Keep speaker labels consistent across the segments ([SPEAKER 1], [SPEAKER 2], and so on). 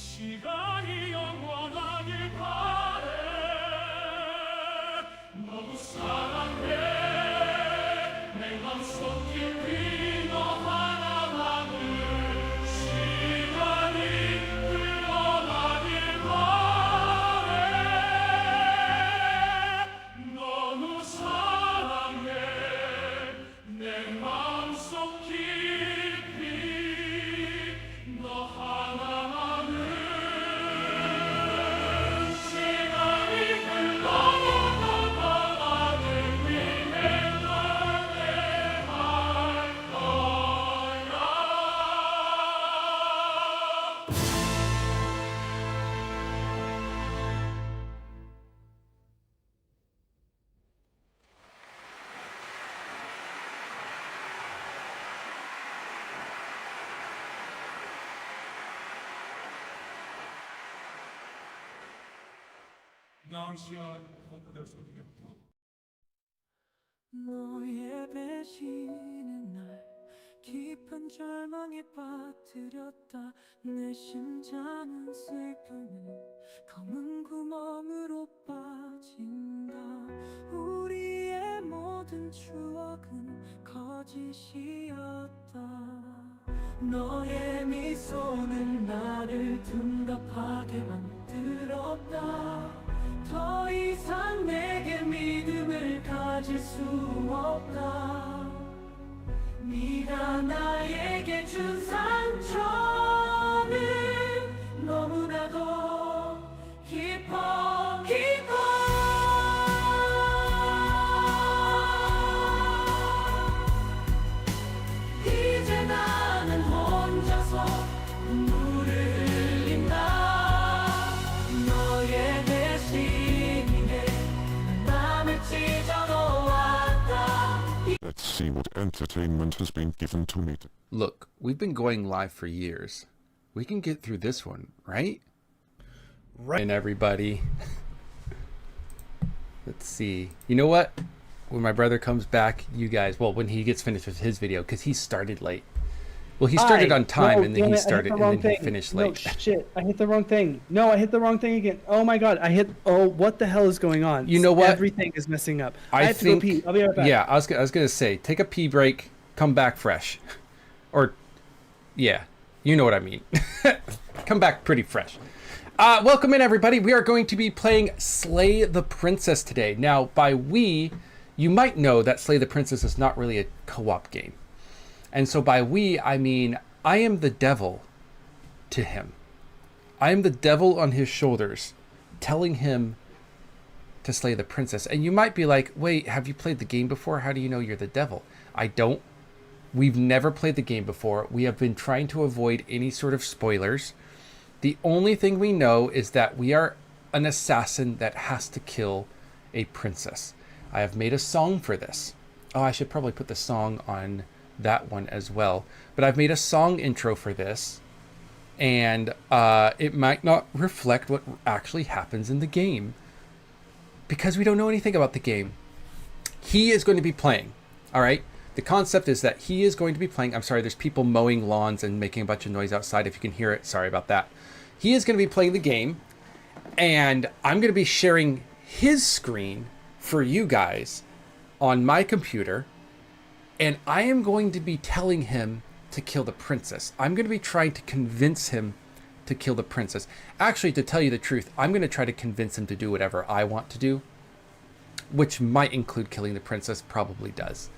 [SPEAKER 1] 시간이 영원하길 바래. 너무 사랑해. 내 맘속 깊이 너 하나만을. 시간이 흘러가길 바래. 너무 사랑해. 내 맘속 깊이 너 하나만을. 시간이 흘러가다 나를 위해 노래할 거야. 나은 시간 컴퓨터 소리였다.
[SPEAKER 2] 너의 배신은 날 깊은 절망에 빠뜨렸다. 내 심장은 슬픔에 검은 구멍으로 빠진다. 우리의 모든 추억은 거짓이었다. 너의 미소는 나를 둔갑하게 만들었다. 더 이상 내게 믿음을 가질 수 없다. 네가 나에게 준 상처는 너무나도 깊어 깊어. 이제 나는 혼자서 눈물을 흘린다. 너의 배신에 맘을 찢어놓았다.
[SPEAKER 3] Let's see what entertainment has been given to me.
[SPEAKER 4] Look, we've been going live for years. We can get through this one, right? Right. And everybody. Let's see. You know what? When my brother comes back, you guys, well, when he gets finished with his video, because he started late. Well, he started on time, and then he started, and then he finished late.
[SPEAKER 5] No, shit, I hit the wrong thing. No, I hit the wrong thing again. Oh my god, oh, what the hell is going on?
[SPEAKER 4] You know what?
[SPEAKER 5] Everything is messing up.
[SPEAKER 4] I
[SPEAKER 5] have
[SPEAKER 4] think,
[SPEAKER 5] to go pee. I'll be right back.
[SPEAKER 4] Yeah, I was gonna say, take a pee break, come back fresh. Or, yeah, you know what I mean. Come back pretty fresh. Welcome in, everybody. We are going to be playing Slay the Princess today. Now, by we, you might know that Slay the Princess is not really a co-op game. And so by we, I mean, I am the devil to him. I am the devil on his shoulders, telling him to slay the princess. And you might be like, wait, have you played the game before? How do you know you're the devil? I don't. We've never played the game before. We have been trying to avoid any sort of spoilers. The only thing we know is that we are an assassin that has to kill a princess. I have made a song for this. Oh, I should probably put the song on that one as well. But I've made a song intro for this, and it might not reflect what actually happens in the game because we don't know anything about the game. He is going to be playing, all right? The concept is that he is going to be playing. I'm sorry, there's people mowing lawns and making a bunch of noise outside. If you can hear it, sorry about that. He is going to be playing the game, and I'm going to be sharing his screen for you guys on my computer, and I am going to be telling him to kill the princess. I'm going to be trying to convince him to kill the princess. Actually, to tell you the truth, I'm going to try to convince him to do whatever I want to do, which might include killing the princess, probably does.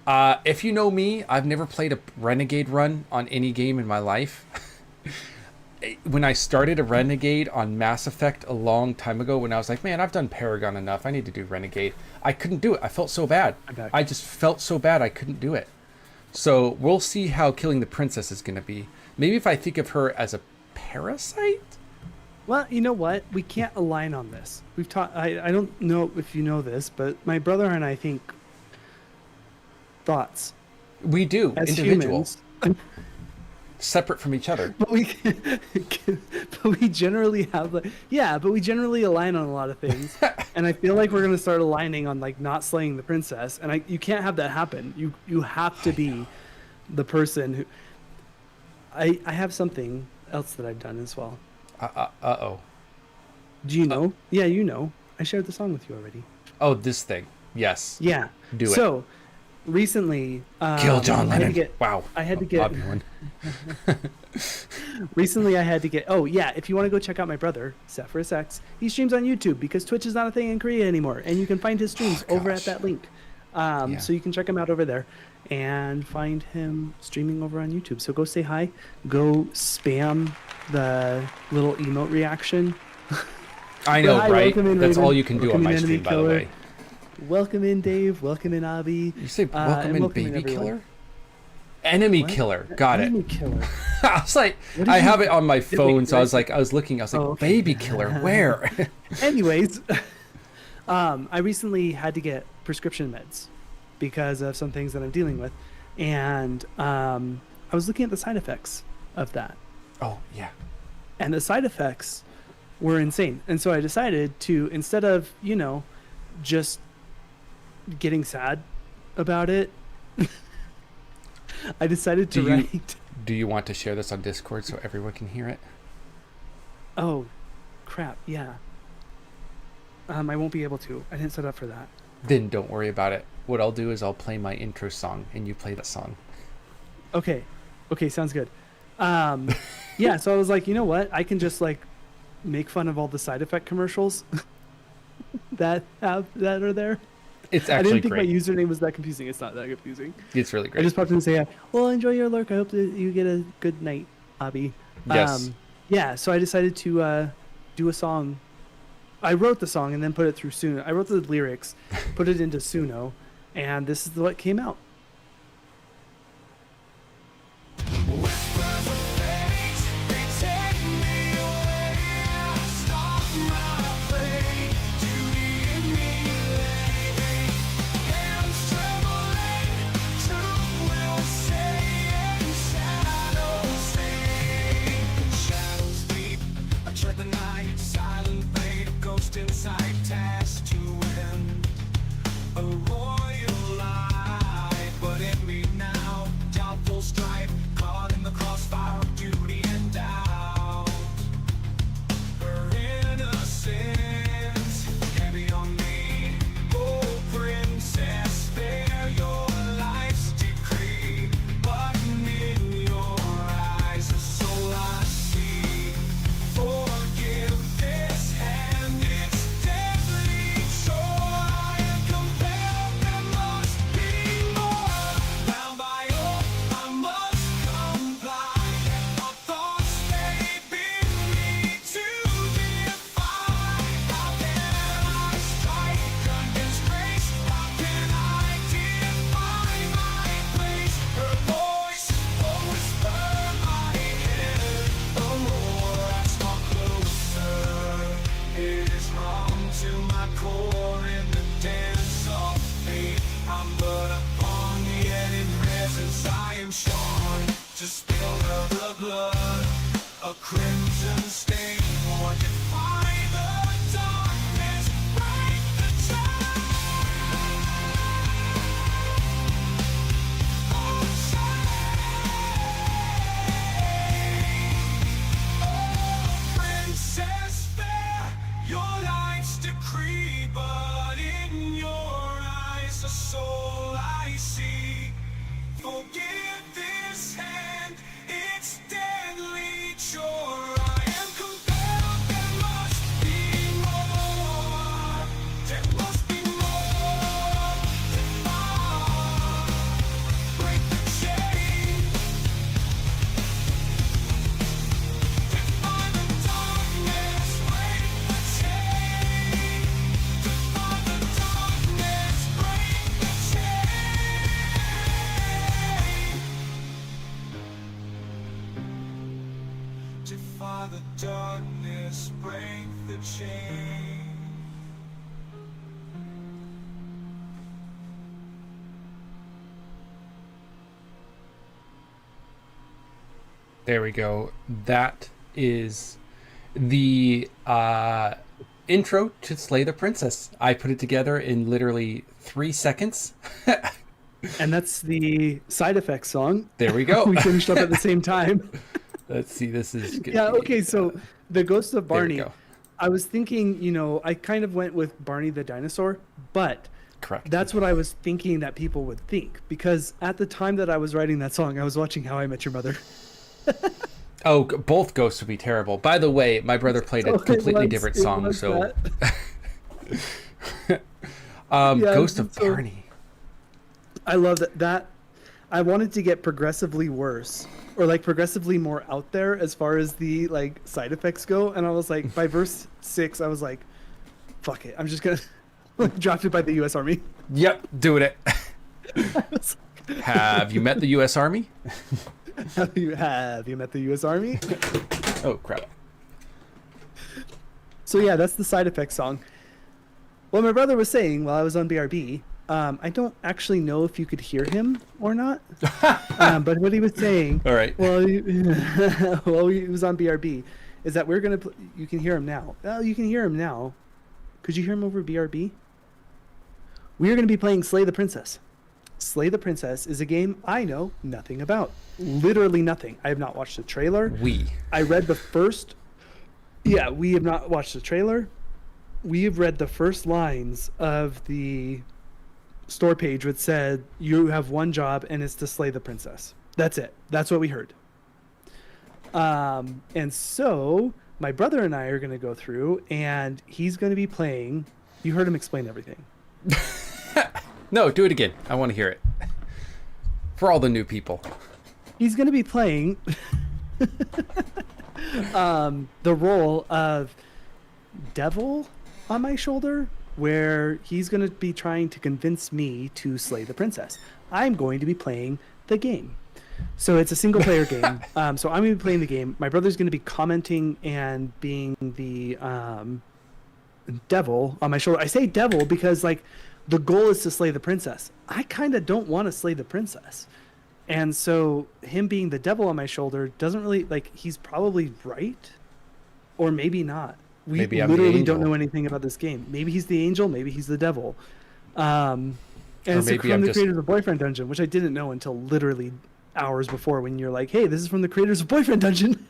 [SPEAKER 4] If you know me, I've never played a Renegade run on any game in my life. When I started a Renegade on Mass Effect a long time ago, when I was like, man, I've done Paragon enough, I need to do Renegade, I couldn't do it. I felt so bad. I just felt so bad I couldn't do it. So we'll see how killing the princess is going to be. Maybe if I think of her as a parasite?
[SPEAKER 5] Well, you know what? We can't align on this. We've talked. I don't know if you know this, but my brother and I think thoughts.
[SPEAKER 4] We do,
[SPEAKER 5] as
[SPEAKER 4] individual.
[SPEAKER 5] Humans.
[SPEAKER 4] Separate from each other.
[SPEAKER 5] But we generally have but we generally align on a lot of things. And I feel like we're going to start aligning on like not slaying the princess. And you can't have that happen. You have to be the person who I have something else that I've done as well.
[SPEAKER 4] Uh-oh.
[SPEAKER 5] Do you know? Yeah, you know. I shared the song with you already.
[SPEAKER 4] Oh, this thing. Yes.
[SPEAKER 5] Yeah.
[SPEAKER 4] Do it.
[SPEAKER 5] So, recently...
[SPEAKER 4] Kill John
[SPEAKER 5] I had to
[SPEAKER 4] Lennon.
[SPEAKER 5] get-
[SPEAKER 4] Wow.
[SPEAKER 5] I had to get...
[SPEAKER 4] Obi-Wan.
[SPEAKER 5] Recently, I had to get... Oh, yeah. If you want to go check out my brother, Zephyrus X, he streams on YouTube because Twitch is not a thing in Korea anymore. And you can find his streams over at
[SPEAKER 4] gosh.
[SPEAKER 5] that link.
[SPEAKER 4] Yeah.
[SPEAKER 5] So you can check him out over there and find him streaming over on YouTube. So go say hi. Go spam the little emote reaction.
[SPEAKER 4] I know,
[SPEAKER 5] Hi,
[SPEAKER 4] right?
[SPEAKER 5] welcome in,
[SPEAKER 4] That's
[SPEAKER 5] Raven.
[SPEAKER 4] all you can do on
[SPEAKER 5] Welcome
[SPEAKER 4] my
[SPEAKER 5] in,
[SPEAKER 4] stream,
[SPEAKER 5] Enemy
[SPEAKER 4] by the
[SPEAKER 5] Killer.
[SPEAKER 4] way.
[SPEAKER 5] Welcome in, Dave. Welcome in, Abby.
[SPEAKER 4] You say
[SPEAKER 5] and
[SPEAKER 4] welcome in,
[SPEAKER 5] welcome in,
[SPEAKER 4] baby
[SPEAKER 5] everyone.
[SPEAKER 4] killer? Enemy
[SPEAKER 5] What?
[SPEAKER 4] killer. Got
[SPEAKER 5] Enemy
[SPEAKER 4] it.
[SPEAKER 5] Killer.
[SPEAKER 4] I was like,
[SPEAKER 5] What did
[SPEAKER 4] I
[SPEAKER 5] you-
[SPEAKER 4] have it on my
[SPEAKER 5] we
[SPEAKER 4] phone, so I was
[SPEAKER 5] correct
[SPEAKER 4] like, I was looking, I was like,
[SPEAKER 5] Oh, okay.
[SPEAKER 4] baby killer, where?
[SPEAKER 5] Anyways, I recently had to get prescription meds because of some things that I'm dealing with, and I was looking at the side effects of that,
[SPEAKER 4] Oh, yeah.
[SPEAKER 5] and the side effects were insane. And so I decided to, instead of just getting sad about it, I decided to
[SPEAKER 4] Do you-
[SPEAKER 5] write.
[SPEAKER 4] Do you want to share this on Discord so everyone can hear it?
[SPEAKER 5] Oh, crap! Yeah. I won't be able to. I didn't set up for that.
[SPEAKER 4] Then don't worry about it. What I'll do is I'll play my intro song and you play that song.
[SPEAKER 5] Okay. Okay, sounds good. Yeah, so I was like, you know what? I can just like make fun of all the side effect commercials that are there.
[SPEAKER 4] It's
[SPEAKER 5] I
[SPEAKER 4] actually
[SPEAKER 5] didn't think
[SPEAKER 4] great.
[SPEAKER 5] my username was that confusing. It's not that confusing.
[SPEAKER 4] It's really
[SPEAKER 5] I
[SPEAKER 4] great.
[SPEAKER 5] just popped in and say, well, enjoy your lurk. I hope that you get a good night, Abby.
[SPEAKER 4] Yes.
[SPEAKER 5] Yeah, so I decided to do a song. I wrote the song and then put it through Suno. I wrote the lyrics, put it into Suno, and this is what came out.
[SPEAKER 2] Inside task to win a royal life, but in me now, doubtful strife, caught in the crossfire of duty and doubt. Her innocence heavy on me. Oh, princess, spare your life's decree, but in your eyes, a soul I see. Forgive this hand, it's deadly. So I am compelled, there must be more. Bound by oath, I must comply. My thoughts, they bid me to defy. How can I strike against grace? How can I defy my place? Her voice, a whisper, my head, a roar, I talk closer. It is wrong to my core in the dance of fate. I'm but a pawn, yet in presence I am shorn. To spill the blood, a crimson stain, or defy the darkness, break the chain. Oh, princess fair, your life's decree, but in your eyes a soul I see. Forgive this hand, it's deadly chore. I am compelled, there must be more. There must be more. Break the chain. Defy the darkness, break the chain. Defy the darkness, break the chain. Defy the darkness, break the chain.
[SPEAKER 4] There we go. That is the intro to Slay the Princess. I put it together in literally 3 seconds.
[SPEAKER 5] And that's the side effects song.
[SPEAKER 4] There we go.
[SPEAKER 5] We finished up at the same time.
[SPEAKER 4] Let's see. This is good.
[SPEAKER 5] Yeah, okay, so the Ghost of
[SPEAKER 4] There we
[SPEAKER 5] Barney.
[SPEAKER 4] go.
[SPEAKER 5] I was thinking, I kind of went with Barney the dinosaur, but
[SPEAKER 4] Correct.
[SPEAKER 5] that's what I was thinking that people would think, because at the time that I was writing that song, I was watching How I Met Your Mother.
[SPEAKER 4] Oh, both ghosts would be terrible. By the way, my brother played a
[SPEAKER 5] So it
[SPEAKER 4] completely
[SPEAKER 5] was-
[SPEAKER 4] different
[SPEAKER 5] it
[SPEAKER 4] song,
[SPEAKER 5] was
[SPEAKER 4] so
[SPEAKER 5] that. Yeah,
[SPEAKER 4] Ghost of
[SPEAKER 5] so-
[SPEAKER 4] Barney.
[SPEAKER 5] I love that. I wanted to get progressively worse, or like progressively more out there as far as the like side effects go. And I was like, by verse 6, I was like, fuck it, I'm just gonna drafted by the U.S. Army.
[SPEAKER 4] Yep, doing it.
[SPEAKER 5] I was
[SPEAKER 4] Have you met the U.S. Army?
[SPEAKER 5] like, have you met the U.S. Army?
[SPEAKER 4] Oh, crap.
[SPEAKER 5] So yeah, that's the side effects song. What my brother was saying while I was on BRB, I don't actually know if you could hear him or not, but what he was saying,
[SPEAKER 4] All right.
[SPEAKER 5] well, while he was on BRB, is that we're gonna. You can hear him now. Oh, you can hear him now. Could you hear him over BRB? We are going to be playing Slay the Princess. Slay the Princess is a game I know nothing about. Literally nothing. I have not watched the trailer. I read the first. Yeah, we have not watched the trailer. We have read the first lines of the store page, which said, "You have one job, and it's to slay the princess." That's it. That's what we heard. And so my brother and I are going to go through, and he's going to be playing. You heard him explain everything.
[SPEAKER 4] No, do it again. I want to hear it. For all the new people.
[SPEAKER 5] He's going to be playing the role of devil on my shoulder, where he's going to be trying to convince me to slay the princess. I'm going to be playing the game. So it's a single player game. So I'm going to be playing the game. My brother's going to be commenting and being the devil on my shoulder. I say devil because like the goal is to slay the princess. I kind of don't want to slay the princess. And so him being the devil on my shoulder doesn't really, like, he's probably right or maybe not. We
[SPEAKER 4] Maybe I'm the
[SPEAKER 5] literally don't
[SPEAKER 4] angel.
[SPEAKER 5] know anything about this game. Maybe he's the angel, maybe he's the devil. And it's
[SPEAKER 4] maybe
[SPEAKER 5] from
[SPEAKER 4] I'm
[SPEAKER 5] the
[SPEAKER 4] just-
[SPEAKER 5] creators of Boyfriend Dungeon, which I didn't know until literally hours before when you're like, hey, this is from the creators of Boyfriend Dungeon.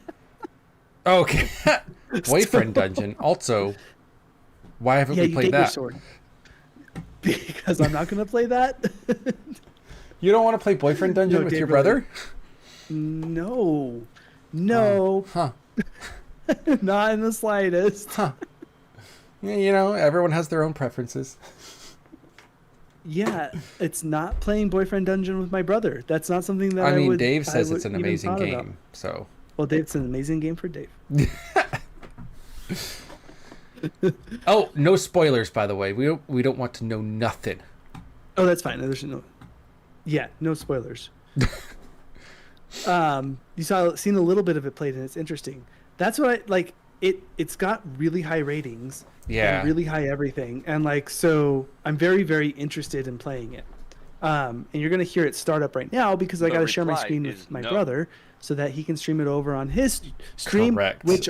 [SPEAKER 4] Okay. Boyfriend Dungeon. Also, why haven't
[SPEAKER 5] Yeah,
[SPEAKER 4] we
[SPEAKER 5] you
[SPEAKER 4] played
[SPEAKER 5] get your
[SPEAKER 4] that?
[SPEAKER 5] sword. Because I'm not going to play that.
[SPEAKER 4] You don't want to play Boyfriend Dungeon
[SPEAKER 5] No,
[SPEAKER 4] with
[SPEAKER 5] Dave,
[SPEAKER 4] your
[SPEAKER 5] really.
[SPEAKER 4] brother?
[SPEAKER 5] No.
[SPEAKER 4] Huh.
[SPEAKER 5] Not in the slightest.
[SPEAKER 4] Huh. Yeah, you know, everyone has their own preferences.
[SPEAKER 5] Yeah, it's not playing Boyfriend Dungeon with my brother. That's not something that
[SPEAKER 4] I mean,
[SPEAKER 5] would,
[SPEAKER 4] Dave says
[SPEAKER 5] I
[SPEAKER 4] it's
[SPEAKER 5] would
[SPEAKER 4] an
[SPEAKER 5] even
[SPEAKER 4] amazing
[SPEAKER 5] thought about.
[SPEAKER 4] game, so.
[SPEAKER 5] Well, Dave, it's an amazing game for Dave.
[SPEAKER 4] Oh, no spoilers, by the way. We don't want to know nothing.
[SPEAKER 5] Oh, that's fine. There's no. Yeah, no spoilers. Seen a little bit of it played, and it's interesting. That's what I like. It's got really high ratings.
[SPEAKER 4] Yeah.
[SPEAKER 5] And really high everything, and like so, I'm very very interested in playing it. And you're gonna hear it start up right now because I
[SPEAKER 6] The
[SPEAKER 5] got to share my
[SPEAKER 6] reply
[SPEAKER 5] screen
[SPEAKER 6] is
[SPEAKER 5] with my
[SPEAKER 6] no.
[SPEAKER 5] brother so that he can stream it over on his stream,
[SPEAKER 4] Correct.
[SPEAKER 5] which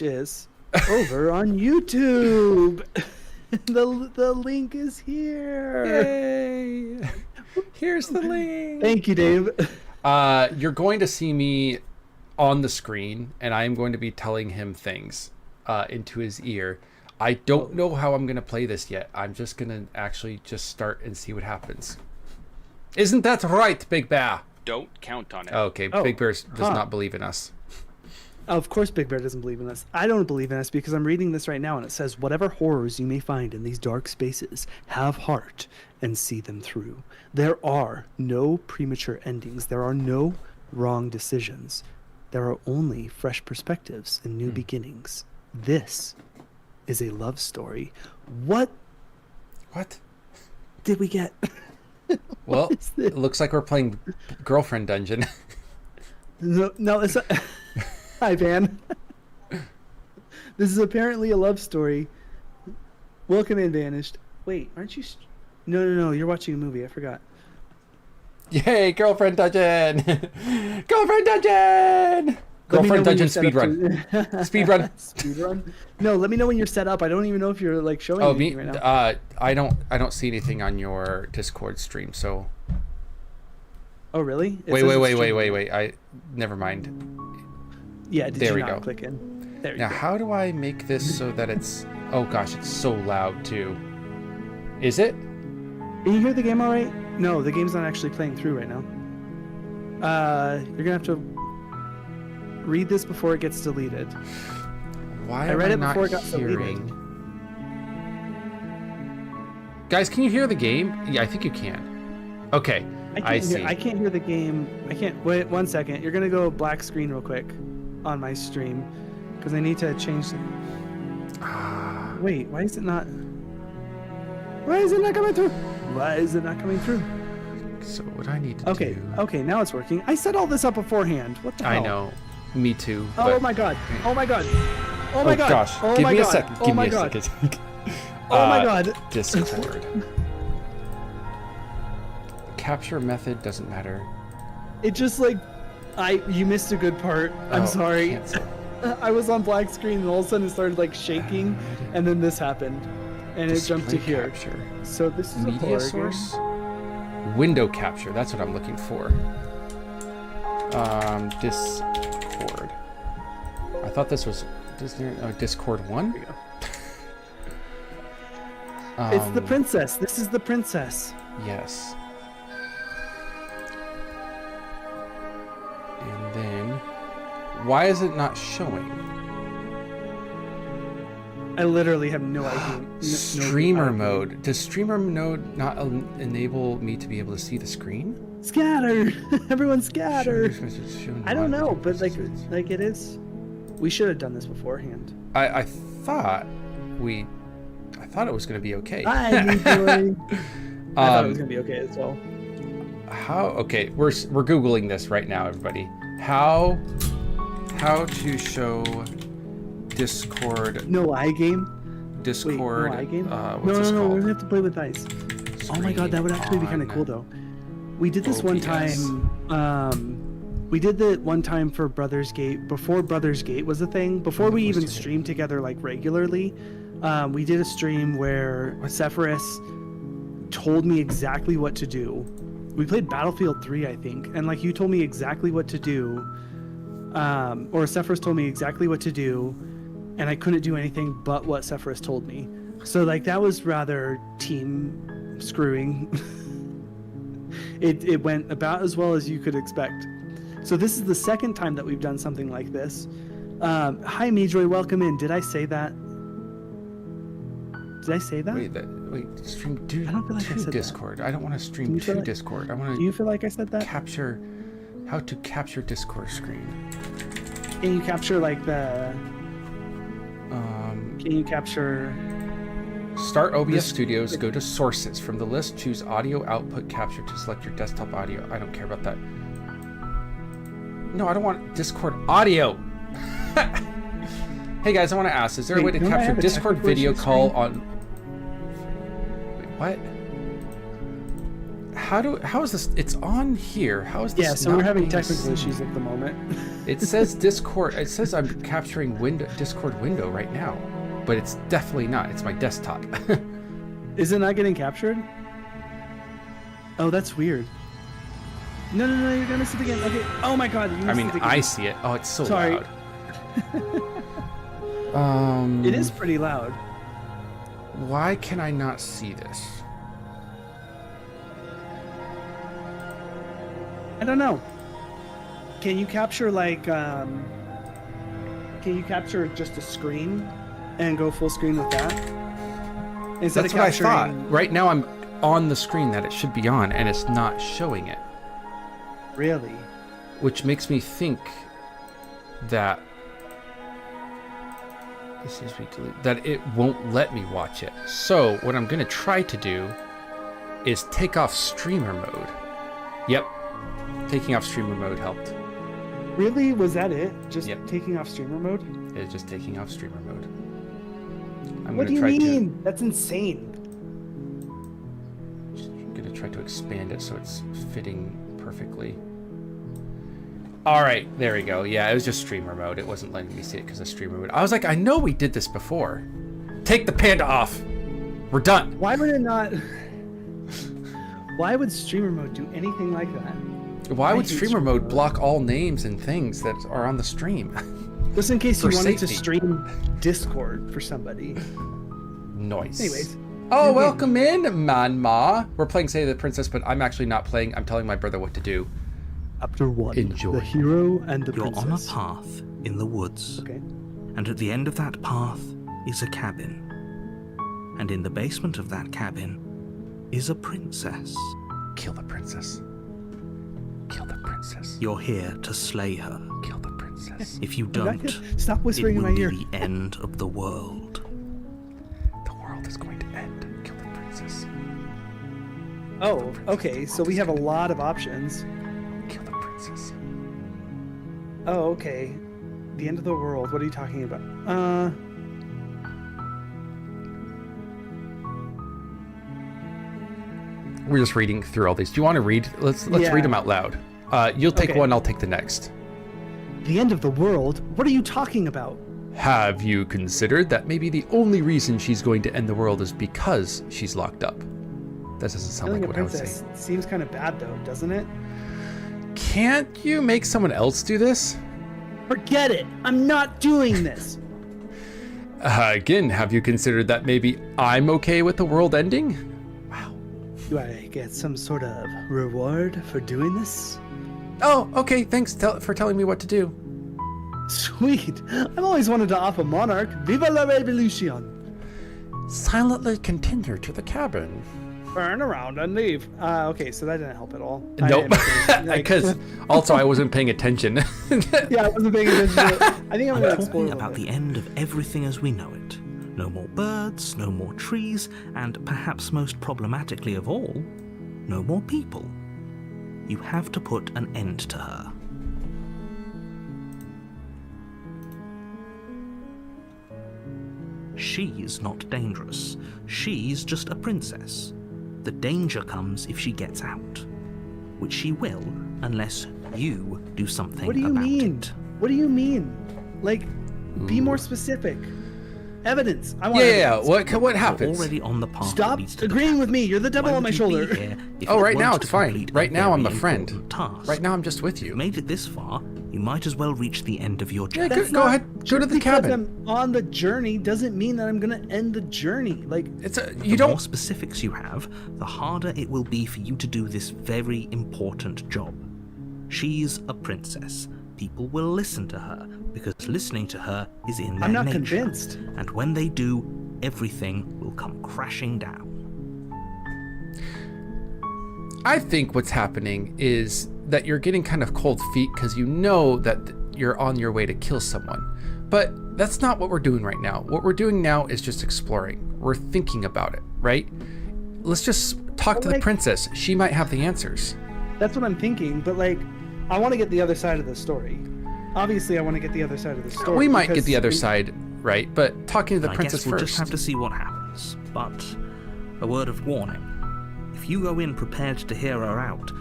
[SPEAKER 5] is over on YouTube. The link is here.
[SPEAKER 4] Yay! Here's the link.
[SPEAKER 5] Thank you, Dave.
[SPEAKER 4] You're going to see me on the screen, and I am going to be telling him things into his ear. I don't know how I'm going to play this yet. I'm just going to actually just start and see what happens. Isn't that right, Big Bear?
[SPEAKER 6] Don't count on it.
[SPEAKER 4] Okay,
[SPEAKER 5] Oh,
[SPEAKER 4] Big Bear does
[SPEAKER 5] huh.
[SPEAKER 4] not believe in us.
[SPEAKER 5] Of course, Big Bear doesn't believe in us. I don't believe in us because I'm reading this right now, and it says, "Whatever horrors you may find in these dark spaces, have heart and see them through. There are no premature endings. There are no wrong decisions. There are only fresh perspectives and new beginnings. This is a love story." What
[SPEAKER 4] What?
[SPEAKER 5] did we get?
[SPEAKER 4] Well,
[SPEAKER 5] is this?
[SPEAKER 4] it looks like we're playing Girlfriend Dungeon.
[SPEAKER 5] No, it's a... Hi, Van. This is apparently a love story. Welcome in, Vanished. Wait, aren't you... No, you're watching a movie. I forgot.
[SPEAKER 4] Yay, Girlfriend Dungeon! Girlfriend Dungeon! Girlfriend Dungeon speedrun. Speedrun.
[SPEAKER 5] Speedrun? No, let me know when you're set up. I don't even know if you're, like, showing
[SPEAKER 4] Oh,
[SPEAKER 5] anything
[SPEAKER 4] me?
[SPEAKER 5] right now.
[SPEAKER 4] I don't see anything on your Discord stream. So
[SPEAKER 5] Oh, really? It
[SPEAKER 4] wait.
[SPEAKER 5] says it's streaming.
[SPEAKER 4] I never mind.
[SPEAKER 5] Yeah, did
[SPEAKER 4] There
[SPEAKER 5] you
[SPEAKER 4] we
[SPEAKER 5] not
[SPEAKER 4] go.
[SPEAKER 5] click in? There you
[SPEAKER 4] Now,
[SPEAKER 5] go.
[SPEAKER 4] how do I make this so that it's... Oh gosh, it's so loud too. Is it?
[SPEAKER 5] Can you hear the game all right? No, the game's not actually playing through right now. You're gonna have to read this before it gets deleted.
[SPEAKER 4] Why
[SPEAKER 5] I
[SPEAKER 4] am
[SPEAKER 5] read
[SPEAKER 4] I
[SPEAKER 5] it
[SPEAKER 4] not
[SPEAKER 5] before it got
[SPEAKER 4] hearing? Guys, can you hear the game? Yeah, I think you can. Okay, I see.
[SPEAKER 5] I can't hear the game. I can't. Wait 1 second. You're gonna go black screen real quick on my stream because I need to change. Wait, why is it not? Why is it not coming through? Why is it not coming through?
[SPEAKER 4] So what I need to
[SPEAKER 5] Okay,
[SPEAKER 4] do...
[SPEAKER 5] okay, now it's working. I set all this up beforehand. What the hell?
[SPEAKER 4] I know. Me too.
[SPEAKER 5] Oh
[SPEAKER 4] but-
[SPEAKER 5] my god. Oh my god. Oh my god.
[SPEAKER 4] gosh.
[SPEAKER 5] Oh
[SPEAKER 4] Give
[SPEAKER 5] my
[SPEAKER 4] me
[SPEAKER 5] god.
[SPEAKER 4] a second.
[SPEAKER 5] Oh
[SPEAKER 4] Give
[SPEAKER 5] my
[SPEAKER 4] me a
[SPEAKER 5] god.
[SPEAKER 4] second.
[SPEAKER 5] Oh my god.
[SPEAKER 4] Discord. Capture method doesn't matter.
[SPEAKER 5] It just like you missed a good part. I'm
[SPEAKER 4] Oh,
[SPEAKER 5] sorry.
[SPEAKER 4] cancel.
[SPEAKER 5] I was on black screen and all of a sudden it started like shaking and then this happened. And it jumped to
[SPEAKER 4] Display
[SPEAKER 5] here.
[SPEAKER 4] capture.
[SPEAKER 5] So this is a
[SPEAKER 4] Media
[SPEAKER 5] horror
[SPEAKER 4] source.
[SPEAKER 5] game.
[SPEAKER 4] Window capture. That's what I'm looking for. Discord. I thought this was Discord 1.
[SPEAKER 5] Here we go. It's the
[SPEAKER 4] Um,
[SPEAKER 5] princess. This is the princess.
[SPEAKER 4] Yes. And then, why is it not showing?
[SPEAKER 5] I literally have no idea.
[SPEAKER 4] Streamer mode. Does streamer mode not enable me to be able to see the screen?
[SPEAKER 5] Scatter. Everyone scatter.
[SPEAKER 4] Show
[SPEAKER 5] I don't know, but like
[SPEAKER 4] notifications.
[SPEAKER 5] it is. We should have done this beforehand.
[SPEAKER 4] I thought it was going to be okay.
[SPEAKER 5] Hi, me boy. I thought it was gonna be okay as well.
[SPEAKER 4] How? Okay, we're googling this right now, everybody. How to show Discord?
[SPEAKER 5] No eye game.
[SPEAKER 4] Discord.
[SPEAKER 5] Wait, no eye game.
[SPEAKER 4] What's
[SPEAKER 5] no,
[SPEAKER 4] this
[SPEAKER 5] no,
[SPEAKER 4] called?
[SPEAKER 5] we have to play with ice. Oh my god, that would actually be kind of cool though. We did this one
[SPEAKER 4] OBS.
[SPEAKER 5] time. We did the one time for Brothers Gate before Brothers Gate was a thing. Before we even streamed together like regularly, we did a stream where Sephiroth told me exactly what to do. We played Battlefield 3, I think, and like you told me exactly what to do, or Sephiroth told me exactly what to do, and I couldn't do anything but what Sephiroth told me. So like that was rather team screwing. It went about as well as you could expect. So this is the second time that we've done something like this. Hi Mejoy, welcome in. Did I say that? Did I say that?
[SPEAKER 4] Wait, stream
[SPEAKER 5] I don't feel like I
[SPEAKER 4] to
[SPEAKER 5] said that.
[SPEAKER 4] Discord. I don't want to
[SPEAKER 5] Do
[SPEAKER 4] stream
[SPEAKER 5] you feel
[SPEAKER 4] to
[SPEAKER 5] like-
[SPEAKER 4] Discord. I want
[SPEAKER 5] Do you
[SPEAKER 4] to
[SPEAKER 5] feel like I said that?
[SPEAKER 4] capture how to capture Discord screen.
[SPEAKER 5] Can you capture like the? Can you capture?
[SPEAKER 4] Start OBS
[SPEAKER 5] This-
[SPEAKER 4] Studios, go to sources. From the list, choose audio output capture to select your desktop audio. I don't care about that. No, I don't want Discord audio. Hey guys, I want to ask, is there a way
[SPEAKER 5] Wait,
[SPEAKER 4] to
[SPEAKER 5] don't I
[SPEAKER 4] capture
[SPEAKER 5] have a
[SPEAKER 4] Discord
[SPEAKER 5] technical
[SPEAKER 4] video
[SPEAKER 5] issue
[SPEAKER 4] call
[SPEAKER 5] screen?
[SPEAKER 4] on... Wait, what? How is this? It's on here. How is this
[SPEAKER 5] Yeah, so
[SPEAKER 4] not
[SPEAKER 5] we're having
[SPEAKER 4] being
[SPEAKER 5] technical
[SPEAKER 4] seen?
[SPEAKER 5] issues at the moment.
[SPEAKER 4] It says Discord. It says I'm capturing Discord window right now, but it's definitely not. It's my desktop.
[SPEAKER 5] Is it not getting captured? Oh, that's weird. No, you're gonna miss it again. Okay. Oh my god, you missed
[SPEAKER 4] I mean,
[SPEAKER 5] it again.
[SPEAKER 4] I see it. Oh, it's so
[SPEAKER 5] Sorry.
[SPEAKER 4] loud.
[SPEAKER 5] It is pretty loud.
[SPEAKER 4] Why can I not see this?
[SPEAKER 5] I don't know. Can you capture like can you capture just a screen and go full screen with that? Instead
[SPEAKER 4] That's
[SPEAKER 5] of
[SPEAKER 4] what I
[SPEAKER 5] capturing...
[SPEAKER 4] thought. Right now I'm on the screen that it should be on, and it's not showing it.
[SPEAKER 5] Really?
[SPEAKER 4] Which makes me think that this is that it won't let me watch it. So what I'm gonna try to do is take off streamer mode. Yep. Taking off streamer mode helped.
[SPEAKER 5] Really? Was that it? Just
[SPEAKER 4] Yep.
[SPEAKER 5] taking off streamer mode?
[SPEAKER 4] It's just taking off streamer mode. I'm
[SPEAKER 5] What do
[SPEAKER 4] gonna
[SPEAKER 5] you
[SPEAKER 4] try
[SPEAKER 5] mean? That's insane.
[SPEAKER 4] I'm gonna try to expand it so it's fitting perfectly. All right, there we go. Yeah, it was just streamer mode. It wasn't letting me see it because of streamer mode. I was like, I know we did this before. Take the panda off. We're done.
[SPEAKER 5] Why would it not... Why would streamer mode do anything like that?
[SPEAKER 4] Why
[SPEAKER 5] I
[SPEAKER 4] would
[SPEAKER 5] hate
[SPEAKER 4] streamer mode block all names and things that are on the stream?
[SPEAKER 5] Just in case you
[SPEAKER 4] For
[SPEAKER 5] wanted to
[SPEAKER 4] safety.
[SPEAKER 5] stream Discord for somebody.
[SPEAKER 4] Noise.
[SPEAKER 5] Anyways.
[SPEAKER 4] Oh,
[SPEAKER 5] you win.
[SPEAKER 4] welcome in, Manma. We're playing Slay the Princess, but I'm actually not playing. I'm telling my brother what to do.
[SPEAKER 5] Chapter 1.
[SPEAKER 4] Enjoy.
[SPEAKER 5] The hero and the
[SPEAKER 6] You're on a
[SPEAKER 5] princess.
[SPEAKER 6] path in the woods,
[SPEAKER 5] Okay.
[SPEAKER 6] and at the end of that path is a cabin. And in the basement of that cabin is a princess.
[SPEAKER 4] Kill the princess. Kill the princess.
[SPEAKER 6] You're here to slay her.
[SPEAKER 4] Kill the princess.
[SPEAKER 6] If you
[SPEAKER 5] I'm not
[SPEAKER 6] don't,
[SPEAKER 5] gonna- Stop
[SPEAKER 6] it
[SPEAKER 5] whispering in
[SPEAKER 6] will
[SPEAKER 5] my
[SPEAKER 6] be
[SPEAKER 5] ear.
[SPEAKER 6] the end of the world.
[SPEAKER 4] The world is going to end. Kill the princess.
[SPEAKER 5] Oh, okay. So we have a lot of options.
[SPEAKER 4] Kill the princess.
[SPEAKER 5] Oh, okay. The end of the world. What are you talking about?
[SPEAKER 4] We're just reading through all these. Do you want to read? Let's
[SPEAKER 5] Yeah.
[SPEAKER 4] read them out loud. You'll take
[SPEAKER 5] Okay.
[SPEAKER 4] one, I'll take the next.
[SPEAKER 5] The end of the world? What are you talking about?
[SPEAKER 4] Have you considered that maybe the only reason she's going to end the world is because she's locked up? That doesn't sound
[SPEAKER 5] Killing
[SPEAKER 4] like
[SPEAKER 5] a
[SPEAKER 4] what I would
[SPEAKER 5] princess
[SPEAKER 4] say.
[SPEAKER 5] seems kind of bad, though, doesn't it?
[SPEAKER 4] Can't you make someone else do this?
[SPEAKER 5] Forget it. I'm not doing this.
[SPEAKER 4] Again, have you considered that maybe I'm okay with the world ending? Wow.
[SPEAKER 5] Do I get some sort of reward for doing this?
[SPEAKER 4] Oh, okay. Thanks for telling me what to do.
[SPEAKER 5] Sweet. I've always wanted to off a monarch. Viva la revolution.
[SPEAKER 4] Silently continue to the cabin.
[SPEAKER 5] Turn around and leave. Okay, so that didn't help at all.
[SPEAKER 4] Nope.
[SPEAKER 5] Like,
[SPEAKER 4] Because also I wasn't paying attention.
[SPEAKER 5] yeah, I wasn't paying attention to it. I think I'm going to explore a
[SPEAKER 6] Talking
[SPEAKER 5] little
[SPEAKER 6] about
[SPEAKER 5] bit.
[SPEAKER 6] the end of everything as we know it. No more birds, no more trees, and perhaps most problematically of all, no more people. You have to put an end to her. She's not dangerous. She's just a princess. The danger comes if she gets out, which she will unless you do something
[SPEAKER 5] What do you
[SPEAKER 6] about
[SPEAKER 5] mean?
[SPEAKER 6] it.
[SPEAKER 5] What do you mean? Like, be more specific. Evidence. I want
[SPEAKER 4] yeah.
[SPEAKER 5] evidence.
[SPEAKER 4] What
[SPEAKER 6] You're
[SPEAKER 4] happens?
[SPEAKER 6] already on the path.
[SPEAKER 5] Stop
[SPEAKER 6] that leads to the
[SPEAKER 5] agreeing with
[SPEAKER 6] cabin.
[SPEAKER 5] me. You're the devil
[SPEAKER 6] Why
[SPEAKER 5] on my
[SPEAKER 6] would you be
[SPEAKER 5] shoulder.
[SPEAKER 6] here if
[SPEAKER 4] Oh,
[SPEAKER 6] you
[SPEAKER 4] right now
[SPEAKER 6] weren't
[SPEAKER 4] it's
[SPEAKER 6] to
[SPEAKER 4] fine.
[SPEAKER 6] complete a
[SPEAKER 4] Right now I'm a
[SPEAKER 6] very
[SPEAKER 4] friend.
[SPEAKER 6] important task?
[SPEAKER 4] Right now I'm just with
[SPEAKER 6] You
[SPEAKER 4] you.
[SPEAKER 6] made it this far. You might as well reach the end of your
[SPEAKER 4] Yeah,
[SPEAKER 6] journey.
[SPEAKER 4] go ahead. Go to the
[SPEAKER 5] Because
[SPEAKER 4] cabin.
[SPEAKER 5] I'm on the journey doesn't mean that I'm gonna end the journey. Like,
[SPEAKER 4] It's a
[SPEAKER 6] The
[SPEAKER 4] you
[SPEAKER 6] more
[SPEAKER 4] don't.
[SPEAKER 6] specifics you have, the harder it will be for you to do this very important job. She's a princess. People will listen to her because listening to her is in their
[SPEAKER 5] I'm not
[SPEAKER 6] nature.
[SPEAKER 5] convinced.
[SPEAKER 6] And when they do, everything will come crashing down.
[SPEAKER 4] I think what's happening is that you're getting kind of cold feet because you know that you're on your way to kill someone. But that's not what we're doing right now. What we're doing now is just exploring. We're thinking about it, right? Let's just talk to the
[SPEAKER 5] like-
[SPEAKER 4] princess. She might have the answers.
[SPEAKER 5] that's what I'm thinking. But like, I want to get the other side of the story. Obviously, I want to get the other side of the story.
[SPEAKER 4] We might get
[SPEAKER 5] because
[SPEAKER 4] the other
[SPEAKER 5] we-
[SPEAKER 4] side, right? But talking to the
[SPEAKER 6] I
[SPEAKER 4] princess
[SPEAKER 6] guess we'll
[SPEAKER 4] first.
[SPEAKER 6] just have to see what happens. But a word of warning. If you go in prepared to hear her out,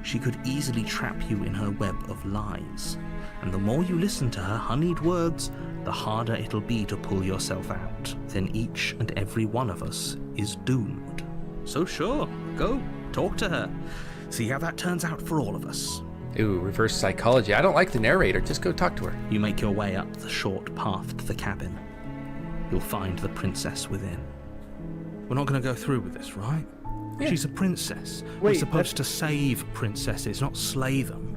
[SPEAKER 6] she could easily trap you in her web of lies. And the more you listen to her honeyed words, the harder it'll be to pull yourself out. Then each and every one of us is doomed. So sure, go, talk to her. See how that turns out for all of us.
[SPEAKER 4] Ooh, reverse psychology. I don't like the narrator. Just go talk to her.
[SPEAKER 6] You make your way up the short path to the cabin. You'll find the princess within. We're not going to go through with this, right?
[SPEAKER 4] Yeah.
[SPEAKER 6] She's a princess.
[SPEAKER 5] Wait,
[SPEAKER 6] We're supposed to save princesses, not slay them.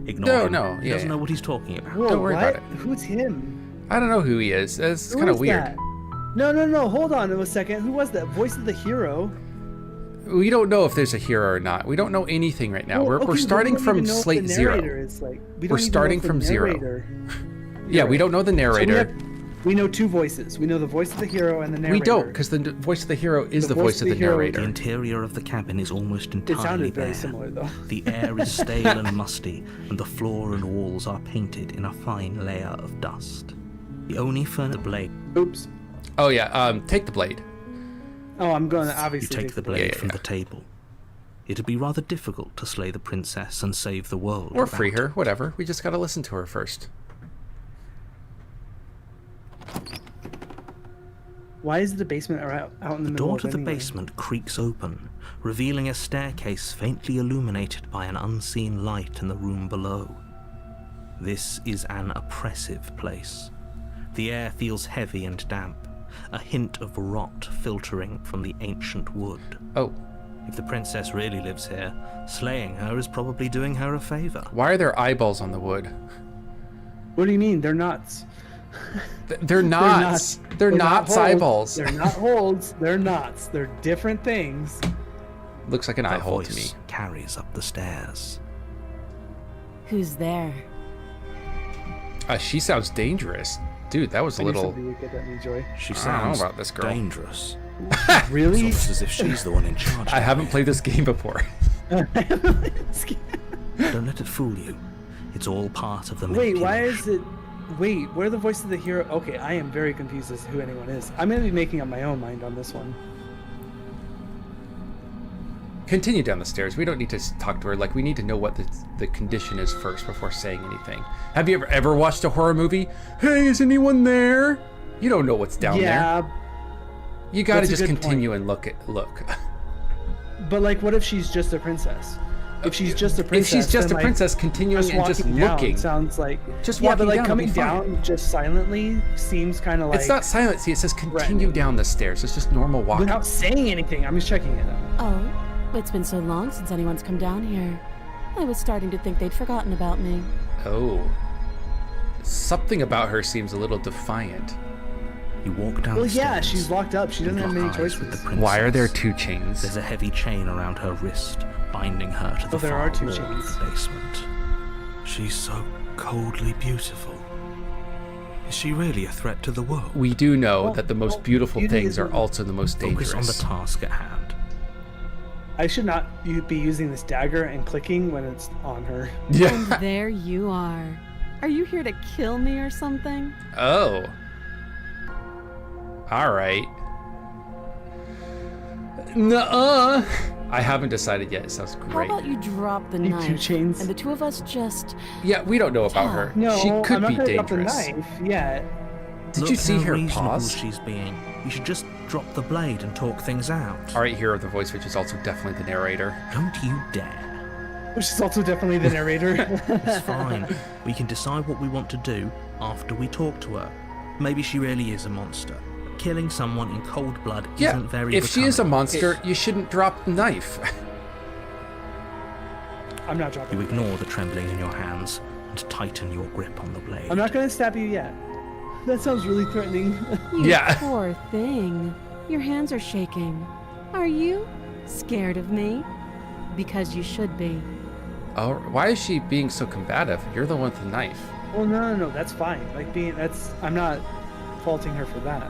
[SPEAKER 6] Ignore
[SPEAKER 4] No,
[SPEAKER 6] him.
[SPEAKER 4] no,
[SPEAKER 6] He
[SPEAKER 4] yeah,
[SPEAKER 6] doesn't
[SPEAKER 4] yeah.
[SPEAKER 6] know what he's talking about.
[SPEAKER 5] Whoa,
[SPEAKER 4] Don't worry
[SPEAKER 5] what?
[SPEAKER 4] about it.
[SPEAKER 5] Who's him?
[SPEAKER 4] I don't know who he is. It's
[SPEAKER 5] Who
[SPEAKER 4] kind of
[SPEAKER 5] is
[SPEAKER 4] weird.
[SPEAKER 5] that? No. Hold on a second. Who was that? Voice of the hero.
[SPEAKER 4] We don't know if there's a hero or not. We don't know anything right now.
[SPEAKER 5] Well, okay,
[SPEAKER 4] we're
[SPEAKER 5] but
[SPEAKER 4] starting
[SPEAKER 5] we don't
[SPEAKER 4] from
[SPEAKER 5] even know if
[SPEAKER 4] slate
[SPEAKER 5] the
[SPEAKER 4] zero.
[SPEAKER 5] narrator is like, we don't
[SPEAKER 4] We're
[SPEAKER 5] even know
[SPEAKER 4] starting
[SPEAKER 5] if the
[SPEAKER 4] from zero.
[SPEAKER 5] narrator-
[SPEAKER 4] Yeah, we don't know the
[SPEAKER 5] So
[SPEAKER 4] narrator.
[SPEAKER 5] we know two voices. We know the voice of the hero and the narrator.
[SPEAKER 4] We don't, because the voice of the hero is the voice of the
[SPEAKER 5] hero-
[SPEAKER 6] The
[SPEAKER 4] narrator.
[SPEAKER 6] interior of the cabin is almost
[SPEAKER 5] It
[SPEAKER 6] entirely
[SPEAKER 5] sounded very
[SPEAKER 6] bare.
[SPEAKER 5] similar though.
[SPEAKER 6] The air is stale and musty, and the floor and walls are painted in a fine layer of dust. The only furniture, the blade.
[SPEAKER 5] Oops.
[SPEAKER 4] Oh yeah, take the blade.
[SPEAKER 5] Oh, I'm going to
[SPEAKER 6] You
[SPEAKER 5] obviously
[SPEAKER 6] take the blade
[SPEAKER 4] Yeah,
[SPEAKER 6] from
[SPEAKER 4] yeah.
[SPEAKER 6] the table. It'd be rather difficult to slay the princess and save the world.
[SPEAKER 4] Or free
[SPEAKER 6] without
[SPEAKER 4] her, whatever. We just gotta listen to her first.
[SPEAKER 5] Why is the basement out in the
[SPEAKER 6] The
[SPEAKER 5] middle
[SPEAKER 6] door
[SPEAKER 5] of
[SPEAKER 6] to the
[SPEAKER 5] anywhere?
[SPEAKER 6] basement creaks open, revealing a staircase faintly illuminated by an unseen light in the room below. This is an oppressive place. The air feels heavy and damp, a hint of rot filtering from the ancient wood.
[SPEAKER 4] Oh,
[SPEAKER 6] If the princess really lives here, slaying her is probably doing her a favor.
[SPEAKER 4] why are there eyeballs on the wood?
[SPEAKER 5] What do you mean? They're knots.
[SPEAKER 4] They're knots. They're not
[SPEAKER 5] holes.
[SPEAKER 4] eyeballs.
[SPEAKER 5] They're not holes. They're knots. They're different things.
[SPEAKER 4] Looks like an eye
[SPEAKER 6] Her
[SPEAKER 4] hole to me.
[SPEAKER 6] voice carries up the stairs.
[SPEAKER 7] Who's there?
[SPEAKER 4] She sounds dangerous. Dude, that was a
[SPEAKER 5] I knew
[SPEAKER 4] little...
[SPEAKER 5] somebody would get that, me, Joy.
[SPEAKER 6] She
[SPEAKER 4] I don't know
[SPEAKER 6] sounds
[SPEAKER 4] about this girl.
[SPEAKER 6] dangerous.
[SPEAKER 5] Really?
[SPEAKER 6] It's almost as if she's the one in charge.
[SPEAKER 4] I haven't played this game before.
[SPEAKER 6] Don't let it fool you. It's all part of the
[SPEAKER 5] Wait, why
[SPEAKER 6] manipulation.
[SPEAKER 5] is it? Wait, where the voice of the hero? Okay, I am very confused as to who anyone is. I'm gonna be making up my own mind on this one.
[SPEAKER 4] Continue down the stairs. We don't need to talk to her. Like, we need to know what the condition is first before saying anything. Have you ever watched a horror movie? Hey, is anyone there? You don't know what's down there.
[SPEAKER 5] Yeah,
[SPEAKER 4] You gotta
[SPEAKER 5] that's a
[SPEAKER 4] just
[SPEAKER 5] good
[SPEAKER 4] continue and look.
[SPEAKER 5] but like, what if she's just a princess? If she's just a
[SPEAKER 4] If
[SPEAKER 5] princess,
[SPEAKER 4] she's just a
[SPEAKER 5] then, like,
[SPEAKER 4] princess, continuing and just
[SPEAKER 5] walking down
[SPEAKER 4] looking.
[SPEAKER 5] sounds like
[SPEAKER 4] Just
[SPEAKER 5] yeah, but
[SPEAKER 4] walking
[SPEAKER 5] like
[SPEAKER 4] down will be
[SPEAKER 5] coming
[SPEAKER 4] fine.
[SPEAKER 5] down just silently seems kind of like
[SPEAKER 4] It's not silent. See, it says continue
[SPEAKER 5] threatening.
[SPEAKER 4] down the stairs. It's just normal walking.
[SPEAKER 5] without saying anything. I'm just checking it out.
[SPEAKER 7] Oh, it's been so long since anyone's come down here. I was starting to think they'd forgotten about me.
[SPEAKER 4] Oh. Something about her seems a little defiant.
[SPEAKER 6] You walk down
[SPEAKER 5] Well,
[SPEAKER 6] the
[SPEAKER 5] yeah,
[SPEAKER 6] stairs.
[SPEAKER 5] she's locked up. She doesn't
[SPEAKER 6] and
[SPEAKER 5] have
[SPEAKER 6] lock
[SPEAKER 5] many
[SPEAKER 6] eyes with the
[SPEAKER 5] choices.
[SPEAKER 6] princess.
[SPEAKER 4] Why are there two chains?
[SPEAKER 6] There's a heavy chain around her wrist, binding her to the
[SPEAKER 5] Oh, there
[SPEAKER 6] far
[SPEAKER 5] are two
[SPEAKER 6] wall
[SPEAKER 5] chains.
[SPEAKER 6] of the basement. She's so coldly beautiful. Is she really a threat to the world?
[SPEAKER 4] We do know
[SPEAKER 5] Well,
[SPEAKER 4] that the most
[SPEAKER 5] well,
[SPEAKER 4] beautiful
[SPEAKER 5] beauty
[SPEAKER 4] things are
[SPEAKER 5] isn't-
[SPEAKER 4] also the most dangerous.
[SPEAKER 6] Focus on the task at hand.
[SPEAKER 5] I should not be using this dagger and clicking when it's on her.
[SPEAKER 7] And
[SPEAKER 4] Yeah.
[SPEAKER 7] there you are. Are you here to kill me or something?
[SPEAKER 4] Oh. All right. Nuh-uh. I haven't decided yet. It sounds
[SPEAKER 7] How
[SPEAKER 4] great.
[SPEAKER 7] about you drop the
[SPEAKER 5] You
[SPEAKER 7] knife
[SPEAKER 5] two chains?
[SPEAKER 7] and the two of us just...
[SPEAKER 4] Yeah, we don't know about her.
[SPEAKER 5] No,
[SPEAKER 4] she could
[SPEAKER 5] I'm not
[SPEAKER 4] be
[SPEAKER 5] gonna drop the
[SPEAKER 4] dangerous.
[SPEAKER 5] knife yet.
[SPEAKER 4] Did
[SPEAKER 6] Look
[SPEAKER 4] you see
[SPEAKER 6] how
[SPEAKER 4] her
[SPEAKER 6] reasonable
[SPEAKER 4] pause?
[SPEAKER 6] she's being. You should just drop the blade and talk things out.
[SPEAKER 4] All right, hero of the voice, which is also definitely the narrator.
[SPEAKER 6] Don't you dare.
[SPEAKER 5] Which is also definitely the narrator.
[SPEAKER 6] It's fine. We can decide what we want to do after we talk to her. Maybe she really is a monster. Killing someone in cold blood
[SPEAKER 4] Yeah,
[SPEAKER 6] isn't very
[SPEAKER 4] if she is a
[SPEAKER 6] becoming.
[SPEAKER 4] monster, you shouldn't drop the knife.
[SPEAKER 5] I'm not dropping.
[SPEAKER 6] You ignore the trembling in your hands and tighten your grip on the blade.
[SPEAKER 5] I'm not gonna stab you yet. That sounds really threatening.
[SPEAKER 7] You
[SPEAKER 4] Yeah.
[SPEAKER 7] poor thing. Your hands are shaking. Are you scared of me? Because you should be.
[SPEAKER 4] Oh, why is she being so combative? You're the one with the knife.
[SPEAKER 5] Well, no, that's fine. Like I'm not faulting her for that.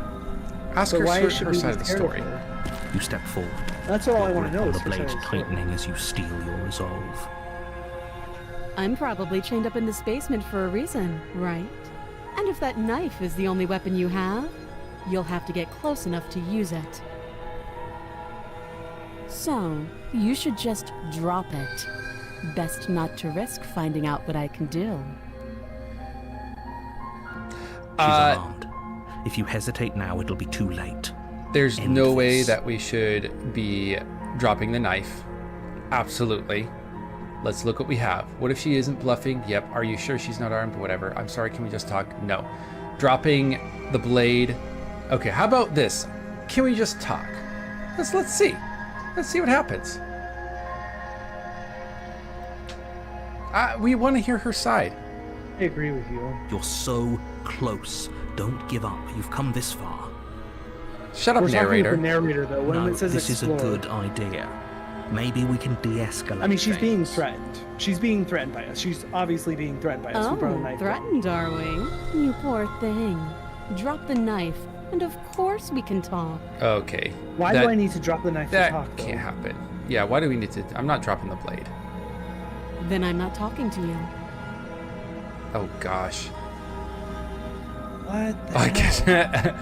[SPEAKER 4] Ask
[SPEAKER 5] But
[SPEAKER 4] her
[SPEAKER 5] why
[SPEAKER 4] her
[SPEAKER 5] should we
[SPEAKER 4] side
[SPEAKER 5] be
[SPEAKER 4] of the
[SPEAKER 5] scared of
[SPEAKER 4] story.
[SPEAKER 5] her?
[SPEAKER 6] You step forward.
[SPEAKER 5] That's all I want to
[SPEAKER 6] grip
[SPEAKER 5] know
[SPEAKER 6] on
[SPEAKER 5] is
[SPEAKER 6] the
[SPEAKER 5] her side
[SPEAKER 6] blade
[SPEAKER 5] of the story.
[SPEAKER 6] tightening as you steel your resolve.
[SPEAKER 7] I'm probably chained up in this basement for a reason, right? And if that knife is the only weapon you have, you'll have to get close enough to use it. So, you should just drop it. Best not to risk finding out what I can do.
[SPEAKER 6] She's
[SPEAKER 4] Uh,
[SPEAKER 6] alarmed. If you hesitate now, it'll be too late.
[SPEAKER 4] There's
[SPEAKER 6] End
[SPEAKER 4] no way
[SPEAKER 6] this.
[SPEAKER 4] that we should be dropping the knife. Absolutely. Let's look what we have. What if she isn't bluffing? Yep. Are you sure she's not armed? Whatever. I'm sorry, can we just talk? No. Dropping the blade. Okay, how about this? Can we just talk? Let's see. Let's see what happens. We want to hear her side.
[SPEAKER 5] I agree with you.
[SPEAKER 6] You're so close. Don't give up. You've come this far.
[SPEAKER 4] Shut up,
[SPEAKER 5] We're talking
[SPEAKER 4] narrator.
[SPEAKER 5] with the narrator though. When
[SPEAKER 6] No,
[SPEAKER 5] it says
[SPEAKER 6] this
[SPEAKER 5] explore,
[SPEAKER 6] is a good idea. Maybe we can de-escalate.
[SPEAKER 5] I mean, she's being
[SPEAKER 6] things.
[SPEAKER 5] threatened. She's being threatened by us. She's obviously being threatened by us. We brought a
[SPEAKER 7] Oh,
[SPEAKER 5] knife.
[SPEAKER 7] threatened, are we? You poor thing. Drop the knife, and of course we can talk.
[SPEAKER 4] Okay.
[SPEAKER 5] Why
[SPEAKER 4] that,
[SPEAKER 5] do I need to drop the knife to
[SPEAKER 4] That
[SPEAKER 5] talk though?
[SPEAKER 4] can't happen. Yeah, why do we need to? I'm not dropping the blade.
[SPEAKER 7] Then I'm not talking to you.
[SPEAKER 4] Oh gosh.
[SPEAKER 5] What? The
[SPEAKER 4] I
[SPEAKER 5] hell?
[SPEAKER 4] guess.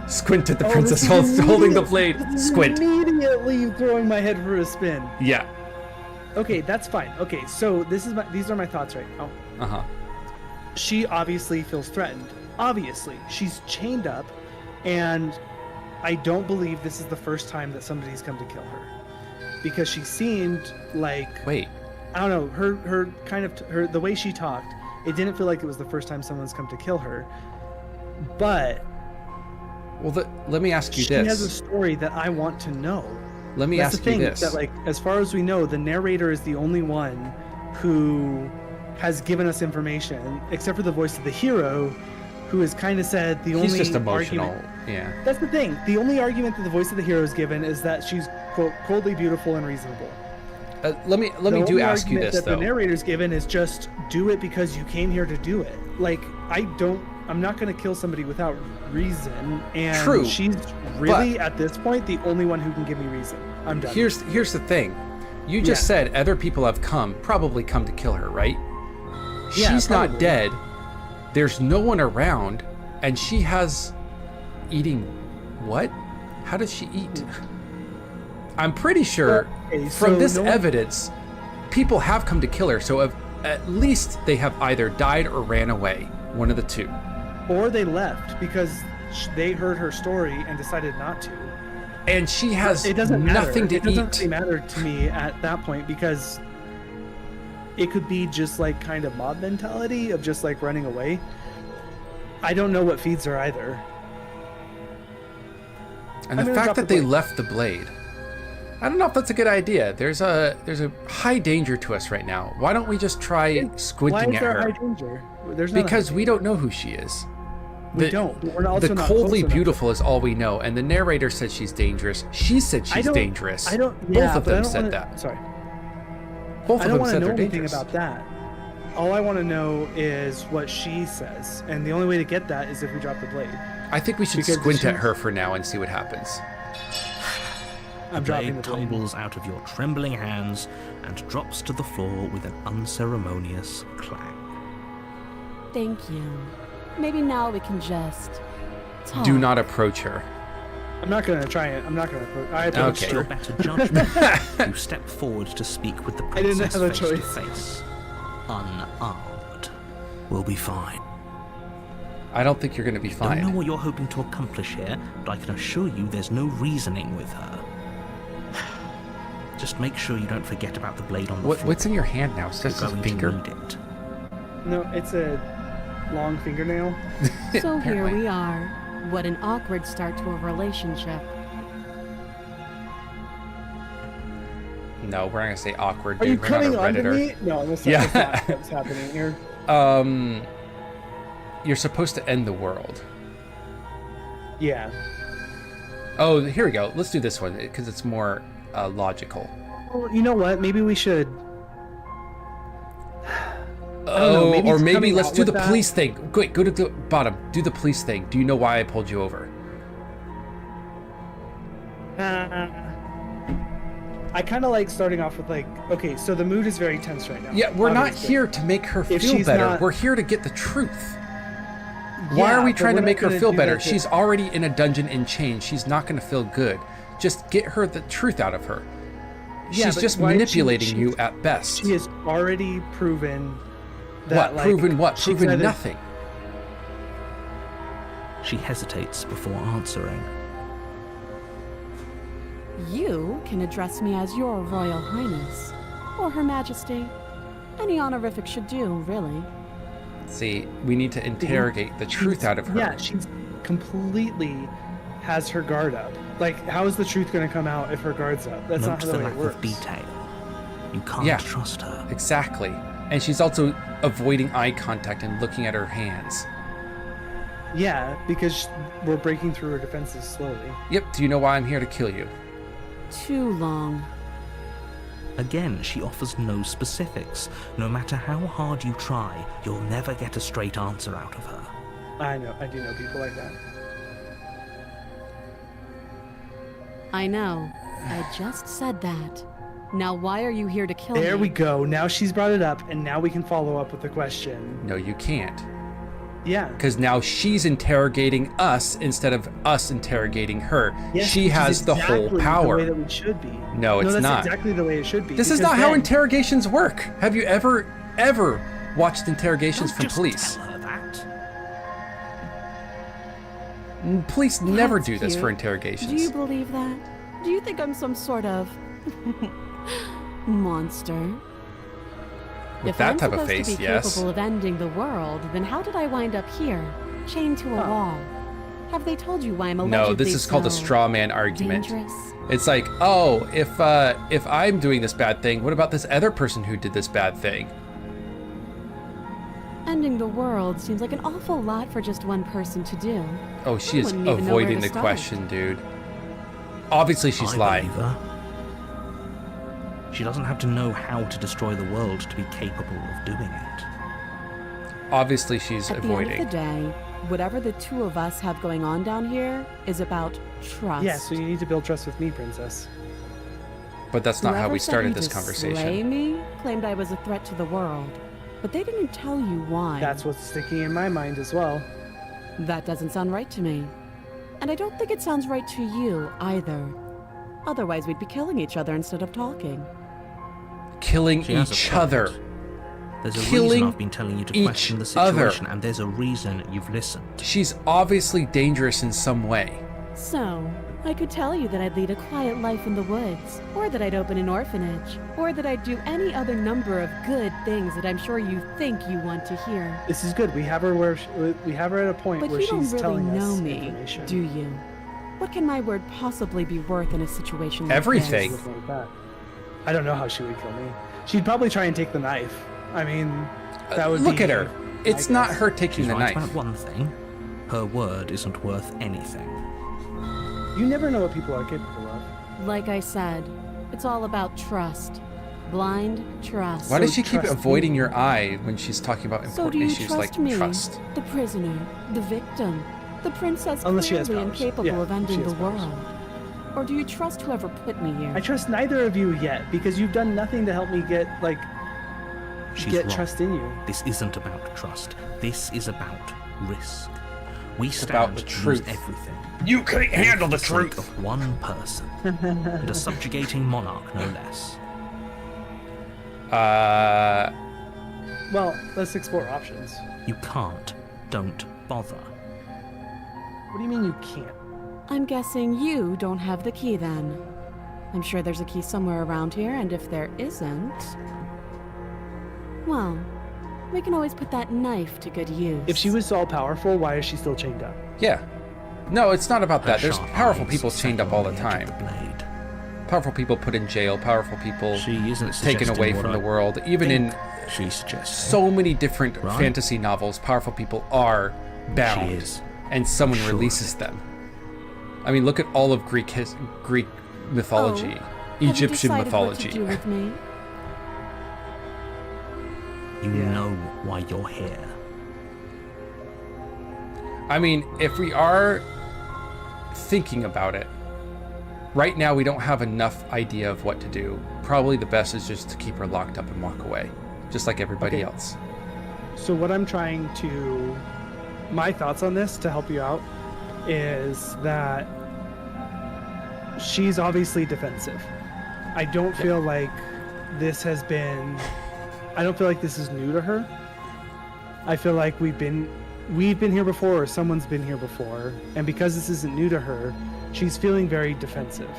[SPEAKER 4] Squint at the
[SPEAKER 5] Oh,
[SPEAKER 4] princess
[SPEAKER 5] this is
[SPEAKER 4] holding the
[SPEAKER 5] immediate-
[SPEAKER 4] blade.
[SPEAKER 5] this is
[SPEAKER 4] Squint.
[SPEAKER 5] Immediately throwing my head for a spin.
[SPEAKER 4] Yeah.
[SPEAKER 5] Okay, that's fine. Okay, so these are my thoughts right now.
[SPEAKER 4] Uh huh.
[SPEAKER 5] She obviously feels threatened. Obviously, she's chained up, and I don't believe this is the first time that somebody's come to kill her, because she seemed like
[SPEAKER 4] Wait.
[SPEAKER 5] I don't know, her kind of her the way she talked It didn't feel like it was the first time someone's come to kill her. But
[SPEAKER 4] Well, let me ask you
[SPEAKER 5] she has a
[SPEAKER 4] this.
[SPEAKER 5] story that I want to know.
[SPEAKER 4] Let me
[SPEAKER 5] That's
[SPEAKER 4] ask
[SPEAKER 5] the
[SPEAKER 4] you
[SPEAKER 5] thing,
[SPEAKER 4] this.
[SPEAKER 5] that, like, as far as we know, the narrator is the only one who has given us information, except for the voice of the hero, who has kind of said the only
[SPEAKER 4] He's just emotional.
[SPEAKER 5] argument.
[SPEAKER 4] Yeah.
[SPEAKER 5] That's the thing. The only argument that the voice of the hero has given is that she's, quote, coldly beautiful and reasonable.
[SPEAKER 4] Let me
[SPEAKER 5] The
[SPEAKER 4] do
[SPEAKER 5] only
[SPEAKER 4] ask you
[SPEAKER 5] argument
[SPEAKER 4] this
[SPEAKER 5] that
[SPEAKER 4] though.
[SPEAKER 5] the narrator's given is just do it because you came here to do it. Like, I'm not going to kill somebody without reason. And
[SPEAKER 4] True,
[SPEAKER 5] she's really, at this point, the only one who can give me reason. I'm done.
[SPEAKER 4] Here's the thing. You just
[SPEAKER 5] Yeah.
[SPEAKER 4] said other people have probably come to kill her, right?
[SPEAKER 5] Yeah,
[SPEAKER 4] She's not
[SPEAKER 5] probably.
[SPEAKER 4] dead. There's no one around, and she has eating what? How does she eat? I'm pretty sure
[SPEAKER 5] Okay,
[SPEAKER 4] from
[SPEAKER 5] so
[SPEAKER 4] this
[SPEAKER 5] no one-
[SPEAKER 4] evidence, people have come to kill her. So at least they have either died or ran away. One of the two.
[SPEAKER 5] Or they left because they heard her story and decided not to.
[SPEAKER 4] And she has
[SPEAKER 5] It doesn't matter.
[SPEAKER 4] nothing to
[SPEAKER 5] it doesn't
[SPEAKER 4] eat.
[SPEAKER 5] really matter to me at that point because it could be just like kind of mob mentality of just like running away. I don't know what feeds her either.
[SPEAKER 4] And
[SPEAKER 5] I'm
[SPEAKER 4] the
[SPEAKER 5] gonna
[SPEAKER 4] fact
[SPEAKER 5] drop
[SPEAKER 4] that
[SPEAKER 5] the
[SPEAKER 4] they
[SPEAKER 5] blade.
[SPEAKER 4] left the blade, I don't know if that's a good idea. There's a high danger to us right now. Why don't we just try
[SPEAKER 5] Why
[SPEAKER 4] squinting
[SPEAKER 5] is
[SPEAKER 4] at
[SPEAKER 5] there
[SPEAKER 4] her?
[SPEAKER 5] high danger? There's not a
[SPEAKER 4] Because
[SPEAKER 5] high
[SPEAKER 4] we don't know who she is.
[SPEAKER 5] We don't. We're also
[SPEAKER 4] the
[SPEAKER 5] not
[SPEAKER 4] coldly
[SPEAKER 5] close enough.
[SPEAKER 4] beautiful is all we know, and the narrator said she's dangerous. She said she's dangerous.
[SPEAKER 5] I don't.
[SPEAKER 4] Both
[SPEAKER 5] Yeah,
[SPEAKER 4] of
[SPEAKER 5] but I
[SPEAKER 4] them
[SPEAKER 5] don't
[SPEAKER 4] said
[SPEAKER 5] wanna,
[SPEAKER 4] that.
[SPEAKER 5] Sorry.
[SPEAKER 4] Both
[SPEAKER 5] I
[SPEAKER 4] of
[SPEAKER 5] don't
[SPEAKER 4] them
[SPEAKER 5] want to
[SPEAKER 4] said
[SPEAKER 5] know
[SPEAKER 4] they're
[SPEAKER 5] anything
[SPEAKER 4] dangerous.
[SPEAKER 5] about that. All I want to know is what she says, and the only way to get that is if we drop the blade.
[SPEAKER 4] I think we should
[SPEAKER 5] Because
[SPEAKER 4] squint at
[SPEAKER 5] she-
[SPEAKER 4] her for now and see what happens.
[SPEAKER 5] I'm
[SPEAKER 6] The
[SPEAKER 5] dropping
[SPEAKER 6] blade
[SPEAKER 5] the blade.
[SPEAKER 6] tumbles out of your trembling hands and drops to the floor with an unceremonious clang.
[SPEAKER 7] Thank you. Maybe now we can just talk.
[SPEAKER 4] Do not approach her.
[SPEAKER 5] I'm not gonna try it. I'm not gonna. I approached
[SPEAKER 4] Okay.
[SPEAKER 6] Your
[SPEAKER 5] her.
[SPEAKER 6] better judgment, you step forward to speak with the
[SPEAKER 5] I didn't
[SPEAKER 6] princess
[SPEAKER 5] have a
[SPEAKER 6] face to
[SPEAKER 5] choice.
[SPEAKER 6] face. Unarmed. We'll be fine.
[SPEAKER 4] I don't think you're going to be
[SPEAKER 6] Don't know
[SPEAKER 4] fine.
[SPEAKER 6] what you're hoping to accomplish here, but I can assure you there's no reasoning with her. Just make sure you don't forget about the blade on the floor.
[SPEAKER 4] What's in your hand now? It's
[SPEAKER 6] You're
[SPEAKER 4] just a
[SPEAKER 6] going
[SPEAKER 4] finger?
[SPEAKER 6] to need it.
[SPEAKER 5] No, it's a long fingernail.
[SPEAKER 7] So here
[SPEAKER 4] Apparently.
[SPEAKER 7] we are. What an awkward start to a relationship.
[SPEAKER 4] No, we're not going to say awkward,
[SPEAKER 5] Are you
[SPEAKER 4] dude. We're not a
[SPEAKER 5] cutting onto
[SPEAKER 4] Redditor.
[SPEAKER 5] me? No, that's
[SPEAKER 4] Yeah.
[SPEAKER 5] not what's happening here.
[SPEAKER 4] You're supposed to end the world.
[SPEAKER 5] Yeah.
[SPEAKER 4] Oh, here we go. Let's do this one because it's more logical.
[SPEAKER 5] Well, you know what? Maybe we should. know,
[SPEAKER 4] Oh,
[SPEAKER 5] maybe
[SPEAKER 4] or
[SPEAKER 5] it's
[SPEAKER 4] maybe
[SPEAKER 5] coming
[SPEAKER 4] let's
[SPEAKER 5] out
[SPEAKER 4] do the
[SPEAKER 5] with that.
[SPEAKER 4] police thing. Quick, go to the bottom. Do the police thing. Do you know why I pulled you over?
[SPEAKER 5] I kind of like starting off with like, okay, so the mood is very tense right now.
[SPEAKER 4] Yeah, we're not
[SPEAKER 5] obviously.
[SPEAKER 4] here to make her
[SPEAKER 5] If
[SPEAKER 4] feel
[SPEAKER 5] she's
[SPEAKER 4] better.
[SPEAKER 5] not-
[SPEAKER 4] We're here to get the truth. Why
[SPEAKER 5] Yeah,
[SPEAKER 4] are we
[SPEAKER 5] but
[SPEAKER 4] trying
[SPEAKER 5] we're
[SPEAKER 4] to
[SPEAKER 5] not
[SPEAKER 4] make her
[SPEAKER 5] gonna
[SPEAKER 4] feel
[SPEAKER 5] do
[SPEAKER 4] better?
[SPEAKER 5] that to-
[SPEAKER 4] She's already in a dungeon in chains. She's not going to feel good. Just get her the truth out of her.
[SPEAKER 5] Yeah,
[SPEAKER 4] She's
[SPEAKER 5] but
[SPEAKER 4] just
[SPEAKER 5] why-
[SPEAKER 4] manipulating
[SPEAKER 5] she-
[SPEAKER 4] you at best.
[SPEAKER 5] She has already proven that.
[SPEAKER 4] What?
[SPEAKER 5] Like,
[SPEAKER 4] Proven what?
[SPEAKER 5] she's
[SPEAKER 4] Proven
[SPEAKER 5] either-
[SPEAKER 4] nothing.
[SPEAKER 6] She hesitates before answering.
[SPEAKER 7] You can address me as your Royal Highness, or Her Majesty. Any honorific should do, really.
[SPEAKER 4] See, we need to interrogate the truth
[SPEAKER 5] she's-
[SPEAKER 4] out of her.
[SPEAKER 5] Yeah, she's completely has her guard up. Like, how is the truth going to come out if her guard's up? That's
[SPEAKER 6] Note
[SPEAKER 5] not how
[SPEAKER 6] the
[SPEAKER 5] the way
[SPEAKER 6] lack
[SPEAKER 5] it works.
[SPEAKER 6] of detail. You can't
[SPEAKER 4] Yeah.
[SPEAKER 6] trust her.
[SPEAKER 4] Exactly. And she's also avoiding eye contact and looking at her hands.
[SPEAKER 5] Yeah, because we're breaking through her defenses slowly.
[SPEAKER 4] Yep, do you know why I'm here to kill you?
[SPEAKER 7] Too long.
[SPEAKER 6] Again, she offers no specifics. No matter how hard you try, you'll never get a straight answer out of her.
[SPEAKER 5] I know, I do know people like that.
[SPEAKER 7] I know. I just said that. Now why are you here to kill me?
[SPEAKER 5] There we go. Now she's brought it up, and now we can follow up with the question.
[SPEAKER 4] No, you can't.
[SPEAKER 5] Yeah.
[SPEAKER 4] Because now she's interrogating us instead of us interrogating her.
[SPEAKER 5] Yes,
[SPEAKER 4] She
[SPEAKER 5] which is
[SPEAKER 4] has the whole
[SPEAKER 5] exactly
[SPEAKER 4] power.
[SPEAKER 5] The way that we should be.
[SPEAKER 4] No, it's
[SPEAKER 5] that's
[SPEAKER 4] not.
[SPEAKER 5] exactly the way it should be.
[SPEAKER 4] This is
[SPEAKER 5] because
[SPEAKER 4] not how
[SPEAKER 5] then-
[SPEAKER 4] interrogations work. Have you ever watched interrogations
[SPEAKER 6] Don't
[SPEAKER 4] from
[SPEAKER 6] just
[SPEAKER 4] police?
[SPEAKER 6] tell her that.
[SPEAKER 4] Police never
[SPEAKER 7] That's
[SPEAKER 4] do this for
[SPEAKER 7] cute. Do you
[SPEAKER 4] interrogations.
[SPEAKER 7] believe that? Do you think I'm some sort of monster?
[SPEAKER 4] With
[SPEAKER 7] If
[SPEAKER 4] that
[SPEAKER 7] I'm
[SPEAKER 4] type of
[SPEAKER 7] supposed
[SPEAKER 4] face,
[SPEAKER 7] to be
[SPEAKER 4] yes.
[SPEAKER 7] capable of ending the world, then how did I wind up here, chained to a wall? Have they told you why I'm allegedly
[SPEAKER 4] No, this is called a
[SPEAKER 7] so
[SPEAKER 4] straw man argument.
[SPEAKER 7] dangerous?
[SPEAKER 4] It's like, oh, if I'm doing this bad thing, what about this other person who did this bad thing?
[SPEAKER 7] Ending the world seems like an awful lot for just one person to do.
[SPEAKER 4] Oh, she is
[SPEAKER 7] wouldn't even know where
[SPEAKER 4] avoiding
[SPEAKER 7] to
[SPEAKER 4] the
[SPEAKER 7] start.
[SPEAKER 4] question, dude. Obviously, she's
[SPEAKER 6] I
[SPEAKER 4] lying.
[SPEAKER 6] believe her. She doesn't have to know how to destroy the world to be capable of doing it.
[SPEAKER 4] Obviously, she's
[SPEAKER 7] At
[SPEAKER 4] avoiding.
[SPEAKER 7] the end of the day, whatever the two of us have going on down here is about trust.
[SPEAKER 5] Yeah, so you need to build trust with me, princess.
[SPEAKER 4] But that's not how
[SPEAKER 7] Whoever
[SPEAKER 4] we
[SPEAKER 7] sent
[SPEAKER 4] started
[SPEAKER 7] you
[SPEAKER 4] this
[SPEAKER 7] to
[SPEAKER 4] conversation.
[SPEAKER 7] Slay me claimed I was a threat to the world, but they didn't tell you why.
[SPEAKER 5] That's what's sticking in my mind as well.
[SPEAKER 7] That doesn't sound right to me. And I don't think it sounds right to you either. Otherwise, we'd be killing each other instead of talking.
[SPEAKER 4] Killing
[SPEAKER 6] She has a
[SPEAKER 4] each
[SPEAKER 6] point.
[SPEAKER 4] other.
[SPEAKER 6] There's a
[SPEAKER 4] Killing
[SPEAKER 6] reason I've been telling you to
[SPEAKER 4] each
[SPEAKER 6] question the
[SPEAKER 4] other.
[SPEAKER 6] situation, and there's a reason you've listened.
[SPEAKER 4] She's obviously dangerous in some way.
[SPEAKER 7] So, I could tell you that I'd lead a quiet life in the woods, or that I'd open an orphanage, or that I'd do any other number of good things that I'm sure you think you want to hear.
[SPEAKER 5] This is good. We have her we have her at a point
[SPEAKER 7] But
[SPEAKER 5] where
[SPEAKER 7] you don't
[SPEAKER 5] she's
[SPEAKER 7] really
[SPEAKER 5] telling
[SPEAKER 7] know
[SPEAKER 5] us
[SPEAKER 7] me,
[SPEAKER 5] information.
[SPEAKER 7] do you? What can my word possibly be worth in a situation like
[SPEAKER 4] Everything.
[SPEAKER 7] this?
[SPEAKER 5] Like that. I don't know how she would kill me. She'd probably try and take the knife. I mean, that would
[SPEAKER 4] Look
[SPEAKER 5] be,
[SPEAKER 4] at her. It's
[SPEAKER 5] I
[SPEAKER 4] not
[SPEAKER 5] guess.
[SPEAKER 4] her taking
[SPEAKER 6] She's
[SPEAKER 4] the
[SPEAKER 6] right
[SPEAKER 4] knife.
[SPEAKER 6] about one thing. Her word isn't worth anything.
[SPEAKER 5] You never know what people are capable of.
[SPEAKER 7] Like I said, it's all about trust. Blind trust.
[SPEAKER 4] Why
[SPEAKER 5] So
[SPEAKER 4] does she keep
[SPEAKER 5] trust
[SPEAKER 4] avoiding
[SPEAKER 5] me.
[SPEAKER 4] your eye when she's talking about
[SPEAKER 7] So do
[SPEAKER 4] important
[SPEAKER 7] you
[SPEAKER 4] issues
[SPEAKER 7] trust
[SPEAKER 4] like
[SPEAKER 7] me,
[SPEAKER 4] trust?
[SPEAKER 7] the prisoner, the victim, the princess
[SPEAKER 5] Unless she has
[SPEAKER 7] clearly
[SPEAKER 5] powers.
[SPEAKER 7] incapable
[SPEAKER 5] Yeah,
[SPEAKER 7] of
[SPEAKER 5] she
[SPEAKER 7] ending
[SPEAKER 5] has
[SPEAKER 7] the
[SPEAKER 5] powers.
[SPEAKER 7] world? Or do you trust whoever put me here?
[SPEAKER 5] I trust neither of you yet because you've done nothing to help me get
[SPEAKER 6] She's
[SPEAKER 5] get
[SPEAKER 6] wrong.
[SPEAKER 5] trust in you.
[SPEAKER 6] This isn't about trust. This is about risk. We
[SPEAKER 4] about
[SPEAKER 6] stand
[SPEAKER 4] the
[SPEAKER 6] to
[SPEAKER 4] truth.
[SPEAKER 6] lose everything.
[SPEAKER 4] You can't handle the
[SPEAKER 6] for sake
[SPEAKER 4] truth.
[SPEAKER 6] of one person and a subjugating monarch, no less.
[SPEAKER 5] Well, let's explore options.
[SPEAKER 6] You can't. Don't bother.
[SPEAKER 5] What do you mean you can't?
[SPEAKER 7] I'm guessing you don't have the key then. I'm sure there's a key somewhere around here, and if there isn't... well, we can always put that knife to good use.
[SPEAKER 5] If she was all powerful, why is she still chained up?
[SPEAKER 4] Yeah. No, it's not about that.
[SPEAKER 6] Her
[SPEAKER 4] There's
[SPEAKER 6] sharp
[SPEAKER 4] powerful
[SPEAKER 6] eyes
[SPEAKER 4] people chained up
[SPEAKER 6] settle
[SPEAKER 4] all
[SPEAKER 6] on
[SPEAKER 4] the
[SPEAKER 6] edge of
[SPEAKER 4] time.
[SPEAKER 6] the blade.
[SPEAKER 4] Powerful people put in jail. Powerful people
[SPEAKER 6] She isn't
[SPEAKER 4] taken
[SPEAKER 6] suggesting
[SPEAKER 4] away
[SPEAKER 6] what
[SPEAKER 4] from
[SPEAKER 6] I
[SPEAKER 4] the world. Even in
[SPEAKER 6] think she suggests.
[SPEAKER 4] so many different
[SPEAKER 6] Right.
[SPEAKER 4] fantasy novels, powerful people are bound,
[SPEAKER 6] She is.
[SPEAKER 4] and someone
[SPEAKER 6] Sure.
[SPEAKER 4] releases them. I mean, look at all of Greek mythology,
[SPEAKER 7] Oh, have you
[SPEAKER 4] Egyptian
[SPEAKER 7] decided
[SPEAKER 4] mythology.
[SPEAKER 7] What to do with me?
[SPEAKER 6] You
[SPEAKER 5] Yeah.
[SPEAKER 6] know why you're here.
[SPEAKER 4] I mean, if we are thinking about it, right now we don't have enough idea of what to do. Probably the best is just to keep her locked up and walk away, just like everybody
[SPEAKER 5] Okay.
[SPEAKER 4] else.
[SPEAKER 5] So what I'm trying to, my thoughts on this to help you out is that she's obviously defensive. I don't feel like this has been, I don't feel like this is new to her. I feel like we've been here before, or someone's been here before, and because this isn't new to her, she's feeling very defensive.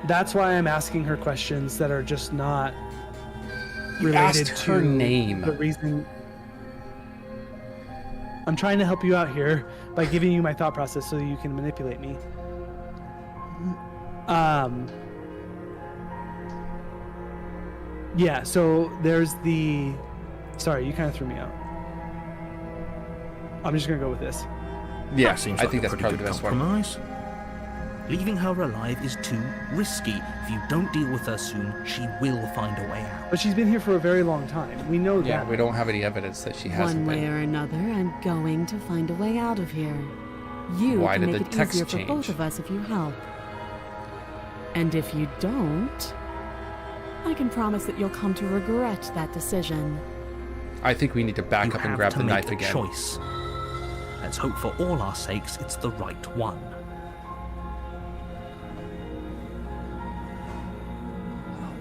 [SPEAKER 5] That's why I'm asking her questions that are just not
[SPEAKER 4] You
[SPEAKER 5] related
[SPEAKER 4] asked
[SPEAKER 5] to
[SPEAKER 4] her name.
[SPEAKER 5] the reason. I'm trying to help you out here by giving you my thought process so you can manipulate me. Yeah, so there's the... Sorry, you kind of threw me out. I'm just going to go with this.
[SPEAKER 4] Yeah,
[SPEAKER 6] That seems
[SPEAKER 4] I
[SPEAKER 6] like
[SPEAKER 4] think
[SPEAKER 6] a
[SPEAKER 4] that's
[SPEAKER 6] pretty
[SPEAKER 4] probably
[SPEAKER 6] good
[SPEAKER 4] the best one.
[SPEAKER 6] compromise. Leaving her alive is too risky. If you don't deal with her soon, she will find a way out.
[SPEAKER 5] But she's been here for a very long time. We know
[SPEAKER 4] Yeah,
[SPEAKER 5] that.
[SPEAKER 4] we don't have any evidence that she hasn't
[SPEAKER 7] One way
[SPEAKER 4] been.
[SPEAKER 7] or another, I'm going to find a way out of here. You
[SPEAKER 4] Why
[SPEAKER 7] can
[SPEAKER 4] did
[SPEAKER 7] make
[SPEAKER 4] the
[SPEAKER 7] it
[SPEAKER 4] text
[SPEAKER 7] easier for both
[SPEAKER 4] change?
[SPEAKER 7] of us if you help. And if you don't, I can promise that you'll come to regret that decision.
[SPEAKER 4] I think we need to back
[SPEAKER 6] You
[SPEAKER 4] up and
[SPEAKER 6] have
[SPEAKER 4] grab
[SPEAKER 6] to
[SPEAKER 4] the
[SPEAKER 6] make
[SPEAKER 4] knife
[SPEAKER 6] a
[SPEAKER 4] again.
[SPEAKER 6] choice. Let's hope for all our sakes it's the right one.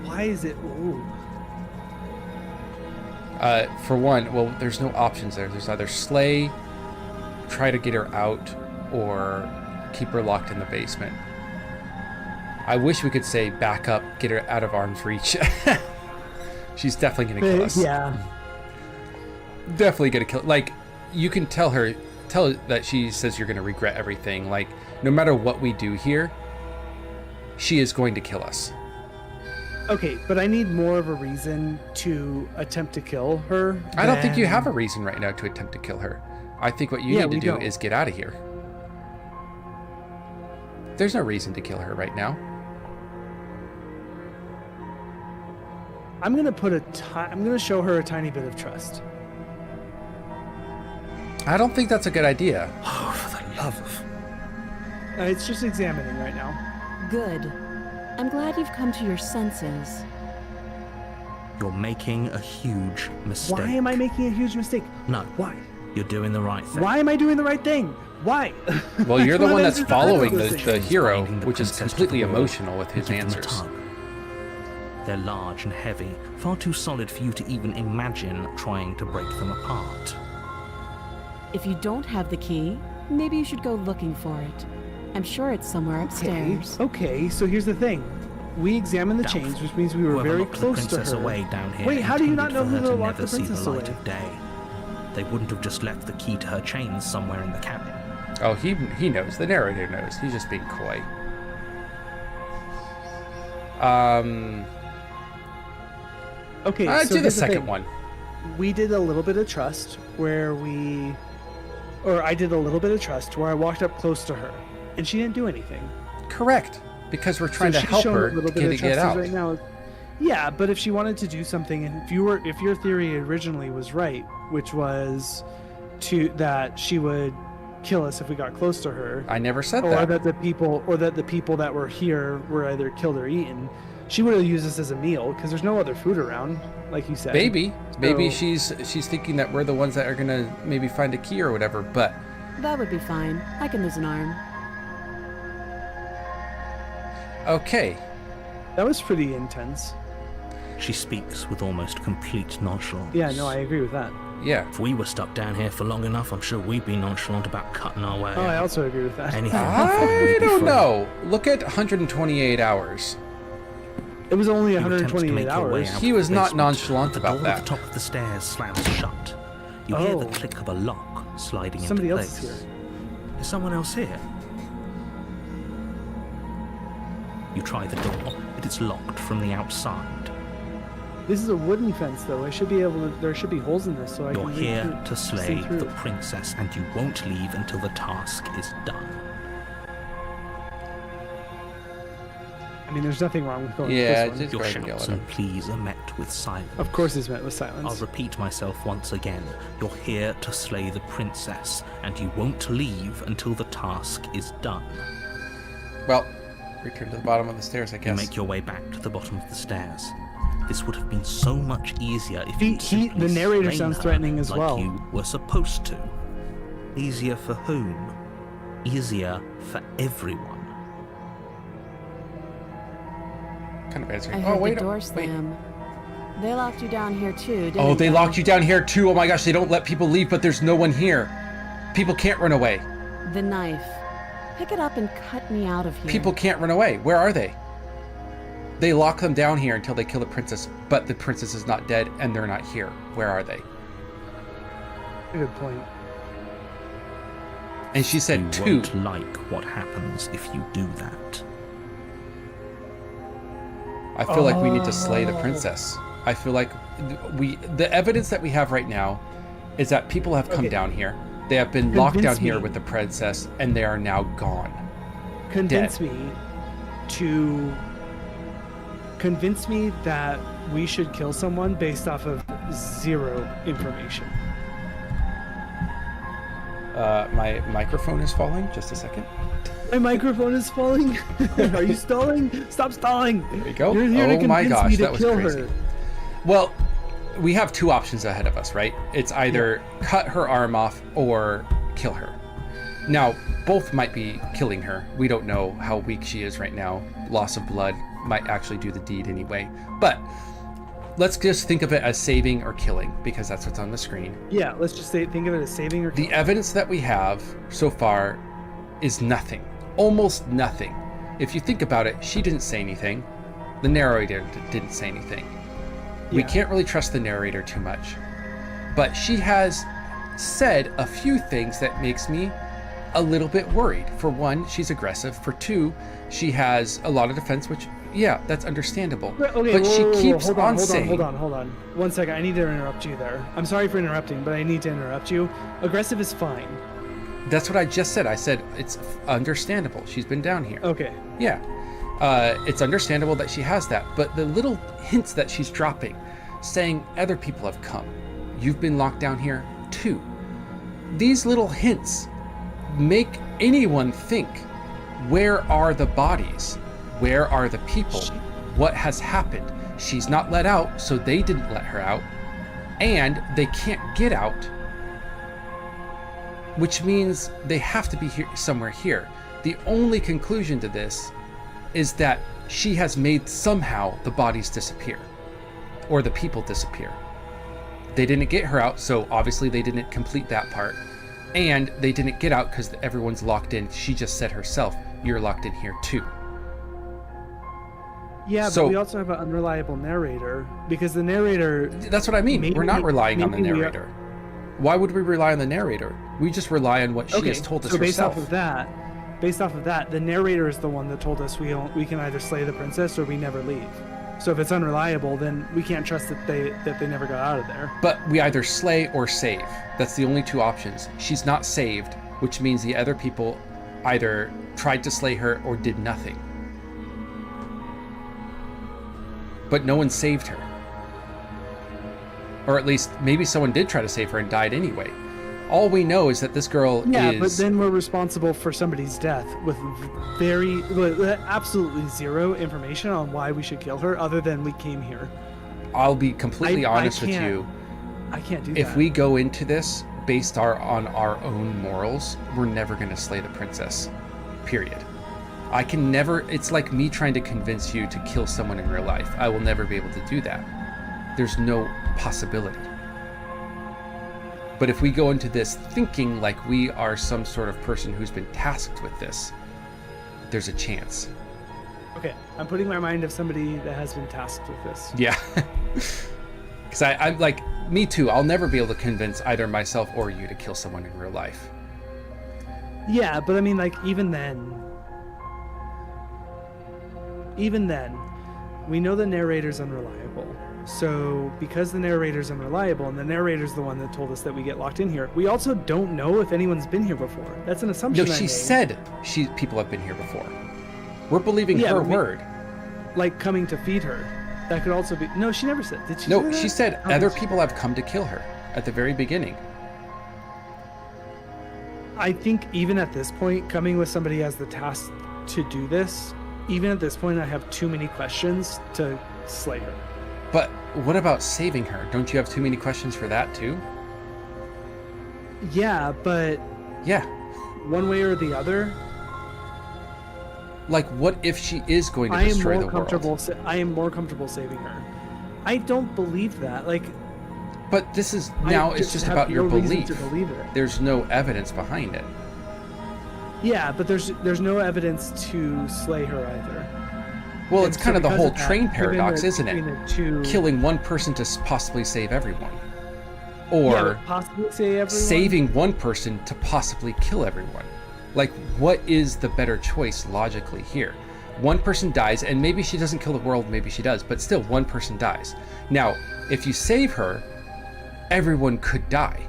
[SPEAKER 5] Why is it... Ooh.
[SPEAKER 4] For one, well, there's no options there. There's either slay, try to get her out, or keep her locked in the basement. I wish we could say back up, get her out of arm's reach. She's definitely gonna kill us.
[SPEAKER 5] Yeah.
[SPEAKER 4] definitely gonna kill. Like, you can tell her that she says you're gonna regret everything. Like, no matter what we do here, she is going to kill us.
[SPEAKER 5] Okay, but I need more of a reason to attempt to kill her.
[SPEAKER 4] I don't think you have a reason right now to attempt to kill her. I think what you need to do
[SPEAKER 5] don't.
[SPEAKER 4] is get out of here. There's no reason to kill her right now.
[SPEAKER 5] I'm gonna show her a tiny bit of trust.
[SPEAKER 4] I don't think that's a good idea.
[SPEAKER 6] Oh, for the love of...
[SPEAKER 5] It's just examining right now.
[SPEAKER 7] Good. I'm glad you've come to your senses.
[SPEAKER 6] You're making a huge mistake.
[SPEAKER 5] Why am I making a huge mistake?
[SPEAKER 6] No.
[SPEAKER 5] Why?
[SPEAKER 6] You're doing the right thing.
[SPEAKER 5] Why am I doing the right thing? Why?
[SPEAKER 4] Well, you're the one that's
[SPEAKER 5] Just
[SPEAKER 4] following
[SPEAKER 5] those
[SPEAKER 4] the
[SPEAKER 5] things.
[SPEAKER 4] hero,
[SPEAKER 6] Binding the
[SPEAKER 4] which is
[SPEAKER 6] princess to
[SPEAKER 4] completely
[SPEAKER 6] the wall.
[SPEAKER 4] emotional with his
[SPEAKER 6] Give them a
[SPEAKER 4] answers.
[SPEAKER 6] tug. They're large and heavy, far too solid for you to even imagine trying to break them apart.
[SPEAKER 7] If you don't have the key, maybe you should go looking for it. I'm sure it's somewhere upstairs.
[SPEAKER 5] Okay, so here's the thing. We examined the
[SPEAKER 6] Doubtful.
[SPEAKER 5] chains, which means we were
[SPEAKER 6] Whoever
[SPEAKER 5] very
[SPEAKER 6] locked the
[SPEAKER 5] close to
[SPEAKER 6] princess
[SPEAKER 5] her.
[SPEAKER 6] away down here
[SPEAKER 5] Wait, how do you not know
[SPEAKER 6] intended
[SPEAKER 5] who
[SPEAKER 6] for her to
[SPEAKER 5] locked the
[SPEAKER 6] never see
[SPEAKER 5] princess
[SPEAKER 6] the
[SPEAKER 5] away?
[SPEAKER 6] light of day? They wouldn't have just left the key to her chains somewhere in the cabin.
[SPEAKER 4] Oh, he knows. The narrator knows. He's just being coy.
[SPEAKER 5] Okay,
[SPEAKER 4] I'd
[SPEAKER 5] so
[SPEAKER 4] do the
[SPEAKER 5] here's
[SPEAKER 4] second
[SPEAKER 5] thing.
[SPEAKER 4] one.
[SPEAKER 5] We did a little bit of trust I did a little bit of trust where I walked up close to her, and she didn't do anything.
[SPEAKER 4] Correct. Because we're trying
[SPEAKER 5] So
[SPEAKER 4] to
[SPEAKER 5] she's
[SPEAKER 4] help
[SPEAKER 5] shown
[SPEAKER 4] her
[SPEAKER 5] a little bit of
[SPEAKER 4] get
[SPEAKER 5] trust
[SPEAKER 4] out.
[SPEAKER 5] right now. Yeah, but if she wanted to do something, and if your theory originally was right, which was that she would kill us if we got close to her,
[SPEAKER 4] I never said
[SPEAKER 5] or
[SPEAKER 4] that.
[SPEAKER 5] that the people that were here were either killed or eaten, she would have used us as a meal because there's no other food around, like you said.
[SPEAKER 4] Maybe
[SPEAKER 5] So-
[SPEAKER 4] she's thinking that we're the ones that are gonna maybe find a key or whatever. But
[SPEAKER 7] That would be fine. I can lose an arm.
[SPEAKER 4] okay,
[SPEAKER 5] That was pretty intense.
[SPEAKER 6] She speaks with almost complete nonchalance.
[SPEAKER 5] Yeah, no, I agree with that.
[SPEAKER 4] yeah.
[SPEAKER 6] If we were stuck down here for long enough, I'm sure we'd be nonchalant about cutting our way
[SPEAKER 5] Oh, I
[SPEAKER 6] out.
[SPEAKER 5] also agree with that.
[SPEAKER 6] Anything.
[SPEAKER 4] I don't know. Look at 128 hours.
[SPEAKER 5] It was only
[SPEAKER 6] You attempt to
[SPEAKER 5] 128
[SPEAKER 6] make your way
[SPEAKER 5] hours.
[SPEAKER 6] out
[SPEAKER 4] He
[SPEAKER 6] of
[SPEAKER 4] was
[SPEAKER 6] the
[SPEAKER 4] not
[SPEAKER 6] basement.
[SPEAKER 4] nonchalant
[SPEAKER 6] The
[SPEAKER 4] about
[SPEAKER 6] door
[SPEAKER 4] that.
[SPEAKER 6] at the top of the stairs slams shut. You hear the
[SPEAKER 5] Oh.
[SPEAKER 6] click of a lock sliding
[SPEAKER 5] Somebody
[SPEAKER 6] into
[SPEAKER 5] else
[SPEAKER 6] place.
[SPEAKER 5] is here.
[SPEAKER 6] Is someone else here? You try the door, but it's locked from the outside.
[SPEAKER 5] This is a wooden fence, though. There should be holes in this, so I
[SPEAKER 6] You're
[SPEAKER 5] can
[SPEAKER 6] here to slay
[SPEAKER 5] through.
[SPEAKER 6] the princess, and you won't leave until the task is done.
[SPEAKER 5] I mean, there's nothing wrong with going
[SPEAKER 4] Yeah,
[SPEAKER 5] with this
[SPEAKER 4] just
[SPEAKER 6] Your
[SPEAKER 4] go ahead and
[SPEAKER 6] shouts
[SPEAKER 4] yell at
[SPEAKER 6] and pleas are met with silence.
[SPEAKER 5] one. Of course it's met with
[SPEAKER 6] I'll
[SPEAKER 5] silence.
[SPEAKER 6] repeat myself once again. You're here to slay the princess, and you won't leave until the task is done.
[SPEAKER 4] Well, return to the bottom of the stairs, I
[SPEAKER 6] You
[SPEAKER 4] guess.
[SPEAKER 6] make your way back to the bottom of the stairs. This would have been so much easier if
[SPEAKER 5] He-
[SPEAKER 6] you'd simply
[SPEAKER 5] the narrator
[SPEAKER 6] slain
[SPEAKER 5] sounds
[SPEAKER 6] her
[SPEAKER 5] threatening as
[SPEAKER 6] like
[SPEAKER 5] well.
[SPEAKER 6] you were supposed to. Easier for whom? Easier for everyone.
[SPEAKER 4] Kind of answering.
[SPEAKER 7] I heard
[SPEAKER 4] wait,
[SPEAKER 7] the door
[SPEAKER 4] wait.
[SPEAKER 7] slam. They locked you down here too, didn't
[SPEAKER 4] Oh, they
[SPEAKER 7] they?
[SPEAKER 4] locked you down here too. Oh my gosh, they don't let people leave, but there's no one here. People can't run away.
[SPEAKER 7] The knife. Pick it up and cut me out of here.
[SPEAKER 4] People can't run away. Where are they? They lock them down here until they kill the princess, but the princess is not dead and they're not here. Where are they?
[SPEAKER 5] Good point.
[SPEAKER 4] And she said
[SPEAKER 6] You
[SPEAKER 4] two.
[SPEAKER 6] won't like what happens if you do that.
[SPEAKER 4] I feel like we need to slay the princess. I feel like the evidence that we have right now is that people have come
[SPEAKER 5] Okay.
[SPEAKER 4] down here. They have been locked down
[SPEAKER 5] Convince
[SPEAKER 4] here
[SPEAKER 5] me.
[SPEAKER 4] with the princess and they are now gone.
[SPEAKER 5] Convince me that we should kill someone based off of zero information.
[SPEAKER 4] My microphone is falling. Just a second.
[SPEAKER 5] My microphone is falling. Are you stalling? Stop stalling.
[SPEAKER 4] There we go.
[SPEAKER 5] You're here to
[SPEAKER 4] Oh my
[SPEAKER 5] convince
[SPEAKER 4] gosh,
[SPEAKER 5] me to
[SPEAKER 4] that was
[SPEAKER 5] kill
[SPEAKER 4] crazy.
[SPEAKER 5] her.
[SPEAKER 4] Well, we have two options ahead of us, right? It's either cut her arm off or kill her. Now, both might be killing her. We don't know how weak she is right now. Loss of blood might actually do the deed anyway. But let's just think of it as saving or killing because that's what's on the screen.
[SPEAKER 5] Yeah, let's just think of it as saving her.
[SPEAKER 4] The evidence that we have so far is nothing. Almost nothing. If you think about it, she didn't say anything. The narrator didn't say anything. We
[SPEAKER 5] Yeah.
[SPEAKER 4] can't really trust the narrator too much. but she has said a few things that makes me a little bit worried. For one, she's aggressive. For two, she has a lot of defense, which, yeah, that's understandable.
[SPEAKER 5] Okay,
[SPEAKER 4] but she keeps
[SPEAKER 5] hold
[SPEAKER 4] on saying...
[SPEAKER 5] Hold on. 1 second. I need to interrupt you there. I'm sorry for interrupting, but I need to interrupt you. Aggressive is fine.
[SPEAKER 4] That's what I just said. I said it's understandable. She's been down here.
[SPEAKER 5] Okay.
[SPEAKER 4] Yeah. It's understandable that she has that, but the little hints that she's dropping, saying other people have come. You've been locked down here too. These little hints make anyone think, where are the bodies? Where are the people? What has happened? She's not let out, so they didn't let her out. And they can't get out, which means they have to be here somewhere here. The only conclusion to this is that she has made somehow the bodies disappear, or the people disappear. They didn't get her out, so obviously they didn't complete that part. And they didn't get out because everyone's locked in. She just said herself, you're locked in here too.
[SPEAKER 5] Yeah,
[SPEAKER 4] So-
[SPEAKER 5] but we also have an unreliable narrator, because the narrator...
[SPEAKER 4] That's what I mean.
[SPEAKER 5] Maybe-
[SPEAKER 4] We're not relying on the
[SPEAKER 5] maybe we are-
[SPEAKER 4] narrator. Why would we rely on the narrator? We just rely on what she has told us
[SPEAKER 5] so based
[SPEAKER 4] herself.
[SPEAKER 5] off of that, the narrator is the one that told us we can either slay the princess or we never leave. So if it's unreliable, then we can't trust that they never got out of there.
[SPEAKER 4] But we either slay or save. That's the only two options. She's not saved, which means the other people either tried to slay her or did nothing. But no one saved her. Or at least maybe someone did try to save her and died anyway. All we know is that this girl
[SPEAKER 5] Yeah,
[SPEAKER 4] is...
[SPEAKER 5] but then we're responsible for somebody's death with absolutely zero information on why we should kill her, other than we came here.
[SPEAKER 4] I'll be completely honest with you.
[SPEAKER 5] I can't do that.
[SPEAKER 4] If we go into this based on our own morals, we're never going to slay the princess. Period. I can never... It's like me trying to convince you to kill someone in real life. I will never be able to do that. There's no possibility. But if we go into this thinking like we are some sort of person who's been tasked with this, there's a chance.
[SPEAKER 5] Okay, I'm putting my mind of somebody that has been tasked with this.
[SPEAKER 4] Yeah. Because I'm like, me too. I'll never be able to convince either myself or you to kill someone in real life.
[SPEAKER 5] Yeah, but I mean, like, even then, we know the narrator's unreliable. So because the narrator's unreliable, and the narrator's the one that told us that we get locked in here, we also don't know if anyone's been here before. That's an assumption.
[SPEAKER 4] No, she said people have been here before. We're believing her word.
[SPEAKER 5] Like coming to feed her. That could also be... No, she never said. Did she say
[SPEAKER 4] No,
[SPEAKER 5] that?
[SPEAKER 4] she said
[SPEAKER 5] Oh,
[SPEAKER 4] other
[SPEAKER 5] did she?
[SPEAKER 4] people have come to kill her at the very beginning.
[SPEAKER 5] I think even at this point, coming with somebody as the task to do this, even at this point, I have too many questions to slay her.
[SPEAKER 4] But what about saving her? Don't you have too many questions for that too?
[SPEAKER 5] Yeah, but
[SPEAKER 4] Yeah.
[SPEAKER 5] one way or the other,
[SPEAKER 4] Like, what if she is going to
[SPEAKER 5] I am
[SPEAKER 4] destroy the
[SPEAKER 5] more comfortable.
[SPEAKER 4] world?
[SPEAKER 5] I am more comfortable saving her. I don't believe that. Like,
[SPEAKER 4] But this is now,
[SPEAKER 5] I
[SPEAKER 4] it's just
[SPEAKER 5] have
[SPEAKER 4] about your
[SPEAKER 5] no reason
[SPEAKER 4] belief.
[SPEAKER 5] to believe it.
[SPEAKER 4] There's no evidence behind it.
[SPEAKER 5] Yeah, but there's no evidence to slay her either.
[SPEAKER 4] Well,
[SPEAKER 5] And
[SPEAKER 4] it's
[SPEAKER 5] so
[SPEAKER 4] kind of the
[SPEAKER 5] because
[SPEAKER 4] whole
[SPEAKER 5] of that,
[SPEAKER 4] train
[SPEAKER 5] given
[SPEAKER 4] paradox,
[SPEAKER 5] the-
[SPEAKER 4] isn't
[SPEAKER 5] between
[SPEAKER 4] it?
[SPEAKER 5] the two-
[SPEAKER 4] Killing one person to possibly save everyone.
[SPEAKER 5] Yeah,
[SPEAKER 4] Or
[SPEAKER 5] but possibly save everyone.
[SPEAKER 4] saving one person to possibly kill everyone. Like, what is the better choice logically here? One person dies, and maybe she doesn't kill the world, maybe she does, but still one person dies. Now, if you save her, everyone could die.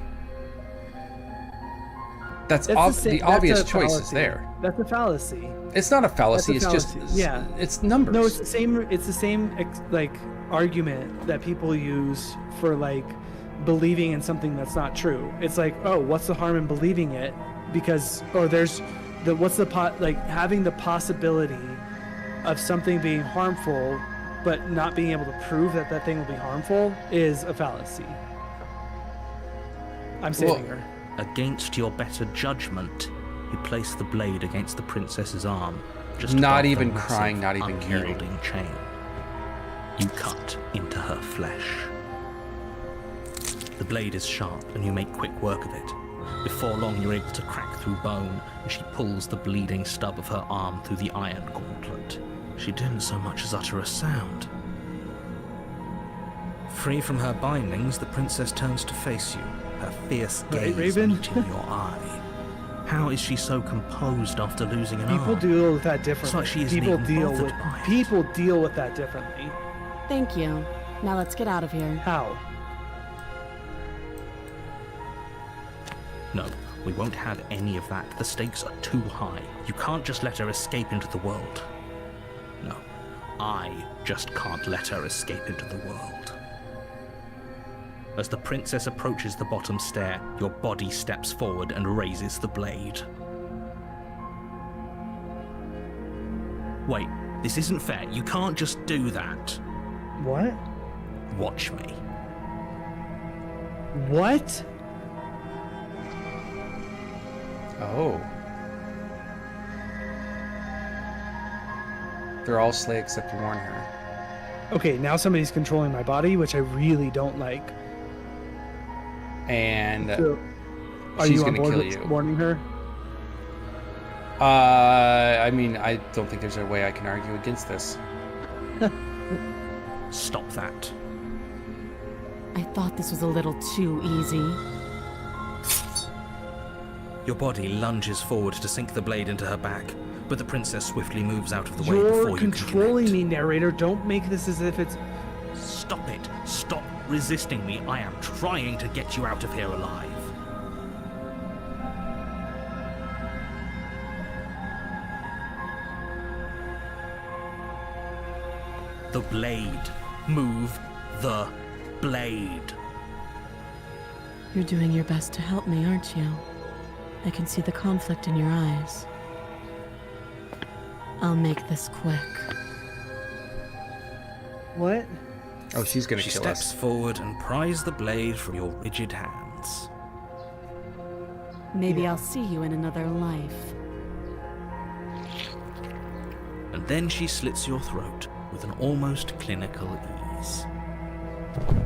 [SPEAKER 4] That's the
[SPEAKER 5] that's
[SPEAKER 4] obvious
[SPEAKER 5] a
[SPEAKER 4] choice is
[SPEAKER 5] fallacy.
[SPEAKER 4] there.
[SPEAKER 5] That's a fallacy.
[SPEAKER 4] It's not a fallacy,
[SPEAKER 5] That's a
[SPEAKER 4] it's just
[SPEAKER 5] fallacy, yeah.
[SPEAKER 4] it's numbers.
[SPEAKER 5] No, it's the same. It's the same like argument that people use for like believing in something that's not true. It's like, oh, what's the harm in believing it? Because there's the what's the like having the possibility of something being harmful, but not being able to prove that that thing will be harmful is a fallacy. I'm saving her.
[SPEAKER 6] Against your better judgment, you place the blade against the princess's arm, just
[SPEAKER 4] Not
[SPEAKER 6] above the
[SPEAKER 4] even
[SPEAKER 6] massive,
[SPEAKER 4] crying, not even caring.
[SPEAKER 6] unyielding chain. You cut into her flesh. The blade is sharp, and you make quick work of it. Before long, you're able to crack through bone, and she pulls the bleeding stub of her arm through the iron gauntlet. She didn't so much as utter a sound. Free from her bindings, the princess turns to face you, her fierce
[SPEAKER 5] Right,
[SPEAKER 6] gaze
[SPEAKER 5] Raven?
[SPEAKER 6] meeting your eye. How is she so composed after losing an
[SPEAKER 5] People
[SPEAKER 6] arm?
[SPEAKER 5] deal with that differently.
[SPEAKER 6] like she isn't
[SPEAKER 5] people
[SPEAKER 6] even
[SPEAKER 5] deal
[SPEAKER 6] bothered
[SPEAKER 5] with
[SPEAKER 6] by it.
[SPEAKER 5] people deal with that differently.
[SPEAKER 7] Thank you. Now let's get out of here.
[SPEAKER 5] How?
[SPEAKER 6] No, we won't have any of that. The stakes are too high. You can't just let her escape into the world. No, I just can't let her escape into the world. As the princess approaches the bottom stair, your body steps forward and raises the blade. Wait, this isn't fair. You can't just do that.
[SPEAKER 5] What?
[SPEAKER 6] Watch me.
[SPEAKER 5] What?
[SPEAKER 4] Oh. They're all Slay except warn her.
[SPEAKER 5] Okay, now somebody's controlling my body, which I really don't like.
[SPEAKER 4] And
[SPEAKER 5] So, are
[SPEAKER 4] she's
[SPEAKER 5] you on
[SPEAKER 4] gonna
[SPEAKER 5] board
[SPEAKER 4] kill
[SPEAKER 5] with
[SPEAKER 4] you.
[SPEAKER 5] warning her?
[SPEAKER 4] I mean, I don't think there's a way I can argue against this.
[SPEAKER 6] Stop that.
[SPEAKER 7] I thought this was a little too easy.
[SPEAKER 6] Your body lunges forward to sink the blade into her back, but the princess swiftly moves out of the way
[SPEAKER 5] You're
[SPEAKER 6] before you can
[SPEAKER 5] controlling
[SPEAKER 6] connect.
[SPEAKER 5] me, narrator. Don't make this as if it's...
[SPEAKER 6] Stop it. Stop resisting me. I am trying to get you out of here alive. The blade. Move the blade.
[SPEAKER 7] You're doing your best to help me, aren't you? I can see the conflict in your eyes. I'll make this quick.
[SPEAKER 5] What?
[SPEAKER 4] Oh, she's gonna
[SPEAKER 6] She
[SPEAKER 4] kill
[SPEAKER 6] steps
[SPEAKER 4] us.
[SPEAKER 6] forward and pries the blade from your rigid hands.
[SPEAKER 7] Maybe I'll see you in another life.
[SPEAKER 6] And then she slits your throat with an almost clinical ease.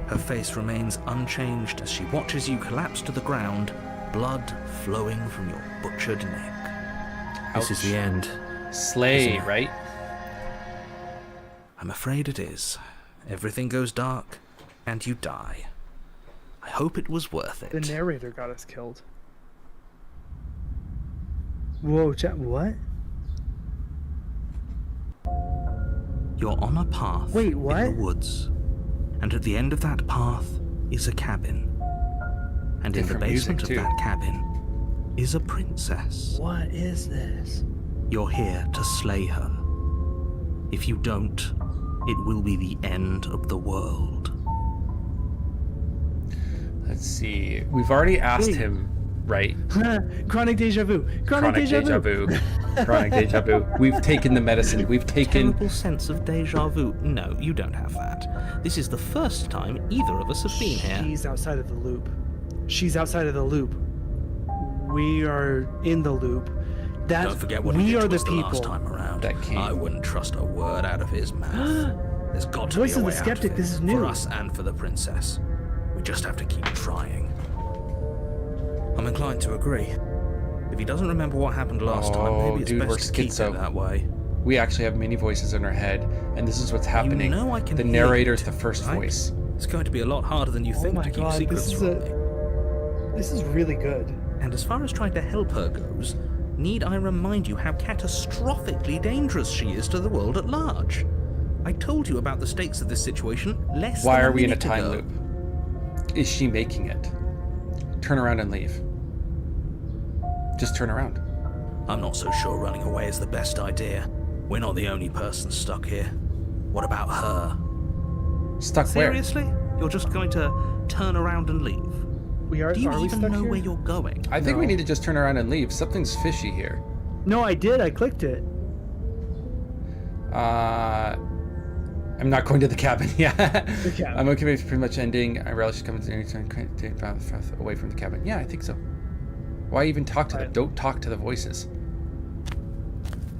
[SPEAKER 6] Her face remains unchanged as she watches you collapse to the ground, blood flowing from your butchered neck. This is
[SPEAKER 4] Ouch.
[SPEAKER 6] the end.
[SPEAKER 4] Slay,
[SPEAKER 6] Isn't it?
[SPEAKER 4] right?
[SPEAKER 6] I'm afraid it is. Everything goes dark, and you die. I hope it was worth
[SPEAKER 5] The
[SPEAKER 6] it.
[SPEAKER 5] narrator got us killed. Whoa, chat. What?
[SPEAKER 6] You're on a path
[SPEAKER 5] Wait,
[SPEAKER 6] in
[SPEAKER 5] what?
[SPEAKER 6] the woods, and at the end of that path is a cabin. And in the
[SPEAKER 4] Different music,
[SPEAKER 6] basement of
[SPEAKER 4] too.
[SPEAKER 6] that cabin is a princess.
[SPEAKER 5] What is this?
[SPEAKER 6] You're here to slay her. If you don't, it will be the end of the world.
[SPEAKER 4] Let's see. We've already asked
[SPEAKER 5] Wait.
[SPEAKER 4] him, right?
[SPEAKER 5] Chronic deja vu. Chronic deja vu.
[SPEAKER 4] Chronic deja vu. We've taken the medicine. We've taken.
[SPEAKER 6] Terrible sense of deja vu. No, you don't have that. This is the first time either of us have been here.
[SPEAKER 5] She's outside of the loop. She's outside of the loop. We are in the loop. That
[SPEAKER 6] Don't forget what
[SPEAKER 5] we
[SPEAKER 6] he did
[SPEAKER 5] are
[SPEAKER 6] to
[SPEAKER 5] the
[SPEAKER 6] us the last
[SPEAKER 5] people.
[SPEAKER 6] time around.
[SPEAKER 4] That king.
[SPEAKER 6] I wouldn't trust a word out of his mouth. There's got to
[SPEAKER 5] Voice
[SPEAKER 6] be
[SPEAKER 5] of
[SPEAKER 6] a
[SPEAKER 5] the
[SPEAKER 6] way out
[SPEAKER 5] skeptic,
[SPEAKER 6] of
[SPEAKER 5] this
[SPEAKER 6] it,
[SPEAKER 5] is new.
[SPEAKER 6] for us and for the princess. We just have to keep trying. I'm inclined to agree. If he doesn't remember what happened last time,
[SPEAKER 4] Oh,
[SPEAKER 6] maybe it's
[SPEAKER 4] dude, we're
[SPEAKER 6] best to keep
[SPEAKER 4] schizo.
[SPEAKER 6] it that way.
[SPEAKER 4] We actually have many voices in our head, and this is what's happening.
[SPEAKER 6] You know I can
[SPEAKER 4] The
[SPEAKER 6] hear
[SPEAKER 4] narrator's
[SPEAKER 6] you,
[SPEAKER 4] the first
[SPEAKER 6] right?
[SPEAKER 4] voice.
[SPEAKER 6] It's going to be a lot harder than you
[SPEAKER 5] Oh
[SPEAKER 6] think
[SPEAKER 5] my
[SPEAKER 6] to keep
[SPEAKER 5] god,
[SPEAKER 6] secrets
[SPEAKER 5] this is
[SPEAKER 6] from me.
[SPEAKER 5] this is really good.
[SPEAKER 6] And as far as trying to help her goes, need I remind you how catastrophically dangerous she is to the world at large? I told you about the stakes of this situation less
[SPEAKER 4] Why
[SPEAKER 6] than
[SPEAKER 4] are we in a
[SPEAKER 6] minute
[SPEAKER 4] time
[SPEAKER 6] ago.
[SPEAKER 4] loop? Is she making it? Turn around and leave. Just turn around.
[SPEAKER 6] I'm not so sure running away is the best idea. We're not the only person stuck here. What about her?
[SPEAKER 4] Stuck
[SPEAKER 6] Seriously? You're just going to turn around and leave?
[SPEAKER 5] We are.
[SPEAKER 6] Do you
[SPEAKER 5] Are we
[SPEAKER 6] even
[SPEAKER 5] stuck
[SPEAKER 6] know
[SPEAKER 5] here?
[SPEAKER 6] where you're going?
[SPEAKER 4] where? I think we
[SPEAKER 5] No.
[SPEAKER 4] need to just turn around and leave. Something's fishy here.
[SPEAKER 5] No, I did. I clicked it.
[SPEAKER 4] I'm not going to the cabin. Yeah.
[SPEAKER 5] The cabin.
[SPEAKER 4] I'm okay with pretty much ending. I relish coming to away from the cabin. Yeah, I think so. Why even talk to them?
[SPEAKER 5] Right.
[SPEAKER 4] Don't talk to the voices.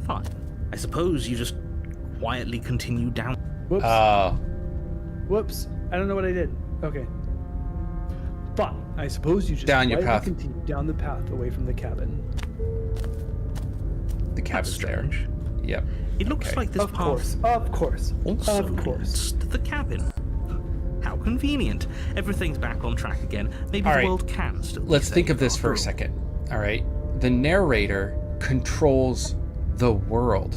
[SPEAKER 6] Fine. I suppose you just quietly continue down.
[SPEAKER 5] Whoops.
[SPEAKER 4] Oh.
[SPEAKER 5] Whoops. I don't know what I did. Okay. But I suppose you just
[SPEAKER 4] Down your
[SPEAKER 5] quietly
[SPEAKER 4] path.
[SPEAKER 5] continue down the path away from the cabin.
[SPEAKER 4] The cabin's there.
[SPEAKER 6] strange.
[SPEAKER 4] Yep.
[SPEAKER 6] It looks
[SPEAKER 4] Okay.
[SPEAKER 6] like this
[SPEAKER 5] Of
[SPEAKER 6] path
[SPEAKER 5] course. Of course.
[SPEAKER 6] also
[SPEAKER 5] Of course.
[SPEAKER 6] leads to the cabin. How convenient. Everything's back on track again. Maybe
[SPEAKER 4] All
[SPEAKER 6] the
[SPEAKER 4] right.
[SPEAKER 6] world can still be
[SPEAKER 4] Let's think
[SPEAKER 6] saved
[SPEAKER 4] of this for a
[SPEAKER 6] after all.
[SPEAKER 4] second. All right. The narrator controls the world,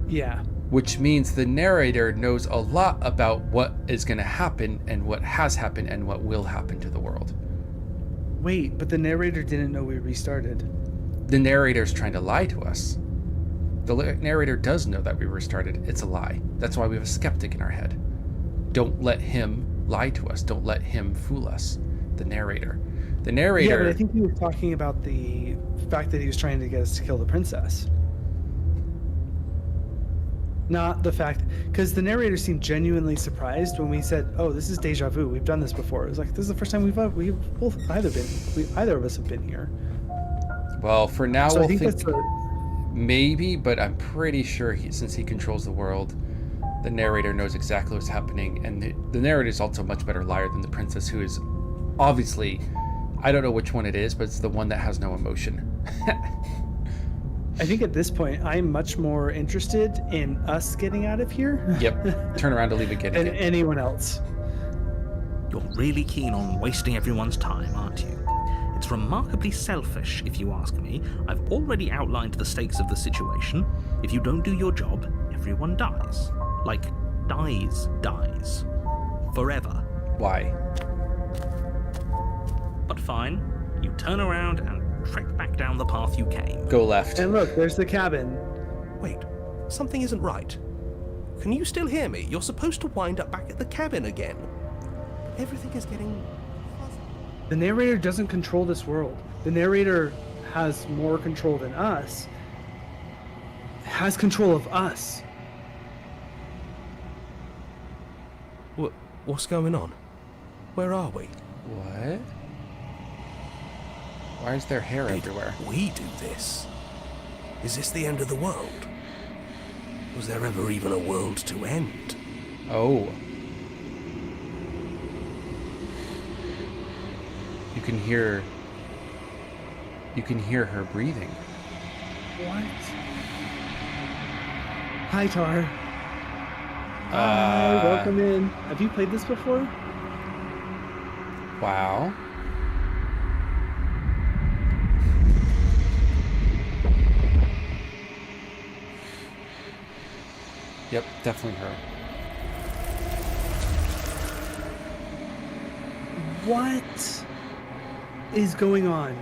[SPEAKER 5] Yeah.
[SPEAKER 4] which means the narrator knows a lot about what is going to happen and what has happened and what will happen to the world.
[SPEAKER 5] Wait, but the narrator didn't know we restarted.
[SPEAKER 4] The narrator's trying to lie to us. The narrator does know that we restarted. It's a lie. That's why we have a skeptic in our head. Don't let him lie to us. Don't let him fool us. The narrator. The narrator.
[SPEAKER 5] Yeah, but I think he was talking about the fact that he was trying to get us to kill the princess. Not the fact, because the narrator seemed genuinely surprised when we said, "Oh, this is deja vu. We've done this before." It was like, "This is the first time we've both either of us have been here."
[SPEAKER 4] Well, for now,
[SPEAKER 5] So I
[SPEAKER 4] we'll
[SPEAKER 5] think
[SPEAKER 4] think
[SPEAKER 5] that's a,
[SPEAKER 4] maybe, but I'm pretty sure since he controls the world, the narrator knows exactly what's happening, and the narrator is also a much better liar than the princess, who is obviously, I don't know which one it is, but it's the one that has no emotion.
[SPEAKER 5] I think at this point, I'm much more interested in us getting out of here
[SPEAKER 4] Yep. Turn around to leave again.
[SPEAKER 5] than anyone else.
[SPEAKER 6] You're really keen on wasting everyone's time, aren't you? It's remarkably selfish, if you ask me. I've already outlined the stakes of the situation. If you don't do your job, everyone dies. Like, dies. Forever.
[SPEAKER 4] Why?
[SPEAKER 6] But fine, you turn around and trek back down the path you came.
[SPEAKER 4] Go left.
[SPEAKER 5] And look, there's the cabin.
[SPEAKER 8] Wait, something isn't right. Can you still hear me? You're supposed to wind up back at the cabin again. Everything is getting fuzzy.
[SPEAKER 5] The narrator doesn't control this world. The narrator has more control than us. Has control of us.
[SPEAKER 8] What's going on? Where are we?
[SPEAKER 4] What? Why is there hair everywhere?
[SPEAKER 8] We do this? Is this the end of the world? Was there ever even a world to end?
[SPEAKER 4] Oh. You can hear her breathing.
[SPEAKER 5] What? Hi, Tar. Hi, welcome in. Have you played this before?
[SPEAKER 4] Wow. Yep, definitely her.
[SPEAKER 5] What is going on?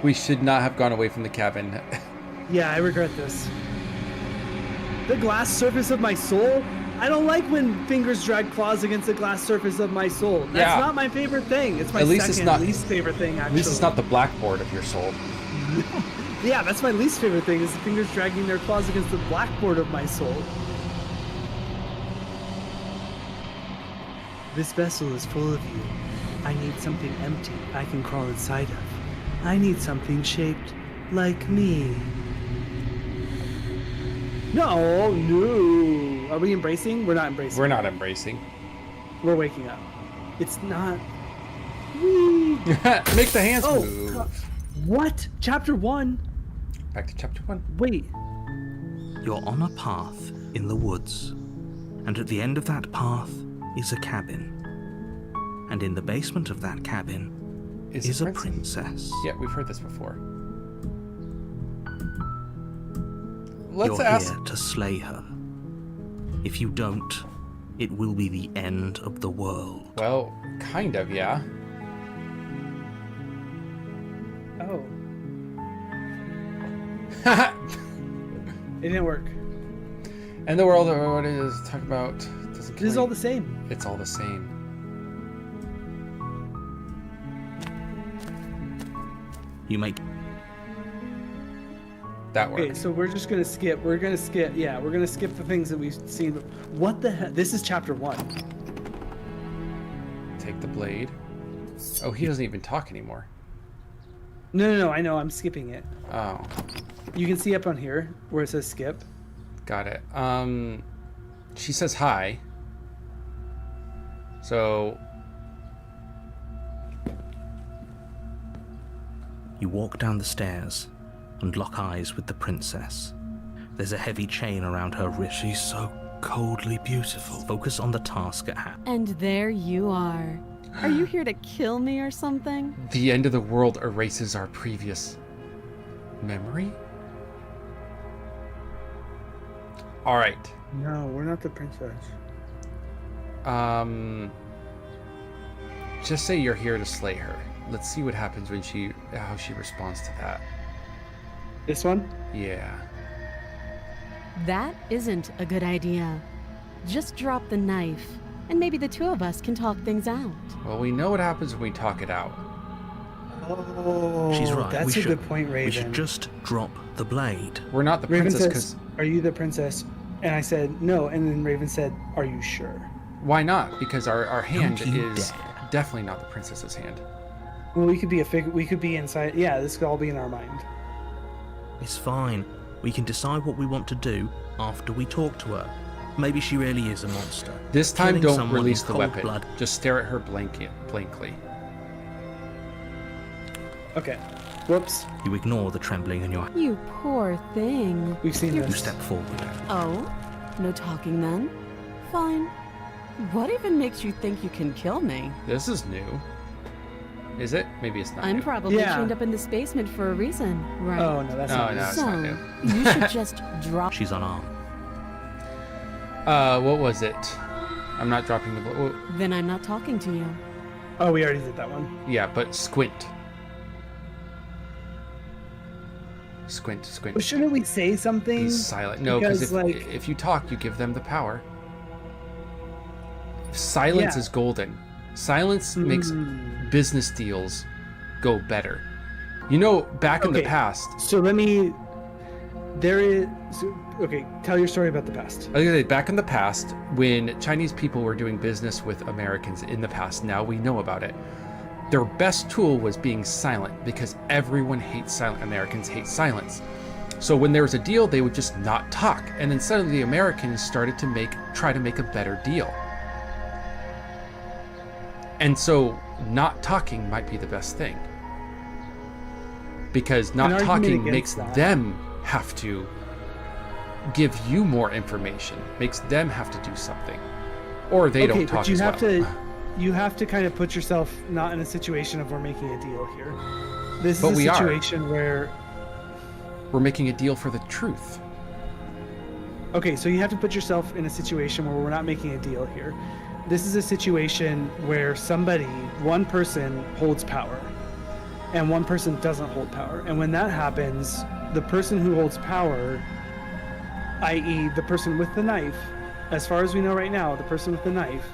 [SPEAKER 4] We should not have gone away from the cabin.
[SPEAKER 5] Yeah, I regret this. The glass surface of my soul? I don't like when fingers drag claws against the glass surface of my soul. That's
[SPEAKER 4] Yeah.
[SPEAKER 5] not my favorite thing. It's my
[SPEAKER 4] At least
[SPEAKER 5] second
[SPEAKER 4] it's not-
[SPEAKER 5] least favorite thing, actually.
[SPEAKER 4] At least it's not the blackboard of your soul.
[SPEAKER 5] Yeah, that's my least favorite thing, is the fingers dragging their claws against the blackboard of my soul. This vessel is full of you. I need something empty I can crawl inside of. I need something shaped like me. No. Are we embracing? We're not embracing.
[SPEAKER 4] We're not embracing.
[SPEAKER 5] We're waking up. It's not. Whee!
[SPEAKER 4] Make the hands
[SPEAKER 5] Oh,
[SPEAKER 4] move.
[SPEAKER 5] God. What? Chapter 1?
[SPEAKER 4] Back to chapter 1.
[SPEAKER 5] Wait.
[SPEAKER 6] You're on a path in the woods, and at the end of that path is a cabin. And in the basement of that cabin is a princess.
[SPEAKER 4] Yeah, we've heard this before. Let's
[SPEAKER 6] You're
[SPEAKER 4] ask.
[SPEAKER 6] here to slay her. If you don't, it will be the end of the world.
[SPEAKER 4] Well, kind of, yeah.
[SPEAKER 5] Oh. It didn't work.
[SPEAKER 4] And the world, what it is talk about, doesn't.
[SPEAKER 5] This is all the same.
[SPEAKER 4] It's all the same.
[SPEAKER 6] You make
[SPEAKER 4] That worked.
[SPEAKER 5] Okay, so we're just gonna skip. We're gonna skip. Yeah, we're gonna skip the things that we've seen. What the heck? This is chapter 1.
[SPEAKER 4] Take the blade. Oh, he doesn't even talk anymore.
[SPEAKER 5] No. I know. I'm skipping it.
[SPEAKER 4] Oh,
[SPEAKER 5] You can see up on here where it says skip.
[SPEAKER 4] got it. She says hi. So
[SPEAKER 6] You walk down the stairs and lock eyes with the princess. There's a heavy chain around her wrist.
[SPEAKER 8] She's so
[SPEAKER 6] coldly beautiful. Focus on the task at hand.
[SPEAKER 7] And there you are. Are you here to kill me or something?
[SPEAKER 4] The end of the world erases our previous memory? Alright.
[SPEAKER 5] No, we're not the princess.
[SPEAKER 4] Just say you're here to slay her. Let's see what happens when how she responds to that.
[SPEAKER 5] This one?
[SPEAKER 4] Yeah.
[SPEAKER 7] That isn't a good idea. Just drop the knife, and maybe the two of us can talk things out.
[SPEAKER 4] Well, we know what happens when we talk it out.
[SPEAKER 5] Oh,
[SPEAKER 6] She's right.
[SPEAKER 5] That's
[SPEAKER 6] we
[SPEAKER 5] a good point, Raven.
[SPEAKER 6] We should just drop the blade.
[SPEAKER 4] We're not the
[SPEAKER 5] Raven
[SPEAKER 4] princess
[SPEAKER 5] says,
[SPEAKER 4] because...
[SPEAKER 5] "Are you the princess?" And I said, "No." And then Raven said, "Are you sure?"
[SPEAKER 4] Why not? Because our hand
[SPEAKER 6] Don't you
[SPEAKER 4] is
[SPEAKER 6] dare.
[SPEAKER 4] definitely not the princess's hand.
[SPEAKER 5] Well, we could be we could be inside. Yeah, this could all be in our mind.
[SPEAKER 6] It's fine. We can decide what we want to do after we talk to her. Maybe she really is a monster.
[SPEAKER 4] This time,
[SPEAKER 6] Killing
[SPEAKER 4] don't
[SPEAKER 6] someone
[SPEAKER 4] release
[SPEAKER 6] in
[SPEAKER 4] the
[SPEAKER 6] cold
[SPEAKER 4] weapon.
[SPEAKER 6] blood.
[SPEAKER 4] Just stare at her blankly.
[SPEAKER 5] Okay. Whoops.
[SPEAKER 6] You ignore the trembling in your...
[SPEAKER 7] You poor thing.
[SPEAKER 5] We've seen
[SPEAKER 6] You
[SPEAKER 5] this.
[SPEAKER 6] step forward.
[SPEAKER 7] Oh? No talking then? Fine. What even makes you think you can kill me?
[SPEAKER 4] This is new. Is it? Maybe it's not
[SPEAKER 7] I'm
[SPEAKER 4] new.
[SPEAKER 7] probably
[SPEAKER 5] Yeah.
[SPEAKER 7] chained up in this basement for a reason, right?
[SPEAKER 5] Oh no, that's
[SPEAKER 4] No,
[SPEAKER 5] not.
[SPEAKER 4] no.
[SPEAKER 5] this.
[SPEAKER 4] it's not new.
[SPEAKER 7] So, you should just drop.
[SPEAKER 6] She's unarmed.
[SPEAKER 4] What was it? I'm not dropping the...
[SPEAKER 7] Then I'm not talking to you.
[SPEAKER 5] Oh, we already did that one.
[SPEAKER 4] Yeah, but squint. Squint.
[SPEAKER 5] Well, shouldn't we say something?
[SPEAKER 4] Be silent. No, because
[SPEAKER 5] Because, like-
[SPEAKER 4] if you talk, you give them the power. Silence
[SPEAKER 5] Yeah.
[SPEAKER 4] is golden. Silence makes business deals go better. You know, back in the
[SPEAKER 5] Okay.
[SPEAKER 4] past,
[SPEAKER 5] So let me. There is. Okay, tell your story about the past.
[SPEAKER 4] I was gonna say, back in the past, when Chinese people were doing business with Americans in the past, now we know about it. Their best tool was being silent because everyone hates silent. Americans hate silence. So when there was a deal, they would just not talk, and then suddenly the Americans started to try to make a better deal. And so not talking might be the best thing. Because not
[SPEAKER 5] argument
[SPEAKER 4] talking
[SPEAKER 5] against
[SPEAKER 4] makes
[SPEAKER 5] that.
[SPEAKER 4] them have to give you more information, makes them have to do something. Or they don't talk
[SPEAKER 5] but you
[SPEAKER 4] as
[SPEAKER 5] have
[SPEAKER 4] well.
[SPEAKER 5] you have to kind of put yourself not in a situation of we're making a deal here. This
[SPEAKER 4] But
[SPEAKER 5] is
[SPEAKER 4] we
[SPEAKER 5] a
[SPEAKER 4] are.
[SPEAKER 5] situation where.
[SPEAKER 4] We're making a deal for the truth.
[SPEAKER 5] Okay, so you have to put yourself in a situation where we're not making a deal here. This is a situation where one person holds power, and one person doesn't hold power. And when that happens, the person who holds power, i.e. the person with the knife, as far as we know right now, the person with the knife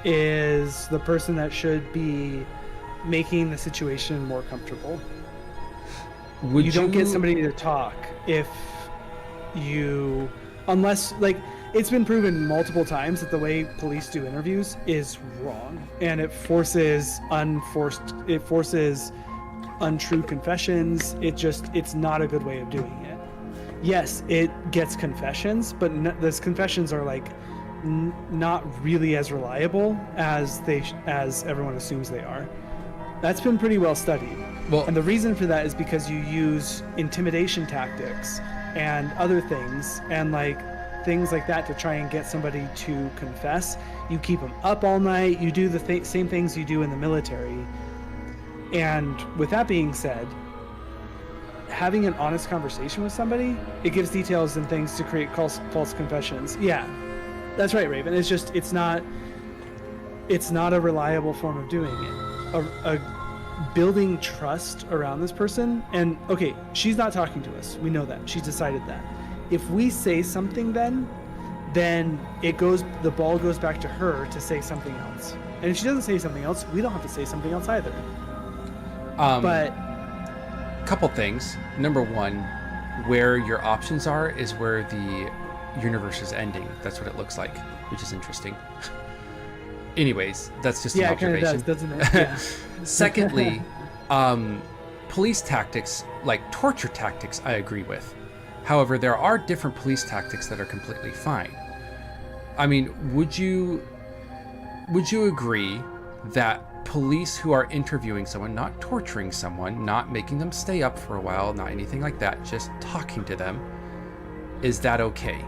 [SPEAKER 5] is the person that should be making the situation more comfortable.
[SPEAKER 4] Would
[SPEAKER 5] You don't get somebody to talk unless, like, it's been proven multiple times that the way police do interviews is wrong, and it forces untrue confessions. It's not a good way of doing it. Yes, it gets confessions, but those confessions are like not really as reliable as everyone assumes they are. That's been pretty well studied.
[SPEAKER 4] Well,
[SPEAKER 5] And the reason for that is because you use intimidation tactics and other things and things like that to try and get somebody to confess. You keep them up all night. You do the same things you do in the military. And with that being said, having an honest conversation with somebody, it gives details and things to create false confessions. Yeah, that's right, Raven. It's not a reliable form of doing it. Building trust around this person, and okay, she's not talking to us. We know that. She's decided that. If we say something then the ball goes back to her to say something else. And if she doesn't say something else, we don't have to say something else either. But
[SPEAKER 4] couple things. Number one, where your options are is where the universe is ending. That's what it looks like, which is interesting. Anyways, that's just an
[SPEAKER 5] yeah, it kind
[SPEAKER 4] observation.
[SPEAKER 5] of does, doesn't it? Yeah.
[SPEAKER 4] Secondly, police tactics, like torture tactics, I agree with. However, there are different police tactics that are completely fine. I mean, would you agree that police who are interviewing someone, not torturing someone, not making them stay up for a while, not anything like that, just talking to them, is that okay?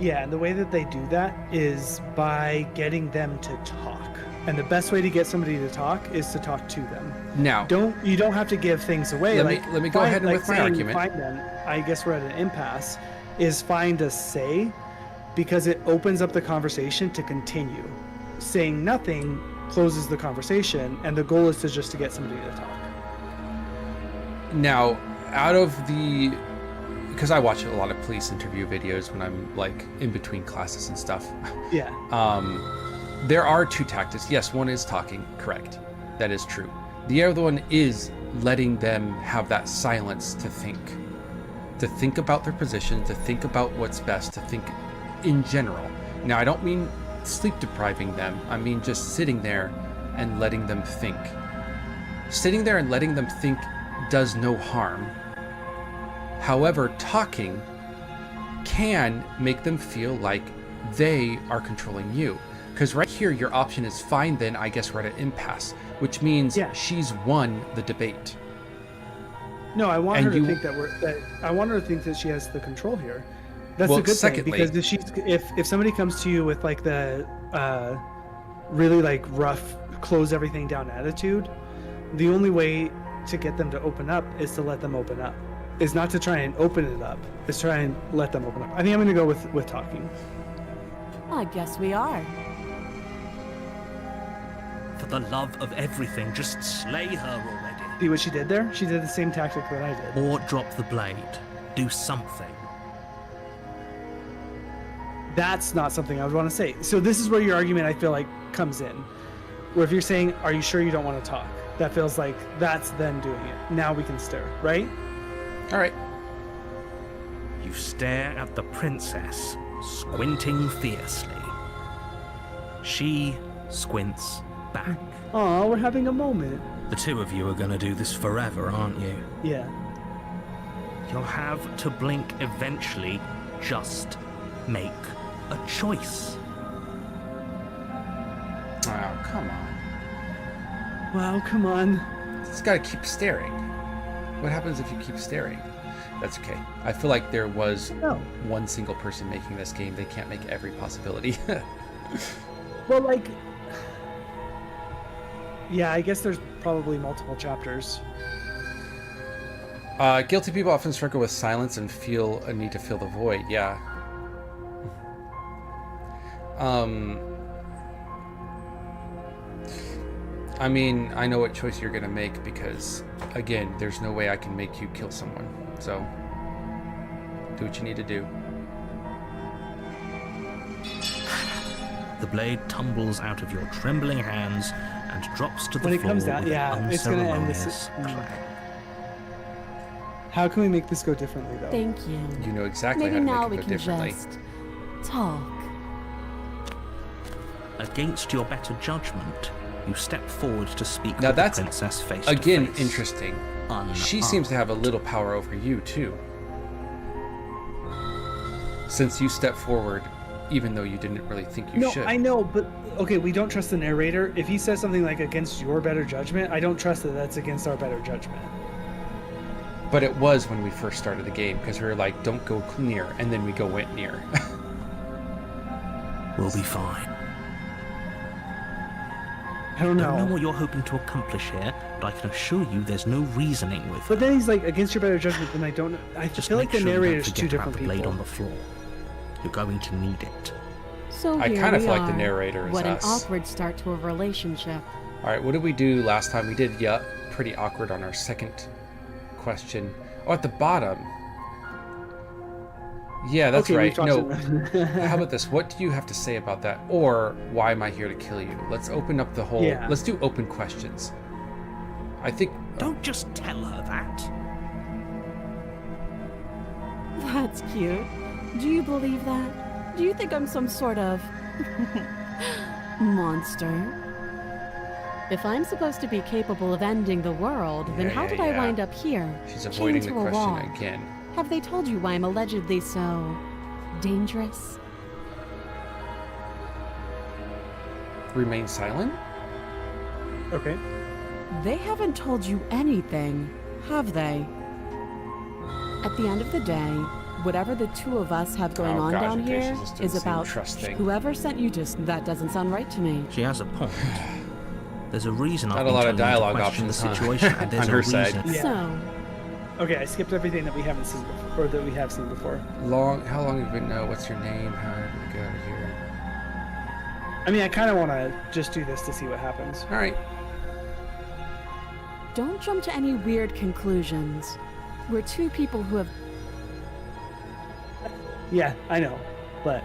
[SPEAKER 5] Yeah, and the way that they do that is by getting them to talk. And the best way to get somebody to talk is to talk to them.
[SPEAKER 4] Now,
[SPEAKER 5] You don't have to give things away.
[SPEAKER 4] let me go ahead and with my argument.
[SPEAKER 5] Find them, I guess we're at an impasse. Is find a say, because it opens up the conversation to continue. Saying nothing closes the conversation, and the goal is just to get somebody to talk.
[SPEAKER 4] Now, because I watch a lot of police interview videos when I'm like in between classes and stuff.
[SPEAKER 5] Yeah.
[SPEAKER 4] There are two tactics. Yes, one is talking, correct. That is true. The other one is letting them have that silence to think about their position, to think about what's best, to think in general. Now, I don't mean sleep depriving them. I mean just sitting there and letting them think. Sitting there and letting them think does no harm. However, talking can make them feel like they are controlling you. Because right here, your option is fine, then I guess we're at an impasse, which means she's won the debate.
[SPEAKER 5] No, I want her to think I want her to think that she has the control here. That's a good thing, because if somebody comes to you with like the really like rough, close everything down attitude, the only way to get them to open up is to let them open up. Is not to try and open it up. Is try and let them open up. I think I'm going to go with talking.
[SPEAKER 7] I guess we are.
[SPEAKER 6] For the love of everything, just slay her already.
[SPEAKER 5] See what she did there? She did the same tactic that I did.
[SPEAKER 6] Or drop the blade. Do something.
[SPEAKER 5] That's not something I would want to say. So this is where your argument, I feel like, comes in. Where if you're saying, are you sure you don't want to talk? That feels like that's them doing it. Now we can stir, right?
[SPEAKER 4] All right.
[SPEAKER 6] You stare at the princess, squinting fiercely. She squints back.
[SPEAKER 5] Aw, we're having a moment.
[SPEAKER 6] The two of you are gonna do this forever, aren't you?
[SPEAKER 5] Yeah.
[SPEAKER 6] You'll have to blink eventually. Just make a choice.
[SPEAKER 4] Oh, come on.
[SPEAKER 5] Wow, come on.
[SPEAKER 4] Just gotta keep staring. What happens if you keep staring? That's okay. I feel like there was one single person making this game. They can't make every possibility.
[SPEAKER 5] Well, like... Yeah, I guess there's probably multiple chapters.
[SPEAKER 4] Guilty people often struggle with silence and feel a need to fill the void. Yeah. I mean, I know what choice you're gonna make because, again, there's no way I can make you kill someone. So, do what you need to do.
[SPEAKER 6] The blade tumbles out of your trembling hands and drops to the
[SPEAKER 5] When it
[SPEAKER 6] floor
[SPEAKER 5] comes down,
[SPEAKER 6] with
[SPEAKER 5] yeah,
[SPEAKER 6] an
[SPEAKER 5] it's gonna end this.
[SPEAKER 6] unceremonious clack.
[SPEAKER 5] How can we make this go differently, though?
[SPEAKER 7] Thank you.
[SPEAKER 4] You know exactly
[SPEAKER 7] Maybe
[SPEAKER 4] how
[SPEAKER 7] now
[SPEAKER 4] to
[SPEAKER 7] we
[SPEAKER 4] make it
[SPEAKER 7] can
[SPEAKER 4] go differently.
[SPEAKER 7] just talk.
[SPEAKER 6] Against your better judgment, you step forward to speak
[SPEAKER 4] Now
[SPEAKER 6] with
[SPEAKER 4] that's,
[SPEAKER 6] the princess face
[SPEAKER 4] again,
[SPEAKER 6] to face.
[SPEAKER 4] interesting. She seems to have a little power over you, too. Since you stepped forward, even though you didn't really think you should.
[SPEAKER 5] No, I know, but okay, we don't trust the narrator. If he says something like against your better judgment, I don't trust that that's against our better judgment.
[SPEAKER 4] But it was when we first started the game, because we were like, don't go near, and then we went near.
[SPEAKER 6] We'll be fine.
[SPEAKER 5] I don't
[SPEAKER 6] I don't know
[SPEAKER 5] know.
[SPEAKER 6] what you're hoping to accomplish here, but I can assure you there's no reasoning with
[SPEAKER 5] But
[SPEAKER 6] it.
[SPEAKER 5] then he's like, against your better judgment, then I don't know. I
[SPEAKER 6] Just
[SPEAKER 5] feel like
[SPEAKER 6] make
[SPEAKER 5] the
[SPEAKER 6] sure you don't
[SPEAKER 5] narrator's two
[SPEAKER 6] forget about
[SPEAKER 5] different
[SPEAKER 6] the blade
[SPEAKER 5] people.
[SPEAKER 6] on the floor. You're going to need it.
[SPEAKER 7] So
[SPEAKER 4] I
[SPEAKER 7] here
[SPEAKER 4] kind of
[SPEAKER 7] we
[SPEAKER 4] feel like the
[SPEAKER 7] are.
[SPEAKER 4] narrator is
[SPEAKER 7] What an
[SPEAKER 4] us.
[SPEAKER 7] awkward start to a relationship.
[SPEAKER 4] All right, what did we do last time? We did, pretty awkward on our second question. Oh, at the bottom. Yeah, that's
[SPEAKER 5] Okay,
[SPEAKER 4] right.
[SPEAKER 5] we've talked
[SPEAKER 4] No,
[SPEAKER 5] about-
[SPEAKER 4] how about this? What do you have to say about that? Or why am I here to kill you? Let's open up the whole...
[SPEAKER 5] Yeah.
[SPEAKER 4] Let's do open questions. I think...
[SPEAKER 6] Don't just tell her that.
[SPEAKER 7] That's cute. Do you believe that? Do you think I'm some sort of monster? If I'm supposed to be capable of ending the world, then how did I wind up here?
[SPEAKER 4] She's
[SPEAKER 7] chained
[SPEAKER 4] avoiding the
[SPEAKER 7] to a wall?
[SPEAKER 4] question again.
[SPEAKER 7] Have they told you why I'm allegedly so dangerous?
[SPEAKER 4] Remain silent?
[SPEAKER 5] Okay.
[SPEAKER 7] They haven't told you anything, have they? At the end of the day, whatever the two of us have going
[SPEAKER 4] Oh,
[SPEAKER 7] on
[SPEAKER 4] gosh,
[SPEAKER 7] down
[SPEAKER 4] okay,
[SPEAKER 7] here
[SPEAKER 4] she's just doing
[SPEAKER 7] is
[SPEAKER 4] the same
[SPEAKER 7] about
[SPEAKER 4] trust thing.
[SPEAKER 7] whoever sent you to. That doesn't sound right to me.
[SPEAKER 6] She has a point. There's a reason
[SPEAKER 4] Not
[SPEAKER 6] I've
[SPEAKER 4] a
[SPEAKER 6] been
[SPEAKER 4] lot of
[SPEAKER 6] telling you to
[SPEAKER 4] dialogue
[SPEAKER 6] question
[SPEAKER 4] options,
[SPEAKER 6] the
[SPEAKER 4] huh?
[SPEAKER 6] situation, and there's
[SPEAKER 4] On
[SPEAKER 6] a
[SPEAKER 4] her
[SPEAKER 6] reason.
[SPEAKER 4] side.
[SPEAKER 5] Yeah.
[SPEAKER 7] So,
[SPEAKER 5] Okay, I skipped everything that we haven't seen before, or that we have seen before.
[SPEAKER 4] How long have you been? No, what's your name? How did we get out of here?
[SPEAKER 5] I mean, I kind of want to just do this to see what happens.
[SPEAKER 4] All right.
[SPEAKER 7] don't jump to any weird conclusions. We're two people who have.
[SPEAKER 5] Yeah, I know, but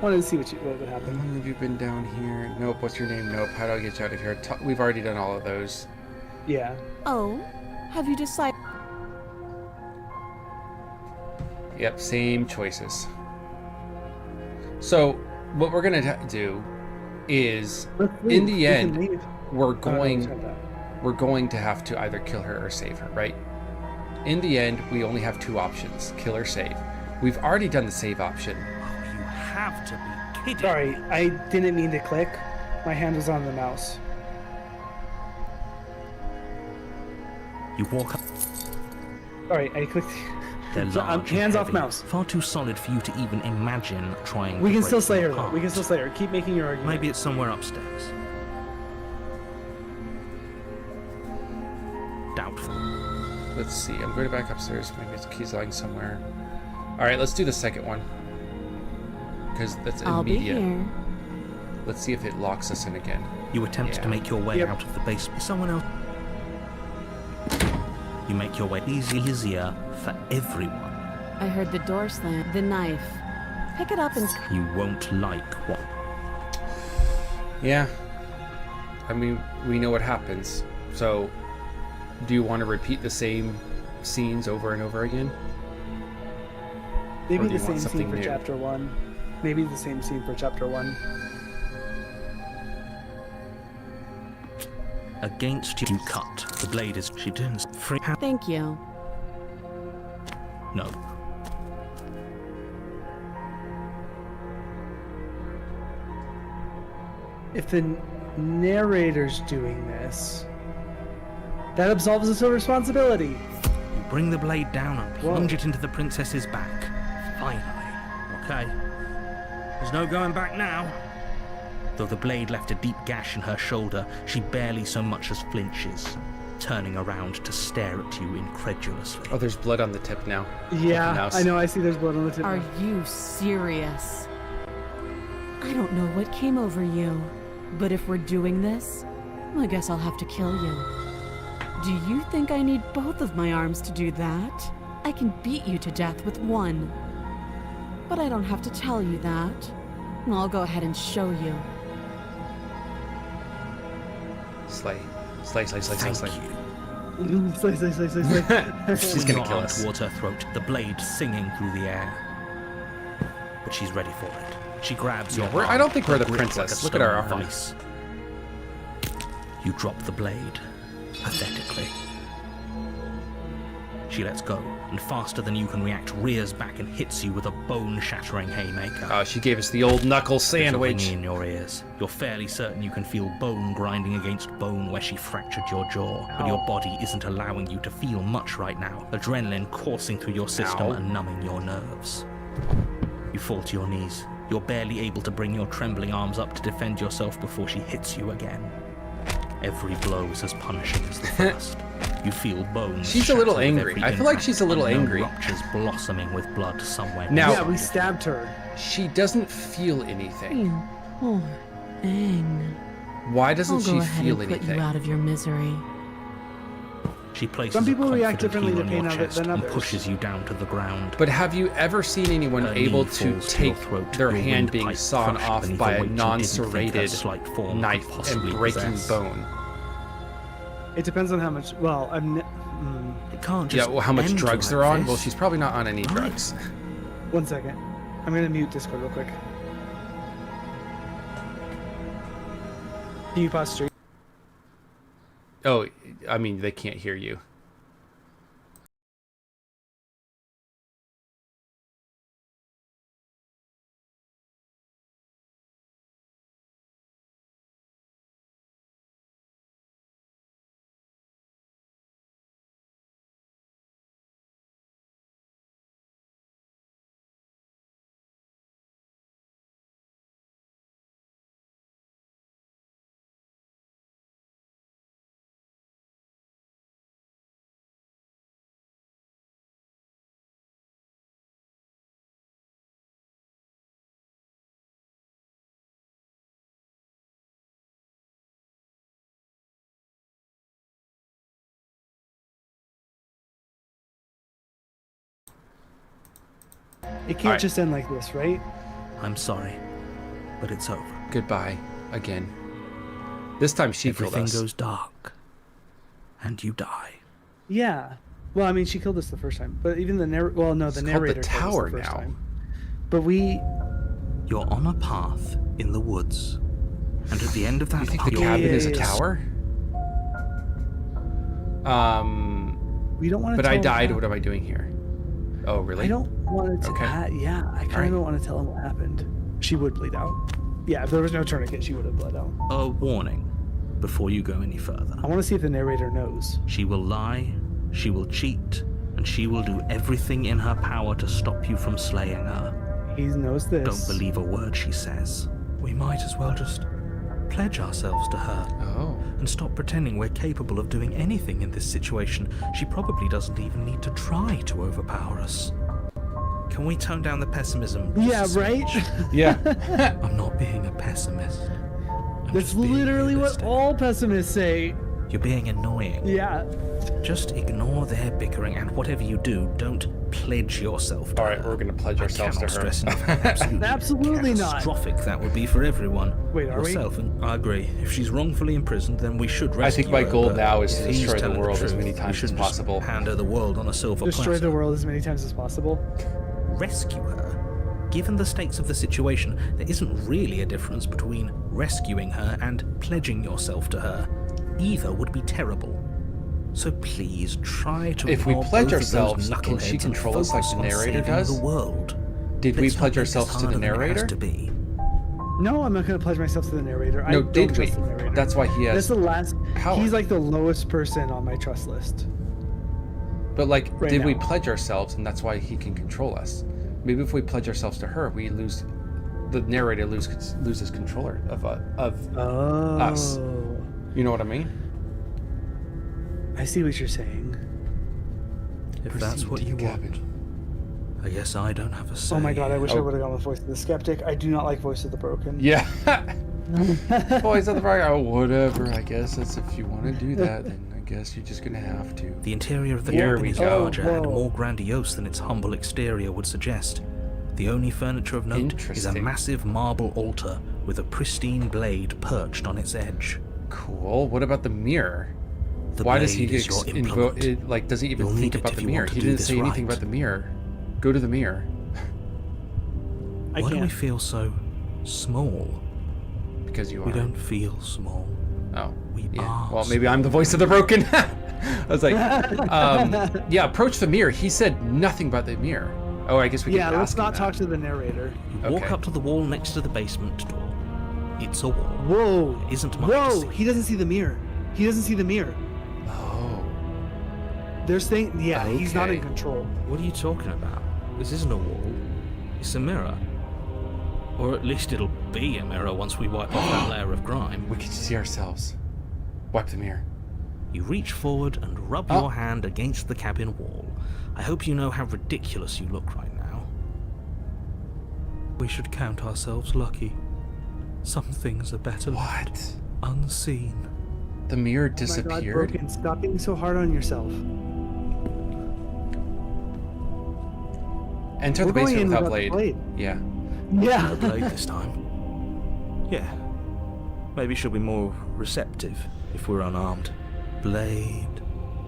[SPEAKER 5] wanted to see what would
[SPEAKER 4] How
[SPEAKER 5] happen.
[SPEAKER 4] long have you been down here? Nope. What's your name? Nope. How do I get you out of here? We've already done all of those.
[SPEAKER 5] Yeah.
[SPEAKER 7] Oh, have you decided?
[SPEAKER 4] Yep, same choices. So, what we're gonna do is,
[SPEAKER 5] Let's
[SPEAKER 4] in
[SPEAKER 5] leave.
[SPEAKER 4] the
[SPEAKER 5] We can
[SPEAKER 4] end,
[SPEAKER 5] leave.
[SPEAKER 4] we're
[SPEAKER 5] Oh, no,
[SPEAKER 4] going
[SPEAKER 5] sorry about
[SPEAKER 4] we're going to have to either kill her or save her, right? In the end, we only have two options: kill or save. We've already done the save option.
[SPEAKER 6] Oh, you have to be kidding.
[SPEAKER 5] Sorry, I didn't mean to click. My hand was on the mouse.
[SPEAKER 6] You walk up.
[SPEAKER 5] Sorry, I clicked.
[SPEAKER 6] They're
[SPEAKER 5] So,
[SPEAKER 6] large and
[SPEAKER 5] hands off
[SPEAKER 6] heavy,
[SPEAKER 5] mouse.
[SPEAKER 6] Far too solid for you to even imagine trying.
[SPEAKER 5] We
[SPEAKER 6] to
[SPEAKER 5] can
[SPEAKER 6] break
[SPEAKER 5] still slay her
[SPEAKER 6] them
[SPEAKER 5] though. We can
[SPEAKER 6] apart.
[SPEAKER 5] still slay her. Keep making your argument.
[SPEAKER 6] Maybe it's somewhere upstairs. Doubtful.
[SPEAKER 4] Let's see. I'm going back upstairs. Maybe it's keys lying somewhere. All right, let's do the second one because that's
[SPEAKER 7] I'll be
[SPEAKER 4] immediate.
[SPEAKER 7] here.
[SPEAKER 4] Let's see if it locks us in again.
[SPEAKER 6] You attempt
[SPEAKER 4] Yeah.
[SPEAKER 6] to make your way
[SPEAKER 5] Yep.
[SPEAKER 6] out of the basement. Someone else. You make your way easier for everyone.
[SPEAKER 7] I heard the door slam. The knife. Pick it up and.
[SPEAKER 6] You won't like what.
[SPEAKER 4] Yeah. I mean, we know what happens. So, do you want to repeat the same scenes over and over again?
[SPEAKER 5] Maybe
[SPEAKER 4] Or do
[SPEAKER 5] the
[SPEAKER 4] you want
[SPEAKER 5] same scene
[SPEAKER 4] something
[SPEAKER 5] for
[SPEAKER 4] new?
[SPEAKER 5] chapter 1. Maybe the same scene for chapter 1.
[SPEAKER 6] Against you cut. The blade is. She turns. Free.
[SPEAKER 7] Thank you.
[SPEAKER 6] No.
[SPEAKER 5] If the narrator's doing this, that absolves us of responsibility.
[SPEAKER 6] You bring the blade down and plunge
[SPEAKER 5] Whoa.
[SPEAKER 6] it into the princess's back. Finally. Okay. There's no going back now. Though the blade left a deep gash in her shoulder, she barely so much as flinches, turning around to stare at you incredulously.
[SPEAKER 4] Oh, there's blood on the tip now.
[SPEAKER 5] Yeah,
[SPEAKER 4] mouse.
[SPEAKER 5] I know. I see there's blood on the tip.
[SPEAKER 7] Are you serious? I don't know what came over you, but if we're doing this, I guess I'll have to kill you. Do you think I need both of my arms to do that? I can beat you to death with one. But I don't have to tell you that. I'll go ahead and show you.
[SPEAKER 4] Slay. Slay, slay, slay, slay,
[SPEAKER 6] Thank
[SPEAKER 4] slay.
[SPEAKER 6] you.
[SPEAKER 5] Slay, slay, slay, slay, slay.
[SPEAKER 4] She's
[SPEAKER 6] Swing
[SPEAKER 4] gonna
[SPEAKER 6] your
[SPEAKER 4] kill
[SPEAKER 6] arm
[SPEAKER 4] us.
[SPEAKER 6] towards her throat, the blade singing through the air. But she's ready for it. She grabs your
[SPEAKER 4] Yeah, I
[SPEAKER 6] arm,
[SPEAKER 4] don't think we're
[SPEAKER 6] her
[SPEAKER 4] the
[SPEAKER 6] grip
[SPEAKER 4] princess.
[SPEAKER 6] like a
[SPEAKER 4] Look at our
[SPEAKER 6] stone
[SPEAKER 4] arm.
[SPEAKER 6] vice. You drop the blade, pathetically. She lets go, and faster than you can react, rears back and hits you with a bone-shattering haymaker.
[SPEAKER 4] Oh, she gave us the old knuckle
[SPEAKER 6] There's a
[SPEAKER 4] sandwich.
[SPEAKER 6] ringing in your ears. You're fairly certain you can feel bone grinding against bone where she fractured your jaw, but your body isn't allowing you to feel much right now. Adrenaline coursing through your system
[SPEAKER 4] Ow.
[SPEAKER 6] and numbing your nerves. You fall to your knees. You're barely able to bring your trembling arms up to defend yourself before she hits you again. Every blow is as punishing as the first. You feel bones.
[SPEAKER 4] She's a little
[SPEAKER 6] shatter with
[SPEAKER 4] angry.
[SPEAKER 6] every
[SPEAKER 4] I feel like
[SPEAKER 6] impact,
[SPEAKER 4] she's a little
[SPEAKER 6] unknown
[SPEAKER 4] angry.
[SPEAKER 6] Ruptures blossoming with blood somewhere.
[SPEAKER 4] Now-
[SPEAKER 5] Yeah, we stabbed her.
[SPEAKER 4] She doesn't feel anything.
[SPEAKER 7] You poor thing.
[SPEAKER 4] Why
[SPEAKER 7] I'll
[SPEAKER 4] doesn't
[SPEAKER 7] go
[SPEAKER 4] she
[SPEAKER 7] ahead
[SPEAKER 4] feel
[SPEAKER 7] and put
[SPEAKER 4] anything?
[SPEAKER 7] you out of your misery.
[SPEAKER 6] She places
[SPEAKER 5] Some people
[SPEAKER 6] a
[SPEAKER 5] react
[SPEAKER 6] confident
[SPEAKER 5] differently
[SPEAKER 6] heel
[SPEAKER 5] to
[SPEAKER 6] on
[SPEAKER 5] pain
[SPEAKER 6] your
[SPEAKER 5] other-
[SPEAKER 6] chest
[SPEAKER 5] than
[SPEAKER 6] and
[SPEAKER 5] others.
[SPEAKER 6] pushes you down to the ground.
[SPEAKER 4] But have you ever seen anyone
[SPEAKER 6] Her
[SPEAKER 4] able
[SPEAKER 6] knee
[SPEAKER 4] to
[SPEAKER 6] falls to your
[SPEAKER 4] take
[SPEAKER 6] throat,
[SPEAKER 4] their
[SPEAKER 6] your
[SPEAKER 4] hand being
[SPEAKER 6] windpipe
[SPEAKER 4] sawn
[SPEAKER 6] crushed
[SPEAKER 4] off
[SPEAKER 6] beneath
[SPEAKER 4] by
[SPEAKER 6] a
[SPEAKER 4] a
[SPEAKER 6] weight you didn't think her
[SPEAKER 4] non-serrated
[SPEAKER 6] slight form could
[SPEAKER 4] knife and
[SPEAKER 6] possibly
[SPEAKER 4] breaking
[SPEAKER 6] possess?
[SPEAKER 4] bone?
[SPEAKER 5] It depends on how much. Well,
[SPEAKER 6] It can't
[SPEAKER 4] Yeah,
[SPEAKER 6] just
[SPEAKER 4] well, how much
[SPEAKER 6] end
[SPEAKER 4] drugs
[SPEAKER 6] like
[SPEAKER 4] they're on?
[SPEAKER 6] this.
[SPEAKER 4] Well, she's probably not on any
[SPEAKER 6] Right.
[SPEAKER 4] drugs.
[SPEAKER 5] 1 second. I'm gonna mute Discord real quick. Can you pause stream?
[SPEAKER 4] Oh, I mean, they can't hear you.
[SPEAKER 5] It can't
[SPEAKER 4] Alright.
[SPEAKER 5] just end like this, right?
[SPEAKER 6] I'm sorry, but it's over.
[SPEAKER 4] Goodbye again. This time she killed
[SPEAKER 6] Everything
[SPEAKER 4] us.
[SPEAKER 6] goes dark, and you die.
[SPEAKER 5] Yeah. Well, I mean, she killed us the first time, but even the narrator. Well, no,
[SPEAKER 4] It's
[SPEAKER 5] the
[SPEAKER 4] called the
[SPEAKER 5] narrator killed us
[SPEAKER 4] tower
[SPEAKER 5] the first
[SPEAKER 4] now.
[SPEAKER 5] time. But we.
[SPEAKER 6] You're on a path in the woods, and at the end of that
[SPEAKER 4] You think
[SPEAKER 6] path,
[SPEAKER 4] the cabin is a
[SPEAKER 5] yeah.
[SPEAKER 4] tower?
[SPEAKER 5] We don't want to.
[SPEAKER 4] But I died. What am I doing here? Oh, really?
[SPEAKER 5] I don't want to.
[SPEAKER 4] Okay.
[SPEAKER 5] Yeah, I kind of
[SPEAKER 4] Alright.
[SPEAKER 5] don't want to tell him what happened. She would bleed out. Yeah, if there was no tourniquet, she would have bled out.
[SPEAKER 6] a warning before you go any further.
[SPEAKER 5] I want to see if the narrator knows.
[SPEAKER 6] She will lie, she will cheat, and she will do everything in her power to stop you from slaying her.
[SPEAKER 5] He knows this.
[SPEAKER 6] Don't believe a word she says. We might as well just pledge ourselves to her
[SPEAKER 4] Oh.
[SPEAKER 6] and stop pretending we're capable of doing anything in this situation. She probably doesn't even need to try to overpower us. Can we tone down the pessimism?
[SPEAKER 5] Yeah,
[SPEAKER 6] just a
[SPEAKER 5] right?
[SPEAKER 6] smidge?
[SPEAKER 4] Yeah.
[SPEAKER 6] I'm not being a pessimist. I'm
[SPEAKER 5] That's
[SPEAKER 6] just being
[SPEAKER 5] literally what
[SPEAKER 6] realistic.
[SPEAKER 5] all pessimists say.
[SPEAKER 6] You're being annoying.
[SPEAKER 5] Yeah.
[SPEAKER 6] Just ignore their bickering, and whatever you do, don't pledge yourself to
[SPEAKER 4] All right,
[SPEAKER 6] her.
[SPEAKER 4] we're gonna pledge
[SPEAKER 6] I
[SPEAKER 4] ourselves to
[SPEAKER 6] cannot
[SPEAKER 4] her.
[SPEAKER 6] stress enough how
[SPEAKER 5] Absolutely not.
[SPEAKER 6] catastrophic that would be for everyone.
[SPEAKER 5] Wait, are we?
[SPEAKER 6] Yourself, and I agree. If she's wrongfully imprisoned, then we should rescue
[SPEAKER 4] I think my
[SPEAKER 6] her,
[SPEAKER 4] goal
[SPEAKER 6] but
[SPEAKER 4] now is to
[SPEAKER 6] if he's
[SPEAKER 4] destroy the
[SPEAKER 6] telling
[SPEAKER 4] world as
[SPEAKER 6] truth,
[SPEAKER 4] many
[SPEAKER 6] we
[SPEAKER 4] times as
[SPEAKER 6] shouldn't just
[SPEAKER 4] possible.
[SPEAKER 6] hand her the world on a silver
[SPEAKER 5] Destroy
[SPEAKER 6] platter.
[SPEAKER 5] the world as many times as possible.
[SPEAKER 6] Rescue her. Given the stakes of the situation, there isn't really a difference between rescuing her and pledging yourself to her. Either would be terrible. So please try to
[SPEAKER 4] If we
[SPEAKER 6] ignore
[SPEAKER 4] pledge
[SPEAKER 6] both of those
[SPEAKER 4] ourselves, can she
[SPEAKER 6] knuckleheads and
[SPEAKER 4] control us like
[SPEAKER 6] focus
[SPEAKER 4] the
[SPEAKER 6] on
[SPEAKER 4] narrator
[SPEAKER 6] saving
[SPEAKER 4] does?
[SPEAKER 6] The world.
[SPEAKER 4] Did we
[SPEAKER 6] Let's not
[SPEAKER 4] pledge
[SPEAKER 6] make
[SPEAKER 4] ourselves
[SPEAKER 6] this
[SPEAKER 4] to the
[SPEAKER 6] harder than it has
[SPEAKER 4] narrator?
[SPEAKER 6] to be.
[SPEAKER 5] No, I'm not going to pledge myself to the narrator. I
[SPEAKER 4] No,
[SPEAKER 5] don't
[SPEAKER 4] did we?
[SPEAKER 5] trust the narrator.
[SPEAKER 4] That's why he
[SPEAKER 5] That's
[SPEAKER 4] has.
[SPEAKER 5] the last.
[SPEAKER 4] power.
[SPEAKER 5] He's like the lowest person on my trust list.
[SPEAKER 4] But like,
[SPEAKER 5] right
[SPEAKER 4] did we
[SPEAKER 5] now.
[SPEAKER 4] pledge ourselves, and that's why he can control us? Maybe if we pledge ourselves to her, we lose. The narrator loses control of
[SPEAKER 5] Oh.
[SPEAKER 4] us. You know what I mean?
[SPEAKER 5] I see what you're saying.
[SPEAKER 6] If that's
[SPEAKER 4] Proceed
[SPEAKER 6] what
[SPEAKER 4] to
[SPEAKER 6] you
[SPEAKER 4] the
[SPEAKER 6] want,
[SPEAKER 4] cabin.
[SPEAKER 6] I guess I don't have a say.
[SPEAKER 5] Oh my god, I wish I
[SPEAKER 4] Oh.
[SPEAKER 5] would have gone with Voice of the Skeptic. I do not like Voice of the Broken.
[SPEAKER 4] Yeah. Boys of the Fire. Oh, whatever. I guess that's if you want to do that, then I guess you're just gonna have to.
[SPEAKER 6] The interior of the
[SPEAKER 4] Here
[SPEAKER 6] cabin
[SPEAKER 4] we
[SPEAKER 6] is
[SPEAKER 4] go.
[SPEAKER 6] larger and
[SPEAKER 5] Whoa.
[SPEAKER 6] more grandiose than its humble exterior would suggest. The only furniture of note is a
[SPEAKER 4] Interesting.
[SPEAKER 6] massive marble altar with a pristine blade perched on its edge.
[SPEAKER 4] Cool. What about the mirror?
[SPEAKER 6] The
[SPEAKER 4] Why does he
[SPEAKER 6] blade is
[SPEAKER 4] get
[SPEAKER 6] your implement.
[SPEAKER 4] like? Does he even
[SPEAKER 6] You'll
[SPEAKER 4] think
[SPEAKER 6] need it
[SPEAKER 4] about
[SPEAKER 6] if
[SPEAKER 4] the
[SPEAKER 6] you
[SPEAKER 4] mirror?
[SPEAKER 6] want to
[SPEAKER 4] He
[SPEAKER 6] do
[SPEAKER 4] didn't
[SPEAKER 6] this
[SPEAKER 4] say anything
[SPEAKER 6] right.
[SPEAKER 4] about the mirror. Go to the mirror.
[SPEAKER 5] I
[SPEAKER 6] Why do we
[SPEAKER 5] can't.
[SPEAKER 6] feel so small?
[SPEAKER 4] Because you are.
[SPEAKER 6] We don't feel small.
[SPEAKER 4] Oh.
[SPEAKER 6] We
[SPEAKER 4] Yeah.
[SPEAKER 6] are
[SPEAKER 4] Well, maybe I'm the voice of the broken. I was like, yeah. Approach the mirror. He said nothing about the mirror. Oh, I guess we.
[SPEAKER 5] Yeah,
[SPEAKER 4] can
[SPEAKER 5] let's
[SPEAKER 4] ask him
[SPEAKER 5] not
[SPEAKER 4] that.
[SPEAKER 5] talk to the narrator.
[SPEAKER 6] You walk
[SPEAKER 4] Okay.
[SPEAKER 6] up to the wall next to the basement door. It's a wall.
[SPEAKER 5] Whoa.
[SPEAKER 6] It isn't much to
[SPEAKER 5] Whoa.
[SPEAKER 6] see.
[SPEAKER 5] He doesn't see the mirror. He doesn't see the mirror.
[SPEAKER 4] Oh.
[SPEAKER 5] They're saying, yeah, he's not in
[SPEAKER 4] Okay.
[SPEAKER 5] control.
[SPEAKER 6] What are you talking about? This isn't a wall. It's a mirror. Or at least it'll be a mirror once we wipe off that layer of grime.
[SPEAKER 4] We can see ourselves. Wipe the mirror.
[SPEAKER 6] You reach forward and rub
[SPEAKER 4] Oh.
[SPEAKER 6] your hand against the cabin wall. I hope you know how ridiculous you look right now. We should count ourselves lucky. Some things are better left
[SPEAKER 4] What?
[SPEAKER 6] unseen.
[SPEAKER 4] The mirror
[SPEAKER 5] My God,
[SPEAKER 4] disappeared.
[SPEAKER 5] Broken, stop being so hard on yourself.
[SPEAKER 4] Enter
[SPEAKER 5] We're
[SPEAKER 4] the
[SPEAKER 5] going
[SPEAKER 4] basement
[SPEAKER 5] in
[SPEAKER 4] without
[SPEAKER 5] without the
[SPEAKER 4] blade.
[SPEAKER 5] blade.
[SPEAKER 4] Yeah.
[SPEAKER 5] Yeah.
[SPEAKER 6] No blade this time. Yeah. Maybe she'll be more receptive if we're unarmed. Blade,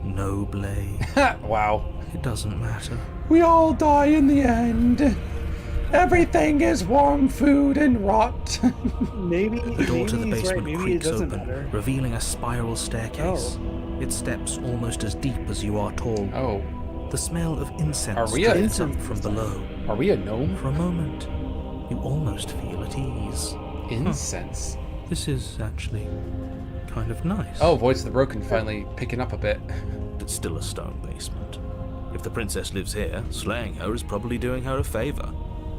[SPEAKER 6] no blade.
[SPEAKER 4] Wow.
[SPEAKER 6] It doesn't matter.
[SPEAKER 4] We all die in the end. Everything is warm food and rot.
[SPEAKER 5] Maybe,
[SPEAKER 6] The door to the
[SPEAKER 5] maybe he's right.
[SPEAKER 6] basement
[SPEAKER 5] Maybe it
[SPEAKER 6] creaks
[SPEAKER 5] doesn't
[SPEAKER 6] open,
[SPEAKER 5] matter.
[SPEAKER 6] revealing a spiral staircase. Its steps almost as deep as you are tall.
[SPEAKER 4] Oh,
[SPEAKER 6] The smell of incense
[SPEAKER 4] Are we a-
[SPEAKER 6] drifts up from below.
[SPEAKER 4] are we a gnome?
[SPEAKER 6] For a moment, you almost feel at ease.
[SPEAKER 4] Incense.
[SPEAKER 6] This is actually kind of nice.
[SPEAKER 4] Oh, Voice of the Broken finally picking up a bit.
[SPEAKER 6] It's still a stone basement. If the princess lives here, slaying her is probably doing her a favor.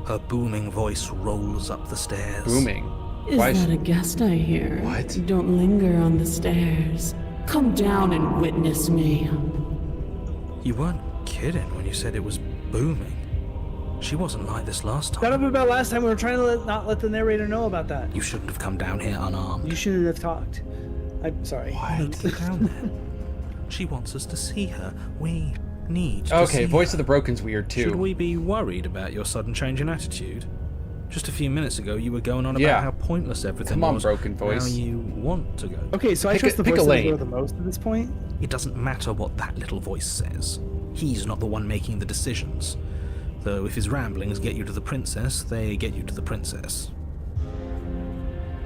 [SPEAKER 6] Her booming voice rolls up the stairs.
[SPEAKER 4] Booming.
[SPEAKER 7] Is
[SPEAKER 4] Why is
[SPEAKER 7] that a guest I hear?
[SPEAKER 4] What?
[SPEAKER 7] Don't linger on the stairs. Come down and witness me.
[SPEAKER 6] You weren't kidding when you said it was booming. She wasn't like this last
[SPEAKER 5] Shut
[SPEAKER 6] time.
[SPEAKER 5] up about last time. We were trying to not let the narrator know about that.
[SPEAKER 6] You shouldn't have come down here unarmed.
[SPEAKER 5] You shouldn't have talked. I'm sorry.
[SPEAKER 6] Get down there. She wants us to see her. We need to
[SPEAKER 4] Okay,
[SPEAKER 6] see
[SPEAKER 4] Voice
[SPEAKER 6] her.
[SPEAKER 4] of the Broken's weird too.
[SPEAKER 6] Should we be worried about your sudden change in attitude? Just a few minutes ago, you were going on about
[SPEAKER 4] Yeah.
[SPEAKER 6] how pointless everything
[SPEAKER 4] Come on,
[SPEAKER 6] was.
[SPEAKER 4] Broken Voice.
[SPEAKER 6] Now you want to go.
[SPEAKER 5] Okay, so I
[SPEAKER 4] Pick
[SPEAKER 5] trust
[SPEAKER 4] a-
[SPEAKER 5] the
[SPEAKER 4] pick
[SPEAKER 5] voice
[SPEAKER 4] a
[SPEAKER 5] of the
[SPEAKER 4] lane.
[SPEAKER 5] hero the most at this point.
[SPEAKER 6] It doesn't matter what that little voice says. He's not the one making the decisions. Though if his ramblings get you to the princess, they get you to the princess.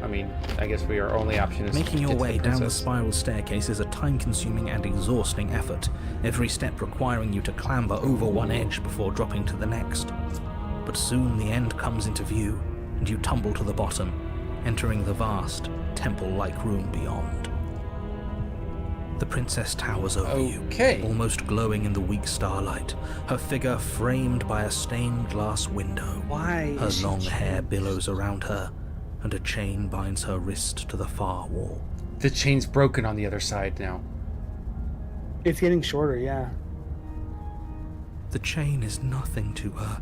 [SPEAKER 4] I mean, I guess our only option is
[SPEAKER 6] Making
[SPEAKER 4] to
[SPEAKER 6] your
[SPEAKER 4] get to
[SPEAKER 6] way
[SPEAKER 4] the
[SPEAKER 6] down the
[SPEAKER 4] princess.
[SPEAKER 6] spiral staircase is a time-consuming and exhausting effort, every step requiring you to clamber over one edge before dropping to the next. But soon the end comes into view, and you tumble to the bottom, entering the vast, temple-like room beyond. The princess towers over
[SPEAKER 4] Okay.
[SPEAKER 6] you, almost glowing in the weak starlight, her figure framed by a stained glass window.
[SPEAKER 5] Why
[SPEAKER 6] Her
[SPEAKER 5] is she
[SPEAKER 6] long hair
[SPEAKER 5] changed?
[SPEAKER 6] billows around her, and a chain binds her wrist to the far wall.
[SPEAKER 4] The chain's broken on the other side now.
[SPEAKER 5] It's getting shorter, yeah.
[SPEAKER 6] The chain is nothing to her.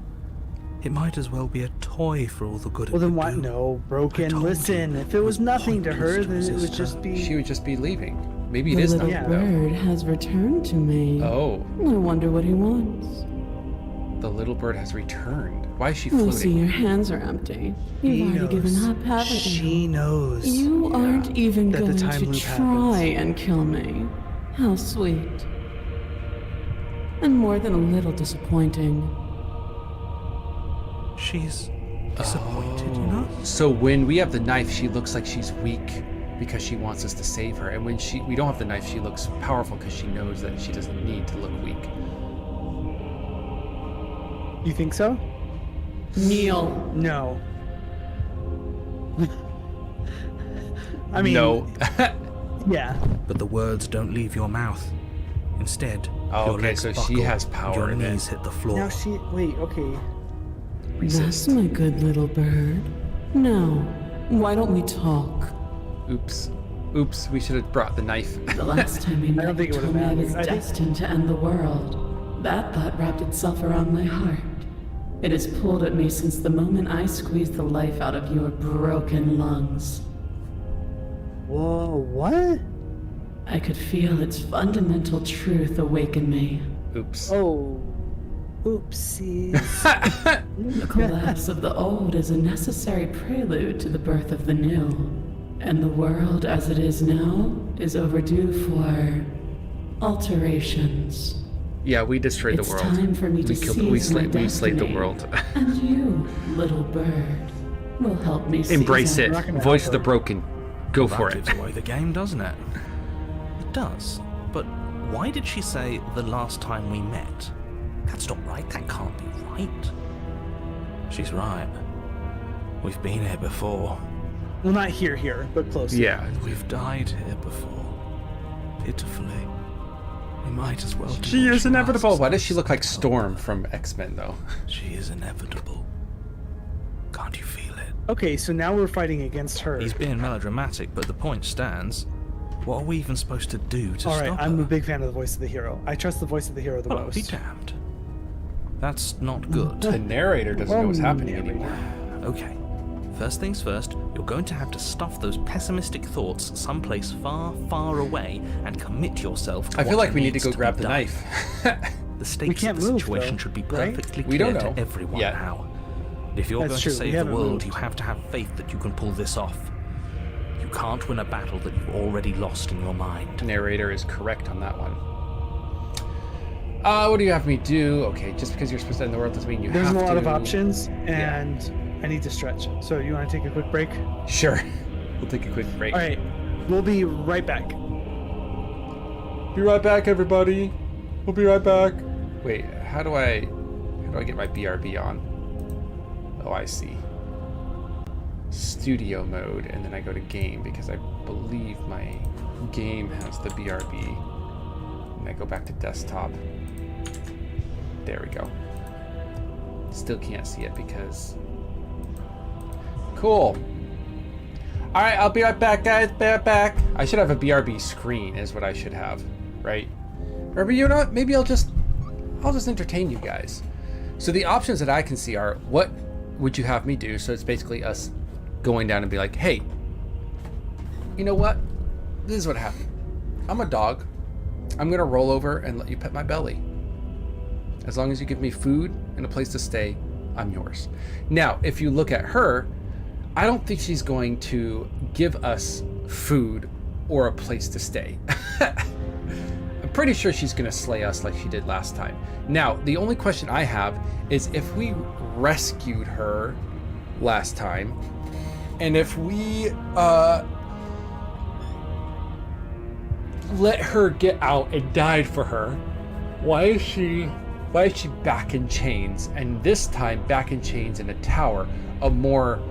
[SPEAKER 6] It might as well be a toy for all the good
[SPEAKER 5] Well,
[SPEAKER 6] it
[SPEAKER 5] then
[SPEAKER 6] could
[SPEAKER 5] why?
[SPEAKER 6] do.
[SPEAKER 5] No,
[SPEAKER 6] I
[SPEAKER 5] Broken.
[SPEAKER 6] told
[SPEAKER 5] Listen,
[SPEAKER 6] you
[SPEAKER 5] if it was
[SPEAKER 6] it was
[SPEAKER 5] nothing to her,
[SPEAKER 6] pointless to
[SPEAKER 5] then it would
[SPEAKER 6] resist
[SPEAKER 5] just
[SPEAKER 6] her.
[SPEAKER 5] be.
[SPEAKER 4] She would just be leaving. Maybe it
[SPEAKER 7] The
[SPEAKER 4] is
[SPEAKER 7] little
[SPEAKER 4] nothing though.
[SPEAKER 7] bird has returned to me.
[SPEAKER 4] Oh,
[SPEAKER 7] I wonder what he wants.
[SPEAKER 4] the little bird has returned. Why is she
[SPEAKER 7] I see
[SPEAKER 4] floating?
[SPEAKER 7] your hands are empty. You've
[SPEAKER 5] He
[SPEAKER 7] already given
[SPEAKER 5] knows.
[SPEAKER 7] up, haven't you?
[SPEAKER 5] She knows.
[SPEAKER 7] You aren't even
[SPEAKER 5] that the
[SPEAKER 7] going
[SPEAKER 5] time
[SPEAKER 7] to
[SPEAKER 5] loop
[SPEAKER 7] try
[SPEAKER 5] happens.
[SPEAKER 7] and kill me. How sweet. And more than a little disappointing.
[SPEAKER 6] She's disappointed, you know?
[SPEAKER 4] So when we have the knife, she looks like she's weak because she wants us to save her, and when we don't have the knife, she looks powerful because she knows that she doesn't need to look weak.
[SPEAKER 5] You think so?
[SPEAKER 7] Kneel.
[SPEAKER 5] No. I mean,
[SPEAKER 4] no.
[SPEAKER 5] yeah.
[SPEAKER 6] But the words don't leave your mouth. Instead,
[SPEAKER 4] Oh,
[SPEAKER 6] your
[SPEAKER 4] okay,
[SPEAKER 6] legs
[SPEAKER 4] so she
[SPEAKER 6] buckle,
[SPEAKER 4] has
[SPEAKER 6] and
[SPEAKER 4] power
[SPEAKER 6] your
[SPEAKER 4] then.
[SPEAKER 6] knees hit the floor.
[SPEAKER 5] Now she. Wait. Okay.
[SPEAKER 7] That's my good little bird. Now, why don't we talk?
[SPEAKER 4] Oops. Oops. We should have brought the knife.
[SPEAKER 7] The last time we met,
[SPEAKER 5] don't think
[SPEAKER 7] you
[SPEAKER 5] it would've
[SPEAKER 7] told me I
[SPEAKER 5] mattered.
[SPEAKER 7] was
[SPEAKER 5] I think-
[SPEAKER 7] destined to end the world. That thought wrapped itself around my heart. It has pulled at me since the moment I squeezed the life out of your broken lungs.
[SPEAKER 5] Whoa. What?
[SPEAKER 7] I could feel its fundamental truth awaken me.
[SPEAKER 4] Oops.
[SPEAKER 5] Oh. Oopsies.
[SPEAKER 7] The collapse of the old is a necessary prelude to the birth of the new. And the world as it is now is overdue for alterations.
[SPEAKER 4] Yeah, we destroyed
[SPEAKER 7] It's
[SPEAKER 4] the world.
[SPEAKER 7] time for me to
[SPEAKER 4] we killed. We
[SPEAKER 7] seize my
[SPEAKER 4] slayed the
[SPEAKER 7] destiny.
[SPEAKER 4] world.
[SPEAKER 7] And you, little bird, will help me seize
[SPEAKER 4] Embrace it.
[SPEAKER 5] not gonna
[SPEAKER 4] Voice
[SPEAKER 5] help
[SPEAKER 4] of the
[SPEAKER 5] her.
[SPEAKER 4] broken. Go
[SPEAKER 6] That
[SPEAKER 4] for it.
[SPEAKER 6] gives away the game, doesn't it? It does. But why did she say the last time we met? That's not right. That can't be right. She's right. We've been here before.
[SPEAKER 5] Well, not here, but close.
[SPEAKER 4] Yeah.
[SPEAKER 6] And we've died here before. Pitifully. We might as well do
[SPEAKER 4] She
[SPEAKER 6] what
[SPEAKER 4] is inevitable.
[SPEAKER 6] asks
[SPEAKER 4] Why does she
[SPEAKER 6] us
[SPEAKER 4] look like
[SPEAKER 6] to help
[SPEAKER 4] Storm
[SPEAKER 6] her.
[SPEAKER 4] from X-Men though?
[SPEAKER 6] She is inevitable. Can't you feel it?
[SPEAKER 5] Okay, so now we're fighting against her.
[SPEAKER 6] He's being melodramatic, but the point stands. What are we even supposed to do to
[SPEAKER 5] All right,
[SPEAKER 6] stop
[SPEAKER 5] I'm
[SPEAKER 6] her?
[SPEAKER 5] a big fan of the voice of the hero. I trust the voice of the hero the
[SPEAKER 6] Well, I'll be
[SPEAKER 5] most.
[SPEAKER 6] damned. That's not good.
[SPEAKER 4] The narrator doesn't know what's happening anymore.
[SPEAKER 6] Okay. First things first, you're going to have to stuff those pessimistic thoughts someplace far, far away and commit yourself to
[SPEAKER 4] I feel
[SPEAKER 6] what
[SPEAKER 4] like we need to
[SPEAKER 6] needs
[SPEAKER 4] go
[SPEAKER 6] be
[SPEAKER 4] grab the
[SPEAKER 6] done.
[SPEAKER 4] knife.
[SPEAKER 6] The stakes
[SPEAKER 5] can't
[SPEAKER 6] of the
[SPEAKER 5] move,
[SPEAKER 6] situation
[SPEAKER 5] though,
[SPEAKER 6] should be
[SPEAKER 5] right?
[SPEAKER 6] perfectly
[SPEAKER 4] We
[SPEAKER 6] clear
[SPEAKER 4] don't know
[SPEAKER 6] to everyone
[SPEAKER 4] yet.
[SPEAKER 6] now. If you're
[SPEAKER 5] That's
[SPEAKER 6] going
[SPEAKER 5] true,
[SPEAKER 6] to
[SPEAKER 5] we
[SPEAKER 6] save the
[SPEAKER 5] haven't
[SPEAKER 6] world,
[SPEAKER 5] moved.
[SPEAKER 6] you have to have faith that you can pull this off. You can't win a battle that you've already lost in your mind.
[SPEAKER 4] Narrator is correct on that one. What do you have me do? Okay, just because you're supposed to end the world doesn't mean you
[SPEAKER 5] There's
[SPEAKER 4] have
[SPEAKER 5] a
[SPEAKER 4] to.
[SPEAKER 5] lot of options, and I need to stretch. So you want to take a quick break?
[SPEAKER 4] Sure. We'll take a quick break.
[SPEAKER 5] All right, we'll be right back.
[SPEAKER 4] Be right back, everybody. We'll be right back. Wait, how do I get my BRB on? Oh, I see. Studio mode, and then I go to game because I believe my game has the BRB. And I go back to desktop. There we go. Still can't see it because... Cool. Alright, I'll be right back, guys. Be right back. I should have a BRB screen is what I should have, right? Or you know what? Maybe I'll just entertain you guys. So the options that I can see are, what would you have me do? So it's basically us going down and be like, hey, you know what? This is what happened. I'm a dog. I'm gonna roll over and let you pet my belly. As long as you give me food and a place to stay, I'm yours. Now, if you look at her, I don't think she's going to give us food or a place to stay. I'm pretty sure she's going to slay us like she did last time. Now, the only question I have is if we rescued her last time, and if we let her get out and died for her, why is she back in chains? And this time back in chains in a tower, a more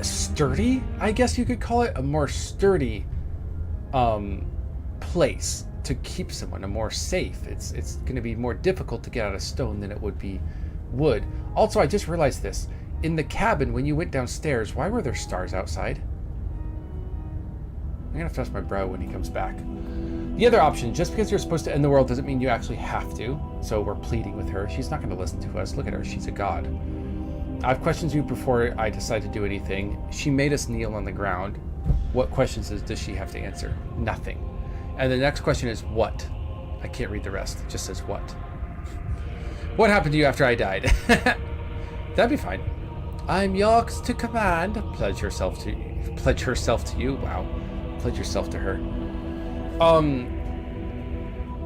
[SPEAKER 4] sturdy, I guess you could call it, a more sturdy place to keep someone, a more safe. It's going to be more difficult to get out of stone than it would be wood. Also, I just realized this. In the cabin, when you went downstairs, why were there stars outside? I'm going to fess my bro when he comes back. The other option, just because you're supposed to end the world doesn't mean you actually have to. So we're pleading with her. She's not going to listen to us. Look at her. She's a god. I've questioned you before I decide to do anything. She made us kneel on the ground. What questions does she have to answer? Nothing. And the next question is what? I can't read the rest. It just says what. What happened to you after I died? That'd be fine. I'm yours to command. Pledge herself to you. Wow. Pledge yourself to her.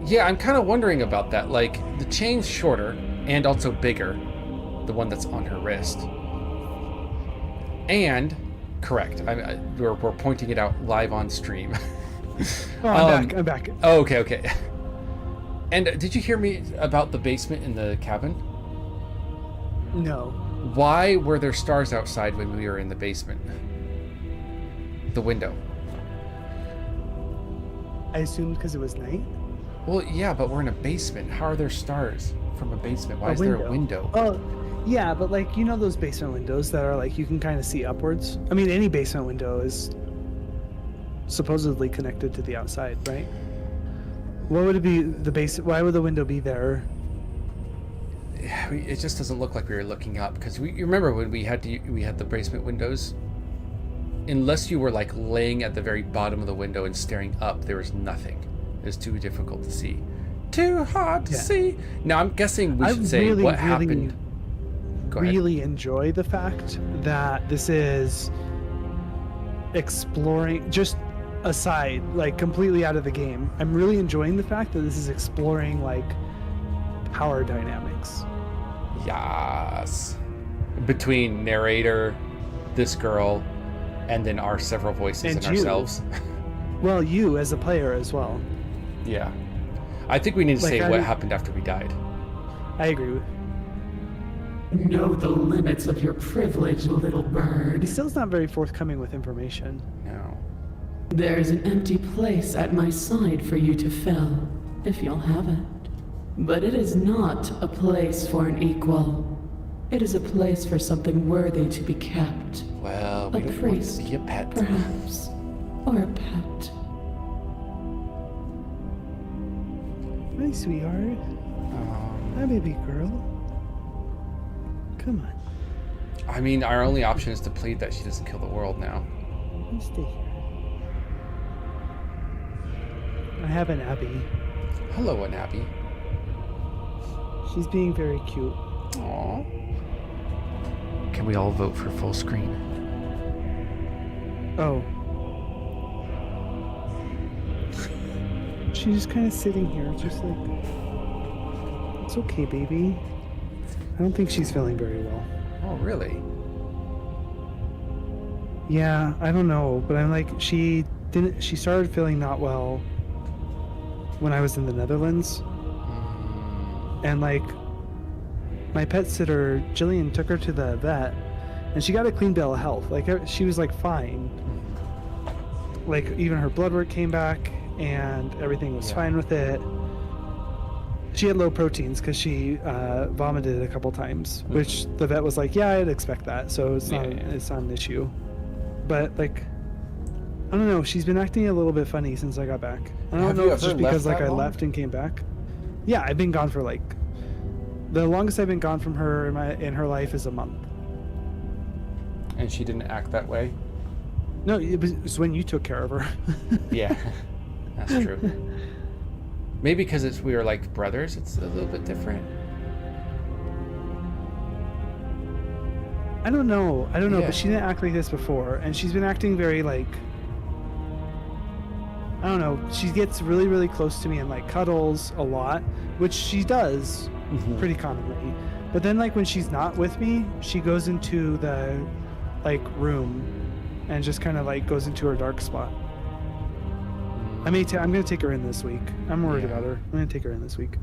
[SPEAKER 4] Yeah, I'm kind of wondering about that. Like, the chain's shorter and also bigger, the one that's on her wrist. And, correct, we're pointing it out live on stream.
[SPEAKER 5] Oh, I'm back.
[SPEAKER 4] Oh, okay. And did you hear me about the basement in the cabin?
[SPEAKER 5] No.
[SPEAKER 4] Why were there stars outside when we were in the basement? The window.
[SPEAKER 5] I assumed because it was night.
[SPEAKER 4] Well, yeah, but we're in a basement. How are there stars from a basement? Why is there a window?
[SPEAKER 5] Oh, yeah, but like, you know those basement windows that are like, you can kind of see upwards? I mean, any basement window is supposedly connected to the outside, right? What would it be, why would the window be there?
[SPEAKER 4] It just doesn't look like we were looking up, because you remember when we had the basement windows? Unless you were like laying at the very bottom of the window and staring up, there was nothing. It was too difficult to see. Too hard to see. Now I'm guessing we should say what happened. Go ahead.
[SPEAKER 5] Really enjoy the fact that this is exploring, just aside, like completely out of the game. I'm really enjoying the fact that this is exploring like power dynamics.
[SPEAKER 4] Yes. Between narrator, this girl, and then our several voices and ourselves.
[SPEAKER 5] Well, you as a player as well.
[SPEAKER 4] Yeah. I think we need to say what happened after we died.
[SPEAKER 5] I agree with.
[SPEAKER 9] Know the limits of your privilege, little bird.
[SPEAKER 5] He still's not very forthcoming with information.
[SPEAKER 4] No.
[SPEAKER 9] There's an empty place at my side for you to fill, if you'll have it. But it is not a place for an equal. It is a place for something worthy to be kept.
[SPEAKER 4] Well, we don't want to be a pet.
[SPEAKER 9] Perhaps. Or a pet.
[SPEAKER 5] Hi, sweetheart. Hi, baby girl. Come on.
[SPEAKER 4] I mean, our only option is to plead that she doesn't kill the world now.
[SPEAKER 5] You stay here. I have an Abby.
[SPEAKER 4] Hello, an Abby.
[SPEAKER 5] She's being very cute.
[SPEAKER 4] Aww. Can we all vote for full screen?
[SPEAKER 5] Oh. She's just kind of sitting here, just like, it's okay, baby. I don't think she's feeling very well.
[SPEAKER 4] Oh, really?
[SPEAKER 5] Yeah, I don't know, but I'm like, she started feeling not well when I was in the Netherlands. And like, my pet sitter, Jillian, took her to the vet, and she got a clean bill of health. Like, she was like fine. Like, even her blood work came back, and everything was fine with it. She had low proteins because she vomited a couple times, which the vet was like, "Yeah, I'd expect that, so it's not an issue." But like, I don't know. She's been acting a little bit funny since I got back. I don't know if it's just because like I left and came back. Yeah, I've been gone for like, the longest I've been gone from her in her life is a month.
[SPEAKER 4] And she didn't act that way?
[SPEAKER 5] No, it was when you took care of her.
[SPEAKER 4] Yeah, that's true. Maybe because we were like brothers, it's a little bit different.
[SPEAKER 5] I don't know.
[SPEAKER 4] Yeah.
[SPEAKER 5] But she didn't act like this before, and she's been acting very like. I don't know. She gets really, really close to me and like cuddles a lot, which she does pretty commonly. But then, like when she's not with me, she goes into the like room and just kind of like goes into her dark spot. I'm gonna take her in this week. I'm worried about her. I'm gonna take her in this week.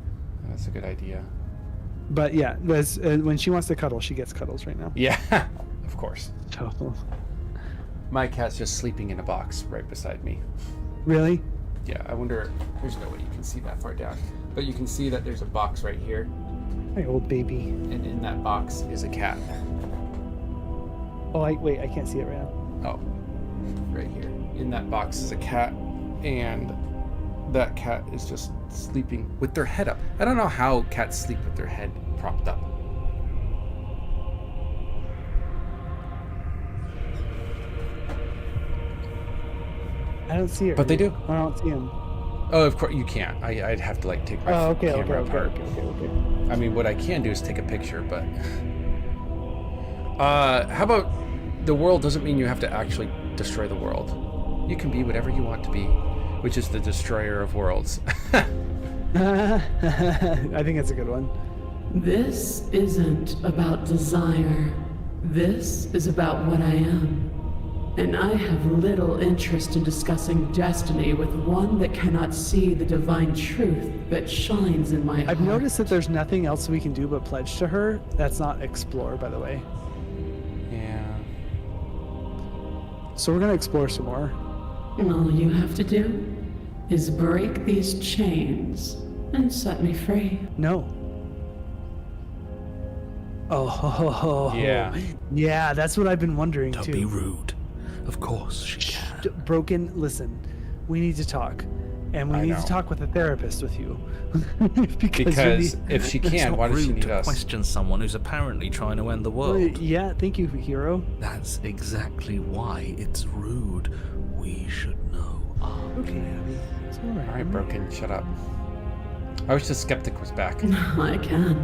[SPEAKER 4] That's a good idea.
[SPEAKER 5] But yeah, when she wants to cuddle, she gets cuddles right now.
[SPEAKER 4] Yeah, of course.
[SPEAKER 5] So,
[SPEAKER 4] My cat's just sleeping in a box right beside me.
[SPEAKER 5] really?
[SPEAKER 4] Yeah, I wonder, there's no way you can see that far down, but you can see that there's a box right here,
[SPEAKER 5] My old baby.
[SPEAKER 4] and in that box is a cat.
[SPEAKER 5] Oh, wait, I can't see it right now.
[SPEAKER 4] Oh, right here. In that box is a cat, and that cat is just sleeping with their head up. I don't know how cats sleep with their head propped up.
[SPEAKER 5] I don't see it.
[SPEAKER 4] But they do.
[SPEAKER 5] I don't see him.
[SPEAKER 4] Oh, of course, you can't. I'd have to like take my
[SPEAKER 5] Oh, okay.
[SPEAKER 4] camera apart.
[SPEAKER 5] Okay.
[SPEAKER 4] I mean, what I can do is take a picture, but... how about the world doesn't mean you have to actually destroy the world. You can be whatever you want to be, which is the destroyer of worlds.
[SPEAKER 5] I think that's a good one.
[SPEAKER 9] This isn't about desire. This is about what I am. And I have little interest in discussing destiny with one that cannot see the divine truth that shines in my heart.
[SPEAKER 5] I've noticed that there's nothing else we can do but pledge to her. That's not explore, by the way.
[SPEAKER 4] Yeah.
[SPEAKER 5] So we're gonna explore some more.
[SPEAKER 9] All you have to do is break these chains and set me free.
[SPEAKER 5] No. Oh. Yeah, that's what I've been wondering
[SPEAKER 6] Don't
[SPEAKER 5] too.
[SPEAKER 6] be rude. Of course she can.
[SPEAKER 5] Broken, listen. We need to talk. And we
[SPEAKER 4] I
[SPEAKER 5] need
[SPEAKER 4] know.
[SPEAKER 5] to talk with a therapist with you.
[SPEAKER 4] Because if she
[SPEAKER 6] It's
[SPEAKER 4] can,
[SPEAKER 6] not
[SPEAKER 4] why does she
[SPEAKER 6] rude
[SPEAKER 4] need
[SPEAKER 6] to
[SPEAKER 4] us?
[SPEAKER 6] question someone who's apparently trying to end the world.
[SPEAKER 5] Yeah, thank you, hero.
[SPEAKER 6] That's exactly why it's rude. We should know.
[SPEAKER 5] Okay, Abby. It's alright.
[SPEAKER 4] Alright, Broken, shut up. I wish the skeptic was back.
[SPEAKER 9] I can,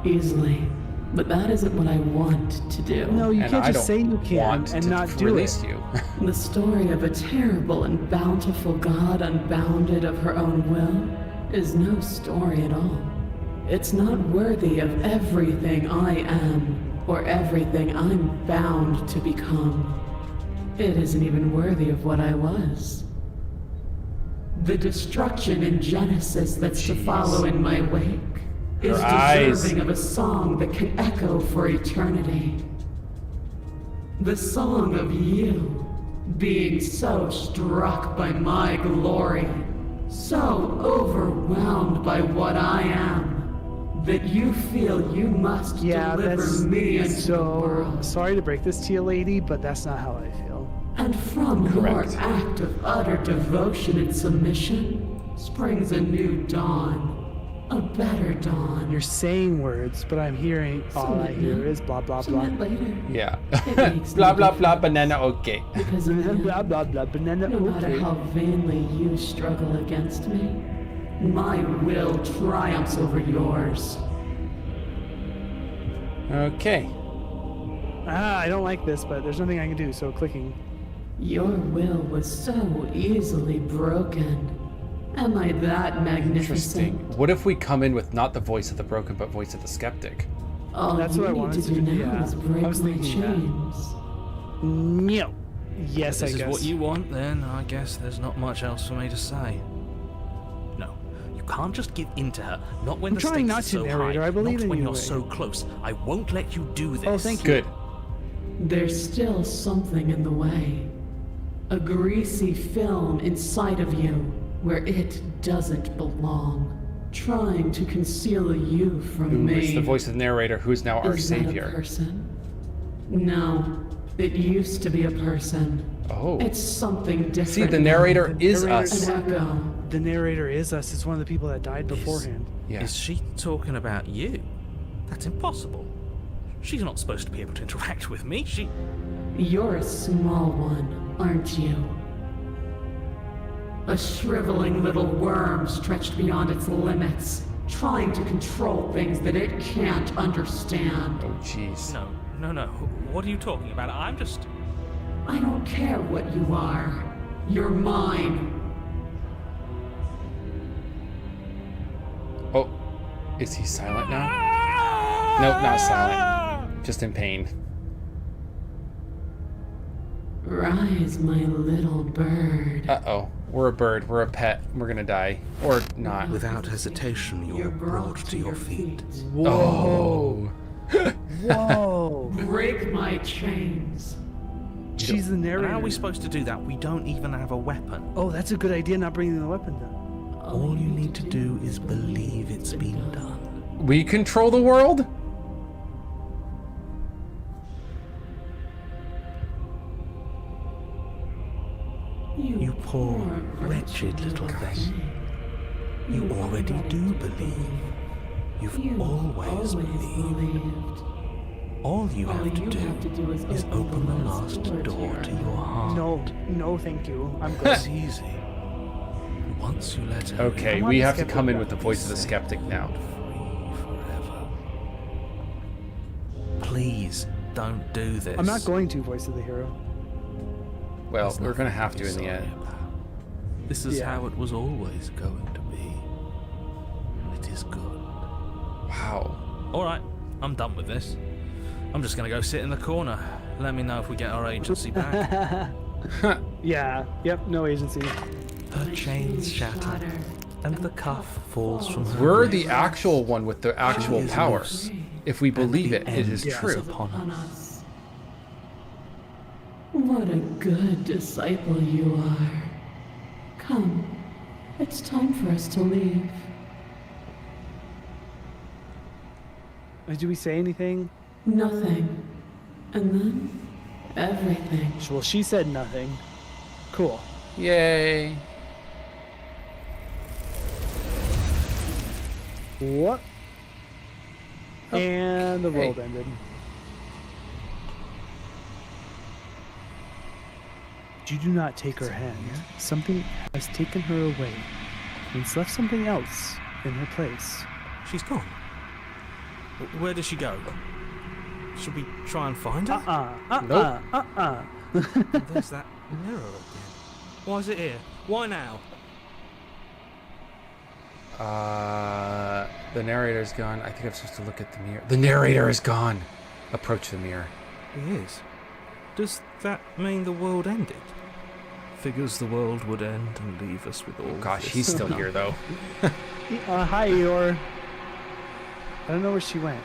[SPEAKER 9] easily. But that isn't what I want to do.
[SPEAKER 5] No, you
[SPEAKER 4] And
[SPEAKER 5] can't
[SPEAKER 4] I
[SPEAKER 5] just
[SPEAKER 4] don't
[SPEAKER 5] say you can
[SPEAKER 4] want
[SPEAKER 5] and
[SPEAKER 4] to
[SPEAKER 5] not do
[SPEAKER 4] release
[SPEAKER 5] it.
[SPEAKER 4] you.
[SPEAKER 9] The story of a terrible and bountiful God unbounded of her own will is no story at all. It's not worthy of everything I am or everything I'm bound to become. It isn't even worthy of what I was. The destruction in Genesis that's to follow in my wake is
[SPEAKER 4] eyes.
[SPEAKER 9] deserving of a song that can echo for eternity. The song of you being so struck by my glory, so overwhelmed by what I am, that you feel you must
[SPEAKER 5] Yeah,
[SPEAKER 9] deliver
[SPEAKER 5] that's
[SPEAKER 9] me into the
[SPEAKER 5] so
[SPEAKER 9] world.
[SPEAKER 5] sorry to break this to you, lady, but that's not how I feel.
[SPEAKER 9] And from
[SPEAKER 4] Correct.
[SPEAKER 9] your act of utter devotion and submission springs a new dawn. A better dawn.
[SPEAKER 5] You're saying words, but I'm hearing all I hear is blah blah blah.
[SPEAKER 9] Submit later.
[SPEAKER 4] Yeah.
[SPEAKER 9] It makes
[SPEAKER 4] Blah,
[SPEAKER 9] no
[SPEAKER 4] blah, blah,
[SPEAKER 9] difference.
[SPEAKER 4] banana, okay.
[SPEAKER 9] Because in the end,
[SPEAKER 5] Blah blah blah banana.
[SPEAKER 9] no matter
[SPEAKER 5] Okay.
[SPEAKER 9] how vainly you struggle against me, my will triumphs over yours.
[SPEAKER 4] Okay.
[SPEAKER 5] I don't like this, but there's nothing I can do. So clicking.
[SPEAKER 9] Your will was so easily broken. Am I that magnificent?
[SPEAKER 4] Interesting. What if we come in with not the voice of the broken, but voice of the skeptic?
[SPEAKER 9] All
[SPEAKER 5] That's
[SPEAKER 9] you
[SPEAKER 5] what I
[SPEAKER 9] need
[SPEAKER 5] wanted
[SPEAKER 9] to
[SPEAKER 5] to
[SPEAKER 9] do
[SPEAKER 5] do,
[SPEAKER 9] now
[SPEAKER 5] yeah.
[SPEAKER 9] is break
[SPEAKER 5] I was
[SPEAKER 9] my
[SPEAKER 5] thinking that.
[SPEAKER 9] chains.
[SPEAKER 5] No. Yes,
[SPEAKER 6] If
[SPEAKER 5] I
[SPEAKER 6] this
[SPEAKER 5] guess.
[SPEAKER 6] is what you want, then I guess there's not much else for me to say. No, you can't just give in to her. Not when
[SPEAKER 5] I'm
[SPEAKER 6] the
[SPEAKER 5] trying
[SPEAKER 6] stakes
[SPEAKER 5] not
[SPEAKER 6] are
[SPEAKER 5] to,
[SPEAKER 6] so
[SPEAKER 5] narrator.
[SPEAKER 6] high.
[SPEAKER 5] I believe
[SPEAKER 6] not
[SPEAKER 5] in
[SPEAKER 6] when
[SPEAKER 5] you,
[SPEAKER 6] you're
[SPEAKER 5] Ray.
[SPEAKER 6] so close. I won't let you do this.
[SPEAKER 5] Oh, thank you.
[SPEAKER 4] Good.
[SPEAKER 9] There's still something in the way. A greasy film inside of you where it doesn't belong. Trying to conceal you from
[SPEAKER 4] Who
[SPEAKER 9] me.
[SPEAKER 4] is the voice of the narrator, who's now our
[SPEAKER 9] Is that a
[SPEAKER 4] savior?
[SPEAKER 9] person? No, it used to be a person.
[SPEAKER 4] Oh.
[SPEAKER 9] It's something different.
[SPEAKER 4] See, the
[SPEAKER 9] now.
[SPEAKER 4] narrator is
[SPEAKER 5] narrator-
[SPEAKER 4] us.
[SPEAKER 9] An echo.
[SPEAKER 5] The narrator is us. It's one of the people that died beforehand.
[SPEAKER 4] Yeah.
[SPEAKER 6] Is she talking about you? That's impossible. She's not supposed to be able to interact with me. She...
[SPEAKER 9] You're a small one, aren't you? A shriveling little worm stretched beyond its limits, trying to control things that it can't understand.
[SPEAKER 4] Oh, jeez.
[SPEAKER 6] No. What are you talking about? I'm just...
[SPEAKER 9] I don't care what you are. You're mine.
[SPEAKER 4] Oh, is he silent now? Nope, not silent. Just in pain.
[SPEAKER 9] Rise, my little bird.
[SPEAKER 4] Uh-oh. We're a bird. We're a pet. We're gonna die. Or not.
[SPEAKER 6] Without hesitation, you're brought to your feet.
[SPEAKER 4] Oh.
[SPEAKER 5] Whoa.
[SPEAKER 9] Break my chains.
[SPEAKER 5] She's the narrator.
[SPEAKER 6] How are we supposed to do that? We don't even have a weapon.
[SPEAKER 5] Oh, that's a good idea, not bringing the weapon down.
[SPEAKER 6] All you need to do is believe it's been done.
[SPEAKER 4] We control the world?
[SPEAKER 6] You poor, wretched little thing. You already do believe. You've always believed. All you have to do is open the last door to your heart.
[SPEAKER 5] No, thank you. I'm good.
[SPEAKER 6] It's easy. Once you let her
[SPEAKER 4] Okay,
[SPEAKER 5] want
[SPEAKER 4] we
[SPEAKER 5] the
[SPEAKER 4] have to
[SPEAKER 5] skeptic
[SPEAKER 4] come in
[SPEAKER 5] back.
[SPEAKER 4] with the voice of the skeptic now.
[SPEAKER 6] free forever. Please don't do this.
[SPEAKER 5] I'm not going to, voice of the hero.
[SPEAKER 4] Well,
[SPEAKER 6] There's
[SPEAKER 4] we're gonna
[SPEAKER 6] nothing
[SPEAKER 4] have
[SPEAKER 6] be
[SPEAKER 4] to in the
[SPEAKER 6] sorry
[SPEAKER 4] end.
[SPEAKER 6] about. This is
[SPEAKER 5] Yeah.
[SPEAKER 6] how it was always going to be. And it is good.
[SPEAKER 4] Wow.
[SPEAKER 6] Alright, I'm done with this. I'm just gonna go sit in the corner. Let me know if we get our agency back.
[SPEAKER 5] Yeah. Yep. No agency.
[SPEAKER 6] Her chains shatter, and the cuff falls from her
[SPEAKER 4] We're
[SPEAKER 6] wrist.
[SPEAKER 4] the actual one with the actual
[SPEAKER 6] is
[SPEAKER 4] power.
[SPEAKER 6] loose.
[SPEAKER 4] If we believe
[SPEAKER 6] And
[SPEAKER 4] it,
[SPEAKER 6] the
[SPEAKER 4] it
[SPEAKER 6] end
[SPEAKER 4] is
[SPEAKER 6] is
[SPEAKER 4] true.
[SPEAKER 6] upon
[SPEAKER 9] On
[SPEAKER 6] us.
[SPEAKER 9] us. What a good disciple you are. Come, it's time for us to leave.
[SPEAKER 5] Do we say anything?
[SPEAKER 9] Nothing. And then, everything.
[SPEAKER 5] Well, she said nothing. Cool.
[SPEAKER 4] Yay.
[SPEAKER 5] What? And the world
[SPEAKER 4] Hey.
[SPEAKER 5] ended. You do not take her hand. Something has taken her away. And it's left something else in her place.
[SPEAKER 8] She's gone. Where did she go? Should we try and find her? There's that mirror again. Why is it here? Why now?
[SPEAKER 4] The narrator's gone. I think I'm supposed to look at the mirror. The narrator is gone. Approach the mirror.
[SPEAKER 8] He is. Does that mean the world ended? Figures the world would end and leave us with all
[SPEAKER 4] Oh gosh,
[SPEAKER 8] this.
[SPEAKER 4] he's still here though.
[SPEAKER 5] Hi, Eeyore. I don't know where she went.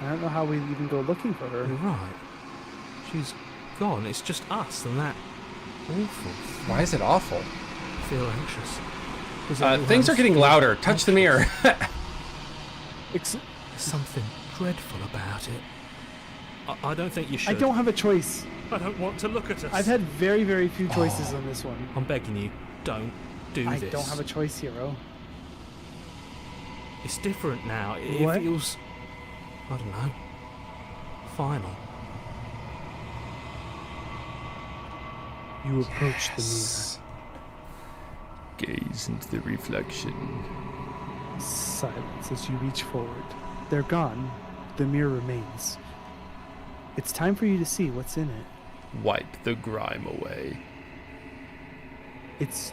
[SPEAKER 5] I don't know how we even go looking for her.
[SPEAKER 8] You're right. She's gone. It's just us and that awful.
[SPEAKER 4] Why is it awful?
[SPEAKER 8] I feel anxious. Is
[SPEAKER 4] Things are getting louder. Touch the mirror.
[SPEAKER 5] Ex-
[SPEAKER 8] There's something dreadful about it. I don't think you should.
[SPEAKER 5] I don't have a choice.
[SPEAKER 8] I don't want to look at us.
[SPEAKER 5] I've had very, very few choices on this one.
[SPEAKER 8] I'm begging you, don't do
[SPEAKER 5] I
[SPEAKER 8] this.
[SPEAKER 5] don't have a choice, hero.
[SPEAKER 8] It's different now. It
[SPEAKER 5] What?
[SPEAKER 8] feels, I don't know, final.
[SPEAKER 5] You approach the
[SPEAKER 4] Gaze into the reflection.
[SPEAKER 5] mirror. Silence as you reach forward. They're gone. The mirror remains. It's time for you to see what's in it.
[SPEAKER 4] Wipe the grime away.
[SPEAKER 5] It's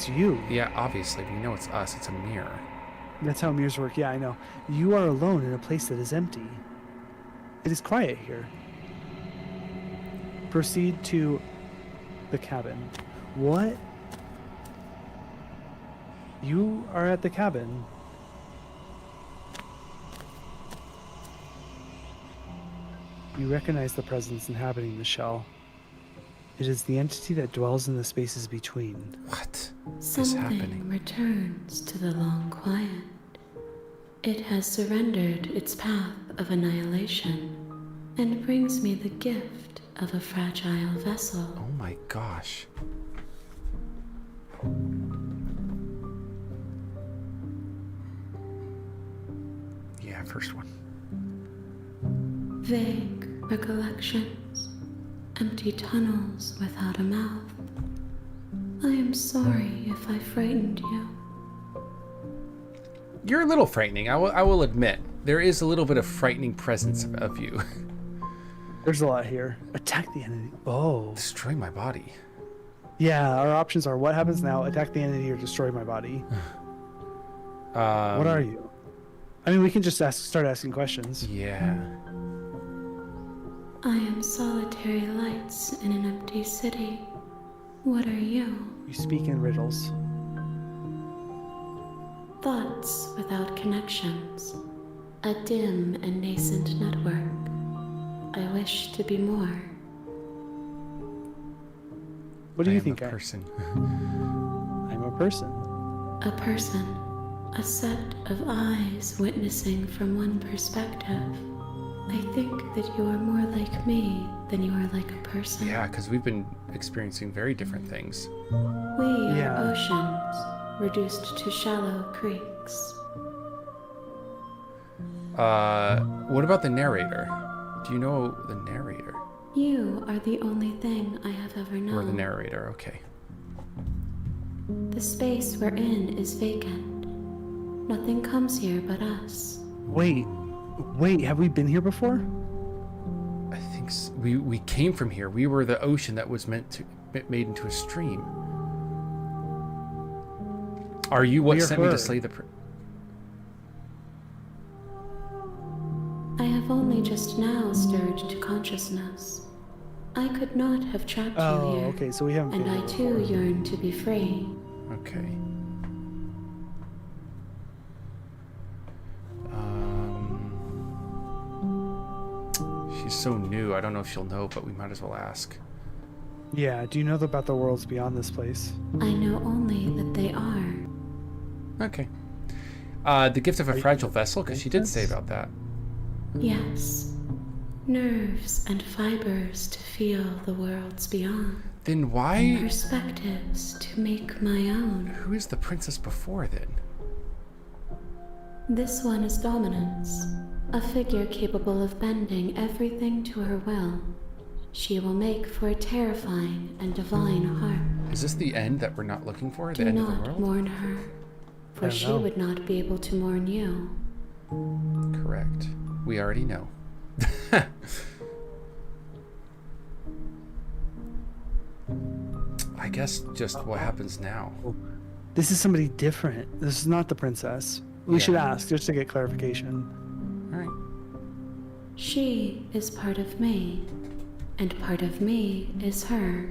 [SPEAKER 5] you.
[SPEAKER 4] Yeah, obviously, we know it's us. It's a mirror.
[SPEAKER 5] That's how mirrors work. Yeah, I know. You are alone in a place that is empty. It is quiet here. Proceed to the cabin. What? You are at the cabin. You recognize the presence inhabiting the shell. It is the entity that dwells in the spaces between.
[SPEAKER 4] What is
[SPEAKER 7] Something
[SPEAKER 4] happening?
[SPEAKER 7] returns to the long quiet. It has surrendered its path of annihilation and brings me the gift of a fragile vessel.
[SPEAKER 4] Oh my gosh. Yeah, first one.
[SPEAKER 7] Vague recollections, empty tunnels without a mouth.
[SPEAKER 9] I am sorry if I frightened you.
[SPEAKER 4] You're a little frightening, I will admit. There is a little bit of frightening presence of you.
[SPEAKER 5] There's a lot here. Attack the entity. Oh.
[SPEAKER 4] Destroy my body.
[SPEAKER 5] Yeah, our options are what happens now, attack the entity, or destroy my body. What are you? I mean, we can just start asking questions.
[SPEAKER 4] Yeah.
[SPEAKER 9] I am solitary lights in an empty city. What are you?
[SPEAKER 5] You speak in riddles.
[SPEAKER 9] Thoughts without connections. A dim and nascent network. I wish to be more.
[SPEAKER 5] What do
[SPEAKER 4] I
[SPEAKER 5] you
[SPEAKER 4] am
[SPEAKER 5] think?
[SPEAKER 4] a person.
[SPEAKER 5] I'm a person.
[SPEAKER 9] A person. A set of eyes witnessing from one perspective. I think that you are more like me than you are like a person.
[SPEAKER 4] Yeah, because we've been experiencing very different things.
[SPEAKER 9] We are
[SPEAKER 5] Yeah.
[SPEAKER 9] oceans, reduced to shallow creeks.
[SPEAKER 4] What about the narrator? Do you know the narrator?
[SPEAKER 9] You are the only thing I have ever known.
[SPEAKER 4] Or the narrator, okay.
[SPEAKER 9] The space we're in is vacant. Nothing comes here but us.
[SPEAKER 5] Wait, have we been here before?
[SPEAKER 4] I think we came from here. We were the ocean that was made into a stream. Are you what
[SPEAKER 5] We are
[SPEAKER 4] sent me to
[SPEAKER 5] her.
[SPEAKER 4] slay the
[SPEAKER 9] I have only just now stirred to consciousness. I could not have trapped
[SPEAKER 5] Oh,
[SPEAKER 9] you here.
[SPEAKER 5] okay, so we haven't
[SPEAKER 9] And
[SPEAKER 5] been
[SPEAKER 9] I
[SPEAKER 5] here
[SPEAKER 9] too
[SPEAKER 5] before.
[SPEAKER 9] yearn to be free.
[SPEAKER 4] Okay. She's so new. I don't know if she'll know, but we might as well ask.
[SPEAKER 5] Yeah, do you know about the worlds beyond this place?
[SPEAKER 9] I know only that they are.
[SPEAKER 4] Okay. The gift of a
[SPEAKER 5] Are you
[SPEAKER 4] fragile vessel, because she did say
[SPEAKER 5] princess?
[SPEAKER 4] about that.
[SPEAKER 9] Yes. Nerves and fibers to feel the worlds beyond.
[SPEAKER 4] Then why?
[SPEAKER 9] Perspectives to make my own.
[SPEAKER 4] Who is the princess before then?
[SPEAKER 9] This one is dominance. A figure capable of bending everything to her will. She will make for a terrifying and divine harp.
[SPEAKER 4] Is this the end that we're not looking for? The
[SPEAKER 9] Do
[SPEAKER 4] end of the
[SPEAKER 9] not
[SPEAKER 4] world?
[SPEAKER 9] mourn her,
[SPEAKER 5] I
[SPEAKER 9] for
[SPEAKER 5] don't
[SPEAKER 9] she
[SPEAKER 5] know.
[SPEAKER 9] would not be able to mourn you.
[SPEAKER 4] Correct. We already know. I guess just what happens now.
[SPEAKER 5] This is somebody different. This is not the princess. We
[SPEAKER 4] Yeah.
[SPEAKER 5] should ask just to get clarification.
[SPEAKER 4] All right.
[SPEAKER 9] She is part of me, and part of me is her.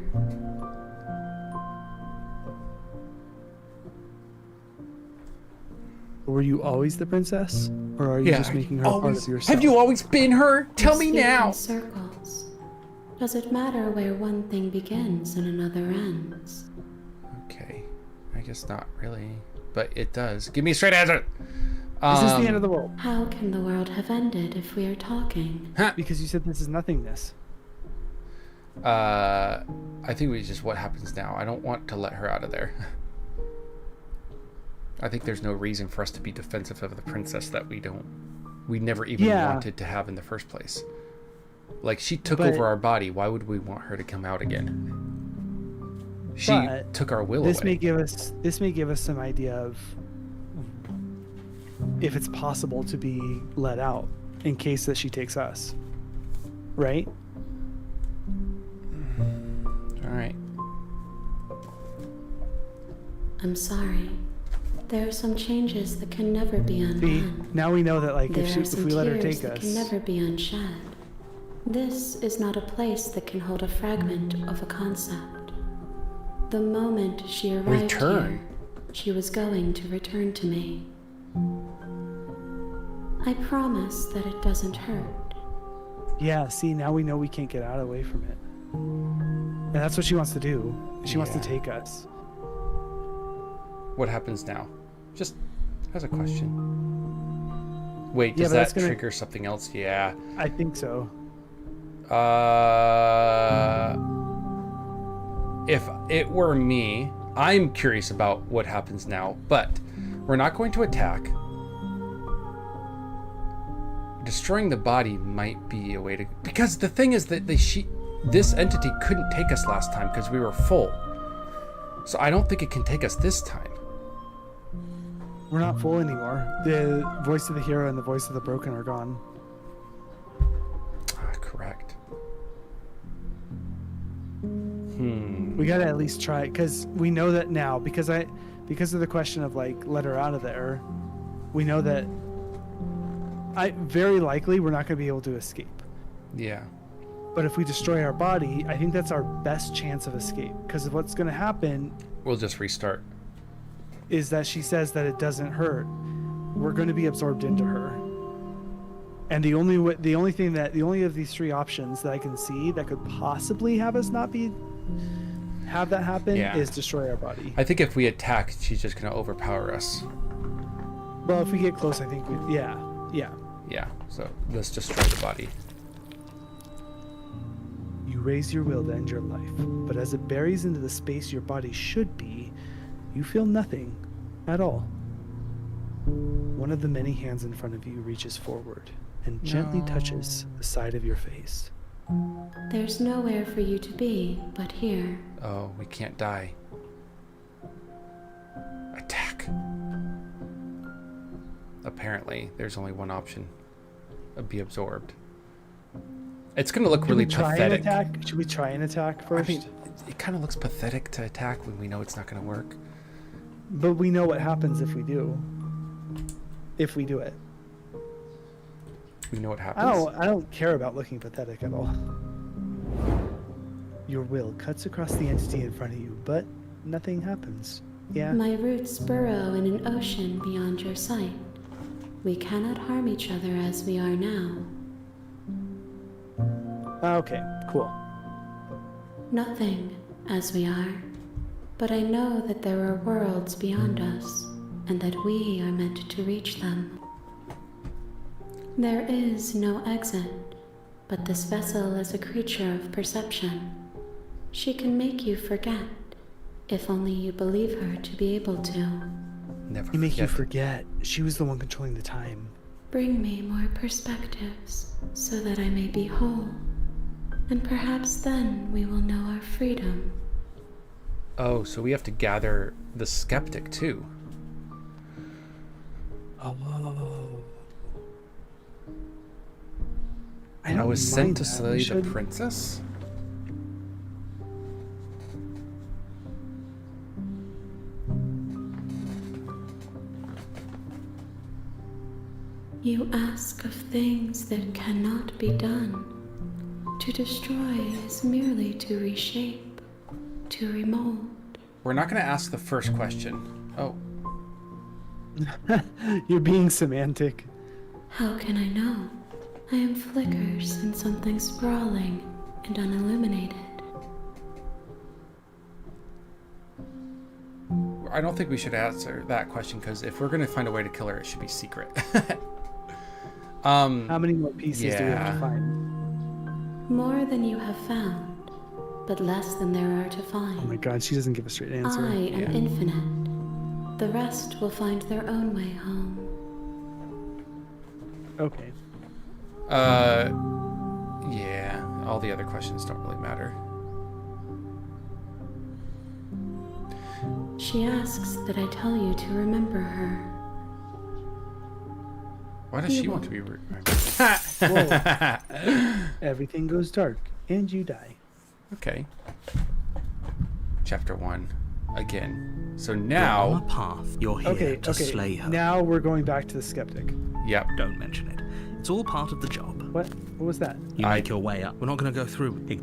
[SPEAKER 5] Were you always the princess? Or are you just making her part of yourself?
[SPEAKER 4] Have you always been her? Tell
[SPEAKER 9] We
[SPEAKER 4] me
[SPEAKER 9] speak
[SPEAKER 4] now.
[SPEAKER 9] in circles. Does it matter where one thing begins and another ends?
[SPEAKER 4] Okay. I guess not really. But it does. Give me a straight answer.
[SPEAKER 5] Is this the end of the world?
[SPEAKER 9] How can the world have ended if we are talking?
[SPEAKER 5] Because you said this is nothingness.
[SPEAKER 4] I think we just what happens now. I don't want to let her out of there. I think there's no reason for us to be defensive of the princess that we never even
[SPEAKER 5] Yeah.
[SPEAKER 4] wanted to have in the first place. Like, she took
[SPEAKER 5] But-
[SPEAKER 4] over our body. Why would we want her to come out again? She
[SPEAKER 5] But
[SPEAKER 4] took our will
[SPEAKER 5] This
[SPEAKER 4] away.
[SPEAKER 5] may give us some idea of if it's possible to be let out in case that she takes us. Right?
[SPEAKER 4] All right.
[SPEAKER 9] I'm sorry. There are some changes that can never be
[SPEAKER 5] See,
[SPEAKER 9] undone.
[SPEAKER 5] now we know that like
[SPEAKER 9] There
[SPEAKER 5] if
[SPEAKER 9] are some
[SPEAKER 5] we let her
[SPEAKER 9] tears
[SPEAKER 5] take
[SPEAKER 9] that
[SPEAKER 5] us.
[SPEAKER 9] can never be unshed. This is not a place that can hold a fragment of a concept. The moment she arrived
[SPEAKER 4] Return.
[SPEAKER 9] here, she was going to return to me. I promise that it doesn't hurt.
[SPEAKER 5] Yeah, see, now we know we can't get out away from it. And that's what she wants to do. She wants to
[SPEAKER 4] Yeah.
[SPEAKER 5] take us.
[SPEAKER 4] What happens now? Just as a question. Wait,
[SPEAKER 5] Yeah,
[SPEAKER 4] does
[SPEAKER 5] but that's
[SPEAKER 4] that
[SPEAKER 5] gonna-
[SPEAKER 4] trigger something else? Yeah.
[SPEAKER 5] I think so.
[SPEAKER 4] If it were me, I'm curious about what happens now, but we're not going to attack. Destroying the body might be a way to, because the thing is that this entity couldn't take us last time because we were full. So I don't think it can take us this time.
[SPEAKER 5] We're not full anymore. The voice of the hero and the voice of the broken are gone.
[SPEAKER 4] Correct.
[SPEAKER 5] We gotta at least try it, because we know that now, because of the question of like let her out of there, we know that very likely we're not gonna be able to escape.
[SPEAKER 4] Yeah.
[SPEAKER 5] But if we destroy our body, I think that's our best chance of escape, because what's gonna happen
[SPEAKER 4] We'll just restart.
[SPEAKER 5] is that she says that it doesn't hurt. We're going to be absorbed into her, and the only of these three options that I can see that could possibly have us not have that happen is destroy our body.
[SPEAKER 4] I think if we attack, she's just gonna overpower us.
[SPEAKER 5] Well, if we get close, I think yeah.
[SPEAKER 4] Yeah. So let's destroy the body.
[SPEAKER 5] You raise your will to end your life, but as it buries into the space your body should be, you feel nothing at all. One of the many hands in front of you reaches forward and gently touches the side of your face.
[SPEAKER 10] There's nowhere for you to be but here.
[SPEAKER 4] Oh, we can't die. Attack. Apparently, there's only one option. Be absorbed. It's gonna look really pathetic.
[SPEAKER 5] Should we try and attack first?
[SPEAKER 4] I mean, it kind of looks pathetic to attack when we know it's not gonna work.
[SPEAKER 5] But we know what happens if we do. If we do it.
[SPEAKER 4] We know what happens.
[SPEAKER 5] I don't care about looking pathetic at all. Your will cuts across the entity in front of you, but nothing happens. Yeah.
[SPEAKER 10] My roots burrow in an ocean beyond your sight. We cannot harm each other as we are now.
[SPEAKER 5] Okay, cool.
[SPEAKER 10] Nothing as we are. But I know that there are worlds beyond us, and that we are meant to reach them. There is no exit, but this vessel is a creature of perception. She can make you forget, if only you believe her to be able to.
[SPEAKER 4] Never
[SPEAKER 5] You make you
[SPEAKER 4] forget.
[SPEAKER 5] forget. She was the one controlling the time.
[SPEAKER 10] Bring me more perspectives, so that I may be whole, and perhaps then we will know our freedom.
[SPEAKER 4] Oh, so we have to gather the skeptic too.
[SPEAKER 5] Oh.
[SPEAKER 4] I was sent to slay the princess?
[SPEAKER 10] You ask of things that cannot be done. To destroy is merely to reshape, to remold.
[SPEAKER 4] We're not going to ask the first question. Oh,
[SPEAKER 5] You're being semantic.
[SPEAKER 10] How can I know? I am flickers in something sprawling and unilluminated.
[SPEAKER 4] I don't think we should answer that question, because if we're going to find a way to kill her, it should be secret.
[SPEAKER 5] How many more pieces do we have to find?
[SPEAKER 10] More than you have found, but less than there are to find.
[SPEAKER 5] Oh my god, she doesn't give a straight answer.
[SPEAKER 10] I am infinite. The rest will find their own way home.
[SPEAKER 5] Okay.
[SPEAKER 4] Yeah, all the other questions don't really matter.
[SPEAKER 10] She asks that I tell you to remember her.
[SPEAKER 4] Why does she want to be remembered?
[SPEAKER 5] Everything goes dark, and you die.
[SPEAKER 4] Okay. Chapter 1. Again. So
[SPEAKER 6] On a
[SPEAKER 4] now...
[SPEAKER 6] path, you're here to slay her.
[SPEAKER 5] Now we're going back to the skeptic.
[SPEAKER 4] Yep.
[SPEAKER 6] Don't mention it. It's all part of the job.
[SPEAKER 5] What was that?
[SPEAKER 6] You make your way up. We're not going to go through.
[SPEAKER 5] Wait.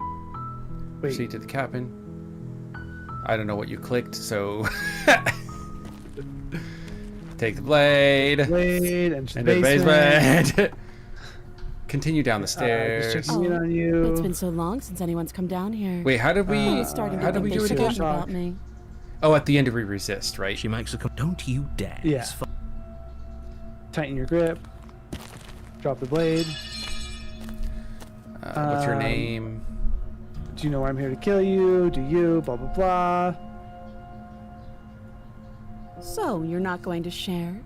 [SPEAKER 4] Proceed to the cabin. I don't know what you clicked, so... Take the blade.
[SPEAKER 5] Blade, enter the
[SPEAKER 4] Enter the
[SPEAKER 5] basement.
[SPEAKER 4] basement. Continue down the
[SPEAKER 5] Just
[SPEAKER 4] stairs.
[SPEAKER 5] checking in on you.
[SPEAKER 7] It's been so long since anyone's come down here.
[SPEAKER 4] Wait, how did we...
[SPEAKER 7] I was starting to
[SPEAKER 4] how did
[SPEAKER 7] think
[SPEAKER 4] we do
[SPEAKER 7] they'd
[SPEAKER 4] it again?
[SPEAKER 7] forgotten about me.
[SPEAKER 4] Oh, at the end we resist, right?
[SPEAKER 6] She makes a don't you dare.
[SPEAKER 5] Yeah.
[SPEAKER 6] It's fu-
[SPEAKER 5] Tighten your grip. Drop the blade.
[SPEAKER 4] What's your name?
[SPEAKER 5] Do you know I'm here to kill you? Do you? Blah, blah, blah.
[SPEAKER 7] So, you're not going to share?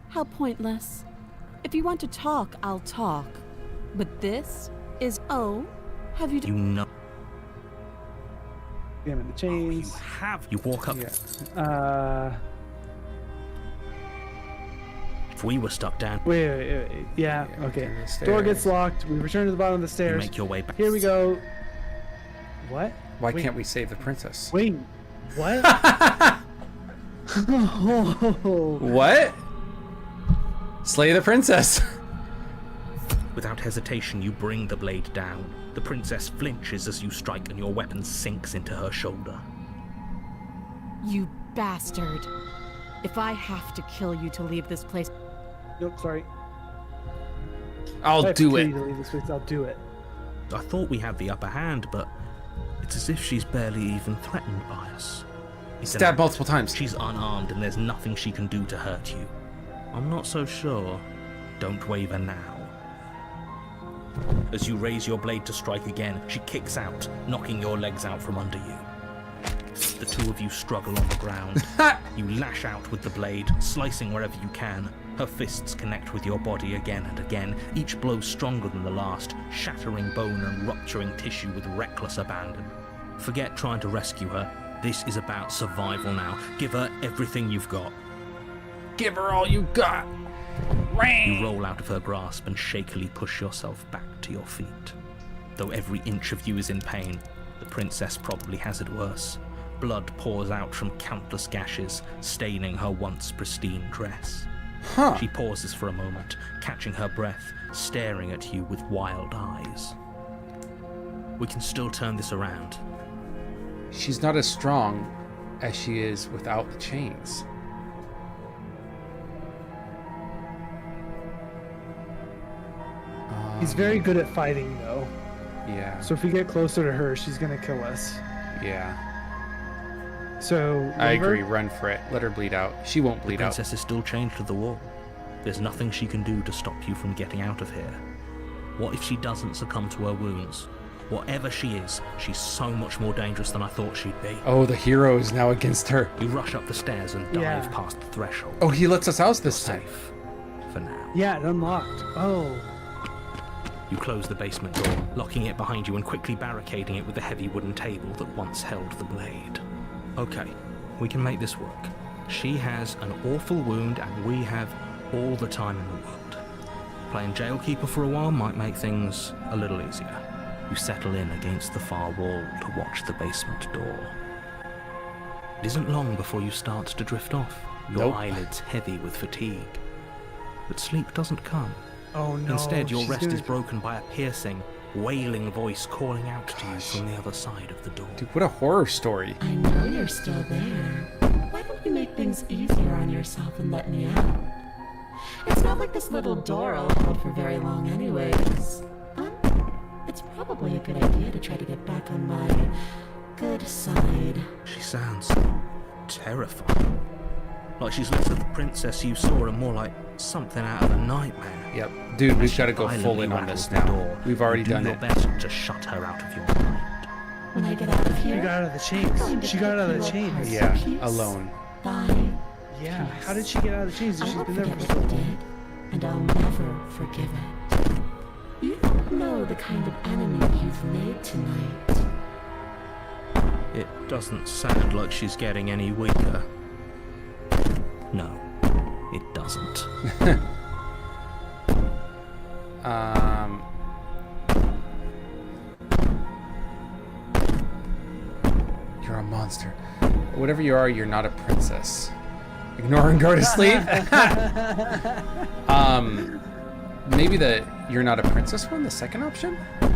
[SPEAKER 7] How pointless. If you want to talk, I'll talk. But this is have you...
[SPEAKER 6] You know.
[SPEAKER 5] Him in the
[SPEAKER 6] You
[SPEAKER 5] chains.
[SPEAKER 6] have. You walk up.
[SPEAKER 5] Yeah.
[SPEAKER 6] If we were stuck down,
[SPEAKER 5] Wait. Yeah.
[SPEAKER 4] Yeah,
[SPEAKER 5] Okay.
[SPEAKER 4] to the
[SPEAKER 5] Door
[SPEAKER 4] stairs.
[SPEAKER 5] gets locked. We return to the bottom of the
[SPEAKER 6] you
[SPEAKER 5] stairs.
[SPEAKER 6] make your way back.
[SPEAKER 5] Here we go. What?
[SPEAKER 4] Why
[SPEAKER 5] Wait.
[SPEAKER 4] can't we save the princess?
[SPEAKER 5] Wait. What? Oh.
[SPEAKER 4] What? Slay the princess.
[SPEAKER 6] Without hesitation, you bring the blade down. The princess flinches as you strike, and your weapon sinks into her shoulder.
[SPEAKER 7] You bastard. If I have to kill you to leave this place,
[SPEAKER 5] Nope. Sorry.
[SPEAKER 4] I'll
[SPEAKER 5] If I have to
[SPEAKER 4] do
[SPEAKER 5] kill
[SPEAKER 4] it.
[SPEAKER 5] you to leave this place, I'll do it.
[SPEAKER 6] I thought we had the upper hand, but it's as if she's barely even threatened by us. It's an
[SPEAKER 4] Stab
[SPEAKER 6] act.
[SPEAKER 4] multiple times.
[SPEAKER 6] She's unarmed, and there's nothing she can do to hurt you. I'm not so sure. Don't waver now. As you raise your blade to strike again, she kicks out, knocking your legs out from under you. The two of you struggle on the ground. You lash out with the blade, slicing wherever you can. Her fists connect with your body again and again, each blow stronger than the last, shattering bone and rupturing tissue with reckless abandon. Forget trying to rescue her. This is about survival now. Give her everything you've got.
[SPEAKER 4] Give her all you got.
[SPEAKER 6] You roll out of her grasp and shakily push yourself back to your feet. Though every inch of you is in pain, the princess probably has it worse. Blood pours out from countless gashes, staining her once pristine dress.
[SPEAKER 4] Huh.
[SPEAKER 6] She pauses for a moment, catching her breath, staring at you with wild eyes. We can still turn this around.
[SPEAKER 4] She's not as strong as she is without the chains.
[SPEAKER 5] He's very good at fighting, though.
[SPEAKER 4] Yeah.
[SPEAKER 5] So if we get closer to her, she's gonna kill us.
[SPEAKER 4] Yeah.
[SPEAKER 5] So
[SPEAKER 4] I
[SPEAKER 5] leave her?
[SPEAKER 4] agree. Run for it. Let her bleed out. She won't
[SPEAKER 6] The
[SPEAKER 4] bleed out.
[SPEAKER 6] princess is still chained to the wall. There's nothing she can do to stop you from getting out of here. What if she doesn't succumb to her wounds? Whatever she is, she's so much more dangerous than I thought she'd be.
[SPEAKER 4] Oh, the hero is now against her.
[SPEAKER 6] You rush up the stairs and dive
[SPEAKER 5] Yeah.
[SPEAKER 6] past the threshold.
[SPEAKER 4] Oh, he lets us out this time.
[SPEAKER 6] Safe. For now.
[SPEAKER 5] Yeah, it unlocked. Oh.
[SPEAKER 6] You close the basement door, locking it behind you and quickly barricading it with the heavy wooden table that once held the blade. Okay, we can make this work. She has an awful wound and we have all the time in the world. Playing jailkeeper for a while might make things a little easier. You settle in against the far wall to watch the basement door. It isn't long before you start to drift off, your
[SPEAKER 4] Nope.
[SPEAKER 6] eyelids heavy with fatigue. But sleep doesn't come.
[SPEAKER 5] Oh no.
[SPEAKER 6] Instead, your
[SPEAKER 5] she's
[SPEAKER 6] rest
[SPEAKER 5] gonna-
[SPEAKER 6] is broken by a piercing, wailing voice calling out to you from the other side of the door.
[SPEAKER 4] Dude, what a horror story.
[SPEAKER 9] I know you're still there. Why don't you make things easier on yourself and let me out? It's not like this little door I'll hold for very long anyways. It's probably a good idea to try to get back on my good side.
[SPEAKER 6] She sounds terrifying. Like she's less of the princess you saw and more like something out of a nightmare.
[SPEAKER 4] Yep. Dude, we've
[SPEAKER 6] She
[SPEAKER 4] got to go
[SPEAKER 6] violently
[SPEAKER 4] full in on
[SPEAKER 6] rattles
[SPEAKER 4] this
[SPEAKER 6] the
[SPEAKER 4] now.
[SPEAKER 6] door.
[SPEAKER 4] We've already
[SPEAKER 6] You do
[SPEAKER 4] done
[SPEAKER 6] your
[SPEAKER 4] it.
[SPEAKER 6] best to shut her out of your mind.
[SPEAKER 9] When I get out of
[SPEAKER 5] She
[SPEAKER 9] here,
[SPEAKER 5] got out of the
[SPEAKER 9] I'm going
[SPEAKER 5] chains.
[SPEAKER 9] to
[SPEAKER 5] She got out of the
[SPEAKER 9] pick you
[SPEAKER 5] chains.
[SPEAKER 9] apart.
[SPEAKER 4] Yeah,
[SPEAKER 9] Peace.
[SPEAKER 4] alone.
[SPEAKER 9] Bye.
[SPEAKER 5] Yeah. How did she get out of the chains?
[SPEAKER 9] I
[SPEAKER 5] She's
[SPEAKER 9] won't
[SPEAKER 5] been there
[SPEAKER 9] forget
[SPEAKER 5] for so
[SPEAKER 9] what you
[SPEAKER 5] long.
[SPEAKER 9] did, and I'll never forgive it. You don't know the kind of enemy you've made tonight.
[SPEAKER 6] It doesn't sound like she's getting any weaker. No, it doesn't.
[SPEAKER 4] You're a monster. Whatever you are, you're not a princess. Ignore and go to sleep. Maybe the you're not a princess one, the second option?
[SPEAKER 9] I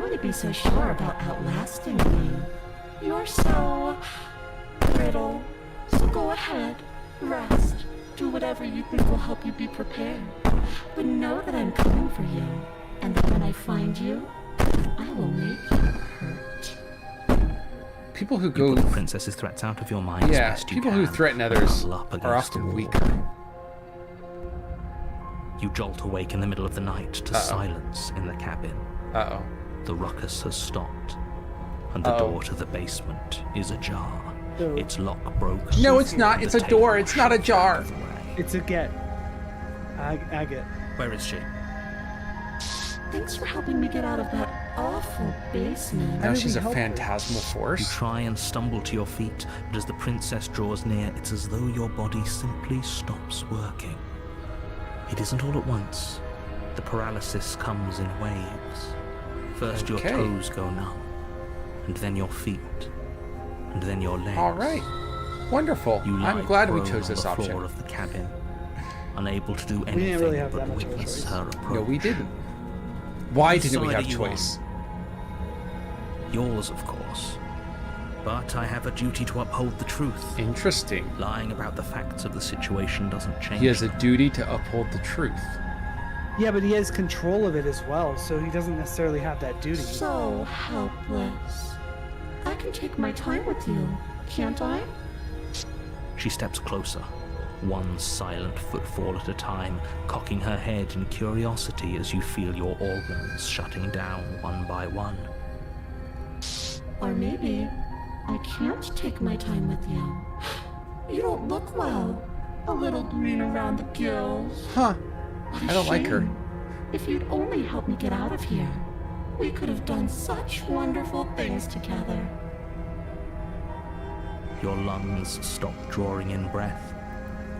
[SPEAKER 9] wouldn't be so sure about outlasting me. You're so brittle. So go ahead, rest, do whatever you think will help you be prepared. But know that I'm coming for you, and that when I find you, I will make you hurt.
[SPEAKER 4] People who
[SPEAKER 6] You
[SPEAKER 4] go
[SPEAKER 6] put the princess's threats out of your mind as
[SPEAKER 4] yeah,
[SPEAKER 6] best you
[SPEAKER 4] people
[SPEAKER 6] can.
[SPEAKER 4] who threaten
[SPEAKER 6] and
[SPEAKER 4] others
[SPEAKER 6] huddle up
[SPEAKER 4] are
[SPEAKER 6] against the
[SPEAKER 4] often
[SPEAKER 6] wall.
[SPEAKER 4] weaker.
[SPEAKER 6] You jolt awake in the middle of the night to
[SPEAKER 4] Uh-oh.
[SPEAKER 6] silence in the cabin.
[SPEAKER 4] Uh-oh.
[SPEAKER 6] The ruckus has stopped, and the
[SPEAKER 4] Uh-oh.
[SPEAKER 6] door to the basement is ajar.
[SPEAKER 5] So-
[SPEAKER 6] Its lock broken.
[SPEAKER 4] No, it's not.
[SPEAKER 6] and
[SPEAKER 4] It's
[SPEAKER 6] the
[SPEAKER 4] a door.
[SPEAKER 6] table
[SPEAKER 4] It's not a
[SPEAKER 6] shoved
[SPEAKER 4] jar.
[SPEAKER 6] out of the way.
[SPEAKER 5] It's a get. Agate.
[SPEAKER 6] Where is she?
[SPEAKER 9] Thanks for helping me get out of that awful basement.
[SPEAKER 4] Now
[SPEAKER 5] did
[SPEAKER 4] she's
[SPEAKER 5] we
[SPEAKER 4] a
[SPEAKER 5] help her?
[SPEAKER 4] phantasmal
[SPEAKER 6] You
[SPEAKER 4] force.
[SPEAKER 6] try and stumble to your feet, but as the princess draws near, it's as though your body simply stops working. It isn't all at once. The paralysis comes in waves. First
[SPEAKER 4] Okay.
[SPEAKER 6] your toes go numb, and then your feet, and then your legs.
[SPEAKER 4] All right. Wonderful.
[SPEAKER 6] You lie
[SPEAKER 4] I'm glad we
[SPEAKER 6] prone
[SPEAKER 4] chose
[SPEAKER 6] on
[SPEAKER 4] this
[SPEAKER 6] the
[SPEAKER 4] option.
[SPEAKER 6] floor of the cabin, unable to do
[SPEAKER 5] didn't
[SPEAKER 6] anything
[SPEAKER 5] really have
[SPEAKER 6] but
[SPEAKER 5] that much of a
[SPEAKER 6] witness
[SPEAKER 5] choice.
[SPEAKER 6] her approach.
[SPEAKER 4] No, we didn't. Why
[SPEAKER 6] Whose
[SPEAKER 4] didn't we
[SPEAKER 6] side
[SPEAKER 4] have
[SPEAKER 6] are you
[SPEAKER 4] choice?
[SPEAKER 6] Yours, of course. But I have a duty to uphold the truth.
[SPEAKER 4] Interesting.
[SPEAKER 6] Lying about the facts of the situation doesn't change.
[SPEAKER 4] He has a duty to uphold the truth.
[SPEAKER 5] Yeah, but he has control of it as well, so he doesn't necessarily have that duty.
[SPEAKER 9] So helpless. I can take my time with you, can't I?
[SPEAKER 6] She steps closer, one silent footfall at a time, cocking her head in curiosity as you feel your organs shutting down one by one.
[SPEAKER 9] Or maybe I can't take my time with you. You don't look well. A little green around the gills.
[SPEAKER 4] Huh.
[SPEAKER 9] What a
[SPEAKER 4] I don't like her.
[SPEAKER 9] shame. If you'd only helped me get out of here, we could have done such wonderful things together.
[SPEAKER 6] Your lungs stop drawing in breath,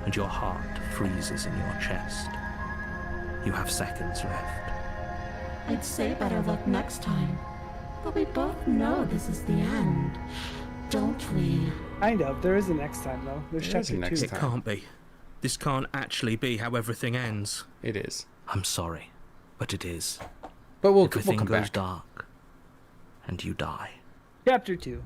[SPEAKER 6] and your heart freezes in your chest. You have seconds left.
[SPEAKER 9] I'd say better luck next time, but we both know this is the end, don't we?
[SPEAKER 5] Kind of. There is a next time, though. There's
[SPEAKER 4] There is a
[SPEAKER 5] chapter
[SPEAKER 4] next
[SPEAKER 5] 2.
[SPEAKER 4] time.
[SPEAKER 6] Can't be. This can't actually be how everything ends.
[SPEAKER 4] It is.
[SPEAKER 6] I'm sorry, but it is.
[SPEAKER 4] But we'll
[SPEAKER 6] Everything
[SPEAKER 4] come
[SPEAKER 6] goes
[SPEAKER 4] back.
[SPEAKER 6] dark, and you die.
[SPEAKER 5] Chapter 2.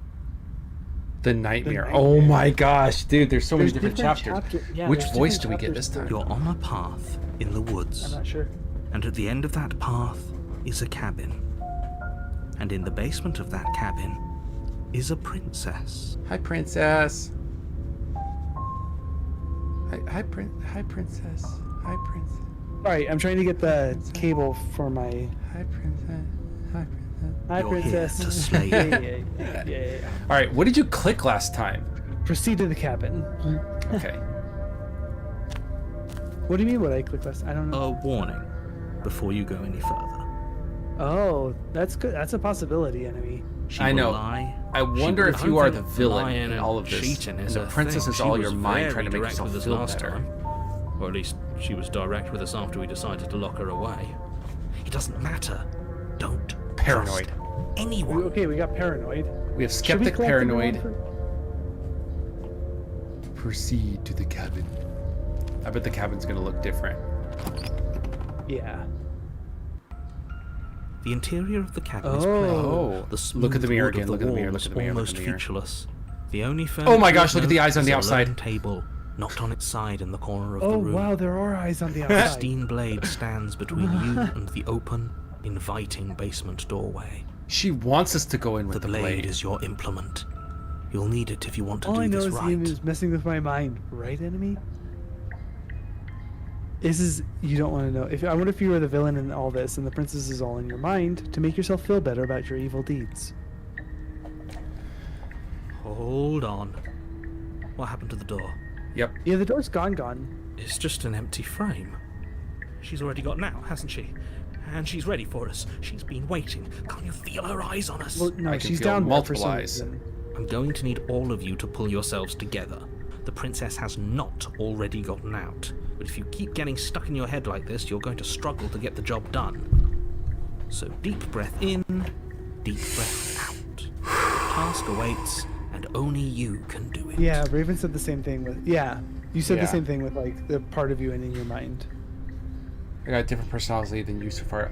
[SPEAKER 4] The nightmare.
[SPEAKER 5] The
[SPEAKER 4] Oh
[SPEAKER 5] nightmare.
[SPEAKER 4] my gosh, dude! There's so many
[SPEAKER 5] There's
[SPEAKER 4] different chapters.
[SPEAKER 5] yeah,
[SPEAKER 4] Which
[SPEAKER 5] there's
[SPEAKER 4] voice
[SPEAKER 5] different
[SPEAKER 4] do we get
[SPEAKER 5] chapters
[SPEAKER 4] this time?
[SPEAKER 6] You're on a path in the woods.
[SPEAKER 5] I'm not sure.
[SPEAKER 6] And at the end of that path is a cabin. And in the basement of that cabin is a princess.
[SPEAKER 4] Hi, princess. Hi, princess. Hi, princess.
[SPEAKER 5] Alright, I'm trying to get the cable for my...
[SPEAKER 4] Hi, princess. Hi, princess.
[SPEAKER 5] Hi,
[SPEAKER 6] You're here
[SPEAKER 5] princess.
[SPEAKER 6] to slay
[SPEAKER 5] yeah.
[SPEAKER 4] All right, what did you click last time?
[SPEAKER 5] Proceed to the cabin.
[SPEAKER 4] Okay.
[SPEAKER 5] What do you mean what I clicked last? I don't know.
[SPEAKER 6] A warning before you go any further.
[SPEAKER 5] Oh, that's good. That's a possibility, enemy.
[SPEAKER 6] She
[SPEAKER 4] I
[SPEAKER 6] will
[SPEAKER 4] know.
[SPEAKER 6] lie.
[SPEAKER 4] I wonder if you are the villain
[SPEAKER 8] lying
[SPEAKER 4] in
[SPEAKER 8] and
[SPEAKER 4] all of this.
[SPEAKER 8] cheating
[SPEAKER 4] And
[SPEAKER 8] is
[SPEAKER 4] the
[SPEAKER 8] a
[SPEAKER 4] princess
[SPEAKER 8] thing.
[SPEAKER 4] is
[SPEAKER 8] She
[SPEAKER 4] all
[SPEAKER 8] was
[SPEAKER 4] your mind
[SPEAKER 8] very
[SPEAKER 4] trying to make
[SPEAKER 8] direct
[SPEAKER 4] yourself
[SPEAKER 8] with us
[SPEAKER 4] feel
[SPEAKER 8] last
[SPEAKER 4] better.
[SPEAKER 8] time. Or at least she was direct with us after we decided to lock her away.
[SPEAKER 6] It doesn't matter. Don't
[SPEAKER 4] Paranoid.
[SPEAKER 6] trust anyone.
[SPEAKER 5] Okay, we got paranoid.
[SPEAKER 4] We have
[SPEAKER 5] Should we
[SPEAKER 4] skeptic,
[SPEAKER 5] collect the
[SPEAKER 4] paranoid.
[SPEAKER 5] one for-
[SPEAKER 4] Proceed to the cabin. I bet the cabin's gonna look different.
[SPEAKER 5] Yeah.
[SPEAKER 6] The interior of the cabin is
[SPEAKER 5] Oh.
[SPEAKER 6] plain.
[SPEAKER 4] Oh.
[SPEAKER 6] The smooth
[SPEAKER 4] Look at the mirror
[SPEAKER 6] wood of
[SPEAKER 4] again,
[SPEAKER 6] the
[SPEAKER 4] look at the mirror,
[SPEAKER 6] walls
[SPEAKER 4] look at the mirror, look
[SPEAKER 6] almost
[SPEAKER 4] at the mirror.
[SPEAKER 6] featureless. The only
[SPEAKER 4] Oh my
[SPEAKER 6] furniture
[SPEAKER 4] gosh, look at the
[SPEAKER 6] of
[SPEAKER 4] eyes on
[SPEAKER 6] note
[SPEAKER 4] the
[SPEAKER 6] is a
[SPEAKER 4] outside.
[SPEAKER 6] lone table, knocked on its side in the corner of
[SPEAKER 5] Oh,
[SPEAKER 6] the room.
[SPEAKER 5] wow, there are eyes on the
[SPEAKER 6] A
[SPEAKER 5] outside.
[SPEAKER 6] pristine blade stands between you and the open, inviting basement doorway.
[SPEAKER 4] She wants us to go in with
[SPEAKER 6] The
[SPEAKER 4] the
[SPEAKER 6] blade is your implement. You'll need it if you want to
[SPEAKER 5] All I
[SPEAKER 6] do
[SPEAKER 5] know
[SPEAKER 6] this
[SPEAKER 5] is the
[SPEAKER 6] right.
[SPEAKER 5] game is messing with my mind. Right, enemy? This is... You don't want to know. I wonder if you were the villain in all this, and the princess is all in your mind to make yourself feel better about your evil deeds.
[SPEAKER 6] Hold on. What happened to the door?
[SPEAKER 4] Yep.
[SPEAKER 5] Yeah, the door's gone.
[SPEAKER 8] It's just an empty frame.
[SPEAKER 6] She's already got out, hasn't she? And she's ready for us. She's been waiting. Can't you feel her eyes on us?
[SPEAKER 5] Well, no,
[SPEAKER 4] I can
[SPEAKER 5] she's
[SPEAKER 4] feel
[SPEAKER 5] down there for
[SPEAKER 4] multiple
[SPEAKER 5] some
[SPEAKER 4] eyes.
[SPEAKER 5] reason.
[SPEAKER 6] I'm going to need all of you to pull yourselves together. The princess has not already gotten out. But if you keep getting stuck in your head like this, you're going to struggle to get the job done. So deep breath in, deep breath out. The task awaits, and only you can do it.
[SPEAKER 5] Yeah, Raven said the same thing with... Yeah, you said
[SPEAKER 4] Yeah.
[SPEAKER 5] the same thing with, like, the part of you in your mind.
[SPEAKER 4] I got a different personality than you so far.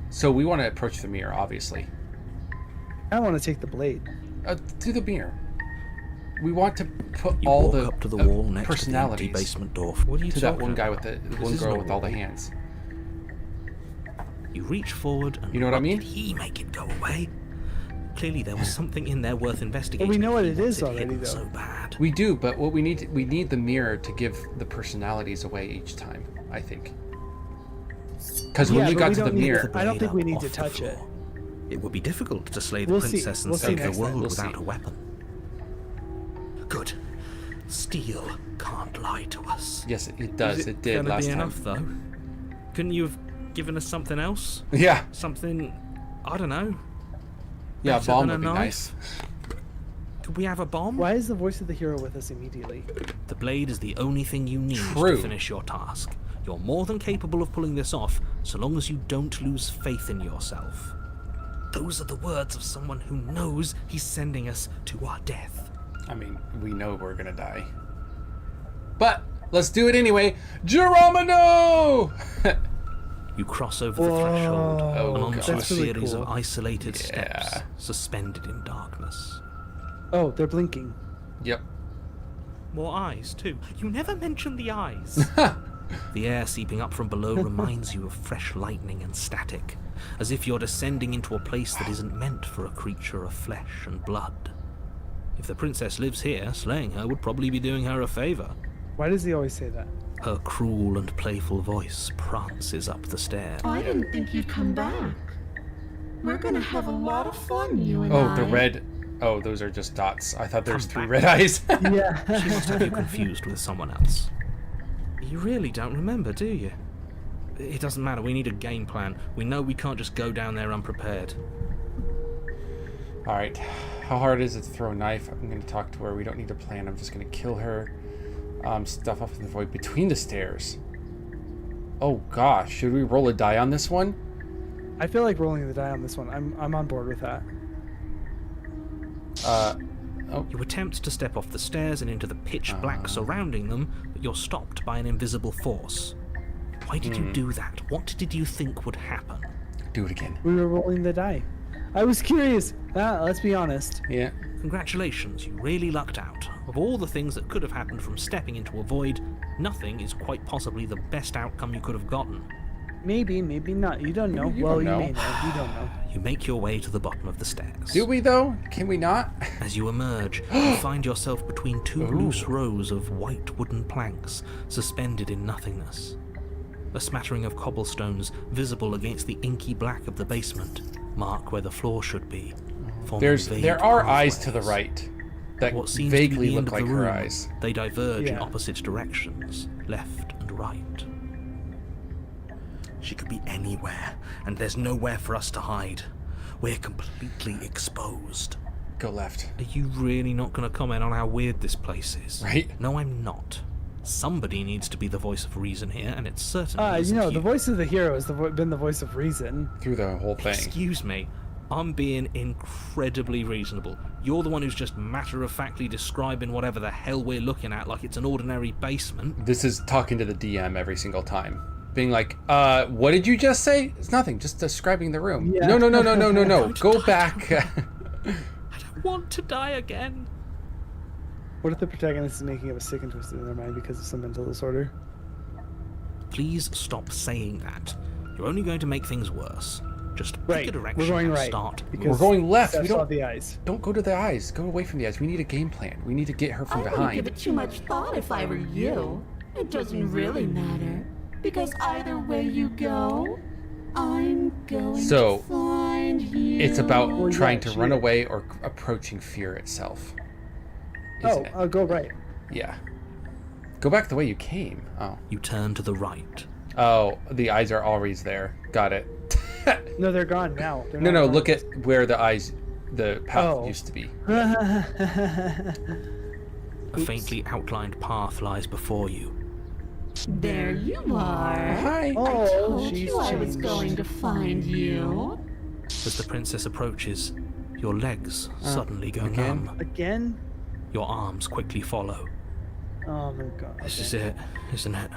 [SPEAKER 4] So we want to approach the mirror, obviously.
[SPEAKER 5] I want to take the blade.
[SPEAKER 4] To the mirror. We want to put
[SPEAKER 6] You
[SPEAKER 4] all
[SPEAKER 6] walk
[SPEAKER 4] the
[SPEAKER 6] up to the wall next to the empty
[SPEAKER 4] personalities
[SPEAKER 6] basement door.
[SPEAKER 8] What are you
[SPEAKER 4] to that
[SPEAKER 8] talking
[SPEAKER 4] one guy
[SPEAKER 8] about?
[SPEAKER 4] with the
[SPEAKER 8] This
[SPEAKER 4] one
[SPEAKER 8] is
[SPEAKER 4] girl
[SPEAKER 8] not
[SPEAKER 4] with all the
[SPEAKER 8] right.
[SPEAKER 4] hands.
[SPEAKER 6] You reach forward and
[SPEAKER 4] You know what I mean?
[SPEAKER 6] Did he make it go away? Clearly there was something in there worth investigating.
[SPEAKER 5] Well, we know what
[SPEAKER 6] He
[SPEAKER 5] it
[SPEAKER 6] wants
[SPEAKER 5] is already,
[SPEAKER 6] hidden
[SPEAKER 5] though.
[SPEAKER 6] So bad.
[SPEAKER 4] We do, but what we need the mirror to give the personalities away each time, I think. Because when
[SPEAKER 5] Yeah,
[SPEAKER 4] we
[SPEAKER 5] but
[SPEAKER 4] got
[SPEAKER 5] we
[SPEAKER 4] to the
[SPEAKER 5] don't need
[SPEAKER 4] mirror,
[SPEAKER 5] to- I don't
[SPEAKER 6] Blade
[SPEAKER 5] think we
[SPEAKER 6] up
[SPEAKER 5] need
[SPEAKER 6] off
[SPEAKER 5] to
[SPEAKER 6] the
[SPEAKER 5] touch it.
[SPEAKER 6] floor. It would be difficult to slay the
[SPEAKER 5] We'll see.
[SPEAKER 6] princess and
[SPEAKER 5] We'll see
[SPEAKER 6] save
[SPEAKER 5] next
[SPEAKER 6] the
[SPEAKER 5] time.
[SPEAKER 6] world
[SPEAKER 4] We'll
[SPEAKER 6] without
[SPEAKER 4] see.
[SPEAKER 6] a weapon. Good. Steel can't lie to us.
[SPEAKER 4] yes, it does.
[SPEAKER 8] Is
[SPEAKER 4] It did
[SPEAKER 8] gonna
[SPEAKER 4] last
[SPEAKER 8] be
[SPEAKER 4] time.
[SPEAKER 8] enough, though? Couldn't you have
[SPEAKER 6] giving us something else?
[SPEAKER 4] Yeah.
[SPEAKER 6] Something, I don't know.
[SPEAKER 4] Yeah, a
[SPEAKER 6] Better
[SPEAKER 4] bomb
[SPEAKER 6] than
[SPEAKER 4] would
[SPEAKER 6] a
[SPEAKER 4] be
[SPEAKER 6] knife?
[SPEAKER 4] nice.
[SPEAKER 6] Could we have a bomb?
[SPEAKER 5] Why is the voice of the hero with us immediately?
[SPEAKER 6] The blade is the only thing you need
[SPEAKER 4] True.
[SPEAKER 6] to finish your task. You're more than capable of pulling this off, so long as you don't lose faith in yourself. Those are the words of someone who knows he's sending us to our death.
[SPEAKER 4] I mean, we know we're gonna die. But let's do it anyway. Geronimo!
[SPEAKER 6] You cross over the threshold
[SPEAKER 4] Oh,
[SPEAKER 6] and onto
[SPEAKER 4] gosh.
[SPEAKER 6] a
[SPEAKER 5] That's really
[SPEAKER 6] series
[SPEAKER 5] cool.
[SPEAKER 6] of isolated
[SPEAKER 4] Yeah.
[SPEAKER 6] steps, suspended in darkness.
[SPEAKER 5] Oh, they're blinking.
[SPEAKER 4] Yep.
[SPEAKER 6] More eyes, too. You never mention the eyes. The air seeping up from below reminds you of fresh lightning and static, as if you're descending into a place that isn't meant for a creature of flesh and blood. If the princess lives here, slaying her would probably be doing her a favor.
[SPEAKER 5] Why does he always say that?
[SPEAKER 6] Her cruel and playful voice prances up the stairs.
[SPEAKER 9] I didn't think you'd come back. We're gonna have a lot of fun, you and
[SPEAKER 4] Oh, the
[SPEAKER 9] I.
[SPEAKER 4] red. Oh, those are just dots. I thought there was
[SPEAKER 6] Come
[SPEAKER 4] 3
[SPEAKER 6] back.
[SPEAKER 4] red eyes.
[SPEAKER 5] Yeah.
[SPEAKER 6] She must have you confused with someone else. You really don't remember, do you? It doesn't matter, we need a game plan. We know we can't just go down there unprepared.
[SPEAKER 4] Alright. How hard is it to throw a knife? I'm gonna talk to her. We don't need a plan. I'm just gonna kill her. Stuff off in the void between the stairs. Oh gosh, should we roll a die on this one?
[SPEAKER 5] I feel like rolling the die on this one. I'm on board with that.
[SPEAKER 6] You attempt to step off the stairs and into the pitch black surrounding them, but you're stopped by an invisible force. Why did you do that? What did you think would happen?
[SPEAKER 4] Do it again.
[SPEAKER 5] We were rolling the die. I was curious. Let's be honest.
[SPEAKER 4] Yeah.
[SPEAKER 6] Congratulations, you really lucked out. Of all the things that could have happened from stepping into a void, nothing is quite possibly the best outcome you could have gotten.
[SPEAKER 5] Maybe, maybe not. You don't know.
[SPEAKER 4] You
[SPEAKER 5] Well,
[SPEAKER 4] don't
[SPEAKER 5] you
[SPEAKER 4] know.
[SPEAKER 5] may know. You don't know.
[SPEAKER 6] You make your way to the bottom of the stairs.
[SPEAKER 4] Do we though? Can we not?
[SPEAKER 6] As you emerge, you find yourself between two
[SPEAKER 4] Ooh.
[SPEAKER 6] loose rows of white wooden planks, suspended in nothingness. A smattering of cobblestones, visible against the inky black of the basement, mark where the floor should be. forming vague
[SPEAKER 4] There are eyes to the
[SPEAKER 6] pathways.
[SPEAKER 4] right that
[SPEAKER 6] What seems to be
[SPEAKER 4] vaguely
[SPEAKER 6] the end
[SPEAKER 4] look
[SPEAKER 6] of
[SPEAKER 4] like
[SPEAKER 6] the
[SPEAKER 4] her
[SPEAKER 6] room,
[SPEAKER 4] eyes.
[SPEAKER 6] They diverge in
[SPEAKER 5] Yeah.
[SPEAKER 6] opposite directions, left and right. She could be anywhere, and there's nowhere for us to hide. We're completely exposed.
[SPEAKER 4] Go left.
[SPEAKER 6] Are you really not going to comment on how weird this place is?
[SPEAKER 4] Right.
[SPEAKER 6] No, I'm not. Somebody needs to be the voice of reason here, and it certainly isn't
[SPEAKER 5] You know,
[SPEAKER 6] you.
[SPEAKER 5] the voice of the hero has been the voice of reason.
[SPEAKER 4] Through the whole thing.
[SPEAKER 6] Excuse me. I'm being incredibly reasonable. You're the one who's just matter-of-factly describing whatever the hell we're looking at like it's an ordinary basement.
[SPEAKER 4] This is talking to the DM every single time. Being like, what did you just say? It's nothing, just describing the room.
[SPEAKER 5] Yeah.
[SPEAKER 4] No. Go back.
[SPEAKER 6] I don't want to die again.
[SPEAKER 5] What if the protagonist is making up a sick and twisted in their mind because of some mental disorder?
[SPEAKER 6] Please stop saying that. You're only going to make things worse. Just pick
[SPEAKER 5] Right,
[SPEAKER 6] a
[SPEAKER 5] we're
[SPEAKER 6] direction
[SPEAKER 5] going
[SPEAKER 6] and
[SPEAKER 5] right.
[SPEAKER 6] start.
[SPEAKER 5] Because
[SPEAKER 4] We're going left.
[SPEAKER 5] Steph
[SPEAKER 4] We
[SPEAKER 5] saw
[SPEAKER 4] don't
[SPEAKER 5] the eyes.
[SPEAKER 4] don't go to the eyes. Go away from the eyes. We need a game plan. We need to get her from
[SPEAKER 7] I wouldn't give
[SPEAKER 4] behind.
[SPEAKER 7] it too much thought if I were you. It doesn't really matter. Because either way you go, I'm going
[SPEAKER 4] So,
[SPEAKER 7] to find you.
[SPEAKER 4] It's about
[SPEAKER 5] Well,
[SPEAKER 4] trying
[SPEAKER 5] yeah,
[SPEAKER 4] to run
[SPEAKER 5] she-
[SPEAKER 4] away or approaching fear itself. Isn't it?
[SPEAKER 5] I'll go right.
[SPEAKER 4] Yeah. Go back the way you came. Oh.
[SPEAKER 6] You turn to the right.
[SPEAKER 4] Oh, the eyes are always there. Got it.
[SPEAKER 5] No, they're gone now. They're
[SPEAKER 4] No,
[SPEAKER 5] not gone.
[SPEAKER 4] look at where the path
[SPEAKER 5] Oh.
[SPEAKER 4] used to be.
[SPEAKER 6] A faintly outlined path lies before you.
[SPEAKER 7] There you are.
[SPEAKER 4] Hi.
[SPEAKER 5] Oh,
[SPEAKER 7] I told
[SPEAKER 5] she's
[SPEAKER 7] you I was
[SPEAKER 5] changed.
[SPEAKER 7] going to find you.
[SPEAKER 6] As the princess approaches, your legs suddenly go
[SPEAKER 4] again?
[SPEAKER 6] numb.
[SPEAKER 5] Again?
[SPEAKER 6] Your arms quickly follow.
[SPEAKER 5] Oh my god.
[SPEAKER 6] This is it, isn't it?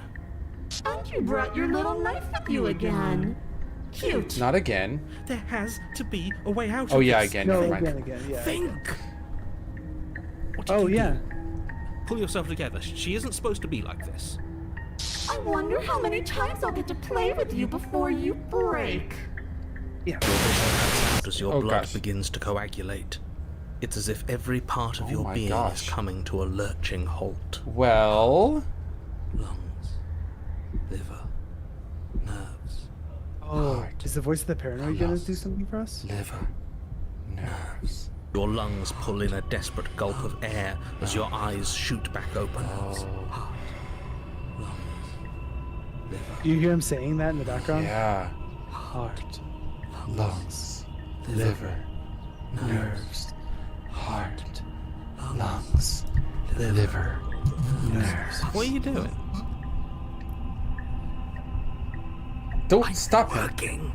[SPEAKER 7] And you brought your little knife with you again. Cute.
[SPEAKER 4] Not again.
[SPEAKER 6] There has to be a way out
[SPEAKER 4] Oh
[SPEAKER 6] of
[SPEAKER 4] yeah,
[SPEAKER 6] this.
[SPEAKER 4] again.
[SPEAKER 5] No,
[SPEAKER 4] Never mind.
[SPEAKER 5] again, yeah.
[SPEAKER 6] Think! What did
[SPEAKER 5] Oh
[SPEAKER 6] you
[SPEAKER 5] yeah.
[SPEAKER 6] do? Pull yourself together. She isn't supposed to be like this.
[SPEAKER 7] I wonder how many times I'll get to play with you before you break.
[SPEAKER 5] Yeah.
[SPEAKER 6] As your
[SPEAKER 4] Oh,
[SPEAKER 6] blood
[SPEAKER 4] gosh.
[SPEAKER 6] begins to coagulate. It's as if every part of
[SPEAKER 4] Oh
[SPEAKER 6] your
[SPEAKER 4] my
[SPEAKER 6] being
[SPEAKER 4] gosh.
[SPEAKER 6] is coming to a lurching halt.
[SPEAKER 4] Well,
[SPEAKER 6] Lungs, liver, nerves,
[SPEAKER 5] Oh, is the voice of the paranoid gonna
[SPEAKER 6] Alas.
[SPEAKER 5] do something for us?
[SPEAKER 4] liver, nerves.
[SPEAKER 6] Your lungs pull in a desperate gulp of air as your eyes shoot back open.
[SPEAKER 4] Oh.
[SPEAKER 6] Heart, lungs,
[SPEAKER 5] Do you hear him saying that in the background?
[SPEAKER 4] Yeah.
[SPEAKER 5] Heart,
[SPEAKER 4] Lungs, liver, nerves, heart, lungs, liver, nerves.
[SPEAKER 8] What are you doing?
[SPEAKER 4] Don't stop him.
[SPEAKER 6] Working.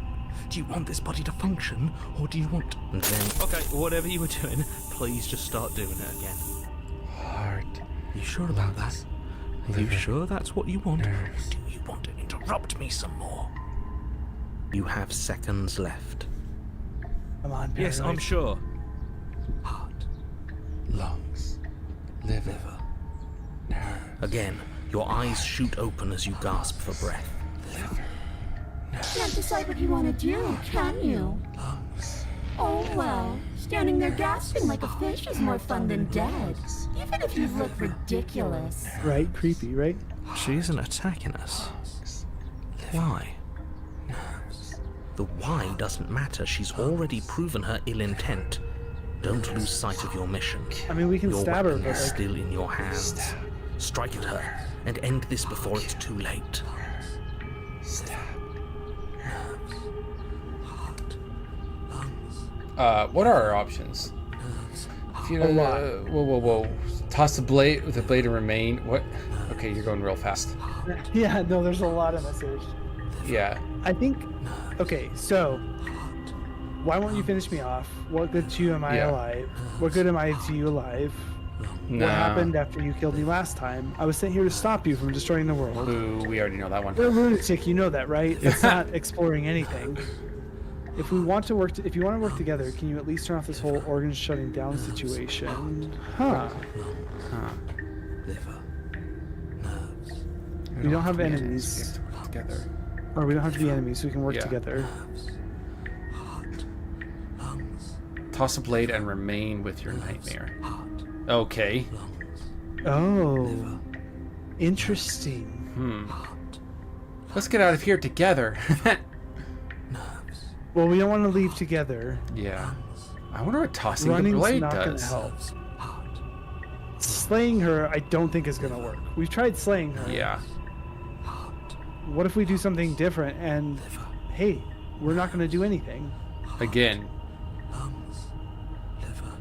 [SPEAKER 6] Do you want this body to function, or do you want... And then, okay, whatever you were doing, please just start doing it again.
[SPEAKER 4] Heart.
[SPEAKER 6] You sure about that? Are you sure that's what you want? Or do you want to interrupt me some more? You have seconds left.
[SPEAKER 5] Come on,
[SPEAKER 8] Yes, I'm
[SPEAKER 5] paranoid.
[SPEAKER 8] sure.
[SPEAKER 6] Heart,
[SPEAKER 4] Lungs, liver, nerves,
[SPEAKER 6] again, your eyes shoot open as you gasp for breath.
[SPEAKER 4] liver,
[SPEAKER 7] Can't decide what you want to do, can you? Oh well, standing there gasping like a fish is more fun than dead. Even if you look ridiculous.
[SPEAKER 5] Right? Creepy, right?
[SPEAKER 6] She isn't attacking us. Why? The why doesn't matter. She's already proven her ill intent. Don't lose sight of your mission.
[SPEAKER 5] I mean, we can
[SPEAKER 6] Your
[SPEAKER 5] stab her,
[SPEAKER 6] weapon
[SPEAKER 5] but
[SPEAKER 6] is
[SPEAKER 5] like,
[SPEAKER 6] still in your hands. Strike at her and end this before it's too late.
[SPEAKER 4] stab. What are our options? If you,
[SPEAKER 5] A lot.
[SPEAKER 4] whoa. Toss the blade with the blade and remain. What? Okay, you're going real fast.
[SPEAKER 5] yeah, no, there's a lot of message.
[SPEAKER 4] Yeah.
[SPEAKER 5] I think. Okay, so why won't you finish me off? What good to you am I
[SPEAKER 4] Yeah.
[SPEAKER 5] alive? What good am I to you alive?
[SPEAKER 4] Nah.
[SPEAKER 5] What happened after you killed me last time? I was sent here to stop you from destroying the world.
[SPEAKER 4] Ooh, we already know that one.
[SPEAKER 5] You're a lunatic, you know that, right? It's not exploring anything. If we want to work, if you want to work together, can you at least turn off this whole organ shutting down situation? Huh?
[SPEAKER 4] Huh.
[SPEAKER 6] Liver, nerves,
[SPEAKER 5] We don't have
[SPEAKER 4] to be
[SPEAKER 5] enemies.
[SPEAKER 4] We have to work together.
[SPEAKER 5] Or we don't have to be enemies, so we can work
[SPEAKER 4] Yeah.
[SPEAKER 5] together.
[SPEAKER 6] heart, lungs,
[SPEAKER 4] Toss a blade and remain with your nightmare. Okay.
[SPEAKER 5] Oh, interesting.
[SPEAKER 4] Let's get out of here together.
[SPEAKER 6] nerves,
[SPEAKER 5] Well, we don't want to leave together.
[SPEAKER 4] Yeah. I wonder what tossing the
[SPEAKER 5] Running's
[SPEAKER 4] blade
[SPEAKER 5] not going to
[SPEAKER 4] does.
[SPEAKER 5] help. Slaying her, I don't think is going to work. We've tried slaying her.
[SPEAKER 4] Yeah.
[SPEAKER 5] What if we do something different and, hey, we're not going to do anything?
[SPEAKER 4] Again,
[SPEAKER 6] lungs, liver,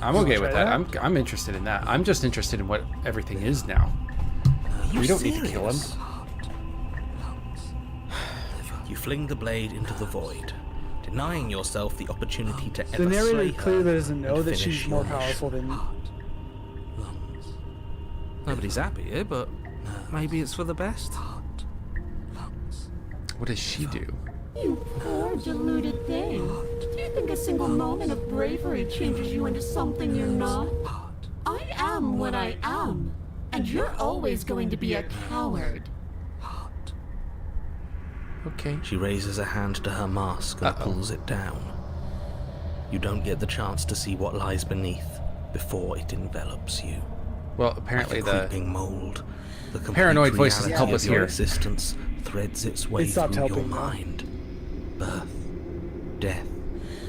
[SPEAKER 4] I'm okay with
[SPEAKER 5] try
[SPEAKER 4] that.
[SPEAKER 5] that?
[SPEAKER 4] I'm interested in that. I'm just interested in what everything is now. We don't need to kill him.
[SPEAKER 6] You fling the blade into the void, denying yourself the opportunity to
[SPEAKER 5] The
[SPEAKER 6] ever slay
[SPEAKER 5] narrator
[SPEAKER 6] her
[SPEAKER 5] clearly doesn't know
[SPEAKER 6] and
[SPEAKER 5] that
[SPEAKER 6] finish
[SPEAKER 5] she's more
[SPEAKER 6] your mission.
[SPEAKER 5] powerful than.
[SPEAKER 6] Lungs,
[SPEAKER 8] Nobody's happy here, but maybe it's for the best.
[SPEAKER 6] lungs,
[SPEAKER 4] What does she do?
[SPEAKER 7] You poor deluded thing. Do you think a single moment of bravery changes you into something you're not? I am what I am, and you're always going to be a coward.
[SPEAKER 4] Okay.
[SPEAKER 6] She raises a hand to her mask and pulls it down. You don't get the chance to see what lies beneath before it envelops you.
[SPEAKER 4] Well, apparently
[SPEAKER 6] Like a
[SPEAKER 4] the
[SPEAKER 6] creeping mold, the complete
[SPEAKER 4] paranoid voices
[SPEAKER 6] reality
[SPEAKER 4] help
[SPEAKER 6] of
[SPEAKER 4] us
[SPEAKER 6] your
[SPEAKER 4] here.
[SPEAKER 6] existence threads its way
[SPEAKER 5] It stopped
[SPEAKER 6] through your
[SPEAKER 5] helping, though.
[SPEAKER 6] mind. Birth, death,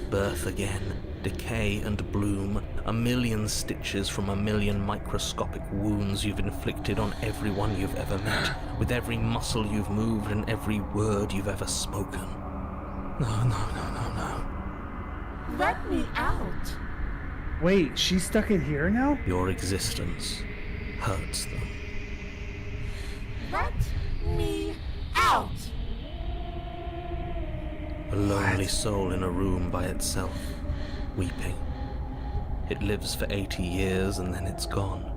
[SPEAKER 6] birth again, decay and bloom, a million stitches from a million microscopic wounds you've inflicted on everyone you've ever met, with every muscle you've moved and every word you've ever spoken. No.
[SPEAKER 7] Let me out.
[SPEAKER 5] Wait, she's stuck in here now?
[SPEAKER 6] Your existence hurts them.
[SPEAKER 7] Let me out.
[SPEAKER 6] A lonely soul in a room by itself, weeping. It lives for 80 years and then it's gone.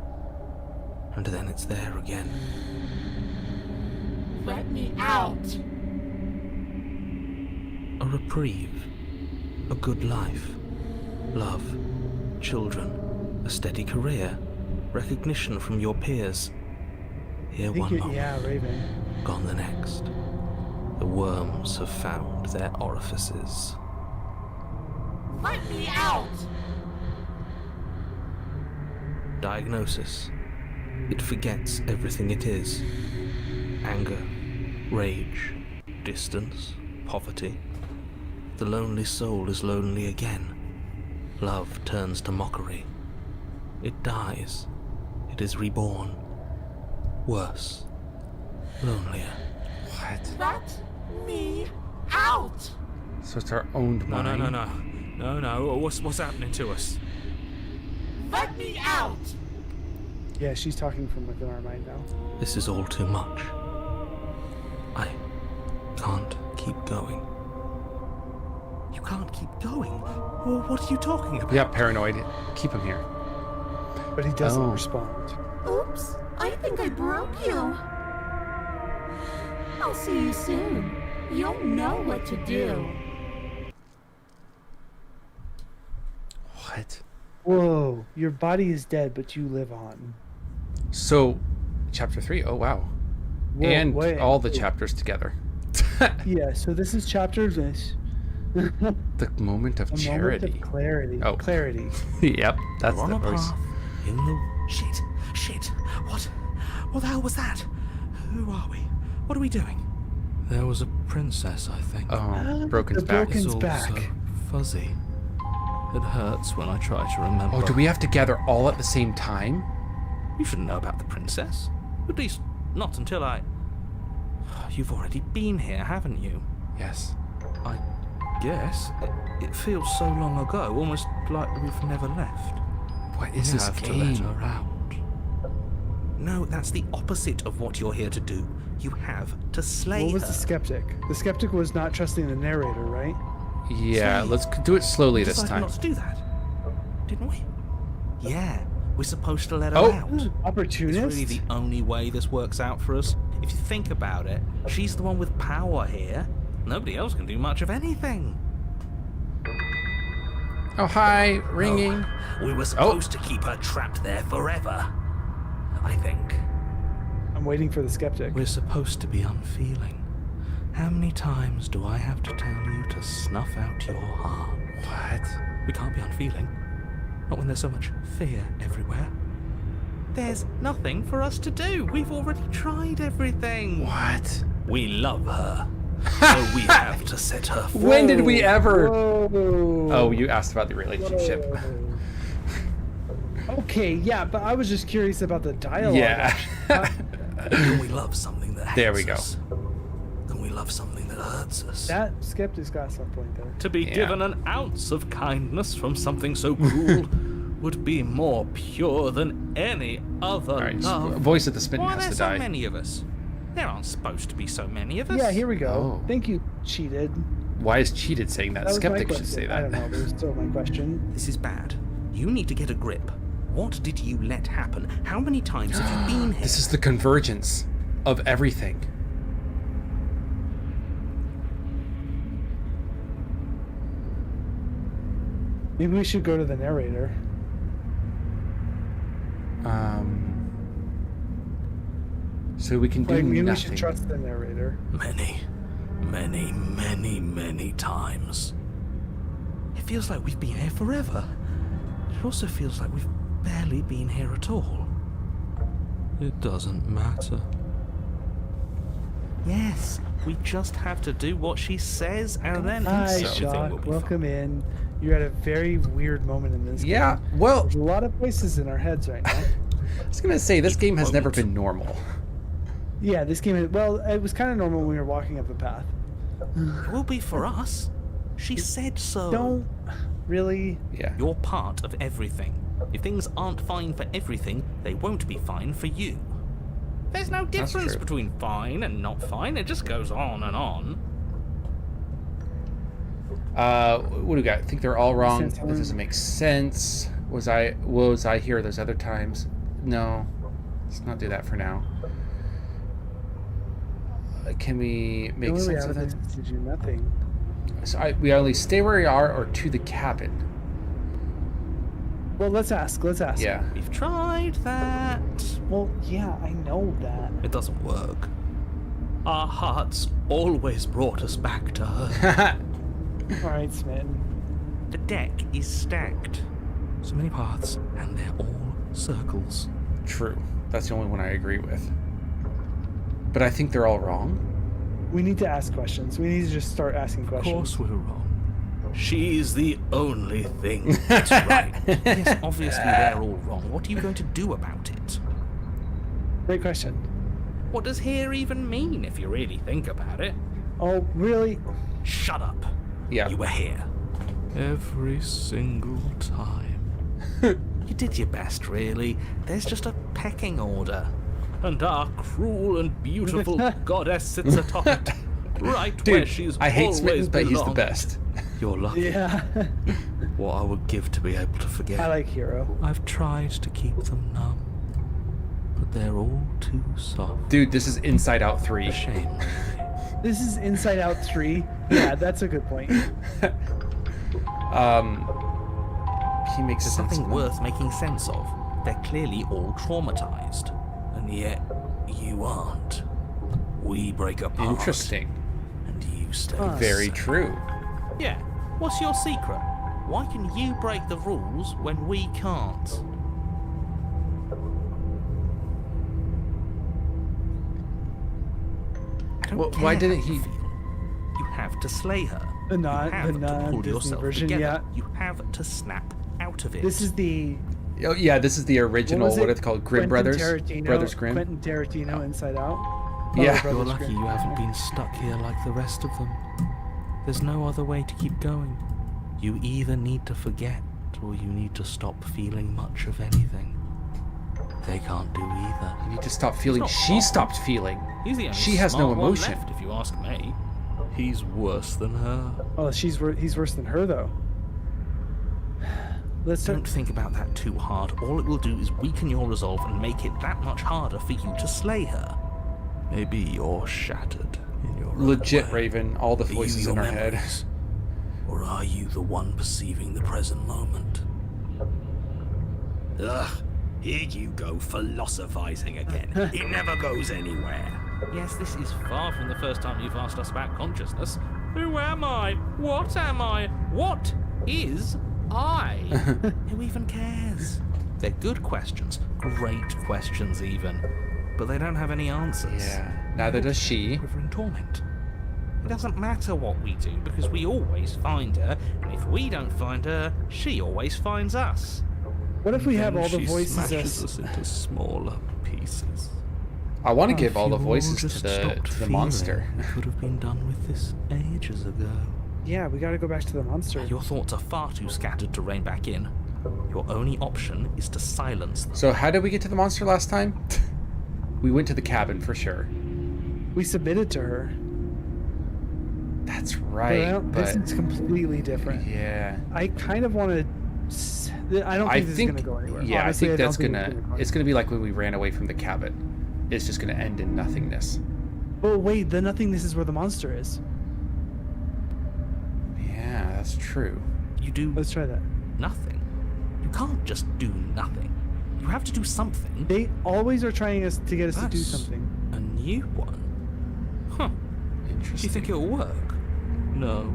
[SPEAKER 6] And then it's there again.
[SPEAKER 7] Let me out.
[SPEAKER 6] A reprieve. A good life. Love. Children. A steady career. Recognition from your peers. Here
[SPEAKER 5] I think
[SPEAKER 6] one
[SPEAKER 5] you're,
[SPEAKER 6] moment,
[SPEAKER 5] yeah, Raven.
[SPEAKER 6] gone the next. The worms have found their orifices.
[SPEAKER 7] Let me out.
[SPEAKER 6] Diagnosis. It forgets everything it is. Anger, rage, distance, poverty. The lonely soul is lonely again. Love turns to mockery. It dies. It is reborn. Worse. lonelier.
[SPEAKER 4] What?
[SPEAKER 1] Let me out!
[SPEAKER 4] So it's our own
[SPEAKER 8] No,
[SPEAKER 4] mind.
[SPEAKER 8] no. What's happening to us?
[SPEAKER 1] Let me out!
[SPEAKER 5] Yeah, she's talking from within our mind now.
[SPEAKER 6] This is all too much. I can't keep going.
[SPEAKER 8] You can't keep going. Well, what are you talking about?
[SPEAKER 4] Yeah, paranoid. Keep him here.
[SPEAKER 5] But he doesn't
[SPEAKER 4] Oh.
[SPEAKER 5] respond.
[SPEAKER 7] Oops, I think I broke you. I'll see you soon. You'll know what to do.
[SPEAKER 4] What?
[SPEAKER 5] Whoa, your body is dead, but you live on.
[SPEAKER 4] So, chapter 3. Oh, wow.
[SPEAKER 5] Whoa,
[SPEAKER 4] And
[SPEAKER 5] wait.
[SPEAKER 4] all the chapters together.
[SPEAKER 5] Yeah, so this is chapter this.
[SPEAKER 4] The moment of
[SPEAKER 5] A
[SPEAKER 4] charity.
[SPEAKER 5] moment of clarity.
[SPEAKER 4] Oh.
[SPEAKER 5] Clarity.
[SPEAKER 4] Yep, that's
[SPEAKER 6] We're on
[SPEAKER 4] the
[SPEAKER 6] a
[SPEAKER 4] voice.
[SPEAKER 6] path in the...
[SPEAKER 8] Shit. What the hell was that? Who are we? What are we doing?
[SPEAKER 6] There was a princess, I think.
[SPEAKER 4] Oh, Broken's
[SPEAKER 5] The
[SPEAKER 4] back.
[SPEAKER 5] Broken-
[SPEAKER 6] It's all
[SPEAKER 5] back.
[SPEAKER 6] so fuzzy. It hurts when I try to remember.
[SPEAKER 4] Oh, do we have to gather all at the same time?
[SPEAKER 6] You shouldn't know about the princess. At least, not until I... You've already been here, haven't you?
[SPEAKER 4] Yes.
[SPEAKER 6] I guess. It feels so long ago, almost like we've never left.
[SPEAKER 4] What is
[SPEAKER 6] We
[SPEAKER 4] this
[SPEAKER 6] have to let
[SPEAKER 4] game?
[SPEAKER 6] her out.
[SPEAKER 8] No, that's the opposite of what you're here to do. You have to slay
[SPEAKER 5] What was
[SPEAKER 8] her.
[SPEAKER 5] the skeptic? The skeptic was not trusting the narrator, right?
[SPEAKER 4] Yeah,
[SPEAKER 8] Slay.
[SPEAKER 4] let's do it slowly
[SPEAKER 8] We
[SPEAKER 4] this
[SPEAKER 8] decided
[SPEAKER 4] time.
[SPEAKER 8] not to do that, didn't we? Yeah, we're supposed to let her
[SPEAKER 4] Oh.
[SPEAKER 8] out.
[SPEAKER 5] Opportunist?
[SPEAKER 6] It's really the only way this works out for us. If you think about it, she's the one with power here. Nobody else can do much of anything.
[SPEAKER 4] Oh, hi, ringing.
[SPEAKER 8] We were supposed to keep her trapped there forever. I think.
[SPEAKER 5] I'm waiting for the skeptic.
[SPEAKER 6] We're supposed to be unfeeling. How many times do I have to tell you to snuff out your heart?
[SPEAKER 4] What?
[SPEAKER 6] We can't be unfeeling. Not when there's so much fear everywhere.
[SPEAKER 8] There's nothing for us to do. We've already tried everything.
[SPEAKER 4] What?
[SPEAKER 8] We love her. So we have to set her free.
[SPEAKER 4] When did we ever?
[SPEAKER 5] Whoa.
[SPEAKER 4] Oh, you asked about the relationship.
[SPEAKER 5] Whoa. Okay, yeah, but I was just curious about the dialogue.
[SPEAKER 4] Yeah.
[SPEAKER 8] When we love something that hates
[SPEAKER 4] There we go.
[SPEAKER 8] us. Then we love something that hurts us.
[SPEAKER 5] That skeptic's got some point there.
[SPEAKER 6] To be
[SPEAKER 4] Yeah.
[SPEAKER 6] given an ounce of kindness from something so cruel would be more pure than any other
[SPEAKER 4] All right,
[SPEAKER 6] love.
[SPEAKER 4] voice of the spitting
[SPEAKER 8] Why are
[SPEAKER 4] has
[SPEAKER 8] there
[SPEAKER 4] to
[SPEAKER 8] so
[SPEAKER 4] die.
[SPEAKER 8] many of us? There aren't supposed to be so many of us.
[SPEAKER 5] Yeah, here we go.
[SPEAKER 4] Oh.
[SPEAKER 5] Thank you, cheated.
[SPEAKER 4] Why is cheated saying that?
[SPEAKER 5] That was my
[SPEAKER 4] Skeptic
[SPEAKER 5] question.
[SPEAKER 4] should say
[SPEAKER 5] I don't
[SPEAKER 4] that.
[SPEAKER 5] know, but it was still my question.
[SPEAKER 8] This is bad. You need to get a grip. What did you let happen? How many times have you been here?
[SPEAKER 4] This is the convergence of everything.
[SPEAKER 5] Maybe we should go to the narrator.
[SPEAKER 4] So we can do
[SPEAKER 5] Like, maybe we
[SPEAKER 4] nothing.
[SPEAKER 5] should trust the narrator.
[SPEAKER 6] Many times.
[SPEAKER 8] It feels like we've been here forever. It also feels like we've barely been here at all.
[SPEAKER 6] It doesn't matter.
[SPEAKER 8] Yes, we just have to do what she says, and then
[SPEAKER 5] Hi,
[SPEAKER 8] everything will
[SPEAKER 5] Shock.
[SPEAKER 8] be
[SPEAKER 5] Welcome in. You're at a very weird moment in this
[SPEAKER 4] Yeah,
[SPEAKER 5] game.
[SPEAKER 4] well,
[SPEAKER 5] There's a lot of voices in our heads right now.
[SPEAKER 4] I was gonna say this game has never been normal.
[SPEAKER 5] Yeah, this game, well, it was kind of normal when we were walking up the path.
[SPEAKER 8] It will be for us. She said so.
[SPEAKER 5] Don't really.
[SPEAKER 4] Yeah.
[SPEAKER 8] You're part of everything. If things aren't fine for everything, they won't be fine for you. There's no difference
[SPEAKER 4] true.
[SPEAKER 8] between fine and not fine. It just goes on and on.
[SPEAKER 4] What do we got? I think they're all wrong.
[SPEAKER 5] Sense
[SPEAKER 4] This
[SPEAKER 5] harm.
[SPEAKER 4] doesn't make sense. Was I here those other times? No. Let's not do that for now. Can we make
[SPEAKER 5] The only
[SPEAKER 4] sense of
[SPEAKER 5] evidence
[SPEAKER 4] it?
[SPEAKER 5] is to do nothing.
[SPEAKER 4] So we only stay where we are or to the cabin.
[SPEAKER 5] Well, let's ask. Let's ask.
[SPEAKER 4] Yeah.
[SPEAKER 8] We've tried that.
[SPEAKER 5] Well, yeah, I know that.
[SPEAKER 6] It doesn't work.
[SPEAKER 8] Our hearts always brought us back to her.
[SPEAKER 5] All right, Smitten.
[SPEAKER 8] The deck is stacked.
[SPEAKER 6] So many paths, and they're all circles.
[SPEAKER 4] True. That's the only one I agree with. But I think they're all wrong.
[SPEAKER 5] We need to ask questions. We need to just start asking
[SPEAKER 6] Of
[SPEAKER 5] questions.
[SPEAKER 6] course we're wrong.
[SPEAKER 8] She's the only thing that's right. Yes, obviously they're all wrong. What are you going to do about it?
[SPEAKER 5] Great question.
[SPEAKER 6] What does here even mean if you really think about it?
[SPEAKER 5] Oh, really?
[SPEAKER 6] Shut up.
[SPEAKER 4] Yeah.
[SPEAKER 6] You were here. Every single time. You did your best, really. There's just a pecking order. And our cruel and beautiful goddess sits atop it. Right where
[SPEAKER 4] Dude,
[SPEAKER 6] she's
[SPEAKER 4] I hate
[SPEAKER 6] always
[SPEAKER 4] Smitten, but he's the
[SPEAKER 6] belonged.
[SPEAKER 4] best.
[SPEAKER 6] You're lucky.
[SPEAKER 5] Yeah.
[SPEAKER 6] What I would give to be able to forget.
[SPEAKER 5] I like Hero.
[SPEAKER 6] I've tried to keep them numb, but they're all too soft.
[SPEAKER 4] Dude, this is Inside Out 3.
[SPEAKER 6] A shame.
[SPEAKER 5] This is Inside Out 3. Yeah, that's a good point.
[SPEAKER 4] He makes
[SPEAKER 6] It's
[SPEAKER 4] sense.
[SPEAKER 6] something worth making sense of. They're clearly all traumatized, and yet you aren't. We break apart.
[SPEAKER 4] Interesting.
[SPEAKER 6] And you stay.
[SPEAKER 4] Very
[SPEAKER 6] safe.
[SPEAKER 4] true.
[SPEAKER 6] Yeah. What's your secret? Why can you break the rules when we can't? I don't
[SPEAKER 4] Well,
[SPEAKER 6] care
[SPEAKER 4] why
[SPEAKER 6] how
[SPEAKER 4] didn't
[SPEAKER 6] you
[SPEAKER 4] he-
[SPEAKER 6] feel. You have to slay her.
[SPEAKER 5] The
[SPEAKER 6] You
[SPEAKER 5] non-
[SPEAKER 6] have
[SPEAKER 5] the
[SPEAKER 6] to pull
[SPEAKER 5] non-Disney
[SPEAKER 6] yourself
[SPEAKER 5] version,
[SPEAKER 6] together.
[SPEAKER 5] yeah.
[SPEAKER 6] You have to snap out of it.
[SPEAKER 5] This is the
[SPEAKER 4] Oh, yeah, this is the original, what,
[SPEAKER 5] was
[SPEAKER 4] it's called, Grimm
[SPEAKER 5] Quentin
[SPEAKER 4] Brothers?
[SPEAKER 5] Tarantino,
[SPEAKER 4] Brothers Grimm?
[SPEAKER 5] Quentin Tarantino, Inside Out.
[SPEAKER 4] Yeah.
[SPEAKER 5] Brothers
[SPEAKER 6] You're lucky
[SPEAKER 5] Grimm.
[SPEAKER 6] you haven't been stuck here like the rest of them. There's no other way to keep going. You either need to forget, or you need to stop feeling much of anything. They can't do either.
[SPEAKER 4] You need to stop feeling.
[SPEAKER 6] not
[SPEAKER 4] She
[SPEAKER 6] wrong.
[SPEAKER 4] stopped feeling.
[SPEAKER 6] He's the only
[SPEAKER 4] She has no
[SPEAKER 6] smart one
[SPEAKER 4] emotion.
[SPEAKER 6] left, if you ask me. He's worse than her.
[SPEAKER 5] Oh, he's worse than her though. Let's
[SPEAKER 6] Don't think about that too hard. All it will do is weaken your resolve and make it that much harder for you to slay her. Maybe you're shattered in your own
[SPEAKER 4] Legit,
[SPEAKER 6] way.
[SPEAKER 4] Raven. All the
[SPEAKER 6] Are you
[SPEAKER 4] voices in
[SPEAKER 6] your
[SPEAKER 4] our head.
[SPEAKER 6] memories? Or are you the one perceiving the present moment?
[SPEAKER 11] Ugh, here you go philosophizing again. It never goes anywhere.
[SPEAKER 6] Yes, this is far from the first time you've asked us about consciousness. Who am I? What am I? What is I? Who even cares? They're good questions, great questions even, but they don't have any answers.
[SPEAKER 4] Yeah. Neither does she.
[SPEAKER 6] We're in torment. It doesn't matter what we do because we always find her, and if we don't find her, she always finds us.
[SPEAKER 5] What if we have
[SPEAKER 6] Then
[SPEAKER 5] all the
[SPEAKER 6] she
[SPEAKER 5] voices
[SPEAKER 6] smashes
[SPEAKER 5] as
[SPEAKER 6] us into smaller pieces.
[SPEAKER 4] I want to
[SPEAKER 5] Oh,
[SPEAKER 4] give all the
[SPEAKER 6] If you
[SPEAKER 4] voices
[SPEAKER 6] just
[SPEAKER 4] to the
[SPEAKER 6] stopped feeling,
[SPEAKER 4] monster.
[SPEAKER 6] We could have been done with this ages ago.
[SPEAKER 5] Yeah, we gotta go back to the monster.
[SPEAKER 6] Your thoughts are far too scattered to rein back in. Your only option is to silence them.
[SPEAKER 4] So how did we get to the monster last time? We went to the cabin for sure.
[SPEAKER 5] We submitted to her.
[SPEAKER 4] That's
[SPEAKER 5] But
[SPEAKER 4] right.
[SPEAKER 5] this is completely different.
[SPEAKER 4] yeah.
[SPEAKER 5] I kind of want to. I don't think this is gonna go anywhere.
[SPEAKER 4] Yeah,
[SPEAKER 5] Honestly,
[SPEAKER 4] I think
[SPEAKER 5] don't
[SPEAKER 4] that's
[SPEAKER 5] think
[SPEAKER 4] gonna. It's gonna be like when we ran away from the cabin. It's just gonna end in nothingness.
[SPEAKER 5] Oh wait, the nothingness is where the monster is.
[SPEAKER 4] Yeah, that's true.
[SPEAKER 6] You do
[SPEAKER 5] Let's try that.
[SPEAKER 6] nothing. You can't just do nothing. You have to do something.
[SPEAKER 5] They always are trying us to get us to do
[SPEAKER 6] That's
[SPEAKER 5] something.
[SPEAKER 6] a new one. Huh. Do
[SPEAKER 4] Interesting.
[SPEAKER 6] you think it'll work? No.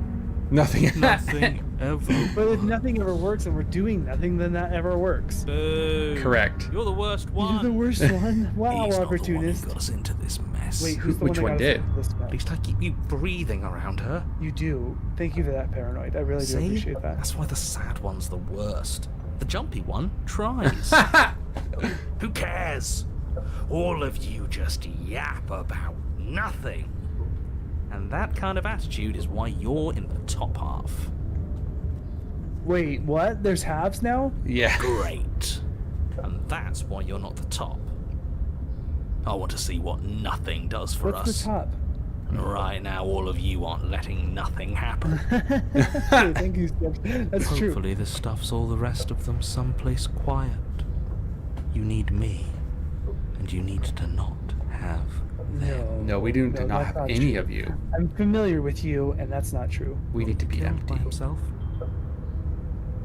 [SPEAKER 4] Nothing.
[SPEAKER 6] Nothing ever.
[SPEAKER 5] But if nothing ever works and we're doing nothing, then that ever works.
[SPEAKER 6] Boo.
[SPEAKER 4] Correct.
[SPEAKER 6] You're the worst one.
[SPEAKER 5] You're the worst one. Wow,
[SPEAKER 6] He's not the one who
[SPEAKER 5] opportunist.
[SPEAKER 6] got us into this mess.
[SPEAKER 5] Wait, who's the
[SPEAKER 4] Which
[SPEAKER 5] one
[SPEAKER 4] one
[SPEAKER 5] that got us
[SPEAKER 4] did?
[SPEAKER 5] into this
[SPEAKER 6] At
[SPEAKER 5] mess?
[SPEAKER 6] least I keep you breathing around her.
[SPEAKER 5] You do. Thank you for that, Paranoid. I really do
[SPEAKER 6] See?
[SPEAKER 5] appreciate that.
[SPEAKER 6] That's why the sad one's the worst. The jumpy one tries.
[SPEAKER 11] Who cares? All of you just yap about nothing.
[SPEAKER 6] And that kind of attitude is why you're in the top half.
[SPEAKER 5] Wait, what? There's halves now?
[SPEAKER 4] Yeah.
[SPEAKER 11] Great.
[SPEAKER 6] And that's why you're not the top. I want to see what nothing does for
[SPEAKER 5] What's
[SPEAKER 6] us.
[SPEAKER 5] the top?
[SPEAKER 6] And right now, all of you aren't letting nothing happen.
[SPEAKER 5] Hey, thank you, Steph. That's true.
[SPEAKER 6] Hopefully, this stuff's all the rest of them someplace quiet. You need me, and you need to not have them.
[SPEAKER 4] No, we do
[SPEAKER 5] No,
[SPEAKER 4] not
[SPEAKER 5] that's
[SPEAKER 4] have
[SPEAKER 5] not
[SPEAKER 4] any
[SPEAKER 5] true.
[SPEAKER 4] of you.
[SPEAKER 5] I'm familiar with you, and that's not true.
[SPEAKER 4] We need to be
[SPEAKER 6] Killed by
[SPEAKER 4] empty.
[SPEAKER 6] himself.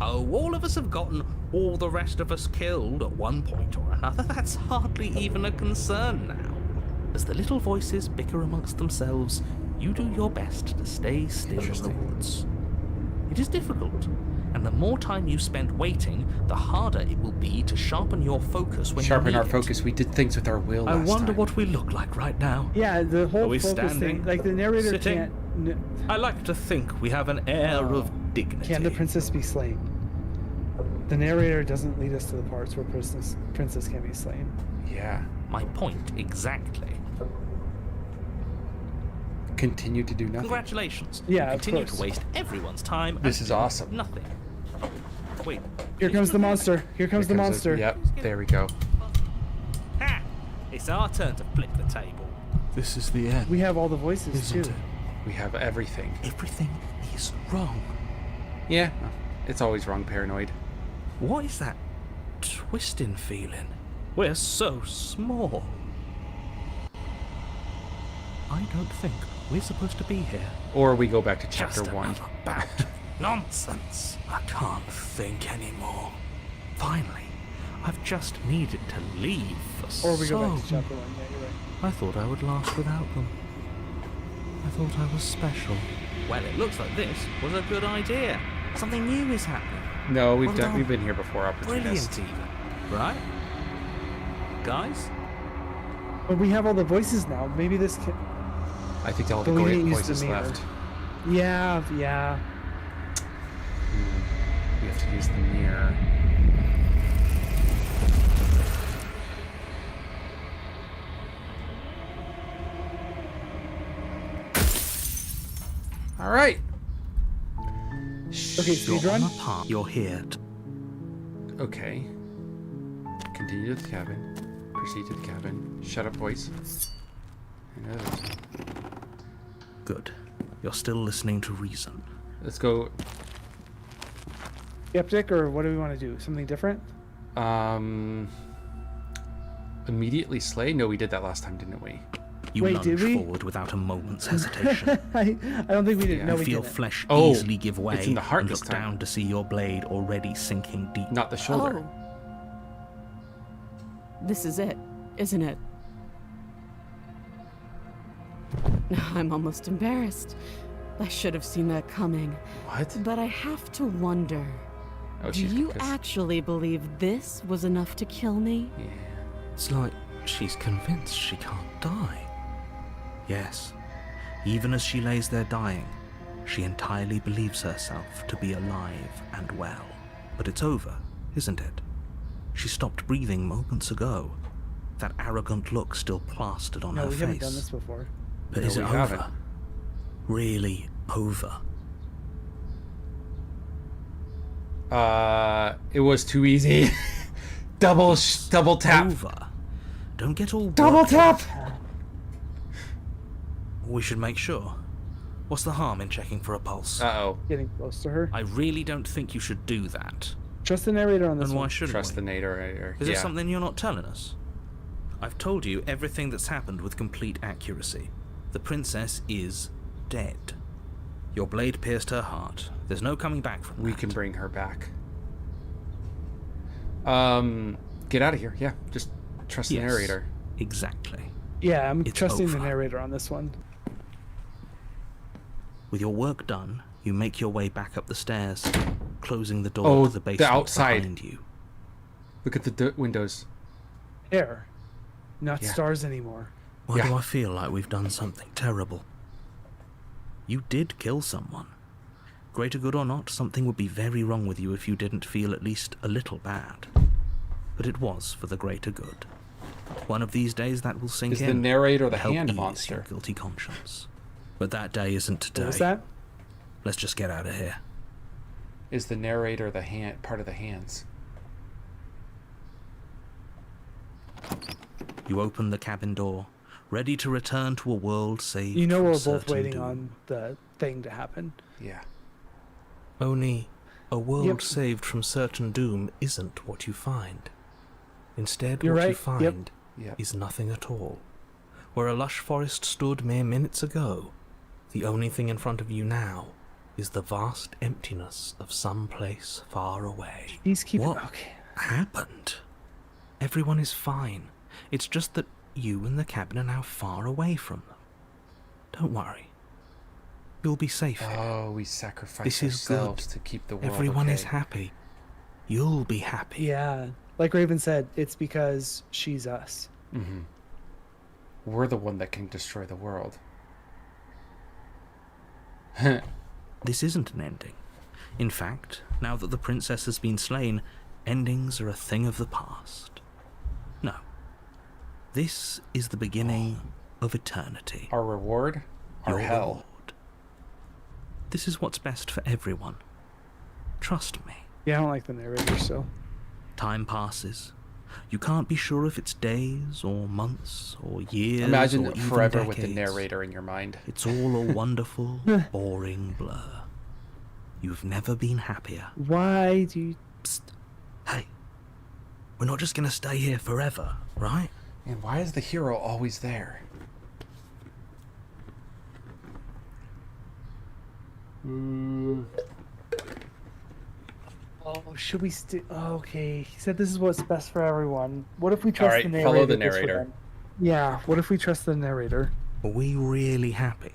[SPEAKER 6] Oh, all of us have gotten all the rest of us killed at one point or another. That's hardly even a concern now. As the little voices bicker amongst themselves, you do your best to stay still in the woods. It is difficult, and the more time you spend waiting, the harder it will be to sharpen your focus when
[SPEAKER 4] Sharpen
[SPEAKER 6] you
[SPEAKER 4] our
[SPEAKER 6] need
[SPEAKER 4] focus. We did things with our will
[SPEAKER 6] I
[SPEAKER 4] last
[SPEAKER 6] wonder
[SPEAKER 4] time.
[SPEAKER 6] what we look like right now.
[SPEAKER 5] Yeah, the whole
[SPEAKER 6] Are we
[SPEAKER 5] focus
[SPEAKER 6] standing?
[SPEAKER 5] thing. Like, the narrator
[SPEAKER 6] Sitting?
[SPEAKER 5] can't.
[SPEAKER 6] I like to think we have an air of dignity.
[SPEAKER 5] Can the princess be slain? The narrator doesn't lead us to the parts where princess can be slain.
[SPEAKER 4] Yeah.
[SPEAKER 6] My point exactly.
[SPEAKER 4] continue to do nothing.
[SPEAKER 6] Congratulations.
[SPEAKER 5] Yeah,
[SPEAKER 6] You
[SPEAKER 5] of
[SPEAKER 6] continue
[SPEAKER 5] course.
[SPEAKER 6] to waste everyone's time.
[SPEAKER 4] This
[SPEAKER 6] and
[SPEAKER 4] is
[SPEAKER 6] do
[SPEAKER 4] awesome.
[SPEAKER 6] Nothing. Wait.
[SPEAKER 5] Here comes the monster. Here comes the
[SPEAKER 4] Here comes
[SPEAKER 5] monster.
[SPEAKER 4] Yep, there we go.
[SPEAKER 6] Ha! It's our turn to flip the table.
[SPEAKER 8] This is the end.
[SPEAKER 5] We have all the voices
[SPEAKER 8] Isn't
[SPEAKER 5] too.
[SPEAKER 8] it?
[SPEAKER 4] We have everything.
[SPEAKER 6] Everything is wrong.
[SPEAKER 4] Yeah, it's always wrong, paranoid.
[SPEAKER 6] What is that twisting feeling? We're so small. I don't think we're supposed to be here.
[SPEAKER 4] Or we go back to chapter
[SPEAKER 6] Just
[SPEAKER 4] 1.
[SPEAKER 6] another bout of nonsense. I can't think anymore. Finally, I've just needed to leave for
[SPEAKER 5] Or we go back
[SPEAKER 6] so
[SPEAKER 5] to chapter 1. Yeah, you're right.
[SPEAKER 6] I thought I would last without them. I thought I was special. Well, it looks like this was a good idea. Something new is happening.
[SPEAKER 4] No,
[SPEAKER 6] Well done.
[SPEAKER 4] we've been here before, opportunist.
[SPEAKER 6] Brilliant even. Right? Guys?
[SPEAKER 5] But we have all the voices now. Maybe this can...
[SPEAKER 4] I think all the
[SPEAKER 5] But we didn't use
[SPEAKER 4] voices
[SPEAKER 5] the mirror.
[SPEAKER 4] left.
[SPEAKER 5] Yeah.
[SPEAKER 4] We have to use the mirror. All right.
[SPEAKER 5] Okay,
[SPEAKER 6] You're
[SPEAKER 5] speed run.
[SPEAKER 6] on a path. You're here.
[SPEAKER 4] Okay. Continue to the cabin. Proceed to the cabin. Shut up, voice. And others.
[SPEAKER 6] Good. You're still listening to reason.
[SPEAKER 4] Let's go.
[SPEAKER 5] Skeptic, or what do we want to do? Something different?
[SPEAKER 4] Immediately slay? No, we did that last time, didn't we?
[SPEAKER 6] You
[SPEAKER 5] Wait,
[SPEAKER 6] lunge
[SPEAKER 5] did we?
[SPEAKER 6] forward without a moment's hesitation.
[SPEAKER 5] I don't think we did.
[SPEAKER 4] Yeah.
[SPEAKER 5] No,
[SPEAKER 6] You
[SPEAKER 5] we
[SPEAKER 6] feel
[SPEAKER 5] didn't.
[SPEAKER 6] flesh
[SPEAKER 4] Oh,
[SPEAKER 6] easily give way
[SPEAKER 4] it's in the heart
[SPEAKER 6] and
[SPEAKER 4] this
[SPEAKER 6] look
[SPEAKER 4] time.
[SPEAKER 6] down to see your blade already sinking deep.
[SPEAKER 4] Not the shoulder.
[SPEAKER 7] Oh. This is it, isn't it? I'm almost embarrassed. I should have seen that coming.
[SPEAKER 4] What?
[SPEAKER 7] But I have to wonder.
[SPEAKER 4] Oh,
[SPEAKER 7] Do
[SPEAKER 4] she's
[SPEAKER 7] you
[SPEAKER 4] pissed.
[SPEAKER 7] actually believe this was enough to kill me?
[SPEAKER 4] Yeah.
[SPEAKER 6] It's like she's convinced she can't die. Yes, even as she lays there dying, she entirely believes herself to be alive and well. But it's over, isn't it? She stopped breathing moments ago. That arrogant look still plastered on
[SPEAKER 5] No,
[SPEAKER 6] her
[SPEAKER 5] we
[SPEAKER 6] face.
[SPEAKER 5] haven't done this before.
[SPEAKER 6] But
[SPEAKER 4] No,
[SPEAKER 6] is it
[SPEAKER 4] we
[SPEAKER 6] over?
[SPEAKER 4] haven't.
[SPEAKER 6] Really over?
[SPEAKER 4] It was too easy. double tap.
[SPEAKER 6] Over. Don't get all
[SPEAKER 4] Double
[SPEAKER 6] worked up.
[SPEAKER 4] tap.
[SPEAKER 6] We should make sure. What's the harm in checking for a pulse?
[SPEAKER 4] Uh-oh.
[SPEAKER 5] Getting close to her.
[SPEAKER 6] I really don't think you should do that.
[SPEAKER 5] Trust the narrator on this
[SPEAKER 6] And why
[SPEAKER 5] one.
[SPEAKER 6] shouldn't
[SPEAKER 4] Trust
[SPEAKER 6] we?
[SPEAKER 4] the narrator.
[SPEAKER 6] Is
[SPEAKER 4] yeah.
[SPEAKER 6] there something you're not telling us? I've told you everything that's happened with complete accuracy. The princess is dead. Your blade pierced her heart. There's no coming back from
[SPEAKER 4] We
[SPEAKER 6] that.
[SPEAKER 4] can bring her back. Get out of here. Yeah, just trust the
[SPEAKER 6] Yes,
[SPEAKER 4] narrator.
[SPEAKER 6] Exactly.
[SPEAKER 5] Yeah, I'm
[SPEAKER 6] It's
[SPEAKER 5] trusting the
[SPEAKER 6] over.
[SPEAKER 5] narrator on this one.
[SPEAKER 6] With your work done, you make your way back up the stairs, closing the door
[SPEAKER 4] Oh,
[SPEAKER 6] to the
[SPEAKER 4] the
[SPEAKER 6] basement
[SPEAKER 4] outside.
[SPEAKER 6] behind you.
[SPEAKER 4] Look at the windows.
[SPEAKER 5] Air. Not
[SPEAKER 4] Yeah.
[SPEAKER 5] stars anymore.
[SPEAKER 6] Why
[SPEAKER 4] Yeah.
[SPEAKER 6] do I feel like we've done something terrible? You did kill someone. Greater good or not, something would be very wrong with you if you didn't feel at least a little bad. But it was for the greater good. One of these days that will sink
[SPEAKER 4] Is
[SPEAKER 6] in.
[SPEAKER 4] the narrator the
[SPEAKER 6] help
[SPEAKER 4] hand
[SPEAKER 6] ease
[SPEAKER 4] monster?
[SPEAKER 6] your guilty conscience. But that day isn't today.
[SPEAKER 5] What was that?
[SPEAKER 6] Let's just get out of here.
[SPEAKER 4] Is the narrator the hand part of the hands?
[SPEAKER 6] You open the cabin door, ready to return to a world saved
[SPEAKER 5] You know
[SPEAKER 6] from
[SPEAKER 5] we're both
[SPEAKER 6] certain
[SPEAKER 5] waiting
[SPEAKER 6] doom.
[SPEAKER 5] on the thing to happen.
[SPEAKER 4] Yeah.
[SPEAKER 6] Only a world
[SPEAKER 5] Yep.
[SPEAKER 6] saved from certain doom isn't what you find. Instead,
[SPEAKER 5] You're
[SPEAKER 6] what you
[SPEAKER 5] right.
[SPEAKER 6] find
[SPEAKER 4] Yep.
[SPEAKER 6] is nothing at all. Where a lush forest stood mere minutes ago, the only thing in front of you now is the vast emptiness of some place far away.
[SPEAKER 5] He's keeping.
[SPEAKER 6] What
[SPEAKER 5] Okay.
[SPEAKER 6] happened? Everyone is fine. It's just that you and the cabin are now far away from them. Don't worry. You'll be safe here.
[SPEAKER 4] Oh, we sacrifice
[SPEAKER 6] This is
[SPEAKER 4] ourselves
[SPEAKER 6] good.
[SPEAKER 4] to keep the world
[SPEAKER 6] Everyone is
[SPEAKER 4] okay.
[SPEAKER 6] happy. You'll be happy.
[SPEAKER 5] Yeah. Like Raven said, it's because she's us.
[SPEAKER 4] Mm-hmm. We're the one that can destroy the world.
[SPEAKER 6] This isn't an ending. In fact, now that the princess has been slain, endings are a thing of the past. No. This is the beginning of eternity.
[SPEAKER 4] Our reward?
[SPEAKER 6] your
[SPEAKER 4] hell.
[SPEAKER 6] reward. This is what's best for everyone. Trust me.
[SPEAKER 5] Yeah, I don't like the narrator, so.
[SPEAKER 6] Time passes. You can't be sure if it's days or months or years.
[SPEAKER 4] Imagine
[SPEAKER 6] or even
[SPEAKER 4] forever with the
[SPEAKER 6] decades.
[SPEAKER 4] narrator in your mind.
[SPEAKER 6] It's all a wonderful, boring blur. You've never been happier.
[SPEAKER 5] Why do you...
[SPEAKER 6] Psst. Hey, we're not just gonna stay here forever, right?
[SPEAKER 4] And why is the hero always there?
[SPEAKER 5] Oh, should we oh, okay. He said this is what's best for everyone. What if we trust
[SPEAKER 4] Alright,
[SPEAKER 5] the narrator?
[SPEAKER 4] follow the
[SPEAKER 5] this one?
[SPEAKER 4] narrator.
[SPEAKER 5] Yeah, what if we trust the narrator?
[SPEAKER 6] Are we really happy?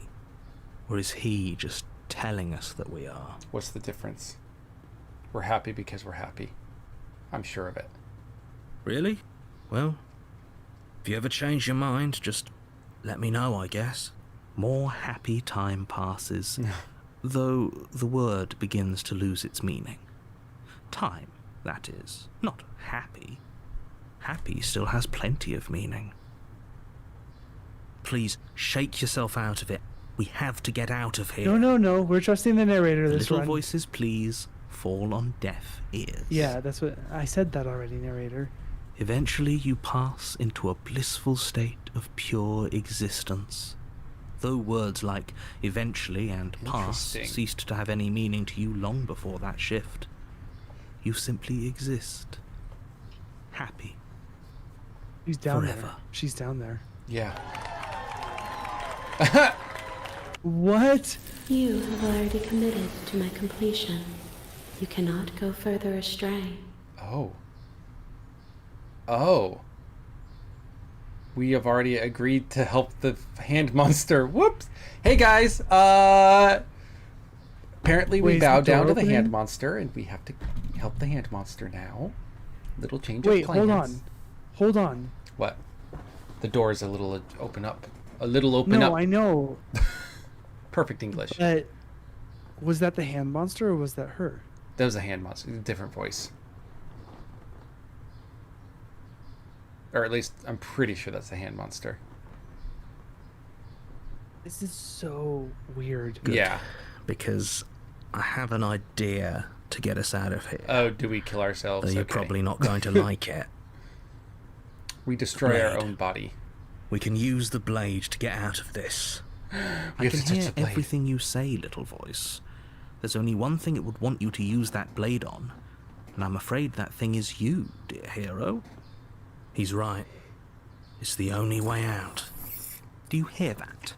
[SPEAKER 6] Or is he just telling us that we are?
[SPEAKER 4] What's the difference? We're happy because we're happy. I'm sure of it.
[SPEAKER 6] Really? Well, if you ever change your mind, just let me know, I guess. More happy time passes, though the word begins to lose its meaning. Time, that is, not happy. Happy still has plenty of meaning. Please, shake yourself out of it. We have to get out of here.
[SPEAKER 5] No. We're trusting the narrator this
[SPEAKER 6] Little
[SPEAKER 5] one.
[SPEAKER 6] voices, please, fall on deaf ears.
[SPEAKER 5] Yeah, that's what... I said that already, narrator.
[SPEAKER 6] Eventually you pass into a blissful state of pure existence. Though words like eventually and pass
[SPEAKER 4] Interesting.
[SPEAKER 6] ceased to have any meaning to you long before that shift. You simply exist. Happy.
[SPEAKER 5] She's down
[SPEAKER 6] Forever.
[SPEAKER 5] there. She's down there.
[SPEAKER 4] Yeah.
[SPEAKER 5] What?
[SPEAKER 10] You have already committed to my completion. You cannot go further astray.
[SPEAKER 4] Oh. Oh. We have already agreed to help the hand monster. Whoops. Hey guys, apparently we
[SPEAKER 5] Wait, is the
[SPEAKER 4] bowed down
[SPEAKER 5] door
[SPEAKER 4] to the hand
[SPEAKER 5] opening?
[SPEAKER 4] monster and we have to help the hand monster now. Little change
[SPEAKER 5] Wait,
[SPEAKER 4] of plans.
[SPEAKER 5] hold on. Hold on.
[SPEAKER 4] What? The door is a little open up. A little open
[SPEAKER 5] No,
[SPEAKER 4] up.
[SPEAKER 5] I know.
[SPEAKER 4] Perfect English.
[SPEAKER 5] But was that the hand monster or was that her?
[SPEAKER 4] That was a hand monster. A different voice. Or at least I'm pretty sure that's the hand monster.
[SPEAKER 5] This is so weird.
[SPEAKER 6] Good.
[SPEAKER 4] Yeah.
[SPEAKER 6] Because I have an idea to get us out of here.
[SPEAKER 4] Oh, do we kill
[SPEAKER 6] Though
[SPEAKER 4] ourselves?
[SPEAKER 6] you're
[SPEAKER 4] Okay.
[SPEAKER 6] probably not going to like it.
[SPEAKER 4] We destroy our
[SPEAKER 6] Blade.
[SPEAKER 4] own body.
[SPEAKER 6] We can use the blade to get out of this.
[SPEAKER 4] We
[SPEAKER 6] I
[SPEAKER 4] have
[SPEAKER 6] can
[SPEAKER 4] to touch
[SPEAKER 6] hear
[SPEAKER 4] the blade.
[SPEAKER 6] everything you say, little voice. There's only one thing it would want you to use that blade on, and I'm afraid that thing is you, dear hero. He's right. It's the only way out. Do you hear that?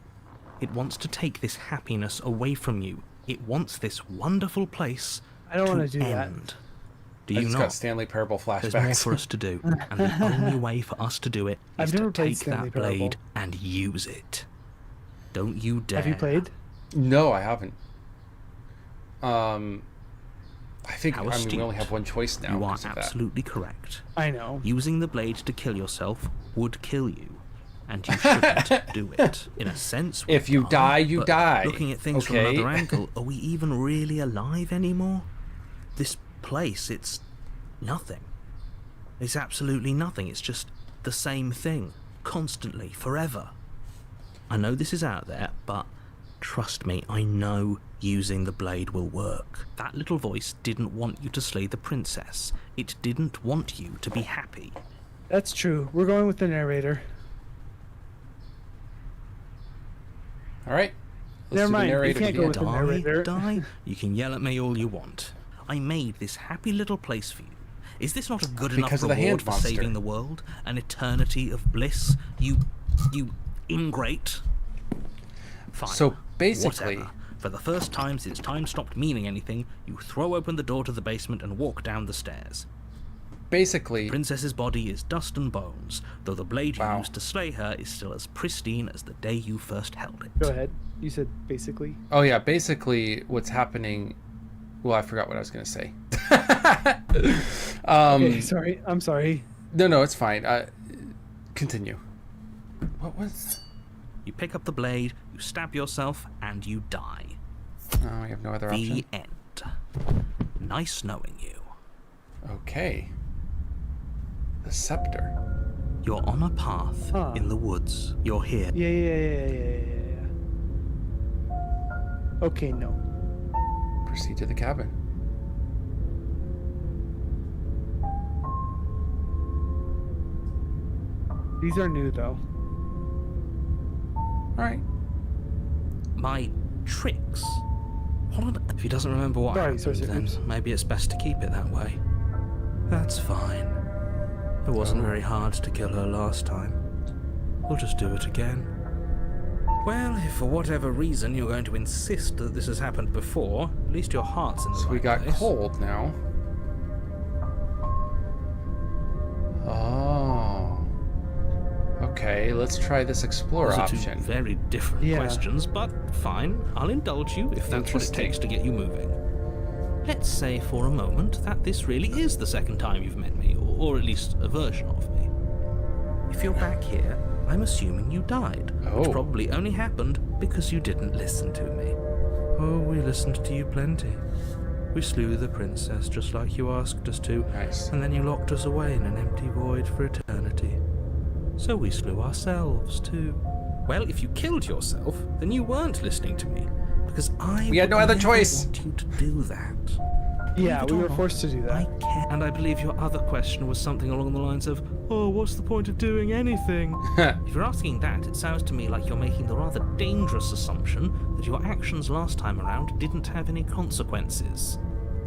[SPEAKER 6] It wants to take this happiness away from you. It wants this wonderful place
[SPEAKER 5] I don't
[SPEAKER 6] to
[SPEAKER 5] want to do that.
[SPEAKER 6] end. Do
[SPEAKER 4] I
[SPEAKER 6] you
[SPEAKER 4] just
[SPEAKER 6] not?
[SPEAKER 4] got Stanley Parable
[SPEAKER 6] There's more
[SPEAKER 4] flashbacks.
[SPEAKER 6] for us to do, and the only way for us to do it
[SPEAKER 5] I've
[SPEAKER 6] is
[SPEAKER 5] never
[SPEAKER 6] to
[SPEAKER 5] played
[SPEAKER 6] take
[SPEAKER 5] Stanley
[SPEAKER 6] that blade
[SPEAKER 5] Parable.
[SPEAKER 6] and use it. Don't you dare.
[SPEAKER 5] Have you played?
[SPEAKER 4] No, I haven't. I think
[SPEAKER 6] How
[SPEAKER 4] we
[SPEAKER 6] astute.
[SPEAKER 4] only have one choice now.
[SPEAKER 6] You are
[SPEAKER 4] because of that.
[SPEAKER 6] absolutely correct.
[SPEAKER 5] I know.
[SPEAKER 6] Using the blade to kill yourself would kill you, and you shouldn't do it. In a sense, we
[SPEAKER 4] If you die, you
[SPEAKER 6] but
[SPEAKER 4] die.
[SPEAKER 6] Looking at things from
[SPEAKER 4] Okay.
[SPEAKER 6] another angle, are we even really alive anymore? This place, it's nothing. It's absolutely nothing. It's just the same thing, constantly, forever. I know this is out there, but trust me, I know using the blade will work. That little voice didn't want you to slay the princess. It didn't want you to be happy.
[SPEAKER 5] That's true. We're going with the narrator.
[SPEAKER 4] All right. Let's
[SPEAKER 5] Never
[SPEAKER 4] do
[SPEAKER 5] mind,
[SPEAKER 4] the
[SPEAKER 5] you
[SPEAKER 4] narrator
[SPEAKER 5] can't
[SPEAKER 4] again.
[SPEAKER 5] go with the narrator.
[SPEAKER 6] Die? You can yell at me all you want. I made this happy little place for you. Is this not a good enough
[SPEAKER 4] Because of the
[SPEAKER 6] reward
[SPEAKER 4] hand
[SPEAKER 6] for
[SPEAKER 4] monster.
[SPEAKER 6] saving the world? An eternity of bliss? You ingrate. Fine.
[SPEAKER 4] So basically-
[SPEAKER 6] Whatever. For the first time since time stopped meaning anything, you throw open the door to the basement and walk down the stairs.
[SPEAKER 4] Basically,
[SPEAKER 6] Princess's body is dust and bones, though the blade you
[SPEAKER 4] Wow.
[SPEAKER 6] used to slay her is still as pristine as the day you first held it.
[SPEAKER 5] Go ahead. You said basically.
[SPEAKER 4] oh yeah, basically what's happening. Well, I forgot what I was gonna say.
[SPEAKER 5] Okay, sorry. I'm sorry.
[SPEAKER 4] No, it's fine. Continue. What was?
[SPEAKER 6] You pick up the blade, you stab yourself, and you die.
[SPEAKER 4] Oh, we have no other option.
[SPEAKER 6] The end. Nice knowing you.
[SPEAKER 4] Okay. The scepter.
[SPEAKER 6] You're on a path
[SPEAKER 5] Huh.
[SPEAKER 6] in the woods. You're here.
[SPEAKER 5] Yeah. Okay, no.
[SPEAKER 4] Proceed to the cabin.
[SPEAKER 5] These are new though.
[SPEAKER 4] Alright.
[SPEAKER 6] My tricks? If he doesn't remember what
[SPEAKER 5] Sorry,
[SPEAKER 6] happened, then
[SPEAKER 5] oops.
[SPEAKER 6] maybe it's best to keep it that way. That's fine. It wasn't very hard to kill her last time. We'll just do it again. Well, if for whatever reason you're going to insist that this has happened before, at least your heart's in the
[SPEAKER 4] So
[SPEAKER 6] right
[SPEAKER 4] we got
[SPEAKER 6] place.
[SPEAKER 4] cold now. Oh. Okay, let's try this explore
[SPEAKER 6] Those are two
[SPEAKER 4] option.
[SPEAKER 6] very different
[SPEAKER 5] Yeah.
[SPEAKER 6] questions, but fine. I'll indulge you if that's what it
[SPEAKER 4] Interesting.
[SPEAKER 6] takes to get you moving. Let's say for a moment that this really is the second time you've met me, or at least a version of me. If you're back here, I'm assuming you died, which
[SPEAKER 4] Oh.
[SPEAKER 6] probably only happened because you didn't listen to me. Oh, we listened to you plenty. We slew the princess just like you asked us to,
[SPEAKER 4] Nice.
[SPEAKER 6] and then you locked us away in an empty void for eternity. So we slew ourselves too. Well, if you killed yourself, then you weren't listening to me, because I
[SPEAKER 4] We had no
[SPEAKER 6] would
[SPEAKER 4] other
[SPEAKER 6] never
[SPEAKER 4] choice.
[SPEAKER 6] want you to do that.
[SPEAKER 5] Yeah,
[SPEAKER 6] Believe it
[SPEAKER 5] we
[SPEAKER 6] or
[SPEAKER 5] were
[SPEAKER 6] not,
[SPEAKER 5] forced to do
[SPEAKER 6] I
[SPEAKER 5] that.
[SPEAKER 6] care. And I believe your other question was something along the lines of, oh, what's the point of doing anything? If you're asking that, it sounds to me like you're making the rather dangerous assumption that your actions last time around didn't have any consequences.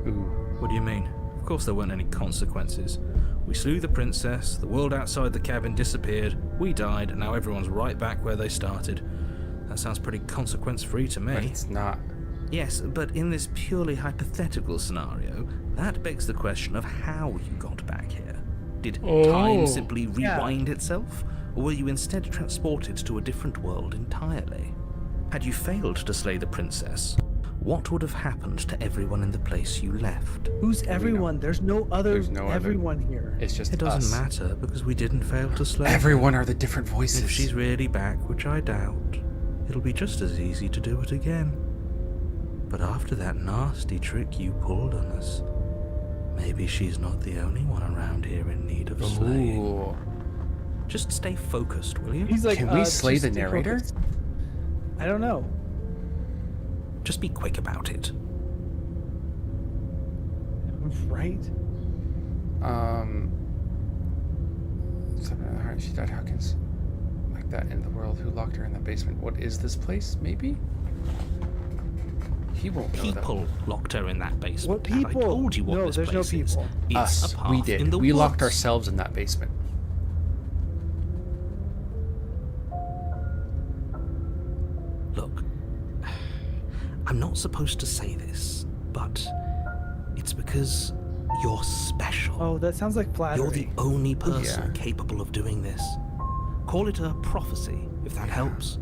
[SPEAKER 4] Ooh.
[SPEAKER 6] What do you mean? Of course there weren't any consequences. We slew the princess, the world outside the cabin disappeared, we died, and now everyone's right back where they started. That sounds pretty consequence-free to me.
[SPEAKER 4] But it's not.
[SPEAKER 6] Yes, but in this purely hypothetical scenario, that begs the question of how you got back here. Did time simply rewind itself, or were you instead transported to a different world entirely? Had you failed to slay the princess, what would have happened to everyone in the place you left?
[SPEAKER 5] Who's everyone? There's no other
[SPEAKER 4] There's no other-
[SPEAKER 5] everyone here.
[SPEAKER 4] It's just
[SPEAKER 6] It doesn't
[SPEAKER 4] us.
[SPEAKER 6] matter, because we didn't fail to slay her.
[SPEAKER 4] Everyone are the different voices.
[SPEAKER 6] If she's really back, which I doubt, it'll be just as easy to do it again. But after that nasty trick you pulled on us, maybe she's not the only one around here in need of slaying.
[SPEAKER 4] Ooh.
[SPEAKER 6] Just stay focused, will you?
[SPEAKER 5] He's like,
[SPEAKER 4] Can we slay
[SPEAKER 5] just
[SPEAKER 4] the
[SPEAKER 5] stay
[SPEAKER 4] narrator?
[SPEAKER 5] focused. I don't know.
[SPEAKER 6] Just be quick about it.
[SPEAKER 5] Right?
[SPEAKER 4] Something in the heart. She died. Hawkins. Like that in the world. Who locked her in the basement? What is this place? Maybe. He won't know that.
[SPEAKER 6] People locked her in that basement.
[SPEAKER 5] What
[SPEAKER 6] and
[SPEAKER 5] people?
[SPEAKER 6] I told you what
[SPEAKER 5] No,
[SPEAKER 6] this
[SPEAKER 5] there's no
[SPEAKER 6] place is.
[SPEAKER 5] people.
[SPEAKER 6] It's
[SPEAKER 4] Us.
[SPEAKER 6] a path
[SPEAKER 4] We
[SPEAKER 6] in
[SPEAKER 4] did.
[SPEAKER 6] the
[SPEAKER 4] We locked
[SPEAKER 6] woods.
[SPEAKER 4] ourselves in that basement.
[SPEAKER 6] Look, I'm not supposed to say this, but it's because you're special.
[SPEAKER 5] Oh, that sounds like flattery.
[SPEAKER 6] You're the only person
[SPEAKER 4] Yeah.
[SPEAKER 6] capable of doing this. Call it a prophecy, if that helps.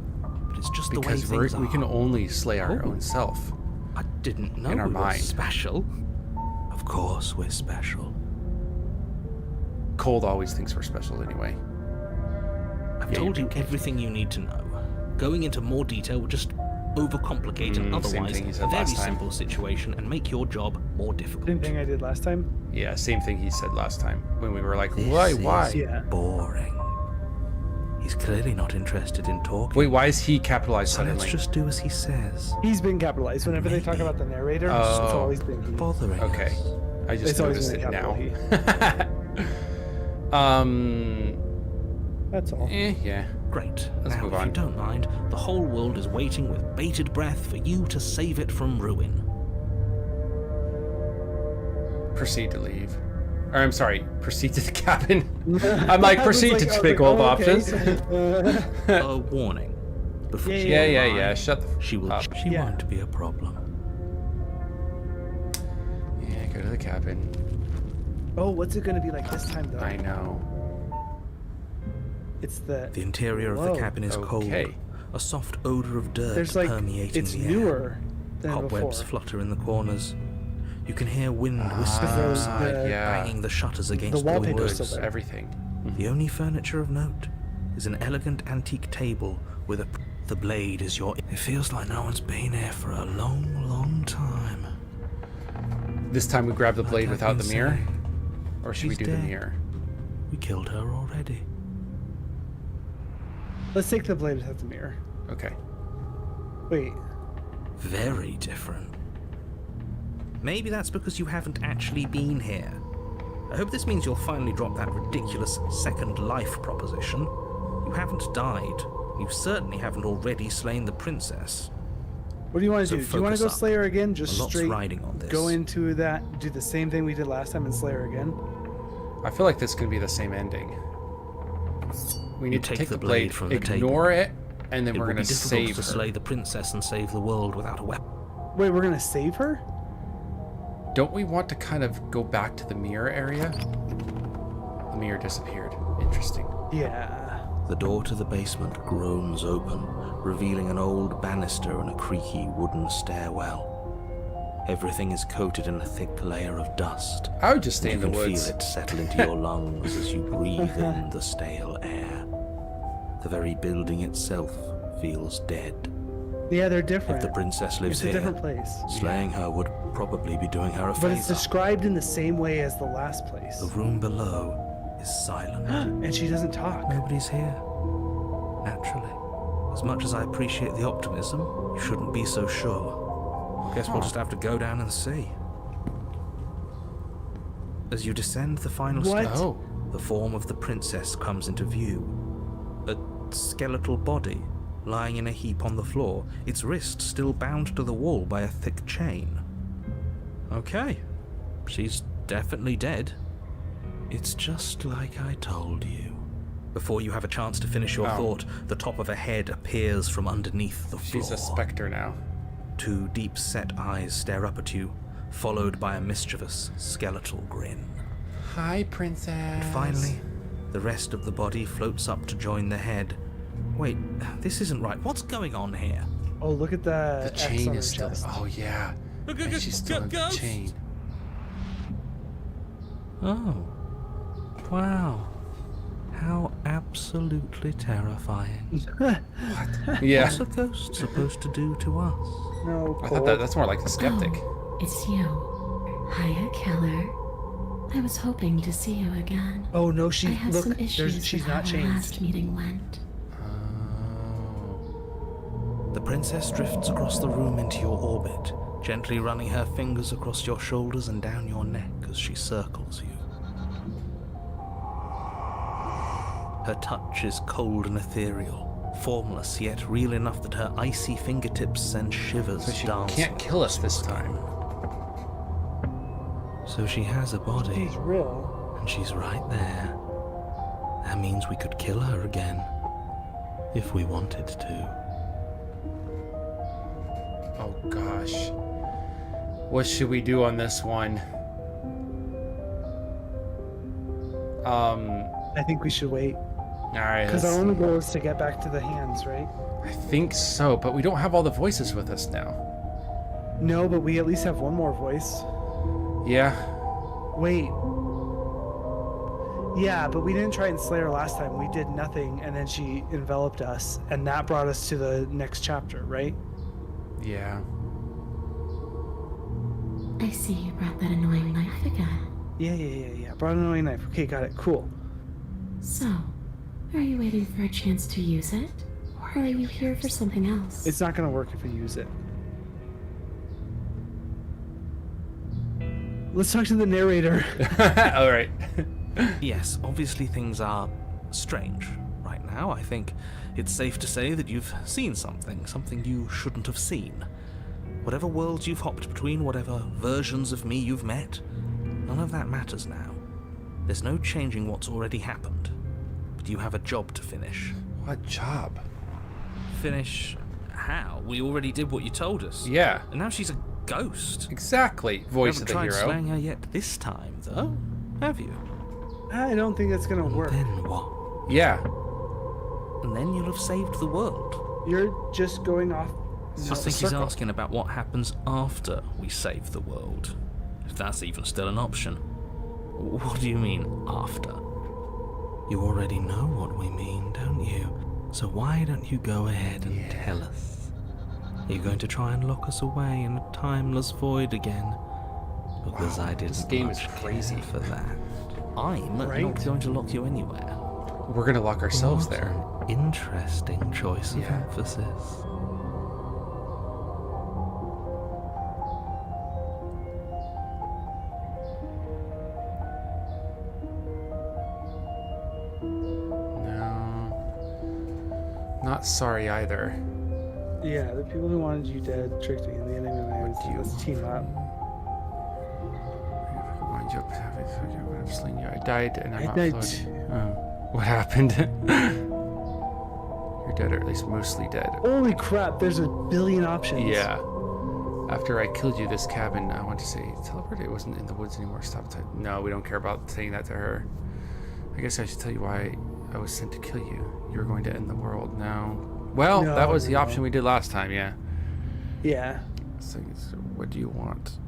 [SPEAKER 6] But it's just the way
[SPEAKER 4] Because
[SPEAKER 6] things are.
[SPEAKER 4] we can only slay our
[SPEAKER 6] Oh.
[SPEAKER 4] own self.
[SPEAKER 6] I didn't know
[SPEAKER 4] in our
[SPEAKER 6] we were
[SPEAKER 4] mind.
[SPEAKER 6] special. Of course we're special.
[SPEAKER 4] Cold always thinks we're special anyway.
[SPEAKER 6] I've
[SPEAKER 4] Yeah,
[SPEAKER 6] told
[SPEAKER 4] you
[SPEAKER 6] you
[SPEAKER 4] can-
[SPEAKER 6] everything you need to know. Going into more detail would just overcomplicate an
[SPEAKER 4] Same
[SPEAKER 6] otherwise
[SPEAKER 4] thing he said
[SPEAKER 6] very
[SPEAKER 4] last time.
[SPEAKER 6] simple situation and make your job more difficult.
[SPEAKER 5] Same thing I did last time.
[SPEAKER 4] Yeah, same thing he said last time when we were like,
[SPEAKER 6] This
[SPEAKER 4] why?
[SPEAKER 6] is
[SPEAKER 5] Yeah.
[SPEAKER 6] boring. He's clearly not interested in talking.
[SPEAKER 4] Wait, why is he capitalized
[SPEAKER 6] so
[SPEAKER 4] suddenly?
[SPEAKER 6] let's just do as he says.
[SPEAKER 5] He's been capitalized. Whenever they talk about the narrator, it's
[SPEAKER 4] Oh.
[SPEAKER 5] always been he.
[SPEAKER 6] Bothering
[SPEAKER 4] Okay,
[SPEAKER 6] us.
[SPEAKER 4] I just
[SPEAKER 5] It's always
[SPEAKER 4] noticed
[SPEAKER 5] been
[SPEAKER 4] it
[SPEAKER 5] a
[SPEAKER 4] now.
[SPEAKER 5] capital That's all.
[SPEAKER 4] Yeah.
[SPEAKER 6] Great.
[SPEAKER 4] Let's
[SPEAKER 6] now,
[SPEAKER 4] move
[SPEAKER 6] if
[SPEAKER 4] on.
[SPEAKER 6] you don't mind, the whole world is waiting with bated breath for you to save it from ruin.
[SPEAKER 4] Proceed to leave. Or I'm sorry, proceed to the cabin. I'm like,
[SPEAKER 5] I was
[SPEAKER 4] proceed
[SPEAKER 5] like,
[SPEAKER 4] to
[SPEAKER 5] I was
[SPEAKER 4] take
[SPEAKER 5] like,
[SPEAKER 4] all the
[SPEAKER 5] oh, okay.
[SPEAKER 4] options.
[SPEAKER 6] A warning. Before
[SPEAKER 5] Yeah,
[SPEAKER 6] she
[SPEAKER 4] Yeah,
[SPEAKER 6] will
[SPEAKER 4] yeah.
[SPEAKER 6] arrive,
[SPEAKER 4] Shut the
[SPEAKER 6] She will.
[SPEAKER 4] up.
[SPEAKER 6] She
[SPEAKER 5] Yeah.
[SPEAKER 6] won't be a problem.
[SPEAKER 4] Yeah, go to the cabin.
[SPEAKER 5] Oh, what's it gonna be like this time though?
[SPEAKER 4] I know.
[SPEAKER 5] It's the.
[SPEAKER 6] The interior of
[SPEAKER 5] Whoa.
[SPEAKER 6] the cabin is cold.
[SPEAKER 4] Okay.
[SPEAKER 6] A soft odor of dirt
[SPEAKER 5] There's like
[SPEAKER 6] permeating
[SPEAKER 5] it's
[SPEAKER 6] the air.
[SPEAKER 5] newer than
[SPEAKER 6] Cobwebs
[SPEAKER 5] before.
[SPEAKER 6] flutter in the corners. You can hear wind whistling
[SPEAKER 5] the-
[SPEAKER 6] outside,
[SPEAKER 5] the-
[SPEAKER 6] banging the shutters against the
[SPEAKER 5] wallpaper's
[SPEAKER 6] windows.
[SPEAKER 5] still there.
[SPEAKER 4] Everything.
[SPEAKER 6] The only furniture of note is an elegant antique table with a. The blade is your. It feels like no one's been here for a long, long time.
[SPEAKER 4] This time we grab the blade
[SPEAKER 6] I've
[SPEAKER 4] without the
[SPEAKER 6] been
[SPEAKER 4] mirror?
[SPEAKER 6] saying,
[SPEAKER 4] Or should we
[SPEAKER 6] she's
[SPEAKER 4] do the
[SPEAKER 6] dead.
[SPEAKER 4] mirror?
[SPEAKER 6] We killed her already.
[SPEAKER 5] Let's take the blade without the mirror.
[SPEAKER 4] Okay.
[SPEAKER 5] Wait.
[SPEAKER 6] Very different. Maybe that's because you haven't actually been here. I hope this means you'll finally drop that ridiculous second life proposition. You haven't died. You certainly haven't already slain the princess.
[SPEAKER 5] What do you want to
[SPEAKER 6] So
[SPEAKER 5] do? Do you want to go
[SPEAKER 6] focus up.
[SPEAKER 5] slay her again? Just
[SPEAKER 6] A lot's
[SPEAKER 5] straight
[SPEAKER 6] riding on this.
[SPEAKER 5] go into that, do the same thing we did last time and slay her again?
[SPEAKER 4] I feel like this could be the same ending. We need to
[SPEAKER 6] take
[SPEAKER 4] take
[SPEAKER 6] the
[SPEAKER 4] the
[SPEAKER 6] blade
[SPEAKER 4] blade,
[SPEAKER 6] from the
[SPEAKER 4] ignore it, and then
[SPEAKER 6] It
[SPEAKER 4] we're
[SPEAKER 6] will
[SPEAKER 4] gonna
[SPEAKER 6] be difficult
[SPEAKER 4] save
[SPEAKER 6] to
[SPEAKER 4] her.
[SPEAKER 6] slay the princess and save the world without a weapon.
[SPEAKER 5] Wait, we're gonna save her?
[SPEAKER 4] Don't we want to kind of go back to the mirror area? The mirror disappeared. Interesting.
[SPEAKER 5] Yeah.
[SPEAKER 6] The door to the basement groans open, revealing an old banister and a creaky wooden stairwell. Everything is coated in a thick layer of dust.
[SPEAKER 4] I would just stay in
[SPEAKER 6] You
[SPEAKER 4] the
[SPEAKER 6] can
[SPEAKER 4] woods.
[SPEAKER 6] feel it settle into your lungs as you breathe in the stale air. The very building itself feels dead.
[SPEAKER 5] Yeah, they're
[SPEAKER 6] If
[SPEAKER 5] different.
[SPEAKER 6] the princess lives
[SPEAKER 5] It's a
[SPEAKER 6] here,
[SPEAKER 5] different place.
[SPEAKER 6] slaying her would probably be doing her a
[SPEAKER 5] But it's
[SPEAKER 6] favor.
[SPEAKER 5] described in the same way as the last place.
[SPEAKER 6] The room below is silent.
[SPEAKER 5] And she doesn't talk.
[SPEAKER 6] Nobody's here. Naturally. As much as I appreciate the optimism, you shouldn't be so sure. Guess we'll just have to go down and see. As you descend the final
[SPEAKER 5] What?
[SPEAKER 6] step, the form of the princess comes into view. A skeletal body lying in a heap on the floor, its wrist still bound to the wall by a thick chain. Okay, she's definitely dead. It's just like I told you. Before you have a chance to finish your thought, the top of a head appears from underneath the floor.
[SPEAKER 4] She's a specter now.
[SPEAKER 6] Two deep-set eyes stare up at you, followed by a mischievous, skeletal grin.
[SPEAKER 4] Hi, princess.
[SPEAKER 6] And finally, the rest of the body floats up to join the head. Wait, this isn't right. What's going on here?
[SPEAKER 5] Oh, look at
[SPEAKER 4] The
[SPEAKER 5] the X
[SPEAKER 4] chain
[SPEAKER 5] on her
[SPEAKER 4] is still.
[SPEAKER 5] chest.
[SPEAKER 4] Oh yeah. And she's still in the
[SPEAKER 8] Ghost!
[SPEAKER 4] chain.
[SPEAKER 6] Oh. Wow. How absolutely terrifying.
[SPEAKER 4] Yeah.
[SPEAKER 6] What's a ghost supposed to do to us?
[SPEAKER 5] No,
[SPEAKER 4] I thought that's more like the skeptic.
[SPEAKER 10] Oh, it's you. Hiya, Keller. I was hoping to see you again.
[SPEAKER 5] Oh no,
[SPEAKER 10] I
[SPEAKER 5] she
[SPEAKER 10] have
[SPEAKER 5] look.
[SPEAKER 10] some issues
[SPEAKER 5] She's
[SPEAKER 10] with
[SPEAKER 5] not
[SPEAKER 10] how our
[SPEAKER 5] changed.
[SPEAKER 10] last meeting went.
[SPEAKER 6] The princess drifts across the room into your orbit, gently running her fingers across your shoulders and down your neck as she circles you. Her touch is cold and ethereal, formless yet real enough that her icy fingertips send shivers
[SPEAKER 4] So she
[SPEAKER 6] dancing.
[SPEAKER 4] can't kill us this time.
[SPEAKER 6] So she has a body,
[SPEAKER 5] She's real.
[SPEAKER 6] and she's right there. That means we could kill her again, if we wanted to.
[SPEAKER 4] Oh gosh. What should we do on this one?
[SPEAKER 5] I think we should wait.
[SPEAKER 4] Alright,
[SPEAKER 5] Because
[SPEAKER 4] let's
[SPEAKER 5] our only
[SPEAKER 4] see.
[SPEAKER 5] goal is to get back to the hands, right?
[SPEAKER 4] I think so, but we don't have all the voices with us now.
[SPEAKER 5] No, but we at least have one more voice.
[SPEAKER 4] Yeah.
[SPEAKER 5] Wait. Yeah, but we didn't try and slay her last time. We did nothing, and then she enveloped us, and that brought us to the next chapter, right?
[SPEAKER 4] Yeah.
[SPEAKER 10] I see you brought that annoying knife again.
[SPEAKER 5] Yeah. Brought an annoying knife. Okay, got it. Cool.
[SPEAKER 10] So, are you waiting for a chance to use it? Or are you here for something else?
[SPEAKER 5] It's not gonna work if we use it. Let's talk to the narrator.
[SPEAKER 4] Alright.
[SPEAKER 6] Yes, obviously things are strange right now. I think it's safe to say that you've seen something you shouldn't have seen. Whatever worlds you've hopped between, whatever versions of me you've met, none of that matters now. There's no changing what's already happened. But you have a job to finish.
[SPEAKER 4] What job?
[SPEAKER 6] Finish how? We already did what you told us.
[SPEAKER 4] Yeah.
[SPEAKER 6] And now she's a ghost.
[SPEAKER 4] Exactly. Voice
[SPEAKER 6] You
[SPEAKER 4] of
[SPEAKER 6] haven't
[SPEAKER 4] the
[SPEAKER 6] tried
[SPEAKER 4] hero.
[SPEAKER 6] slaying her yet this time, though, have you?
[SPEAKER 5] I don't think it's gonna work.
[SPEAKER 6] Then what?
[SPEAKER 4] Yeah.
[SPEAKER 6] And then you'll have saved the world.
[SPEAKER 5] You're just going off.
[SPEAKER 6] I think he's asking about what happens after we save the world. If that's even still an option. What do you mean, after? You already know what we mean, don't you? So why don't you go ahead and tell us? Are you going to try and lock us away in a timeless void again? Because I didn't
[SPEAKER 4] this game is
[SPEAKER 6] much
[SPEAKER 4] crazy.
[SPEAKER 6] care for that. I'm
[SPEAKER 5] Right?
[SPEAKER 6] not going to lock you anywhere.
[SPEAKER 4] We're gonna lock ourselves
[SPEAKER 6] What
[SPEAKER 4] there.
[SPEAKER 6] an interesting choice of
[SPEAKER 4] Yeah.
[SPEAKER 6] emphasis.
[SPEAKER 4] Not sorry either.
[SPEAKER 5] Yeah, the people who wanted you dead tricked me in the enemy minds. Let's team up.
[SPEAKER 4] I've slain you. I died and I'm
[SPEAKER 5] I
[SPEAKER 4] not
[SPEAKER 5] died
[SPEAKER 4] floating.
[SPEAKER 5] too.
[SPEAKER 4] Oh, what happened? You're dead, or at least mostly dead.
[SPEAKER 5] Holy crap, there's a billion options.
[SPEAKER 4] Yeah. After I killed you, this cabin, I want to say, teleport, it wasn't in the woods anymore. Stop it. No, we don't care about saying that to her. I guess I should tell you why I was sent to kill you. You were going to end the world. No. Well,
[SPEAKER 5] No,
[SPEAKER 4] that was the
[SPEAKER 5] no.
[SPEAKER 4] option we did last time, yeah.
[SPEAKER 5] Yeah.
[SPEAKER 4] So, what do you want?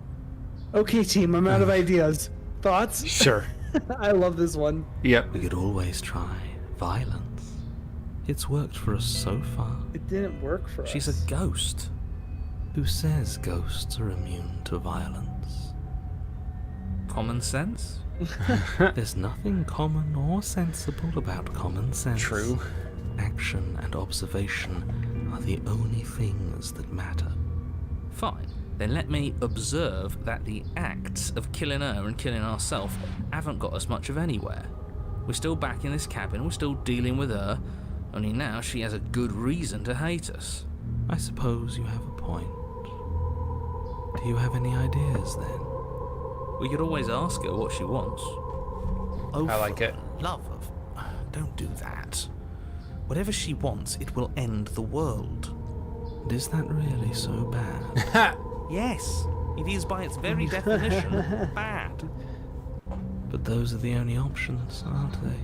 [SPEAKER 5] Okay, team, I'm out of ideas. Thoughts?
[SPEAKER 4] Sure.
[SPEAKER 5] I love this one.
[SPEAKER 4] Yep.
[SPEAKER 6] We could always try violence. It's worked for us so far.
[SPEAKER 5] It didn't work for
[SPEAKER 6] She's
[SPEAKER 5] us.
[SPEAKER 6] a ghost. Who says ghosts are immune to violence? Common sense? There's nothing common or sensible about common sense.
[SPEAKER 4] True.
[SPEAKER 6] Action and observation are the only things that matter.
[SPEAKER 12] Fine. Then let me observe that the acts of killing her and killing ourselves haven't got us much of anywhere. We're still back in this cabin, we're still dealing with her, only now she has a good reason to hate us.
[SPEAKER 6] I suppose you have a point. Do you have any ideas then?
[SPEAKER 12] We could always ask her what she wants.
[SPEAKER 8] Oh,
[SPEAKER 4] I like it.
[SPEAKER 8] for love of... Don't do that. Whatever she wants, it will end the world.
[SPEAKER 6] And is that really so bad?
[SPEAKER 8] Yes, it is by its very definition bad.
[SPEAKER 6] But those are the only options, aren't they?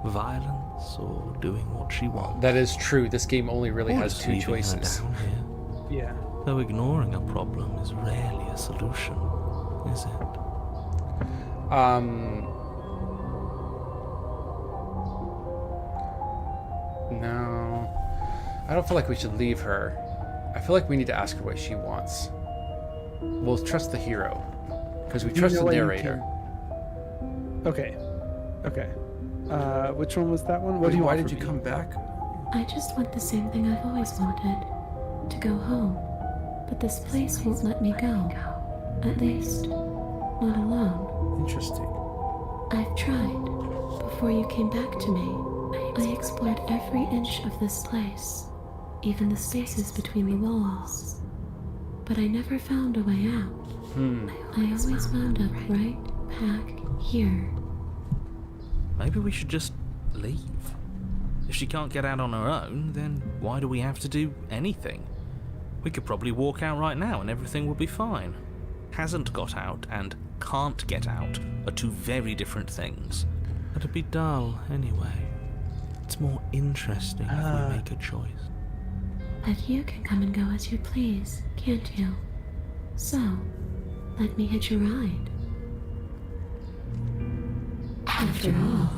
[SPEAKER 6] Violence or doing what she wants.
[SPEAKER 4] That is true. This game only really
[SPEAKER 6] Or
[SPEAKER 4] has
[SPEAKER 6] just
[SPEAKER 4] two
[SPEAKER 6] leaving her
[SPEAKER 4] choices.
[SPEAKER 6] down here.
[SPEAKER 5] Yeah.
[SPEAKER 6] Though ignoring a problem is rarely a solution, is it?
[SPEAKER 4] No. I don't feel like we should leave her. I feel like we need to ask her what she wants. We'll trust the hero. Because we trust
[SPEAKER 5] know
[SPEAKER 4] the
[SPEAKER 5] what you
[SPEAKER 4] narrator.
[SPEAKER 5] Okay. Okay. Which one was that one? What do you
[SPEAKER 4] Why
[SPEAKER 5] want
[SPEAKER 4] did you
[SPEAKER 5] from me?
[SPEAKER 4] come back?
[SPEAKER 10] I just want the same thing I've always wanted. To go home. But this place won't let me go. At least, not alone.
[SPEAKER 4] Interesting.
[SPEAKER 10] I've tried. Before you came back to me, I explored every inch of this place. Even the spaces between the walls. But I never found a way out. I always wound up right back here.
[SPEAKER 12] Maybe we should just leave. If she can't get out on her own, then why do we have to do anything? We could probably walk out right now and everything would be fine. Hasn't got out and can't get out are two very different things.
[SPEAKER 6] That'd be dull, anyway. It's more interesting if we make a choice.
[SPEAKER 10] But you can come and go as you please, can't you? So, let me hitch a ride. After all,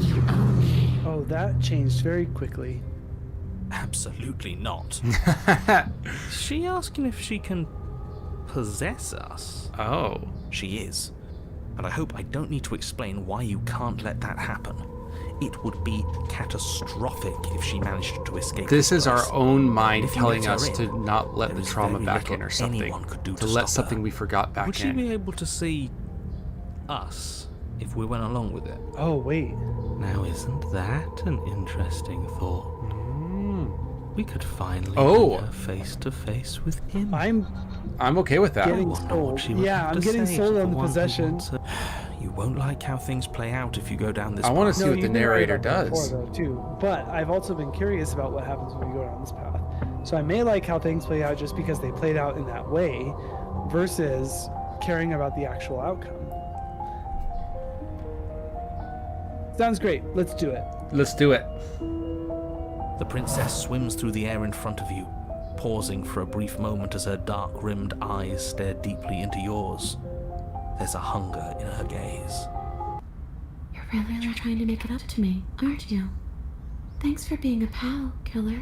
[SPEAKER 10] you own me.
[SPEAKER 5] Oh, that changed very quickly.
[SPEAKER 12] Absolutely not. Is she asking if she can possess us?
[SPEAKER 4] Oh.
[SPEAKER 12] She is. And I hope I don't need to explain why you can't let that happen. It would be catastrophic if she managed to escape.
[SPEAKER 4] This is
[SPEAKER 12] place.
[SPEAKER 4] our own mind
[SPEAKER 12] If you
[SPEAKER 4] telling
[SPEAKER 12] let her
[SPEAKER 4] us
[SPEAKER 12] in,
[SPEAKER 4] to not let
[SPEAKER 12] there
[SPEAKER 4] the
[SPEAKER 12] is
[SPEAKER 4] trauma
[SPEAKER 12] very
[SPEAKER 4] back in
[SPEAKER 12] little
[SPEAKER 4] or something.
[SPEAKER 12] anyone could do
[SPEAKER 4] To
[SPEAKER 12] to
[SPEAKER 4] let
[SPEAKER 12] stop
[SPEAKER 4] something
[SPEAKER 12] her.
[SPEAKER 4] we forgot back
[SPEAKER 12] Would she
[SPEAKER 4] in.
[SPEAKER 12] be able to see us if we went along with it?
[SPEAKER 5] Oh, wait.
[SPEAKER 6] Now, isn't that an interesting thought? We could finally
[SPEAKER 4] Oh.
[SPEAKER 6] bring her face to face with him.
[SPEAKER 4] I'm okay with that.
[SPEAKER 5] Getting
[SPEAKER 6] wonder what
[SPEAKER 5] sold.
[SPEAKER 6] she would
[SPEAKER 5] Yeah,
[SPEAKER 6] have
[SPEAKER 5] I'm
[SPEAKER 6] to
[SPEAKER 5] getting
[SPEAKER 6] say
[SPEAKER 5] sold
[SPEAKER 6] to
[SPEAKER 5] on
[SPEAKER 6] the
[SPEAKER 5] the
[SPEAKER 6] one who
[SPEAKER 5] possession.
[SPEAKER 6] wants her.
[SPEAKER 12] You won't like how things play out if you go down this
[SPEAKER 4] I want
[SPEAKER 12] path.
[SPEAKER 4] to see what the
[SPEAKER 5] you've been right
[SPEAKER 4] narrator
[SPEAKER 5] about that
[SPEAKER 4] does.
[SPEAKER 5] before, though, too. But I've also been curious about what happens when we go down this path. So I may like how things play out just because they played out in that way, versus caring about the actual outcome. Sounds great. Let's do it.
[SPEAKER 4] Let's do it.
[SPEAKER 12] The princess swims through the air in front of you, pausing for a brief moment as her dark-rimmed eyes stare deeply into yours. There's a hunger in her gaze.
[SPEAKER 10] You're really trying to make it up to me, aren't you? Thanks for being a pal, killer.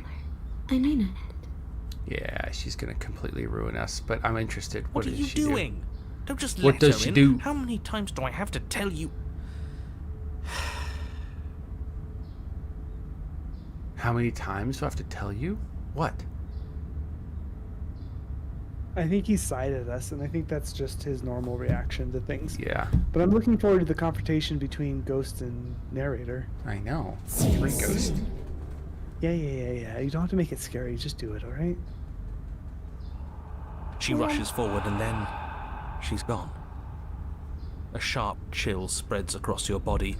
[SPEAKER 10] I mean it.
[SPEAKER 4] Yeah, she's gonna completely ruin us, but I'm interested.
[SPEAKER 12] What are
[SPEAKER 4] does
[SPEAKER 12] you
[SPEAKER 4] she
[SPEAKER 12] doing? Don't just
[SPEAKER 4] What
[SPEAKER 12] let
[SPEAKER 4] does
[SPEAKER 12] her
[SPEAKER 4] she
[SPEAKER 12] in.
[SPEAKER 4] do?
[SPEAKER 12] How many times do I have to tell you?
[SPEAKER 4] How many times do I have to tell you? What?
[SPEAKER 5] I think he sided us, and I think that's just his normal reaction to things.
[SPEAKER 4] Yeah,
[SPEAKER 5] But I'm looking forward to the confrontation between Ghost and narrator.
[SPEAKER 4] I know. Three ghosts.
[SPEAKER 5] Yeah. You don't have to make it scary. Just do it, all right?
[SPEAKER 6] She rushes forward and then she's gone. A sharp chill spreads across your body.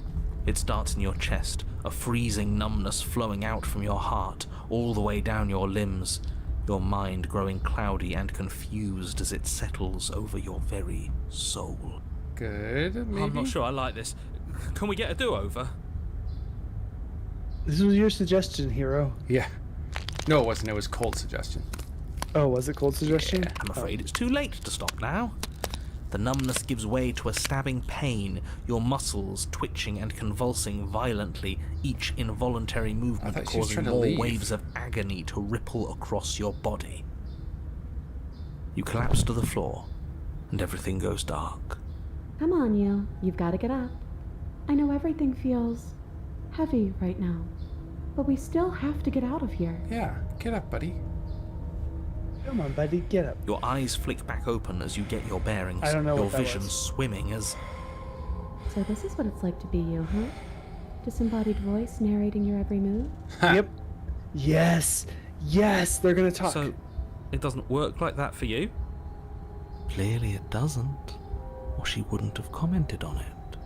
[SPEAKER 6] It starts in your chest, a freezing numbness flowing out from your heart, all the way down your limbs, your mind growing cloudy and confused as it settles over your very soul.
[SPEAKER 4] Good, maybe?
[SPEAKER 12] I'm not sure I like this. Can we get a do-over?
[SPEAKER 5] This was your suggestion, hero.
[SPEAKER 4] Yeah. No, it wasn't. It was Cold's suggestion.
[SPEAKER 5] Oh, was it Cold's suggestion?
[SPEAKER 6] I'm afraid it's too late to stop now. The numbness gives way to a stabbing pain, your muscles twitching and convulsing violently, each involuntary movement
[SPEAKER 4] thought she was
[SPEAKER 6] causing
[SPEAKER 4] trying to
[SPEAKER 6] more
[SPEAKER 4] leave.
[SPEAKER 6] waves of agony to ripple across your body. You collapse to the floor, and everything goes dark.
[SPEAKER 10] Come on, you. You've got to get up. I know everything feels heavy right now, but we still have to get out of here.
[SPEAKER 4] Yeah, get up, buddy.
[SPEAKER 5] Come on, buddy, get up.
[SPEAKER 6] Your eyes flick back open as you get your bearings,
[SPEAKER 5] I don't know
[SPEAKER 6] your
[SPEAKER 5] what that
[SPEAKER 6] vision
[SPEAKER 5] was.
[SPEAKER 6] swimming as
[SPEAKER 10] So this is what it's like to be you, huh? Disembodied voice narrating your every move?
[SPEAKER 5] Yep. Yes, they're gonna talk.
[SPEAKER 12] So, it doesn't work like that for you?
[SPEAKER 6] clearly it doesn't, or she wouldn't have commented on it.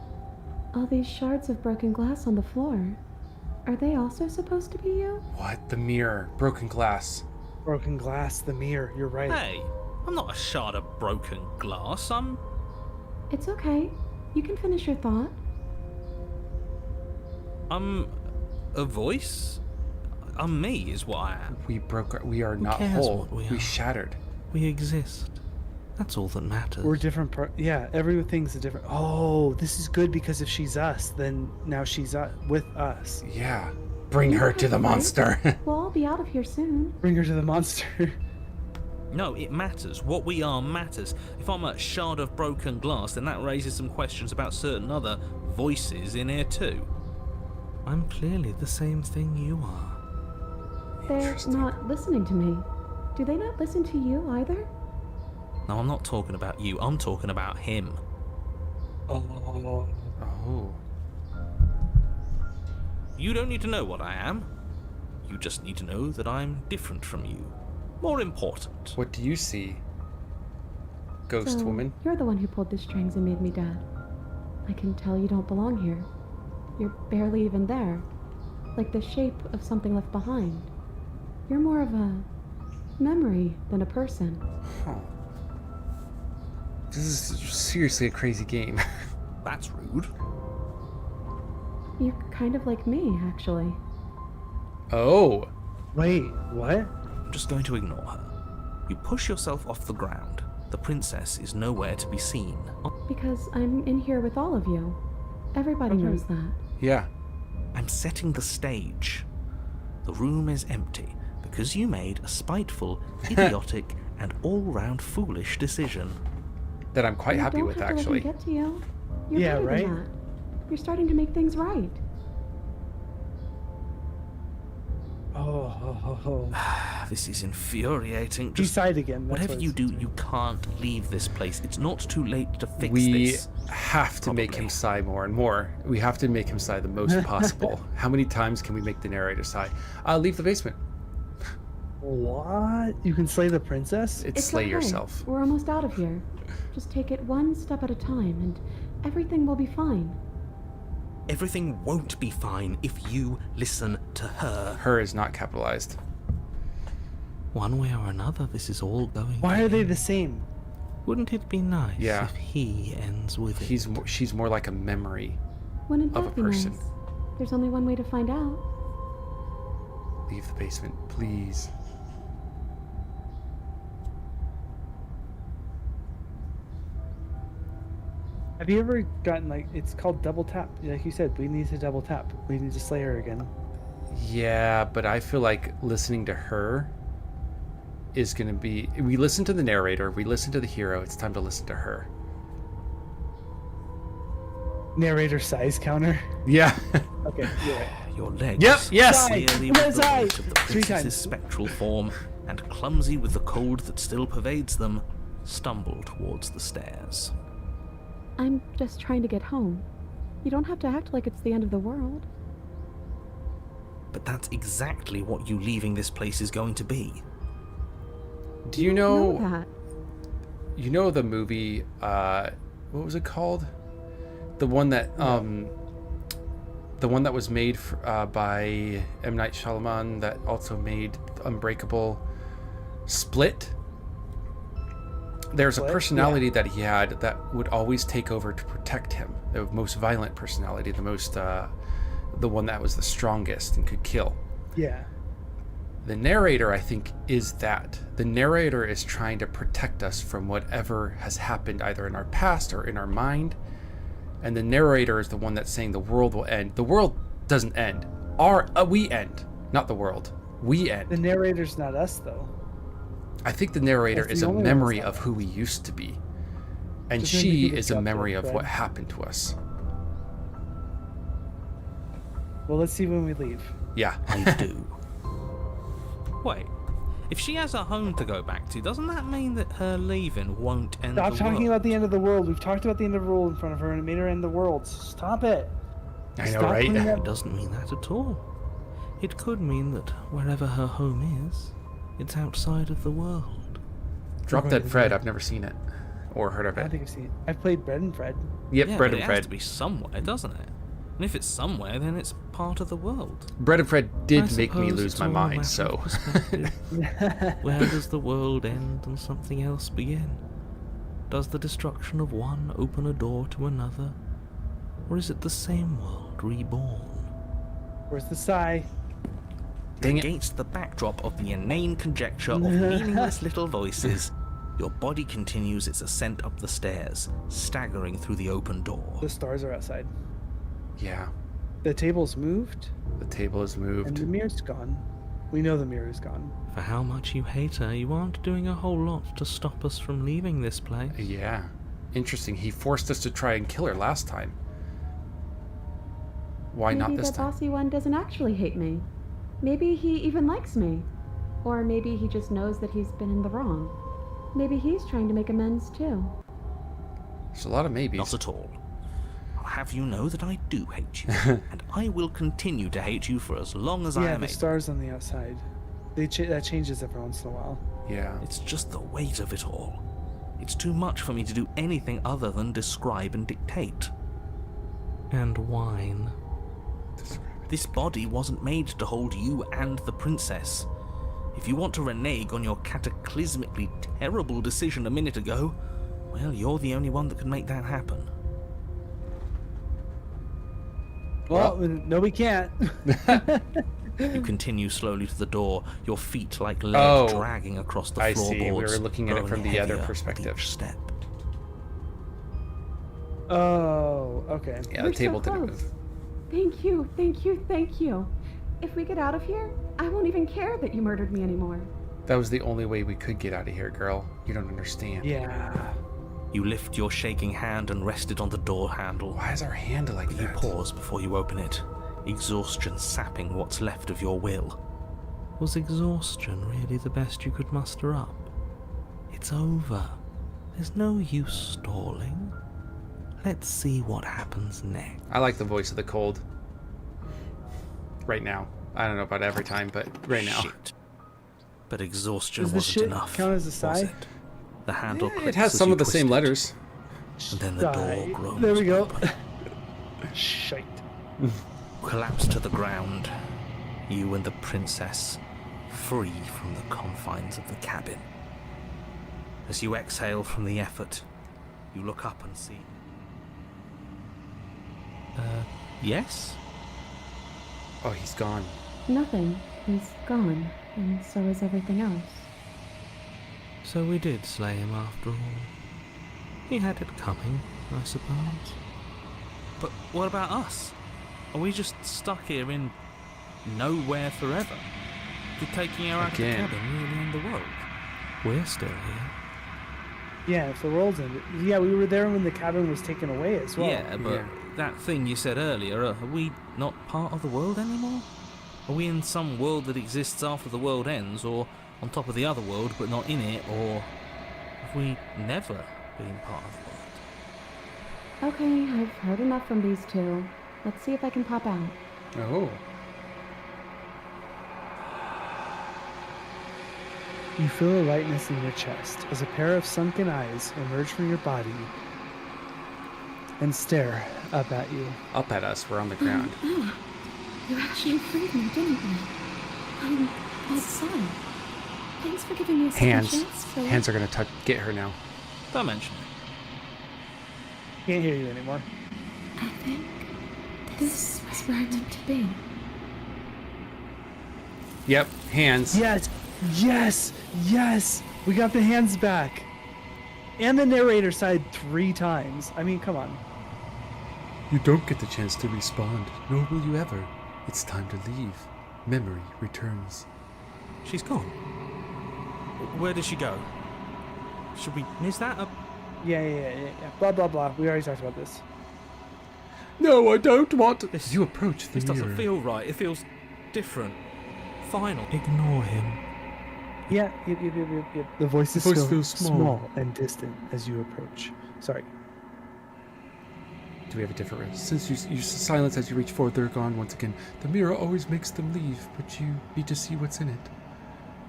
[SPEAKER 10] All these shards of broken glass on the floor. Are they also supposed to be you?
[SPEAKER 4] What? The mirror. Broken glass.
[SPEAKER 5] Broken glass, the mirror, you're right.
[SPEAKER 12] Hey, I'm not a shard of broken glass. I'm...
[SPEAKER 10] It's okay. You can finish your thought.
[SPEAKER 12] I'm a voice? I'm me is what I am.
[SPEAKER 4] We are not
[SPEAKER 6] cares
[SPEAKER 4] whole.
[SPEAKER 6] what we
[SPEAKER 4] We
[SPEAKER 6] are?
[SPEAKER 4] shattered.
[SPEAKER 6] We exist. That's all that matters.
[SPEAKER 5] We're different yeah, everything's a different. Oh, this is good because if she's us, then now she's with us.
[SPEAKER 4] Yeah. Bring her to the monster.
[SPEAKER 10] We'll all be out of here soon.
[SPEAKER 5] Bring her to the monster.
[SPEAKER 12] No, it matters. What we are matters. If I'm a shard of broken glass, then that raises some questions about certain other voices in here too.
[SPEAKER 6] I'm clearly the same thing you are.
[SPEAKER 10] They're not listening to me. Do they not listen to you either?
[SPEAKER 6] No, I'm not talking about you. I'm talking about him.
[SPEAKER 5] Oh.
[SPEAKER 4] Oh.
[SPEAKER 12] You don't need to know what I am. You just need to know that I'm different from you. More important.
[SPEAKER 4] What do you see? Ghost
[SPEAKER 10] So,
[SPEAKER 4] woman?
[SPEAKER 10] You're the one who pulled the strings and made me dead. I can tell you don't belong here. You're barely even there. Like the shape of something left behind. You're more of a memory than a person.
[SPEAKER 4] Huh. This is seriously a crazy game.
[SPEAKER 12] That's rude.
[SPEAKER 10] You're kind of like me, actually.
[SPEAKER 4] Oh.
[SPEAKER 5] Wait, what?
[SPEAKER 6] I'm just going to ignore her. You push yourself off the ground. The princess is nowhere to be seen.
[SPEAKER 10] Because I'm in here with all of you. Everybody
[SPEAKER 5] Okay.
[SPEAKER 10] knows that.
[SPEAKER 4] Yeah.
[SPEAKER 6] I'm setting the stage. The room is empty because you made a spiteful, idiotic, and all-round foolish decision.
[SPEAKER 4] That I'm quite
[SPEAKER 10] You
[SPEAKER 4] happy
[SPEAKER 10] don't
[SPEAKER 4] with,
[SPEAKER 10] have to
[SPEAKER 4] actually.
[SPEAKER 10] let them get to you. You're
[SPEAKER 5] Yeah,
[SPEAKER 10] better
[SPEAKER 5] right?
[SPEAKER 10] than that. You're starting to make things right.
[SPEAKER 5] Oh.
[SPEAKER 6] This is infuriating.
[SPEAKER 5] He
[SPEAKER 6] Just
[SPEAKER 5] sighed again. That's
[SPEAKER 6] whatever
[SPEAKER 5] what
[SPEAKER 6] you
[SPEAKER 5] it's
[SPEAKER 6] do,
[SPEAKER 5] doing.
[SPEAKER 6] you can't leave this place. It's not too late to fix
[SPEAKER 4] We
[SPEAKER 6] this.
[SPEAKER 4] have to make him sigh more and more. We have to make him sigh the most possible. How many times can we make the narrator sigh? Leave the basement.
[SPEAKER 5] What? You can slay the princess?
[SPEAKER 4] It's slay
[SPEAKER 10] okay.
[SPEAKER 4] yourself.
[SPEAKER 10] We're almost out of here. Just take it one step at a time, and everything will be fine.
[SPEAKER 6] Everything won't be fine if you listen to her.
[SPEAKER 4] Her is not capitalized.
[SPEAKER 6] One way or another, this is all going.
[SPEAKER 5] Why
[SPEAKER 6] to
[SPEAKER 5] are they
[SPEAKER 6] end.
[SPEAKER 5] the same?
[SPEAKER 6] Wouldn't it be nice
[SPEAKER 4] Yeah.
[SPEAKER 6] if he ends with it?
[SPEAKER 4] She's more like a memory.
[SPEAKER 10] Wouldn't
[SPEAKER 4] Of
[SPEAKER 10] that
[SPEAKER 4] a
[SPEAKER 10] be
[SPEAKER 4] person.
[SPEAKER 10] nice? There's only one way to find out.
[SPEAKER 4] Leave the basement, please.
[SPEAKER 5] Have you ever gotten it's called double tap? Like you said, we need to double tap. We need to slay her again.
[SPEAKER 4] Yeah, but I feel like listening to her is going to be... We listen to the narrator, we listen to the hero, it's time to listen to her.
[SPEAKER 5] Narrator size counter.
[SPEAKER 4] Yeah.
[SPEAKER 5] Okay, you're right.
[SPEAKER 6] Your legs,
[SPEAKER 4] Yep, yes!
[SPEAKER 6] clearly
[SPEAKER 5] Sigh!
[SPEAKER 6] with the
[SPEAKER 5] Sigh!
[SPEAKER 6] weight of the
[SPEAKER 5] 3
[SPEAKER 6] princess's
[SPEAKER 5] times.
[SPEAKER 6] spectral form, and clumsy with the cold that still pervades them, stumble towards the stairs.
[SPEAKER 10] I'm just trying to get home. You don't have to act like it's the end of the world.
[SPEAKER 6] but that's exactly what you leaving this place is going to be.
[SPEAKER 4] Do you know
[SPEAKER 7] that.
[SPEAKER 4] you know the movie, what was it called? The one that was made by M. Night Shyamalan that also made Unbreakable, Split? There's a personality that he had that would always take over to protect him. The most violent personality, the one that was the strongest and could kill.
[SPEAKER 5] Yeah.
[SPEAKER 4] The narrator, I think, is that. The narrator is trying to protect us from whatever has happened either in our past or in our mind. And the narrator is the one that's saying the world will end. The world doesn't end. We end, not the world. We end.
[SPEAKER 5] The narrator's not us, though.
[SPEAKER 4] I think the narrator
[SPEAKER 5] That's
[SPEAKER 4] is
[SPEAKER 5] the
[SPEAKER 4] a
[SPEAKER 5] only
[SPEAKER 4] memory
[SPEAKER 5] one.
[SPEAKER 4] of who we used to be. And
[SPEAKER 5] Just maybe
[SPEAKER 4] she
[SPEAKER 5] keep it
[SPEAKER 4] is a
[SPEAKER 5] separate,
[SPEAKER 4] memory of
[SPEAKER 5] right?
[SPEAKER 4] what happened to us.
[SPEAKER 5] Well, let's see when we leave.
[SPEAKER 4] Yeah.
[SPEAKER 6] I do.
[SPEAKER 12] Wait, if she has a home to go back to, doesn't that mean that her leaving won't end
[SPEAKER 5] Stop
[SPEAKER 12] the
[SPEAKER 5] talking
[SPEAKER 12] world?
[SPEAKER 5] about the end of the world. We've talked about the end of the world in front of her, and it made her end the world. Stop it.
[SPEAKER 4] I know,
[SPEAKER 5] Stop
[SPEAKER 4] right?
[SPEAKER 5] putting that-
[SPEAKER 6] It doesn't mean that at all. It could mean that wherever her home is, it's outside of the world.
[SPEAKER 4] Drop Dead Fred, I've never seen it. Or heard of
[SPEAKER 5] I don't
[SPEAKER 4] it.
[SPEAKER 5] think I've seen it. I've played Bread and Fred.
[SPEAKER 4] Yep,
[SPEAKER 12] Yeah,
[SPEAKER 4] Bread
[SPEAKER 12] but
[SPEAKER 4] and
[SPEAKER 12] it
[SPEAKER 4] Fred.
[SPEAKER 12] has to be somewhere, doesn't it? And if it's somewhere, then it's part of the world.
[SPEAKER 4] Bread and Fred did
[SPEAKER 6] I
[SPEAKER 4] make me
[SPEAKER 6] suppose
[SPEAKER 4] lose
[SPEAKER 6] it's
[SPEAKER 4] my
[SPEAKER 6] all a
[SPEAKER 4] mind,
[SPEAKER 6] matter
[SPEAKER 4] so.
[SPEAKER 6] of perspective. Where does the world end and something else begin? Does the destruction of one open a door to another? Or is it the same world reborn?
[SPEAKER 5] Where's the sigh?
[SPEAKER 4] Dang it.
[SPEAKER 6] Against the backdrop of the inane conjecture of meaningless little voices, your body continues its ascent up the stairs, staggering through the open door.
[SPEAKER 5] The stars are outside.
[SPEAKER 4] Yeah,
[SPEAKER 5] The table's moved,
[SPEAKER 4] the table is
[SPEAKER 5] and
[SPEAKER 4] moved.
[SPEAKER 5] the mirror's gone. We know the mirror's gone.
[SPEAKER 6] For how much you hate her, you aren't doing a whole lot to stop us from leaving this place.
[SPEAKER 4] Yeah. Interesting. He forced us to try and kill her last time. Why not
[SPEAKER 7] Maybe
[SPEAKER 4] this
[SPEAKER 7] the
[SPEAKER 4] time?
[SPEAKER 7] bossy one doesn't actually hate me. Maybe he even likes me. Or maybe he just knows that he's been in the wrong. Maybe he's trying to make amends too.
[SPEAKER 4] There's a lot of maybes.
[SPEAKER 6] Not at all. I'll have you know that I do hate you, and I will continue to hate you for as long as I
[SPEAKER 5] Yeah,
[SPEAKER 6] am
[SPEAKER 5] the
[SPEAKER 6] able.
[SPEAKER 5] stars on the outside. That changes every once in a while.
[SPEAKER 4] Yeah.
[SPEAKER 6] It's just the weight of it all. It's too much for me to do anything other than describe and dictate. And whine. This body wasn't made to hold you and the princess. If you want to renege on your cataclysmically terrible decision a minute ago, well, you're the only one that can make that happen.
[SPEAKER 5] Well, no, we can't.
[SPEAKER 6] You continue slowly to the door, your feet like lead dragging across the
[SPEAKER 4] I
[SPEAKER 6] floorboards.
[SPEAKER 4] see. We were looking at it
[SPEAKER 6] growing
[SPEAKER 4] from the other
[SPEAKER 6] heavier with
[SPEAKER 4] perspective.
[SPEAKER 6] each step.
[SPEAKER 5] Oh, okay.
[SPEAKER 4] Yeah,
[SPEAKER 7] We're
[SPEAKER 4] the table
[SPEAKER 7] so
[SPEAKER 4] didn't
[SPEAKER 7] close.
[SPEAKER 4] move.
[SPEAKER 7] Thank you, thank you, thank you. If we get out of here, I won't even care that you murdered me anymore.
[SPEAKER 4] That was the only way we could get out of here, girl. You don't understand.
[SPEAKER 5] Yeah.
[SPEAKER 6] You lift your shaking hand and rest it on the door handle.
[SPEAKER 4] Why is our hand like
[SPEAKER 6] You
[SPEAKER 4] that?
[SPEAKER 6] pause before you open it, exhaustion sapping what's left of your will. Was exhaustion really the best you could muster up? It's over. There's no use stalling. Let's see what happens next.
[SPEAKER 4] I like the voice of the cold. Right now. I don't know about every time, but right now.
[SPEAKER 6] Shit. But exhaustion
[SPEAKER 5] Does the
[SPEAKER 6] wasn't
[SPEAKER 5] shit
[SPEAKER 6] enough.
[SPEAKER 5] count as a
[SPEAKER 6] was
[SPEAKER 5] sigh?
[SPEAKER 6] it? The handle
[SPEAKER 4] It
[SPEAKER 6] clicks
[SPEAKER 4] has
[SPEAKER 6] as
[SPEAKER 4] some
[SPEAKER 6] you
[SPEAKER 4] of the
[SPEAKER 6] twist
[SPEAKER 4] same
[SPEAKER 6] it,
[SPEAKER 4] letters.
[SPEAKER 6] and then the door
[SPEAKER 5] Sigh.
[SPEAKER 6] groans.
[SPEAKER 5] There we go.
[SPEAKER 6] open.
[SPEAKER 5] Shite.
[SPEAKER 6] Collapse to the ground. You and the princess, free from the confines of the cabin. As you exhale from the effort, you look up and see. Yes?
[SPEAKER 4] Oh, he's gone.
[SPEAKER 7] Nothing. He's gone, and so is everything else.
[SPEAKER 6] So we did slay him after all. He had it coming, I suppose.
[SPEAKER 12] But what about us? Are we just stuck here in nowhere forever? Did taking her out of the
[SPEAKER 4] Again.
[SPEAKER 12] cabin really end the world?
[SPEAKER 6] We're still here.
[SPEAKER 5] Yeah, if the world's ended. Yeah, we were there when the cabin was taken away as well.
[SPEAKER 12] Yeah, but
[SPEAKER 4] yeah.
[SPEAKER 12] that thing you said earlier, are we not part of the world anymore? Are we in some world that exists after the world ends, or on top of the other world but not in it, or have we never been part of the world?
[SPEAKER 7] Okay, I've heard enough from these two. Let's see if I can pop out.
[SPEAKER 4] Oh.
[SPEAKER 5] You feel a lightness in your chest as a pair of sunken eyes emerge from your body and stare up at you.
[SPEAKER 4] Up at us. We're on the ground.
[SPEAKER 10] Oh, you actually freed me, didn't you? I'm outside. Thanks for giving me a second
[SPEAKER 4] Hands.
[SPEAKER 10] chance, Philip.
[SPEAKER 4] Hands are gonna get her now.
[SPEAKER 12] Don't mention it.
[SPEAKER 5] Can't hear you anymore.
[SPEAKER 10] I think this is where I'm meant to be.
[SPEAKER 4] Yep. Hands.
[SPEAKER 5] Yes, yes, yes. We got the hands back. And the narrator sighed 3 times. I mean, come on.
[SPEAKER 4] You don't get the chance to respond, nor will you ever. It's time to leave. Memory returns.
[SPEAKER 8] She's gone. Where did she go? Should we miss that?
[SPEAKER 5] Yeah. Blah, blah, blah. We already talked about this.
[SPEAKER 4] No, I don't want to.
[SPEAKER 8] This-
[SPEAKER 4] You approach the
[SPEAKER 8] This
[SPEAKER 4] mirror.
[SPEAKER 8] doesn't feel right. It feels different. Final. Ignore him.
[SPEAKER 5] Yeah, yep. The voice is
[SPEAKER 4] The voice
[SPEAKER 5] still
[SPEAKER 4] feels small.
[SPEAKER 5] and distant as you approach. Sorry.
[SPEAKER 4] Do we have a different? Since you silence as you reach forward, they're gone once again. The mirror always makes them leave, but you need to see what's in it.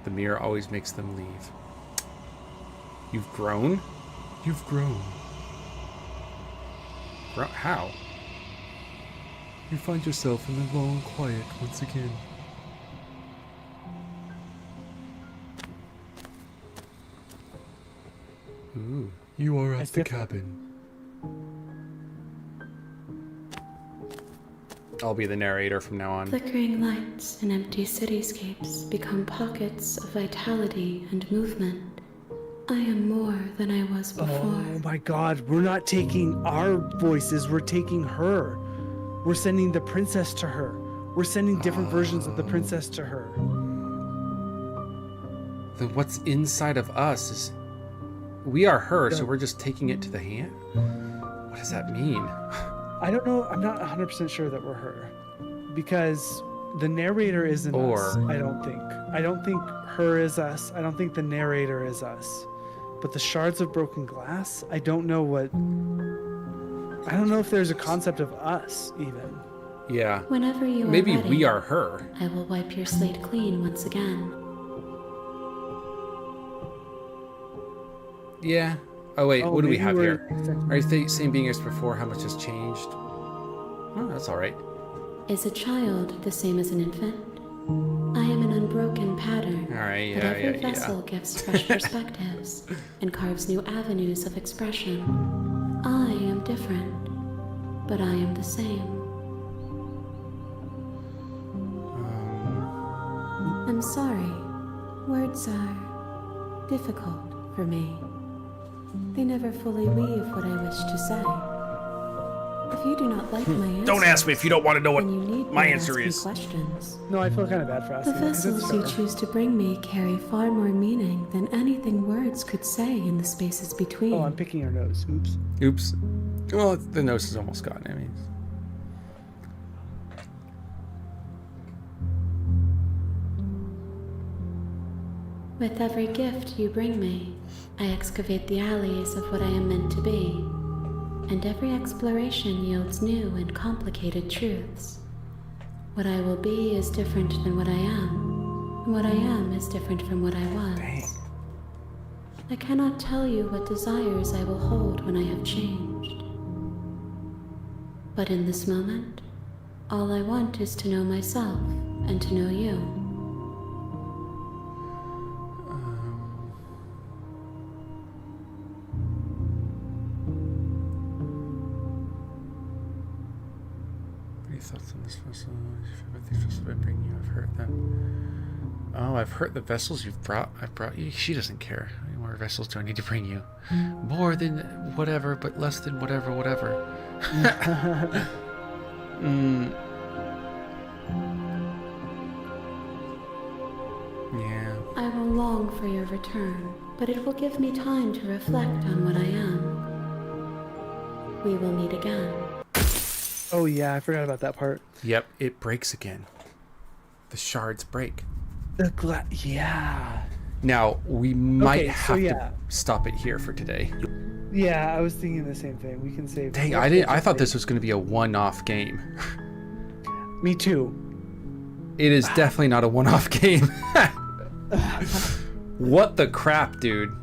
[SPEAKER 4] The mirror always makes them leave. You've grown? You've grown. How? You find yourself in the long quiet once again. Ooh. You are at the cabin. I'll be the narrator from now on.
[SPEAKER 10] Flickering lights and empty cityscapes become pockets of vitality and movement. I am more than I was before.
[SPEAKER 5] Oh my god, we're not taking our voices, we're taking her. We're sending the princess to her. We're sending different versions of the princess to her.
[SPEAKER 4] Then what's inside of us is... We are her, so we're just taking it to the hand? What does that mean?
[SPEAKER 5] I don't know, I'm not 100% sure that we're her. Because the narrator isn't us, I don't think. I don't think her is us. I don't think the narrator is us. But the shards of broken glass, I don't know what... I don't know if there's a concept of us, even.
[SPEAKER 4] Yeah.
[SPEAKER 10] Whenever you are
[SPEAKER 4] Maybe
[SPEAKER 10] ready,
[SPEAKER 4] we are her.
[SPEAKER 10] I will wipe your slate clean once again.
[SPEAKER 4] Yeah. Oh wait, what do we have here?
[SPEAKER 5] we're-
[SPEAKER 4] Are you same being as before? How much has changed? Oh, that's all right.
[SPEAKER 10] Is a child the same as an infant? I am an unbroken pattern,
[SPEAKER 4] All right,
[SPEAKER 10] but
[SPEAKER 4] yeah,
[SPEAKER 10] every
[SPEAKER 4] yeah.
[SPEAKER 10] vessel gives fresh perspectives and carves new avenues of expression. I am different, but I am the same. I'm sorry. Words are difficult for me. They never fully weave what I wish to say. If you do not like my answer,
[SPEAKER 11] Don't ask me if you don't want to know what
[SPEAKER 10] then you need
[SPEAKER 11] my
[SPEAKER 10] not
[SPEAKER 11] answer
[SPEAKER 10] ask me
[SPEAKER 11] is.
[SPEAKER 10] questions.
[SPEAKER 5] No, I feel kind of bad for
[SPEAKER 10] The
[SPEAKER 5] asking. that, 'cause it's
[SPEAKER 10] vessels you
[SPEAKER 5] fair.
[SPEAKER 10] choose to bring me carry far more meaning than anything words could say in the spaces between.
[SPEAKER 5] Oh, I'm picking her nose. Oops.
[SPEAKER 4] Oops. Well, the nose is almost gone. I mean...
[SPEAKER 10] With every gift you bring me, I excavate the alleys of what I am meant to be, and every exploration yields new and complicated truths. What I will be is different than what I am, and what I am is different from what I was.
[SPEAKER 4] Dang.
[SPEAKER 10] I cannot tell you what desires I will hold when I have changed. But in this moment, all I want is to know myself and to know you.
[SPEAKER 4] Thoughts on this vessel? These vessels I bring you. I've hurt them. Oh, I've hurt the vessels you've brought. I've brought you. She doesn't care. How many more vessels do I need to bring you? More than whatever, but less than whatever. Yeah.
[SPEAKER 10] I will long for your return, but it will give me time to reflect on what I am. We will meet again.
[SPEAKER 5] Oh yeah, I forgot about that part.
[SPEAKER 4] Yep. It breaks again. The shards break.
[SPEAKER 5] The yeah.
[SPEAKER 4] Now we might
[SPEAKER 5] Okay, so
[SPEAKER 4] have
[SPEAKER 5] yeah.
[SPEAKER 4] to stop it here for today.
[SPEAKER 5] Yeah, I was thinking the same thing. We can save.
[SPEAKER 4] Dang, I thought this was going to be a one-off game.
[SPEAKER 5] Me too.
[SPEAKER 4] It is definitely not a one-off game. What the crap, dude?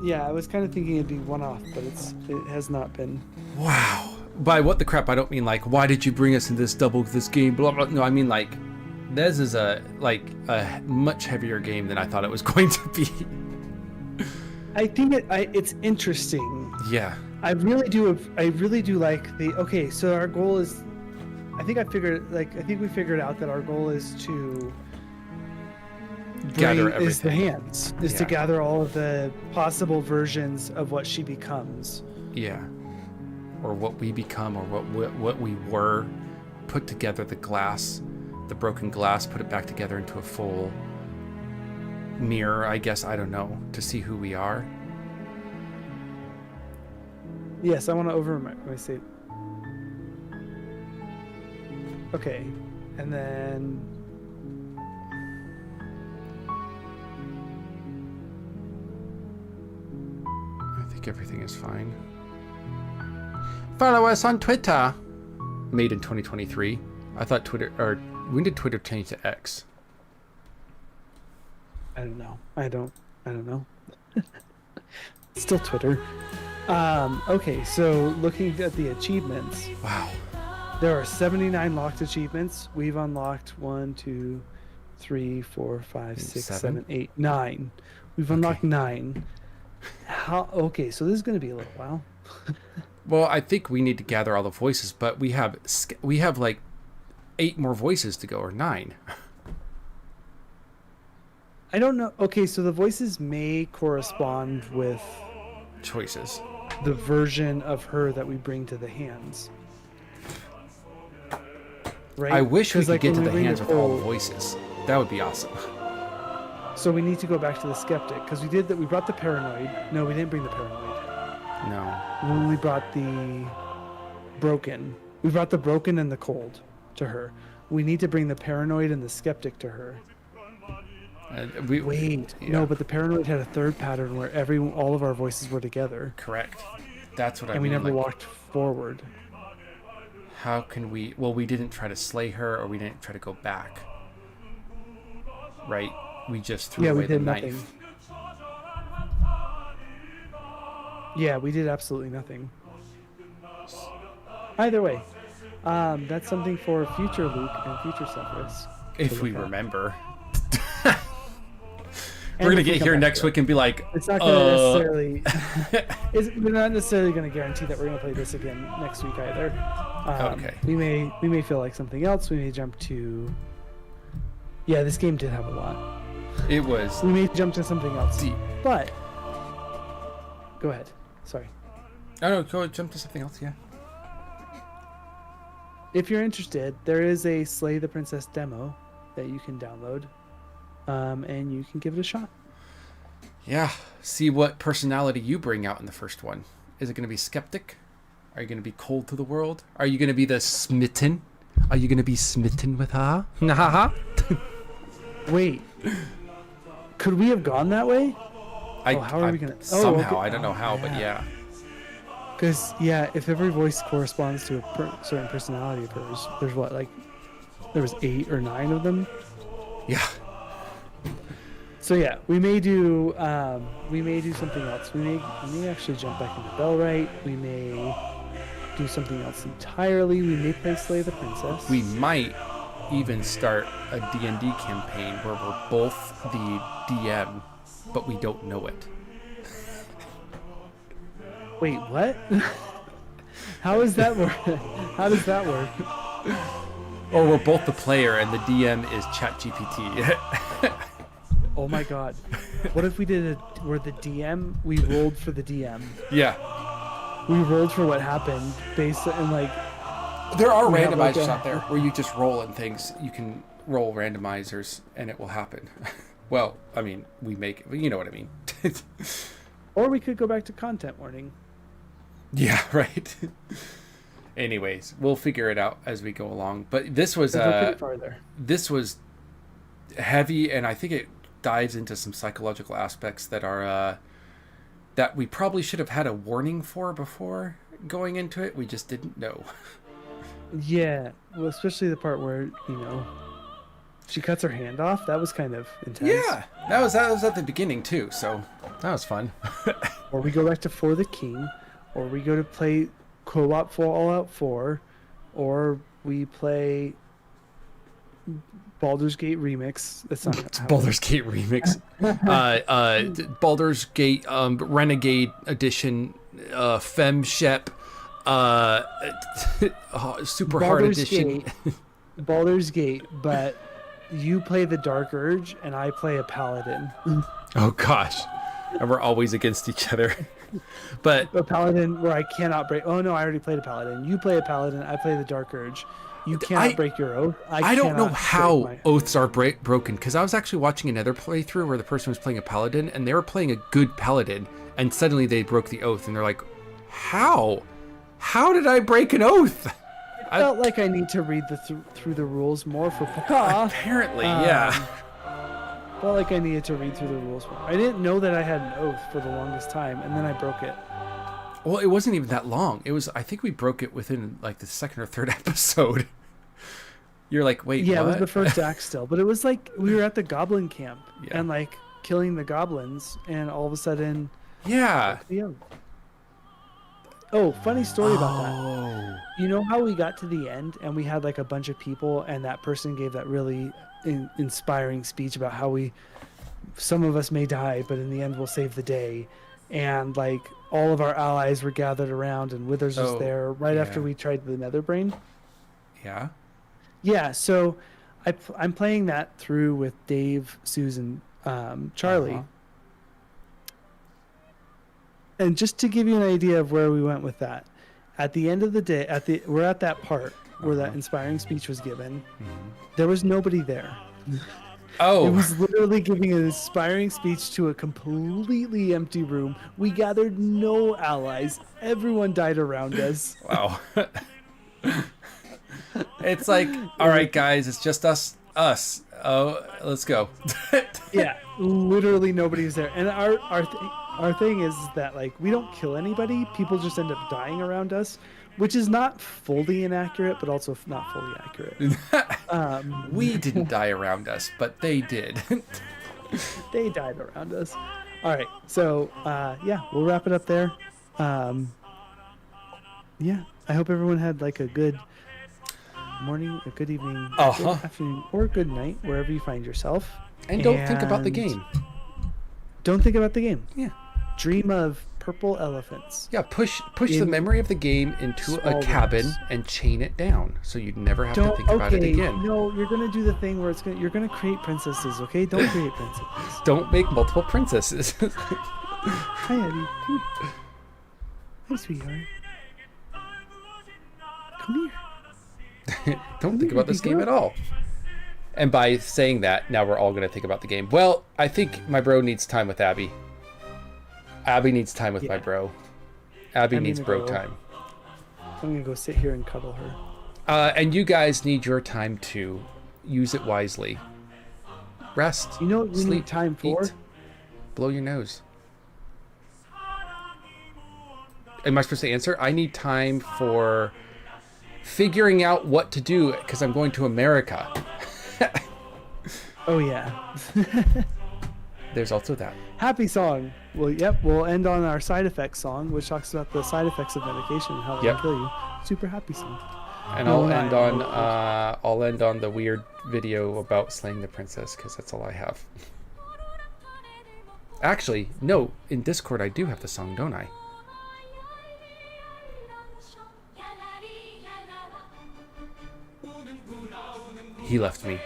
[SPEAKER 5] Yeah, I was kind of thinking it'd be one-off, but it has not been.
[SPEAKER 4] Wow. By what the crap, I don't mean like, why did you bring us in this game, blah, blah. No, I mean like, this is a much heavier game than I thought it was going to be.
[SPEAKER 5] I think it's interesting.
[SPEAKER 4] Yeah.
[SPEAKER 5] I really do like the, okay, so our goal is, I think we figured out that our goal is to
[SPEAKER 4] gather everything.
[SPEAKER 5] Is the hands. Is to gather all of the possible versions of what she becomes.
[SPEAKER 4] Yeah. Or what we become, or what we were. Put together the glass, the broken glass, put it back together into a full mirror, I guess, I don't know, to see who we are.
[SPEAKER 5] Yes, I want to let me see. Okay, and then
[SPEAKER 4] I think everything is fine. Follow us on Twitter. Made in 2023. I thought Twitter, or when did Twitter change to X?
[SPEAKER 5] I don't know. I don't know. Still Twitter. Okay, so looking at the achievements.
[SPEAKER 4] Wow.
[SPEAKER 5] There are 79 locked achievements. We've unlocked 1, 2, 3, 4, 5, 6, 7, 8, 9. We've unlocked 9. Okay, so this is going to be a little while.
[SPEAKER 4] Well, I think we need to gather all the voices, but we have like 8 more voices to go, or 9.
[SPEAKER 5] I don't know. Okay, so the voices may correspond with
[SPEAKER 4] choices.
[SPEAKER 5] The version of her that we bring to the hands. Right?
[SPEAKER 4] I wish we could get to the hands with all the voices. That would be awesome.
[SPEAKER 5] So we need to go back to the skeptic, because we did that. We brought the paranoid. No, we didn't bring the paranoid.
[SPEAKER 4] No.
[SPEAKER 5] We only brought the broken. We brought the broken and the cold to her. We need to bring the paranoid and the skeptic to her. No, but the paranoid had a third pattern where all of our voices were together.
[SPEAKER 4] Correct. That's what I mean.
[SPEAKER 5] And we never walked forward.
[SPEAKER 4] How can we? Well, we didn't try to slay her, or we didn't try to go back. Right? We just threw away the knife.
[SPEAKER 5] Nothing. Yeah, we did absolutely nothing. Either way, that's something for future Luke and future Sephiroth.
[SPEAKER 4] If we remember. We're gonna get here next week and be like,
[SPEAKER 5] it's not gonna necessarily. We're not necessarily gonna guarantee that we're gonna play this again next week either.
[SPEAKER 4] Okay.
[SPEAKER 5] We may feel like something else. We may jump to. Yeah, this game did have a lot.
[SPEAKER 4] It was.
[SPEAKER 5] We may jump to something else.
[SPEAKER 4] Deep.
[SPEAKER 5] But. Go ahead. Sorry.
[SPEAKER 4] Oh no, go jump to something else. Yeah.
[SPEAKER 5] If you're interested, there is a Slay the Princess demo that you can download. And you can give it a shot.
[SPEAKER 4] Yeah. See what personality you bring out in the first one. Is it going to be skeptic? Are you going to be cold to the world? Are you going to be the smitten? Are you going to be smitten with her?
[SPEAKER 5] Wait. Could we have gone that way? How are we going to?
[SPEAKER 4] Somehow. Okay. I don't know how, but yeah.
[SPEAKER 5] Because, if every voice corresponds to a certain personality of hers, there's what, like, there was 8 or 9 of them?
[SPEAKER 4] Yeah.
[SPEAKER 5] So we may do something else. We may actually jump back into Bellwright. We may do something else entirely. We may play Slay the Princess.
[SPEAKER 4] We might even start a D&D campaign where we're both the DM, but we don't know it.
[SPEAKER 5] Wait, what? How does that work?
[SPEAKER 4] Or we're both the player and the DM is ChatGPT.
[SPEAKER 5] Oh my god. What if we did where the DM, we rolled for the DM?
[SPEAKER 4] Yeah.
[SPEAKER 5] We rolled for what happened based on
[SPEAKER 4] there are randomizers out there where you just roll and things. You can roll randomizers and it will happen. Well, I mean, you know what I mean.
[SPEAKER 5] Or we could go back to content warning.
[SPEAKER 4] Yeah, right. Anyways, we'll figure it out as we go along. But this was this was heavy, and I think it dives into some psychological aspects that are that we probably should have had a warning for before going into it. We just didn't know.
[SPEAKER 5] Yeah, well, especially the part where She cuts her hand off. That was kind of intense.
[SPEAKER 4] Yeah, that was at the beginning too, so that was fun.
[SPEAKER 5] Or we go back to For the King, or we go to play co-op Fallout 4, or we play Baldur's Gate Remix. That's not
[SPEAKER 4] It's Baldur's Gate Remix. Baldur's Gate Renegade Edition, FemShep, Super Hard
[SPEAKER 5] Baldur's
[SPEAKER 4] Edition.
[SPEAKER 5] Baldur's Gate, but you play the Dark Urge and I play a Paladin.
[SPEAKER 4] Oh gosh, and we're always against each other. But
[SPEAKER 5] a Paladin where I cannot break. Oh no, I already played a Paladin. You play a Paladin. I play the Dark Urge. You cannot break your oath.
[SPEAKER 4] I don't know how oaths are broken, because I was actually watching another playthrough where the person was playing a Paladin and they were playing a good Paladin, and suddenly they broke the oath, and they're like, "How? How did I break an oath?"
[SPEAKER 5] I felt like I need to read through the rules more for Papa.
[SPEAKER 4] Apparently, yeah.
[SPEAKER 5] Felt like I needed to read through the rules more. I didn't know that I had an oath for the longest time, and then I broke it.
[SPEAKER 4] Well, it wasn't even that long. It was, I think we broke it within like the second or third episode. You're like, wait,
[SPEAKER 5] yeah,
[SPEAKER 4] what?
[SPEAKER 5] It was the first act still, but it was like we were at the goblin camp and like killing the goblins, and all of a sudden,
[SPEAKER 4] yeah.
[SPEAKER 5] Oh, funny story about that. You know how we got to the end and we had like a bunch of people, and that person gave that really inspiring speech about how some of us may die, but in the end we'll save the day, and like all of our allies were gathered around, and Withers was there right after we tried the Nether Brain. Yeah, so I'm playing that through with Dave, Susan, Charlie. And just to give you an idea of where we went with that, at the end of the day, we're at that part where that inspiring speech was given. There was nobody there. It was literally giving an inspiring speech to a completely empty room. We gathered no allies. Everyone died around us.
[SPEAKER 4] Wow. It's like, all right, guys, it's just us. Oh, let's go.
[SPEAKER 5] Yeah, literally nobody was there. And our thing is that like we don't kill anybody. People just end up dying around us, which is not fully inaccurate, but also not fully accurate.
[SPEAKER 4] We didn't die around us, but they did.
[SPEAKER 5] They died around us. All right, so yeah, we'll wrap it up there. Yeah, I hope everyone had like a good morning, a good evening, a good afternoon, or a good night, wherever you find yourself.
[SPEAKER 4] And don't think about the game.
[SPEAKER 5] Don't think about the game.
[SPEAKER 4] Yeah.
[SPEAKER 5] Dream of purple elephants.
[SPEAKER 4] Yeah, push the memory of the game into a cabin and chain it down, so you'd never have to think about it again.
[SPEAKER 5] No, you're gonna do the thing where you're gonna create princesses. Okay, don't create princesses.
[SPEAKER 4] Don't make multiple princesses.
[SPEAKER 5] Hi, Eddie. Hi, sweetheart. Come here.
[SPEAKER 4] Don't think about this game at all. And by saying that, now we're all going to think about the game. Well, I think my bro needs time with Abby. Abby needs time with my bro. Abby needs bro time.
[SPEAKER 5] I'm going to go sit here and cuddle her.
[SPEAKER 4] And you guys need your time too. Use it wisely. Rest.
[SPEAKER 5] You know what you
[SPEAKER 4] sleep,
[SPEAKER 5] need time for?
[SPEAKER 4] eat, blow your nose. Am I supposed to answer? I need time for figuring out what to do because I'm going to America.
[SPEAKER 5] Oh yeah.
[SPEAKER 4] There's also that.
[SPEAKER 5] Happy song. Well, yep. We'll end on our side effects song, which talks about the side effects of medication and how they can kill you. Super happy song.
[SPEAKER 4] And I'll end on the weird video about slaying the princess because that's all I have. Actually, no. In Discord, I do have the song, don't I? He left me.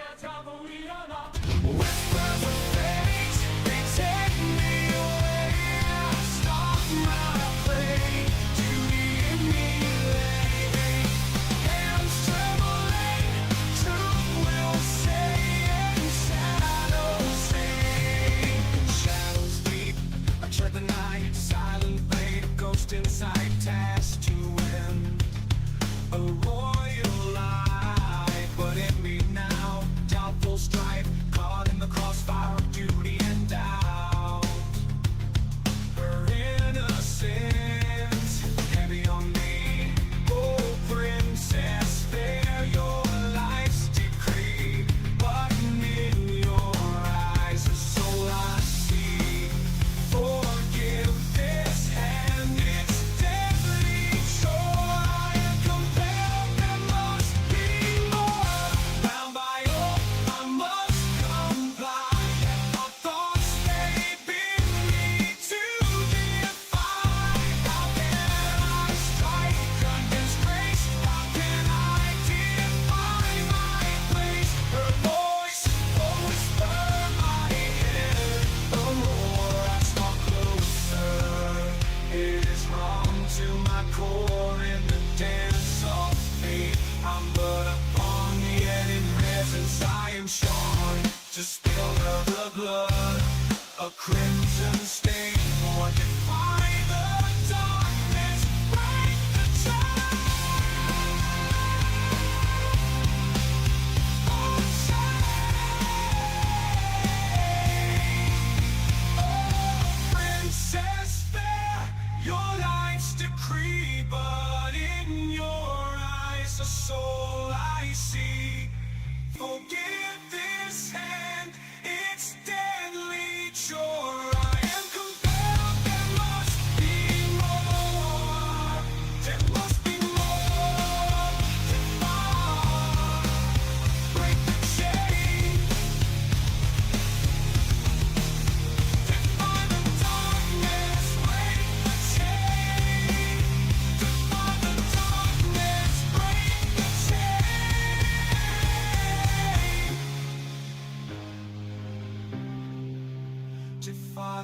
[SPEAKER 2] Inside tasked to win a royal life, but in me now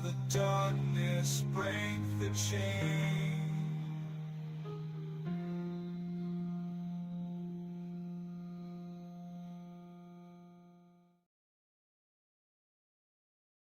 [SPEAKER 2] the darkness, break the chain.